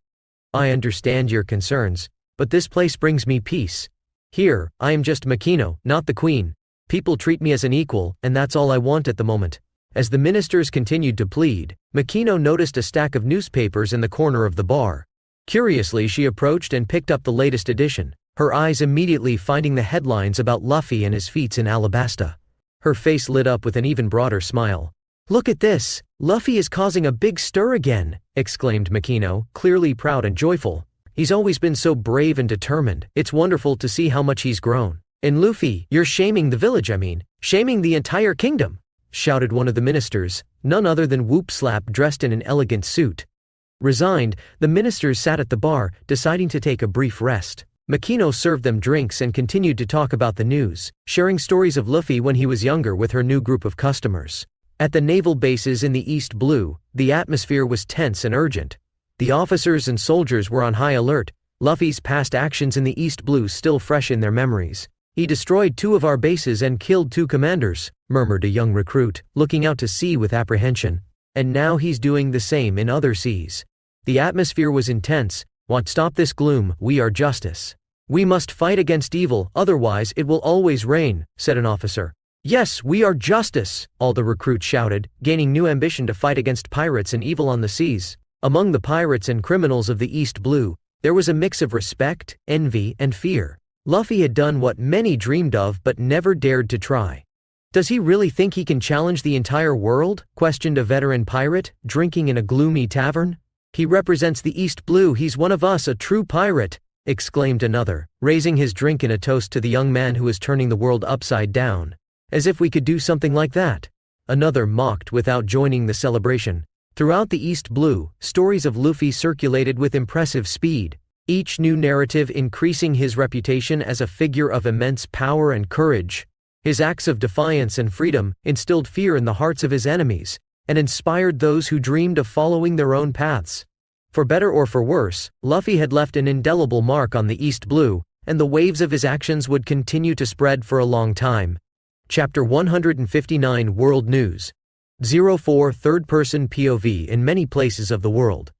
"I understand your concerns, but this place brings me peace. Here, I am just Makino, not the queen. People treat me as an equal, and that's all I want at the moment." As the ministers continued to plead, Makino noticed a stack of newspapers in the corner of the bar. Curiously, she approached and picked up the latest edition, her eyes immediately finding the headlines about Luffy and his feats in Alabasta. Her face lit up with an even broader smile. "Look at this! Luffy is causing a big stir again!" exclaimed Makino, clearly proud and joyful. "He's always been so brave and determined. It's wonderful to see how much he's grown." "And Luffy, you're shaming the village, shaming the entire kingdom!" shouted one of the ministers, none other than Whoop Slap, dressed in an elegant suit. Resigned, the ministers sat at the bar, deciding to take a brief rest. Makino served them drinks and continued to talk about the news, sharing stories of Luffy when he was younger with her new group of customers. At the naval bases in the East Blue, the atmosphere was tense and urgent. The officers and soldiers were on high alert, Luffy's past actions in the East Blue still fresh in their memories. "He destroyed 2 of our bases and killed 2 commanders," murmured a young recruit, looking out to sea with apprehension. "And now he's doing the same in other seas." The atmosphere was intense. "Want stop this gloom, we are justice. We must fight against evil, otherwise it will always rain," said an officer. "Yes, we are justice," all the recruits shouted, gaining new ambition to fight against pirates and evil on the seas. Among the pirates and criminals of the East Blue, there was a mix of respect, envy, and fear. Luffy had done what many dreamed of but never dared to try. "Does he really think he can challenge the entire world?" questioned a veteran pirate, drinking in a gloomy tavern. "He represents the East Blue, he's one of us, a true pirate," exclaimed another, raising his drink in a toast to the young man who was turning the world upside down. "As if we could do something like that." Another mocked without joining the celebration. Throughout the East Blue, stories of Luffy circulated with impressive speed, each new narrative increasing his reputation as a figure of immense power and courage. His acts of defiance and freedom instilled fear in the hearts of his enemies, and inspired those who dreamed of following their own paths. For better or for worse, Luffy had left an indelible mark on the East Blue, and the waves of his actions would continue to spread for a long time. Chapter 159 World News 04 Third-person POV in many places of the world.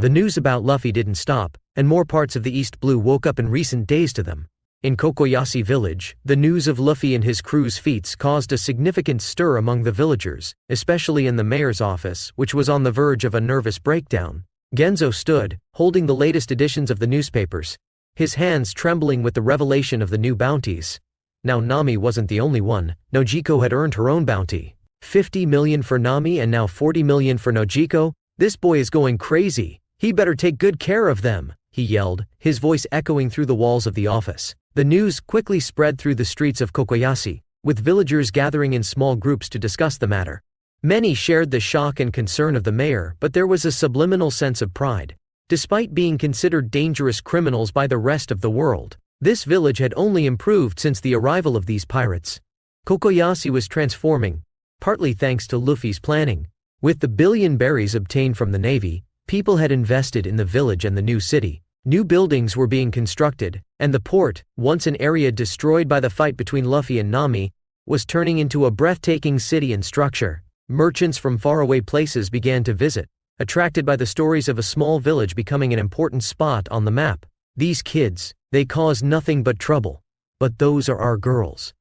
The news about Luffy didn't stop, and more parts of the East Blue woke up in recent days to them. In Kokoyashi village, the news of Luffy and his crew's feats caused a significant stir among the villagers, especially in the mayor's office, which was on the verge of a nervous breakdown. Genzo stood, holding the latest editions of the newspapers, his hands trembling with the revelation of the new bounties. Now Nami wasn't the only one. Nojiko had earned her own bounty. 50 million for Nami and now 40 million for Nojiko. "This boy is going crazy. He better take good care of them," he yelled, his voice echoing through the walls of the office. The news quickly spread through the streets of Kokoyashi, with villagers gathering in small groups to discuss the matter. Many shared the shock and concern of the mayor, but there was a subliminal sense of pride. Despite being considered dangerous criminals by the rest of the world, this village had only improved since the arrival of these pirates. Kokoyashi was transforming, partly thanks to Luffy's planning. With the billion berries obtained from the navy, people had invested in the village and the new city. New buildings were being constructed, and the port, once an area destroyed by the fight between Luffy and Nami, was turning into a breathtaking city and structure. Merchants from faraway places began to visit, attracted by the stories of a small village becoming an important spot on the map. "These kids, they cause nothing but trouble. But those are our girls.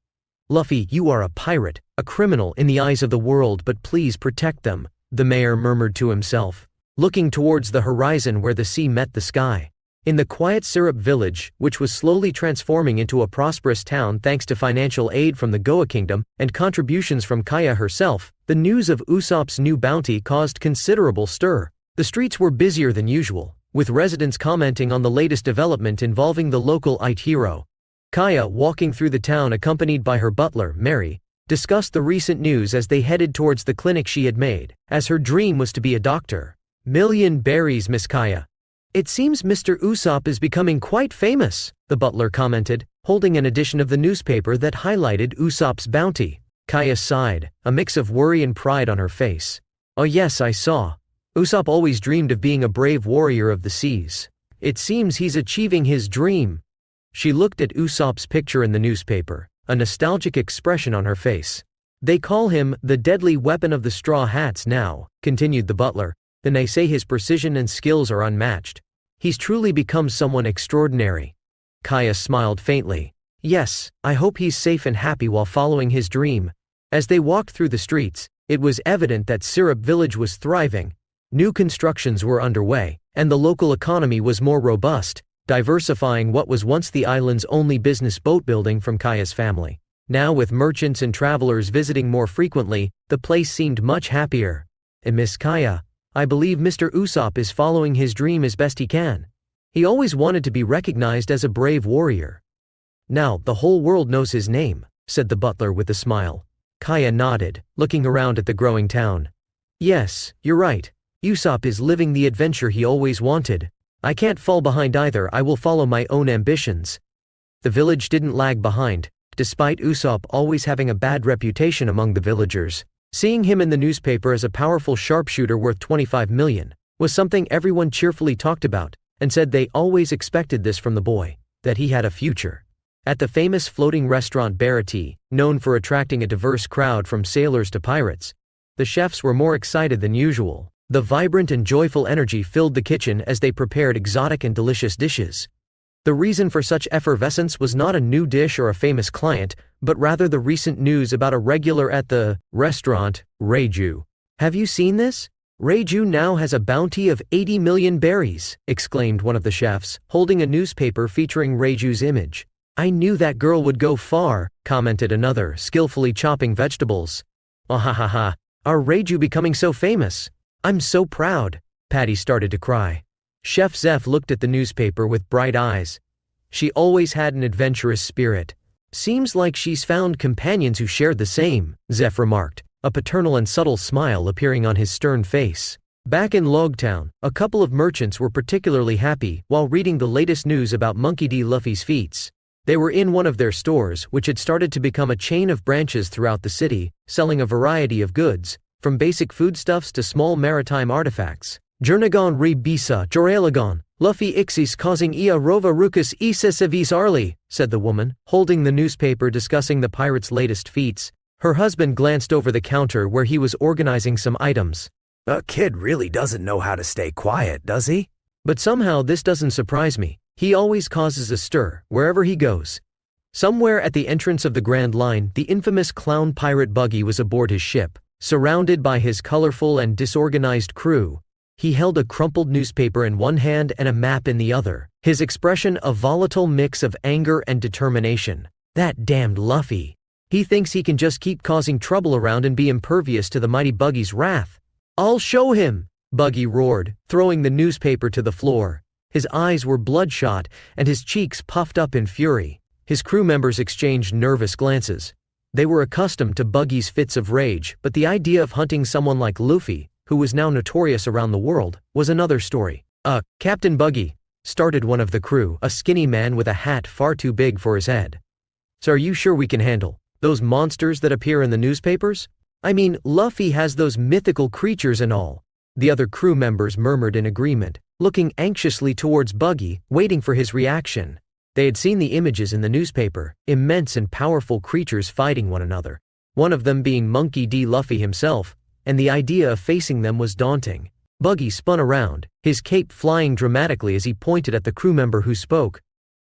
Luffy, you are a pirate, a criminal in the eyes of the world, but please protect them," the mayor murmured to himself, looking towards the horizon where the sea met the sky. In the quiet Syrup village, which was slowly transforming into a prosperous town thanks to financial aid from the Goa Kingdom and contributions from Kaya herself, the news of Usopp's new bounty caused considerable stir. The streets were busier than usual, with residents commenting on the latest development involving the local IT hero. Kaya, walking through the town accompanied by her butler, Mary, discussed the recent news as they headed towards the clinic she had made, as her dream was to be a doctor. "Million berries, Miss Kaya. It seems Mr. Usopp is becoming quite famous," the butler commented, holding an edition of the newspaper that highlighted Usopp's bounty. Kaya sighed, a mix of worry and pride on her face. "Oh yes, I saw. Usopp always dreamed of being a brave warrior of the seas. It seems he's achieving his dream." She looked at Usopp's picture in the newspaper, a nostalgic expression on her face. "They call him the deadly weapon of the Straw Hats now," continued the butler. "Then they say his precision and skills are unmatched. He's truly become someone extraordinary." Kaya smiled faintly. "Yes, I hope he's safe and happy while following his dream." As they walked through the streets, it was evident that Syrup Village was thriving. New constructions were underway, and the local economy was more robust, diversifying what was once the island's only business boat building from Kaya's family. Now with merchants and travelers visiting more frequently, the place seemed much happier. And Miss Kaya, I believe Mr. Usopp is following his dream as best he can. He always wanted to be recognized as a brave warrior. Now, the whole world knows his name, said the butler with a smile. Kaya nodded, looking around at the growing town. Yes, you're right. Usopp is living the adventure he always wanted. I can't fall behind either, I will follow my own ambitions. The village didn't lag behind, despite Usopp always having a bad reputation among the villagers. Seeing him in the newspaper as a powerful sharpshooter worth 25 million was something everyone cheerfully talked about, and said they always expected this from the boy, that he had a future. At the famous floating restaurant Barati, known for attracting a diverse crowd from sailors to pirates, the chefs were more excited than usual. The vibrant and joyful energy filled the kitchen as they prepared exotic and delicious dishes. The reason for such effervescence was not a new dish or a famous client, but rather the recent news about a regular at the restaurant, Reiju. Have you seen this? Reiju now has a bounty of 80 million berries, exclaimed one of the chefs, holding a newspaper featuring Reiju's image. I knew that girl would go far, commented another, skillfully chopping vegetables. Oh ha ha ha, our Reiju becoming so famous. I'm so proud. Patty started to cry. Chef Zeph looked at the newspaper with bright eyes. She always had an adventurous spirit. Seems like she's found companions who shared the same, Zeph remarked, a paternal and subtle smile appearing on his stern face. Back in Logtown, a couple of merchants were particularly happy while reading the latest news about Monkey D. Luffy's feats. They were in one of their stores, which had started to become a chain of branches throughout the city, selling a variety of goods, from basic foodstuffs to small maritime artifacts. Jernagon re bisa Joralagon, Luffy ixis causing ia rova rucus isasevis arli, said the woman, holding the newspaper discussing the pirate's latest feats. Her husband glanced over the counter where he was organizing some items. A kid really doesn't know how to stay quiet, does he? But somehow this doesn't surprise me. He always causes a stir, wherever he goes. Somewhere at the entrance of the Grand Line, the infamous clown pirate Buggy was aboard his ship, surrounded by his colorful and disorganized crew. He held a crumpled newspaper in one hand and a map in the other, his expression a volatile mix of anger and determination. That damned Luffy. He thinks he can just keep causing trouble around and be impervious to the mighty Buggy's wrath. I'll show him, Buggy roared, throwing the newspaper to the floor. His eyes were bloodshot, and his cheeks puffed up in fury. His crew members exchanged nervous glances. They were accustomed to Buggy's fits of rage, but the idea of hunting someone like Luffy, who was now notorious around the world, was another story. Captain Buggy, started one of the crew, a skinny man with a hat far too big for his head. So are you sure we can handle those monsters that appear in the newspapers? I mean, Luffy has those mythical creatures and all. The other crew members murmured in agreement, looking anxiously towards Buggy, waiting for his reaction. They had seen the images in the newspaper, immense and powerful creatures fighting one another, one of them being Monkey D. Luffy himself, and the idea of facing them was daunting. Buggy spun around, his cape flying dramatically as he pointed at the crew member who spoke.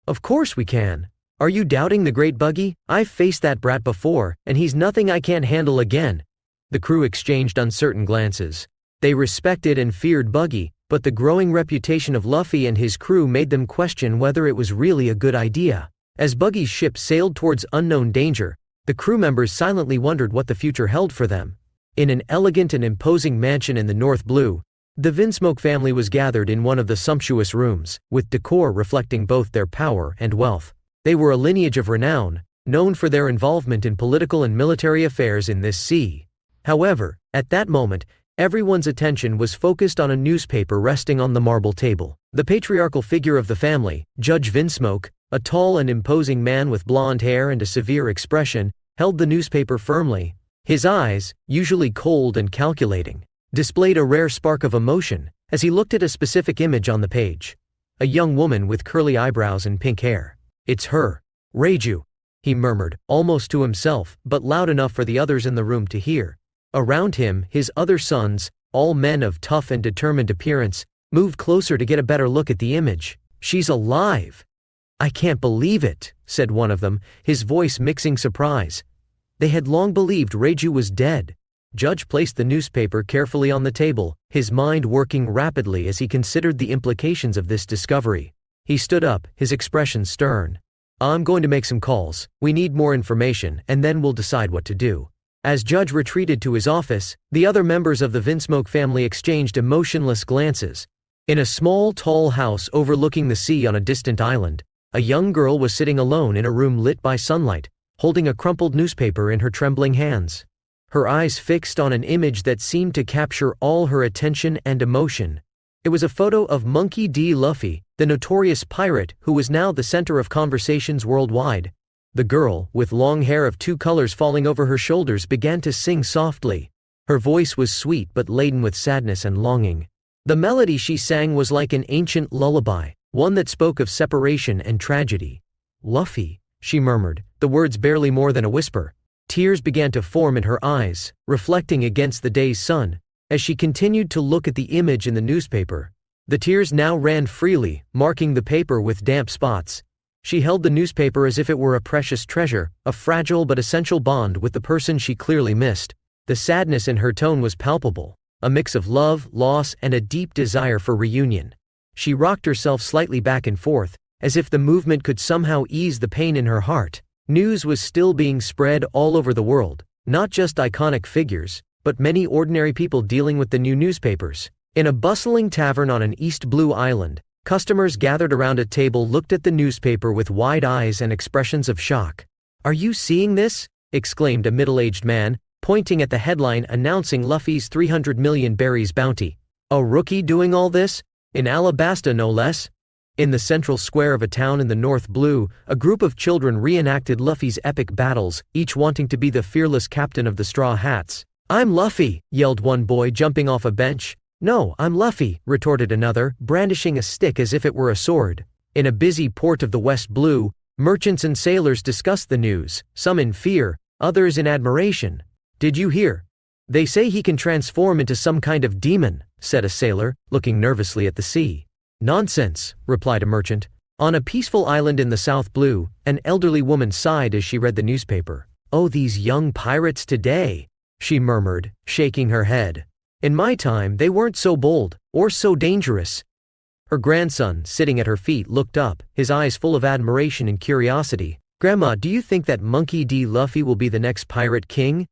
Of course we can. Are you doubting the great Buggy? I've faced that brat before, and he's nothing I can't handle again. The crew exchanged uncertain glances. They respected and feared Buggy, but the growing reputation of Luffy and his crew made them question whether it was really a good idea. As Buggy's ship sailed towards unknown danger, the crew members silently wondered what the future held for them. In an elegant and imposing mansion in the North Blue, the Vinsmoke family was gathered in one of the sumptuous rooms, with decor reflecting both their power and wealth. They were a lineage of renown, known for their involvement in political and military affairs in this sea. However, at that moment, everyone's attention was focused on a newspaper resting on the marble table. The patriarchal figure of the family, Judge Vinsmoke, a tall and imposing man with blonde hair and a severe expression, held the newspaper firmly. His eyes, usually cold and calculating, displayed a rare spark of emotion as he looked at a specific image on the page. A young woman with curly eyebrows and pink hair. It's her. Reiju, he murmured, almost to himself, but loud enough for the others in the room to hear. Around him, his other sons, all men of tough and determined appearance, moved closer to get a better look at the image. She's alive. I can't believe it, said one of them, his voice mixing surprise. They had long believed Reiju was dead. Judge placed the newspaper carefully on the table, his mind working rapidly as he considered the implications of this discovery. He stood up, his expression stern. I'm going to make some calls. We need more information, and then we'll decide what to do. As Judge retreated to his office, the other members of the Vinsmoke family exchanged emotionless glances. In a small, tall house overlooking the sea on a distant island, a young girl was sitting alone in a room lit by sunlight, holding a crumpled newspaper in her trembling hands. Her eyes fixed on an image that seemed to capture all her attention and emotion. It was a photo of Monkey D. Luffy, the notorious pirate who was now the center of conversations worldwide. The girl, with long hair of two colors falling over her shoulders, began to sing softly. Her voice was sweet but laden with sadness and longing. The melody she sang was like an ancient lullaby, one that spoke of separation and tragedy. Luffy, she murmured, the words barely more than a whisper. Tears began to form in her eyes, reflecting against the day's sun, as she continued to look at the image in the newspaper. The tears now ran freely, marking the paper with damp spots. She held the newspaper as if it were a precious treasure, a fragile but essential bond with the person she clearly missed. The sadness in her tone was palpable, a mix of love, loss, and a deep desire for reunion. She rocked herself slightly back and forth, as if the movement could somehow ease the pain in her heart. News was still being spread all over the world, not just iconic figures, but many ordinary people dealing with the new newspapers. In a bustling tavern on an East Blue island, customers gathered around a table looked at the newspaper with wide eyes and expressions of shock. "Are you seeing this?" exclaimed a middle-aged man, pointing at the headline announcing Luffy's 300 million berries bounty. "A rookie doing all this? In Alabasta no less?" In the central square of a town in the North Blue, a group of children reenacted Luffy's epic battles, each wanting to be the fearless captain of the Straw Hats. "I'm Luffy!" yelled one boy, jumping off a bench. "No, I'm Luffy," retorted another, brandishing a stick as if it were a sword. In a busy port of the West Blue, merchants and sailors discussed the news, some in fear, others in admiration. "Did you hear? They say he can transform into some kind of demon," said a sailor, looking nervously at the sea. "Nonsense," replied a merchant. On a peaceful island in the South Blue, an elderly woman sighed as she read the newspaper. "Oh, these young pirates today," she murmured, shaking her head. "In my time, they weren't so bold, or so dangerous." Her grandson, sitting at her feet, looked up, his eyes full of admiration and curiosity. "Grandma, do you think that Monkey D. Luffy will be the next pirate king?"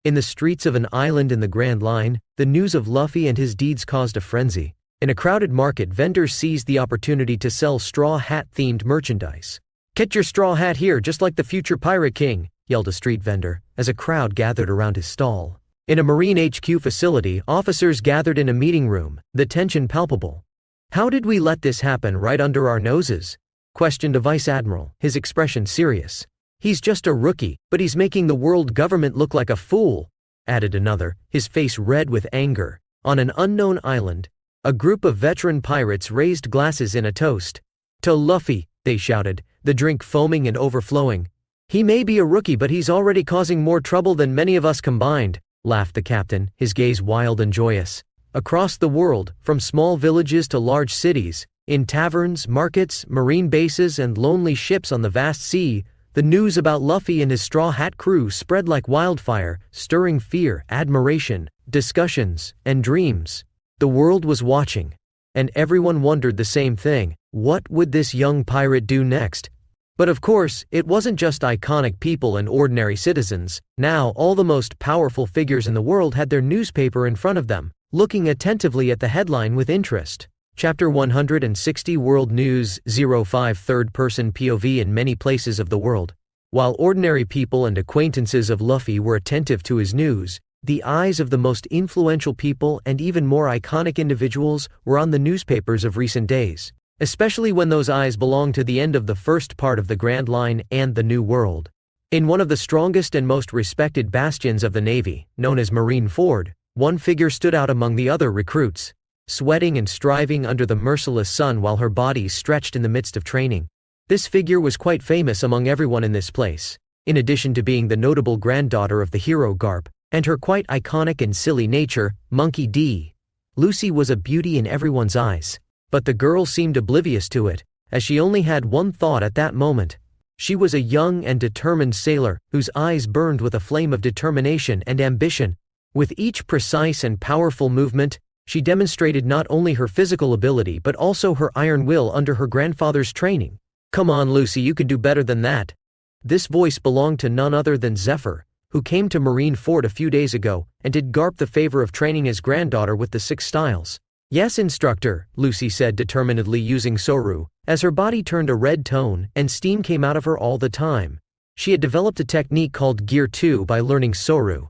In the streets of an island in the Grand Line, the news of Luffy and his deeds caused a frenzy. In a crowded market, vendors seized the opportunity to sell straw hat-themed merchandise. "Get your straw hat here, just like the future pirate king," yelled a street vendor, as a crowd gathered around his stall. In a Marine HQ facility, officers gathered in a meeting room, the tension palpable. "How did we let this happen right under our noses?" questioned a vice admiral, his expression serious. "He's just a rookie, but he's making the world government look like a fool," added another, his face red with anger. On an unknown island, a group of veteran pirates raised glasses in a toast. "To Luffy," they shouted, the drink foaming and overflowing. "He may be a rookie, but he's already causing more trouble than many of us combined," laughed the captain, his gaze wild and joyous. Across the world, from small villages to large cities, in taverns, markets, marine bases, and lonely ships on the vast sea, the news about Luffy and his Straw Hat crew spread like wildfire, stirring fear, admiration, discussions, and dreams. The world was watching, and everyone wondered the same thing: what would this young pirate do next? But of course, it wasn't just iconic people and ordinary citizens. Now all the most powerful figures in the world had their newspaper in front of them, looking attentively at the headline with interest. Chapter 160 World News 05 Third-person POV in many places of the world. While ordinary people and acquaintances of Luffy were attentive to his news, the eyes of the most influential people and even more iconic individuals were on the newspapers of recent days, especially when those eyes belonged to the end of the first part of the Grand Line and the New World. In one of the strongest and most respected bastions of the Navy, known as Marine Ford, one figure stood out among the other recruits, sweating and striving under the merciless sun while her body stretched in the midst of training. This figure was quite famous among everyone in this place. In addition to being the notable granddaughter of the hero Garp, and her quite iconic and silly nature, Monkey D. Lucy was a beauty in everyone's eyes. But the girl seemed oblivious to it, as she only had one thought at that moment. She was a young and determined sailor, whose eyes burned with a flame of determination and ambition. With each precise and powerful movement, she demonstrated not only her physical ability but also her iron will under her grandfather's training. "Come on, Lucy, you can do better than that." This voice belonged to none other than Zephyr, who came to Marine Fort a few days ago and did Garp the favor of training his granddaughter with the 6 styles. "Yes, instructor," Lucy said determinedly using Soru, as her body turned a red tone and steam came out of her all the time. She had developed a technique called Gear 2 by learning Soru.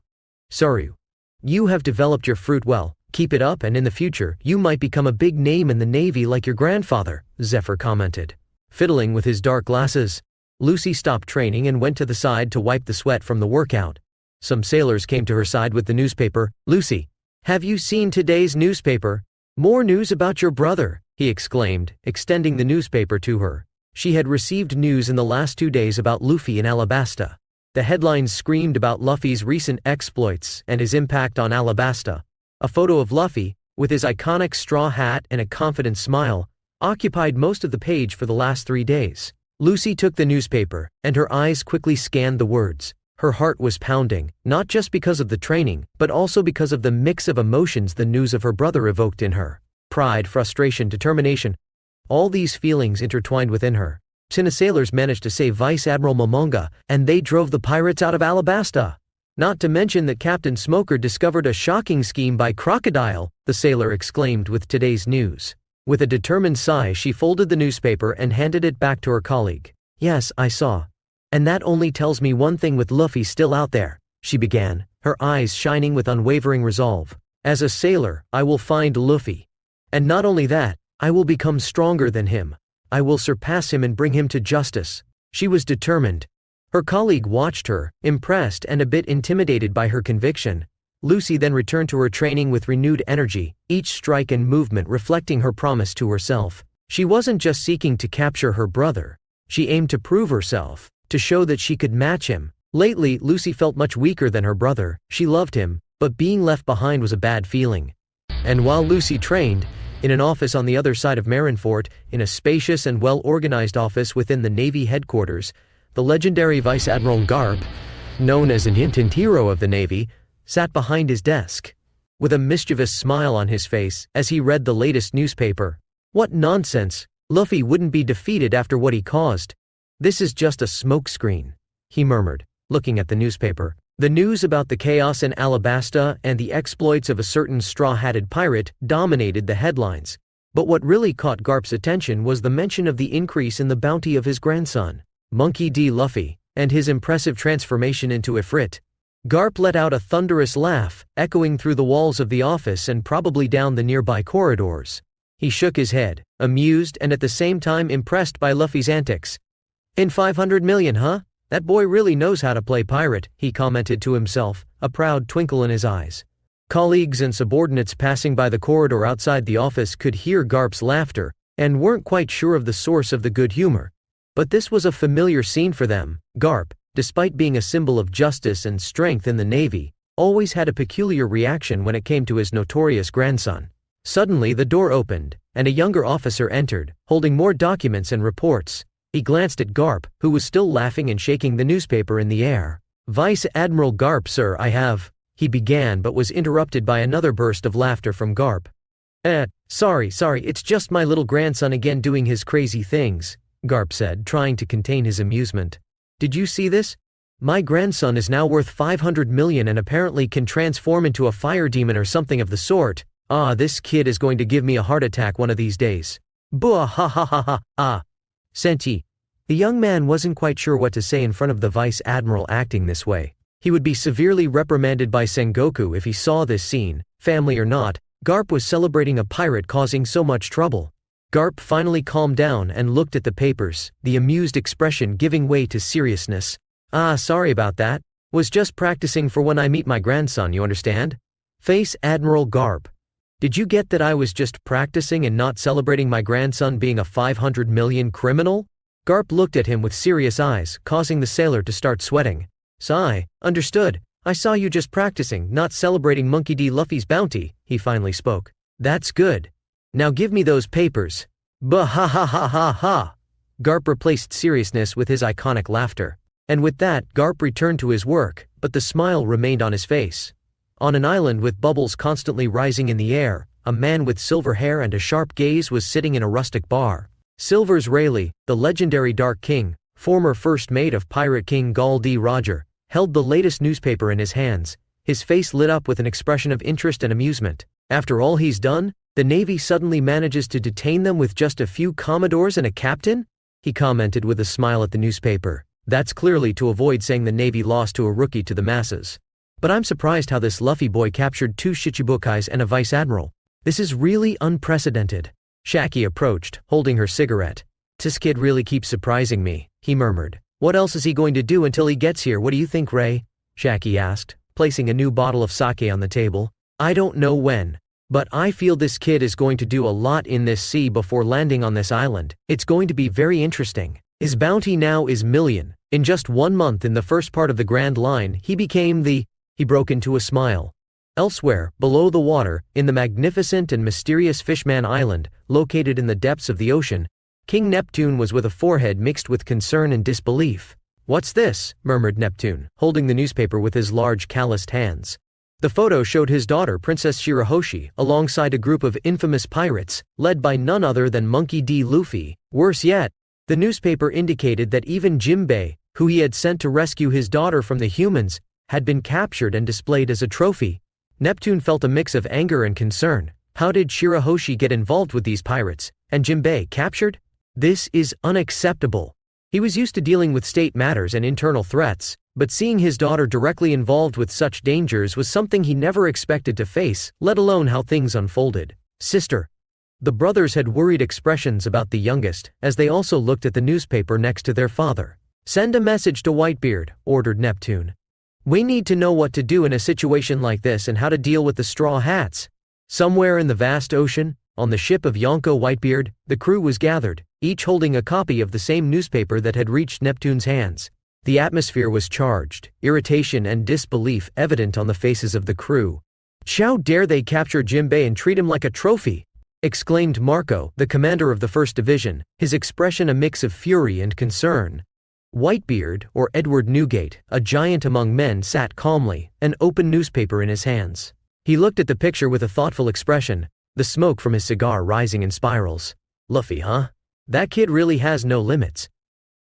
"Soru, you have developed your fruit well, keep it up and in the future you might become a big name in the Navy like your grandfather," Zephyr commented. Fiddling with his dark glasses, Lucy stopped training and went to the side to wipe the sweat from the workout. Some sailors came to her side with the newspaper. "Lucy, have you seen today's newspaper? More news about your brother," he exclaimed, extending the newspaper to her. She had received news in the last 2 days about Luffy in Alabasta. The headlines screamed about Luffy's recent exploits and his impact on Alabasta. A photo of Luffy, with his iconic straw hat and a confident smile, occupied most of the page for the last 3 days. Lucy took the newspaper, and her eyes quickly scanned the words. Her heart was pounding, not just because of the training, but also because of the mix of emotions the news of her brother evoked in her. Pride, frustration, determination. All these feelings intertwined within her. The sailors managed to save Vice Admiral Momonga, and they drove the pirates out of Alabasta. Not to mention that Captain Smoker discovered a shocking scheme by Crocodile, the sailor exclaimed with today's news. With a determined sigh, she folded the newspaper and handed it back to her colleague. "Yes, I saw. And that only tells me one thing with Luffy still out there," she began, her eyes shining with unwavering resolve. "As a sailor, I will find Luffy. And not only that, I will become stronger than him. I will surpass him and bring him to justice." She was determined. Her colleague watched her, impressed and a bit intimidated by her conviction. Lucy then returned to her training with renewed energy, each strike and movement reflecting her promise to herself. She wasn't just seeking to capture her brother. She aimed to prove herself, to show that she could match him. Lately, Lucy felt much weaker than her brother. She loved him, but being left behind was a bad feeling. And while Lucy trained, in an office on the other side of Marineford, in a spacious and well-organized office within the Navy headquarters, the legendary Vice Admiral Garp, known as an instant hero of the Navy, sat behind his desk, with a mischievous smile on his face as he read the latest newspaper. "What nonsense! Luffy wouldn't be defeated after what he caused. This is just a smokescreen," he murmured, looking at the newspaper. The news about the chaos in Alabasta and the exploits of a certain straw-hatted pirate dominated the headlines. But what really caught Garp's attention was the mention of the increase in the bounty of his grandson, Monkey D. Luffy, and his impressive transformation into Ifrit. Garp let out a thunderous laugh, echoing through the walls of the office and probably down the nearby corridors. He shook his head, amused and at the same time impressed by Luffy's antics. "In 500 million, huh? That boy really knows how to play pirate," he commented to himself, a proud twinkle in his eyes. Colleagues and subordinates passing by the corridor outside the office could hear Garp's laughter and weren't quite sure of the source of the good humor. But this was a familiar scene for them. Garp, despite being a symbol of justice and strength in the Navy, always had a peculiar reaction when it came to his notorious grandson. Suddenly the door opened, and a younger officer entered, holding more documents and reports. He glanced at Garp, who was still laughing and shaking the newspaper in the air. "Vice Admiral Garp, sir, I have," he began but was interrupted by another burst of laughter from Garp. Sorry, it's just my little grandson again doing his crazy things," Garp said, trying to contain his amusement. "Did you see this? My grandson is now worth 500 million and apparently can transform into a fire demon or something of the sort. This kid is going to give me a heart attack one of these days. Bua ha ha ha ha, Senti." The young man wasn't quite sure what to say in front of the Vice Admiral acting this way. He would be severely reprimanded by Sengoku if he saw this scene. Family or not, Garp was celebrating a pirate causing so much trouble. Garp finally calmed down and looked at the papers, the amused expression giving way to seriousness. Sorry about that. Was just practicing for when I meet my grandson, you understand? Face Admiral Garp. Did you get that I was just practicing and not celebrating my grandson being a 500 million criminal? Garp looked at him with serious eyes, causing the sailor to start sweating. Sigh, understood. I saw you just practicing, not celebrating Monkey D. Luffy's bounty, he finally spoke. That's good. Now give me those papers. Bah ha ha ha ha ha. Garp replaced seriousness with his iconic laughter. And with that, Garp returned to his work, but the smile remained on his face. On an island with bubbles constantly rising in the air, a man with silver hair and a sharp gaze was sitting in a rustic bar. Silvers Rayleigh, the legendary Dark King, former first mate of Pirate King Gall D. Roger, held the latest newspaper in his hands. His face lit up with an expression of interest and amusement. After all he's done, the Navy suddenly manages to detain them with just a few commodores and a captain? He commented with a smile at the newspaper. That's clearly to avoid saying the Navy lost to a rookie to the masses. But I'm surprised how this Luffy boy captured 2 Shichibukais and a vice admiral. This is really unprecedented. Shaki approached, holding her cigarette. This kid really keeps surprising me, he murmured. What else is he going to do until he gets here? What do you think, Ray? Shaki asked, placing a new bottle of sake on the table. I don't know when, but I feel this kid is going to do a lot in this sea before landing on this island. It's going to be very interesting. His bounty now is million. In just 1 month in the first part of the Grand Line, he became the... He broke into a smile. Elsewhere, below the water, in the magnificent and mysterious Fishman Island, located in the depths of the ocean, King Neptune was with a forehead mixed with concern and disbelief. What's this? Murmured Neptune, holding the newspaper with his large calloused hands. The photo showed his daughter Princess Shirahoshi alongside a group of infamous pirates, led by none other than Monkey D. Luffy. Worse yet, the newspaper indicated that even Jimbei, who he had sent to rescue his daughter from the humans, had been captured and displayed as a trophy. Neptune felt a mix of anger and concern. How did Shirahoshi get involved with these pirates, and Jimbei captured? This is unacceptable. He was used to dealing with state matters and internal threats, but seeing his daughter directly involved with such dangers was something he never expected to face, let alone how things unfolded. Sister. The brothers had worried expressions about the youngest, as they also looked at the newspaper next to their father. Send a message to Whitebeard, ordered Neptune. We need to know what to do in a situation like this and how to deal with the straw hats. Somewhere in the vast ocean, on the ship of Yonko Whitebeard, the crew was gathered, each holding a copy of the same newspaper that had reached Neptune's hands. The atmosphere was charged, irritation and disbelief evident on the faces of the crew. How dare they capture Jimbei and treat him like a trophy? Exclaimed Marco, the commander of the 1st Division, his expression a mix of fury and concern. Whitebeard, or Edward Newgate, a giant among men, sat calmly, an open newspaper in his hands. He looked at the picture with a thoughtful expression, the smoke from his cigar rising in spirals. Luffy, huh? That kid really has no limits.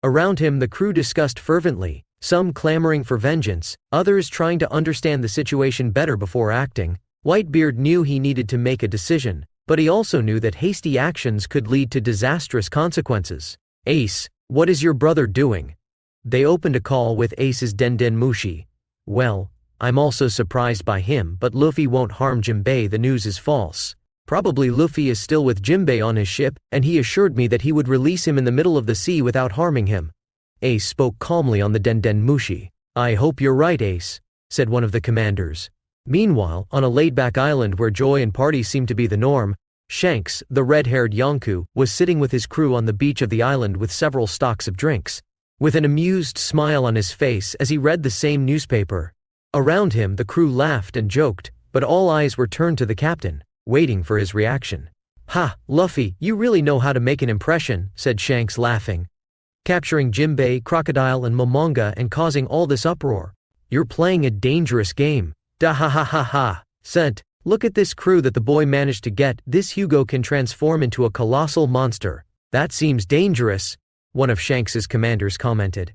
Around him the crew discussed fervently, some clamoring for vengeance, others trying to understand the situation better before acting. Whitebeard knew he needed to make a decision, but he also knew that hasty actions could lead to disastrous consequences. Ace, what is your brother doing? They opened a call with Ace's Denden Mushi. Well, I'm also surprised by him, but Luffy won't harm Jimbei. The news is false. Probably Luffy is still with Jimbei on his ship, and he assured me that he would release him in the middle of the sea without harming him. Ace spoke calmly on the Denden Mushi. I hope you're right, Ace, said one of the commanders. Meanwhile, on a laid-back island where joy and parties seemed to be the norm, Shanks, the red-haired Yonko, was sitting with his crew on the beach of the island with several stocks of drinks, with an amused smile on his face as he read the same newspaper. Around him the crew laughed and joked, but all eyes were turned to the captain, waiting for his reaction. Ha, Luffy, you really know how to make an impression, said Shanks laughing. Capturing Jimbei, Crocodile and Momonga and causing all this uproar. You're playing a dangerous game. Da ha ha ha ha. Sent. Look at this crew that the boy managed to get. This Hugo can transform into a colossal monster. That seems dangerous, one of Shanks's commanders commented.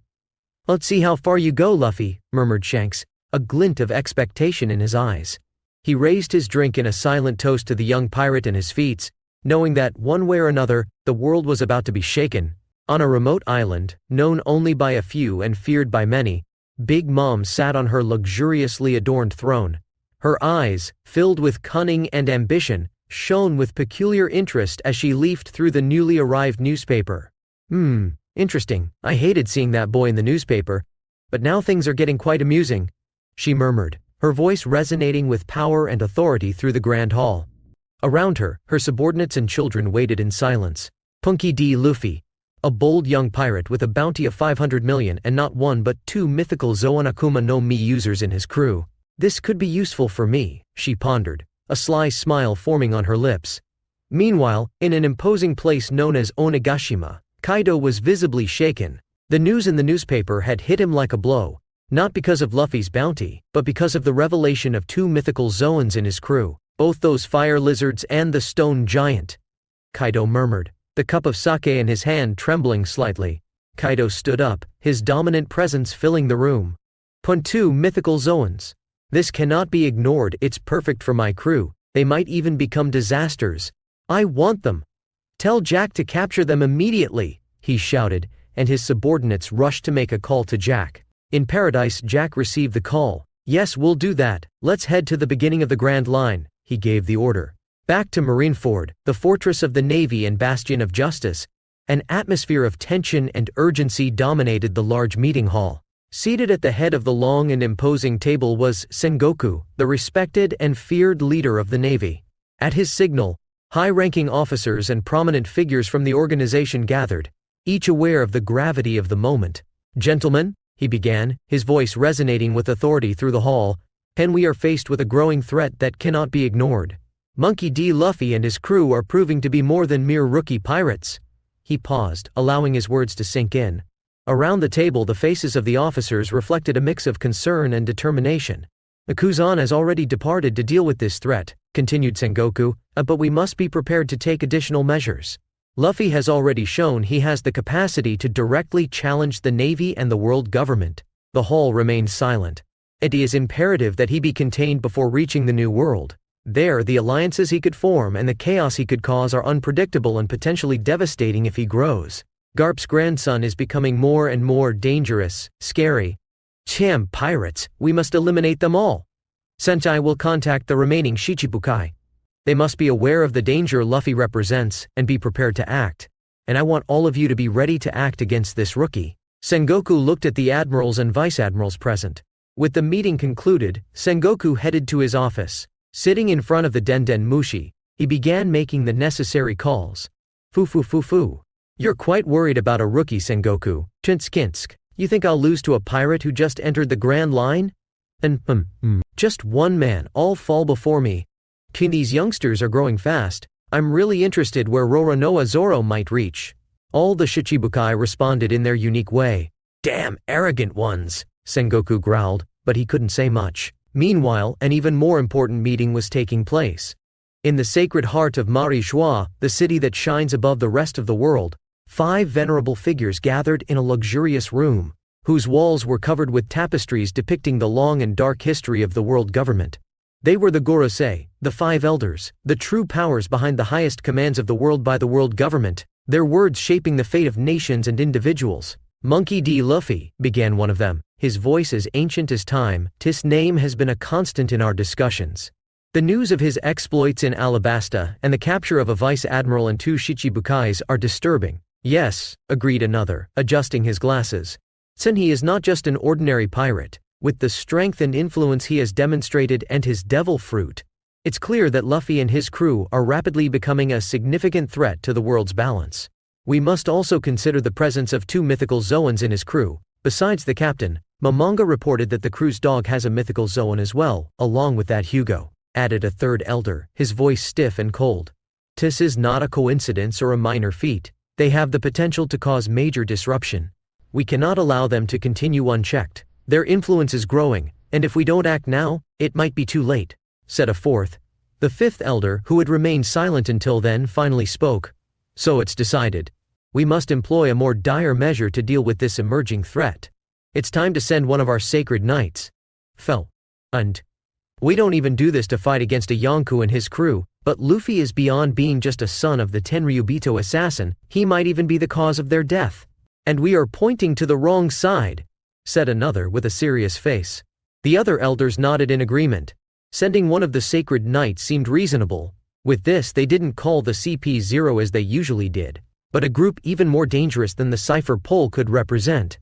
Let's see how far you go, Luffy, murmured Shanks, a glint of expectation in his eyes. He raised his drink in a silent toast to the young pirate and his feats, knowing that, one way or another, the world was about to be shaken. On a remote island, known only by a few and feared by many, Big Mom sat on her luxuriously adorned throne. Her eyes, filled with cunning and ambition, shone with peculiar interest as she leafed through the newly arrived newspaper. Interesting. I hated seeing that boy in the newspaper, but now things are getting quite amusing, she murmured, her voice resonating with power and authority through the grand hall. Around her, her subordinates and children waited in silence. Punky D. Luffy, a bold young pirate with a bounty of 500 million and not one but two mythical Zoanakuma no Mi users in his crew. This could be useful for me, she pondered, a sly smile forming on her lips. Meanwhile, in an imposing place known as Onigashima, Kaido was visibly shaken. The news in the newspaper had hit him like a blow. Not because of Luffy's bounty, but because of the revelation of two mythical Zoans in his crew, both those fire lizards and the stone giant. Kaido murmured, the cup of sake in his hand trembling slightly. Kaido stood up, his dominant presence filling the room. Two mythical Zoans. This cannot be ignored, it's perfect for my crew, they might even become disasters. I want them. Tell Jack to capture them immediately, he shouted, and his subordinates rushed to make a call to Jack. In paradise, Jack received the call. Yes, we'll do that, let's head to the beginning of the Grand Line, he gave the order. Back to Marineford, the fortress of the Navy and bastion of justice, an atmosphere of tension and urgency dominated the large meeting hall. Seated at the head of the long and imposing table was Sengoku, the respected and feared leader of the Navy. At his signal, high-ranking officers and prominent figures from the organization gathered, each aware of the gravity of the moment. Gentlemen, he began, his voice resonating with authority through the hall, and we are faced with a growing threat that cannot be ignored. Monkey D. Luffy and his crew are proving to be more than mere rookie pirates. He paused, allowing his words to sink in. Around the table, the faces of the officers reflected a mix of concern and determination. Akuzan has already departed to deal with this threat, continued Sengoku, but we must be prepared to take additional measures. Luffy has already shown he has the capacity to directly challenge the Navy and the world government. The hall remained silent. It is imperative that he be contained before reaching the New World. There, the alliances he could form and the chaos he could cause are unpredictable and potentially devastating if he grows. Garp's grandson is becoming more and more dangerous, scary. Pirates, we must eliminate them all. Sentai will contact the remaining Shichibukai. They must be aware of the danger Luffy represents and be prepared to act. And I want all of you to be ready to act against this rookie. Sengoku looked at the admirals and vice-admirals present. With the meeting concluded, Sengoku headed to his office. Sitting in front of the Denden Mushi, he began making the necessary calls. Fu. You're quite worried about a rookie, Sengoku. Chinskinsk. You think I'll lose to a pirate who just entered the Grand Line? And, just one man, all fall before me. These youngsters are growing fast. I'm really interested where Roronoa Zoro might reach. All the Shichibukai responded in their unique way. Damn arrogant ones, Sengoku growled, but he couldn't say much. Meanwhile, an even more important meeting was taking place. In the sacred heart of Mari Shua, the city that shines above the rest of the world, 5 venerable figures gathered in a luxurious room, whose walls were covered with tapestries depicting the long and dark history of the world government. They were the Gorosei, the 5 elders, the true powers behind the highest commands of the world by the world government, their words shaping the fate of nations and individuals. Monkey D. Luffy, began one of them, his voice as ancient as time, his name has been a constant in our discussions. The news of his exploits in Alabasta and the capture of a vice-admiral and 2 Shichibukais are disturbing. Yes, agreed another, adjusting his glasses. He is not just an ordinary pirate. With the strength and influence he has demonstrated and his devil fruit, it's clear that Luffy and his crew are rapidly becoming a significant threat to the world's balance. We must also consider the presence of 2 mythical Zoans in his crew. Besides the captain, Momonga reported that the crew's dog has a mythical Zoan as well, along with that Hugo, added a 3rd elder, his voice stiff and cold. This is not a coincidence or a minor feat. They have the potential to cause major disruption. We cannot allow them to continue unchecked. Their influence is growing, and if we don't act now, it might be too late, said a 4th. The 5th elder, who had remained silent until then, finally spoke. So it's decided. We must employ a more dire measure to deal with this emerging threat. It's time to send one of our sacred knights. And we don't even do this to fight against a Yonkou and his crew, but Luffy is beyond being just a son of the Tenryubito assassin, he might even be the cause of their death. And we are pointing to the wrong side, said another with a serious face. The other elders nodded in agreement. Sending one of the sacred knights seemed reasonable. With this, they didn't call the CP0 as they usually did, but a group even more dangerous than the Cypher Pole could represent.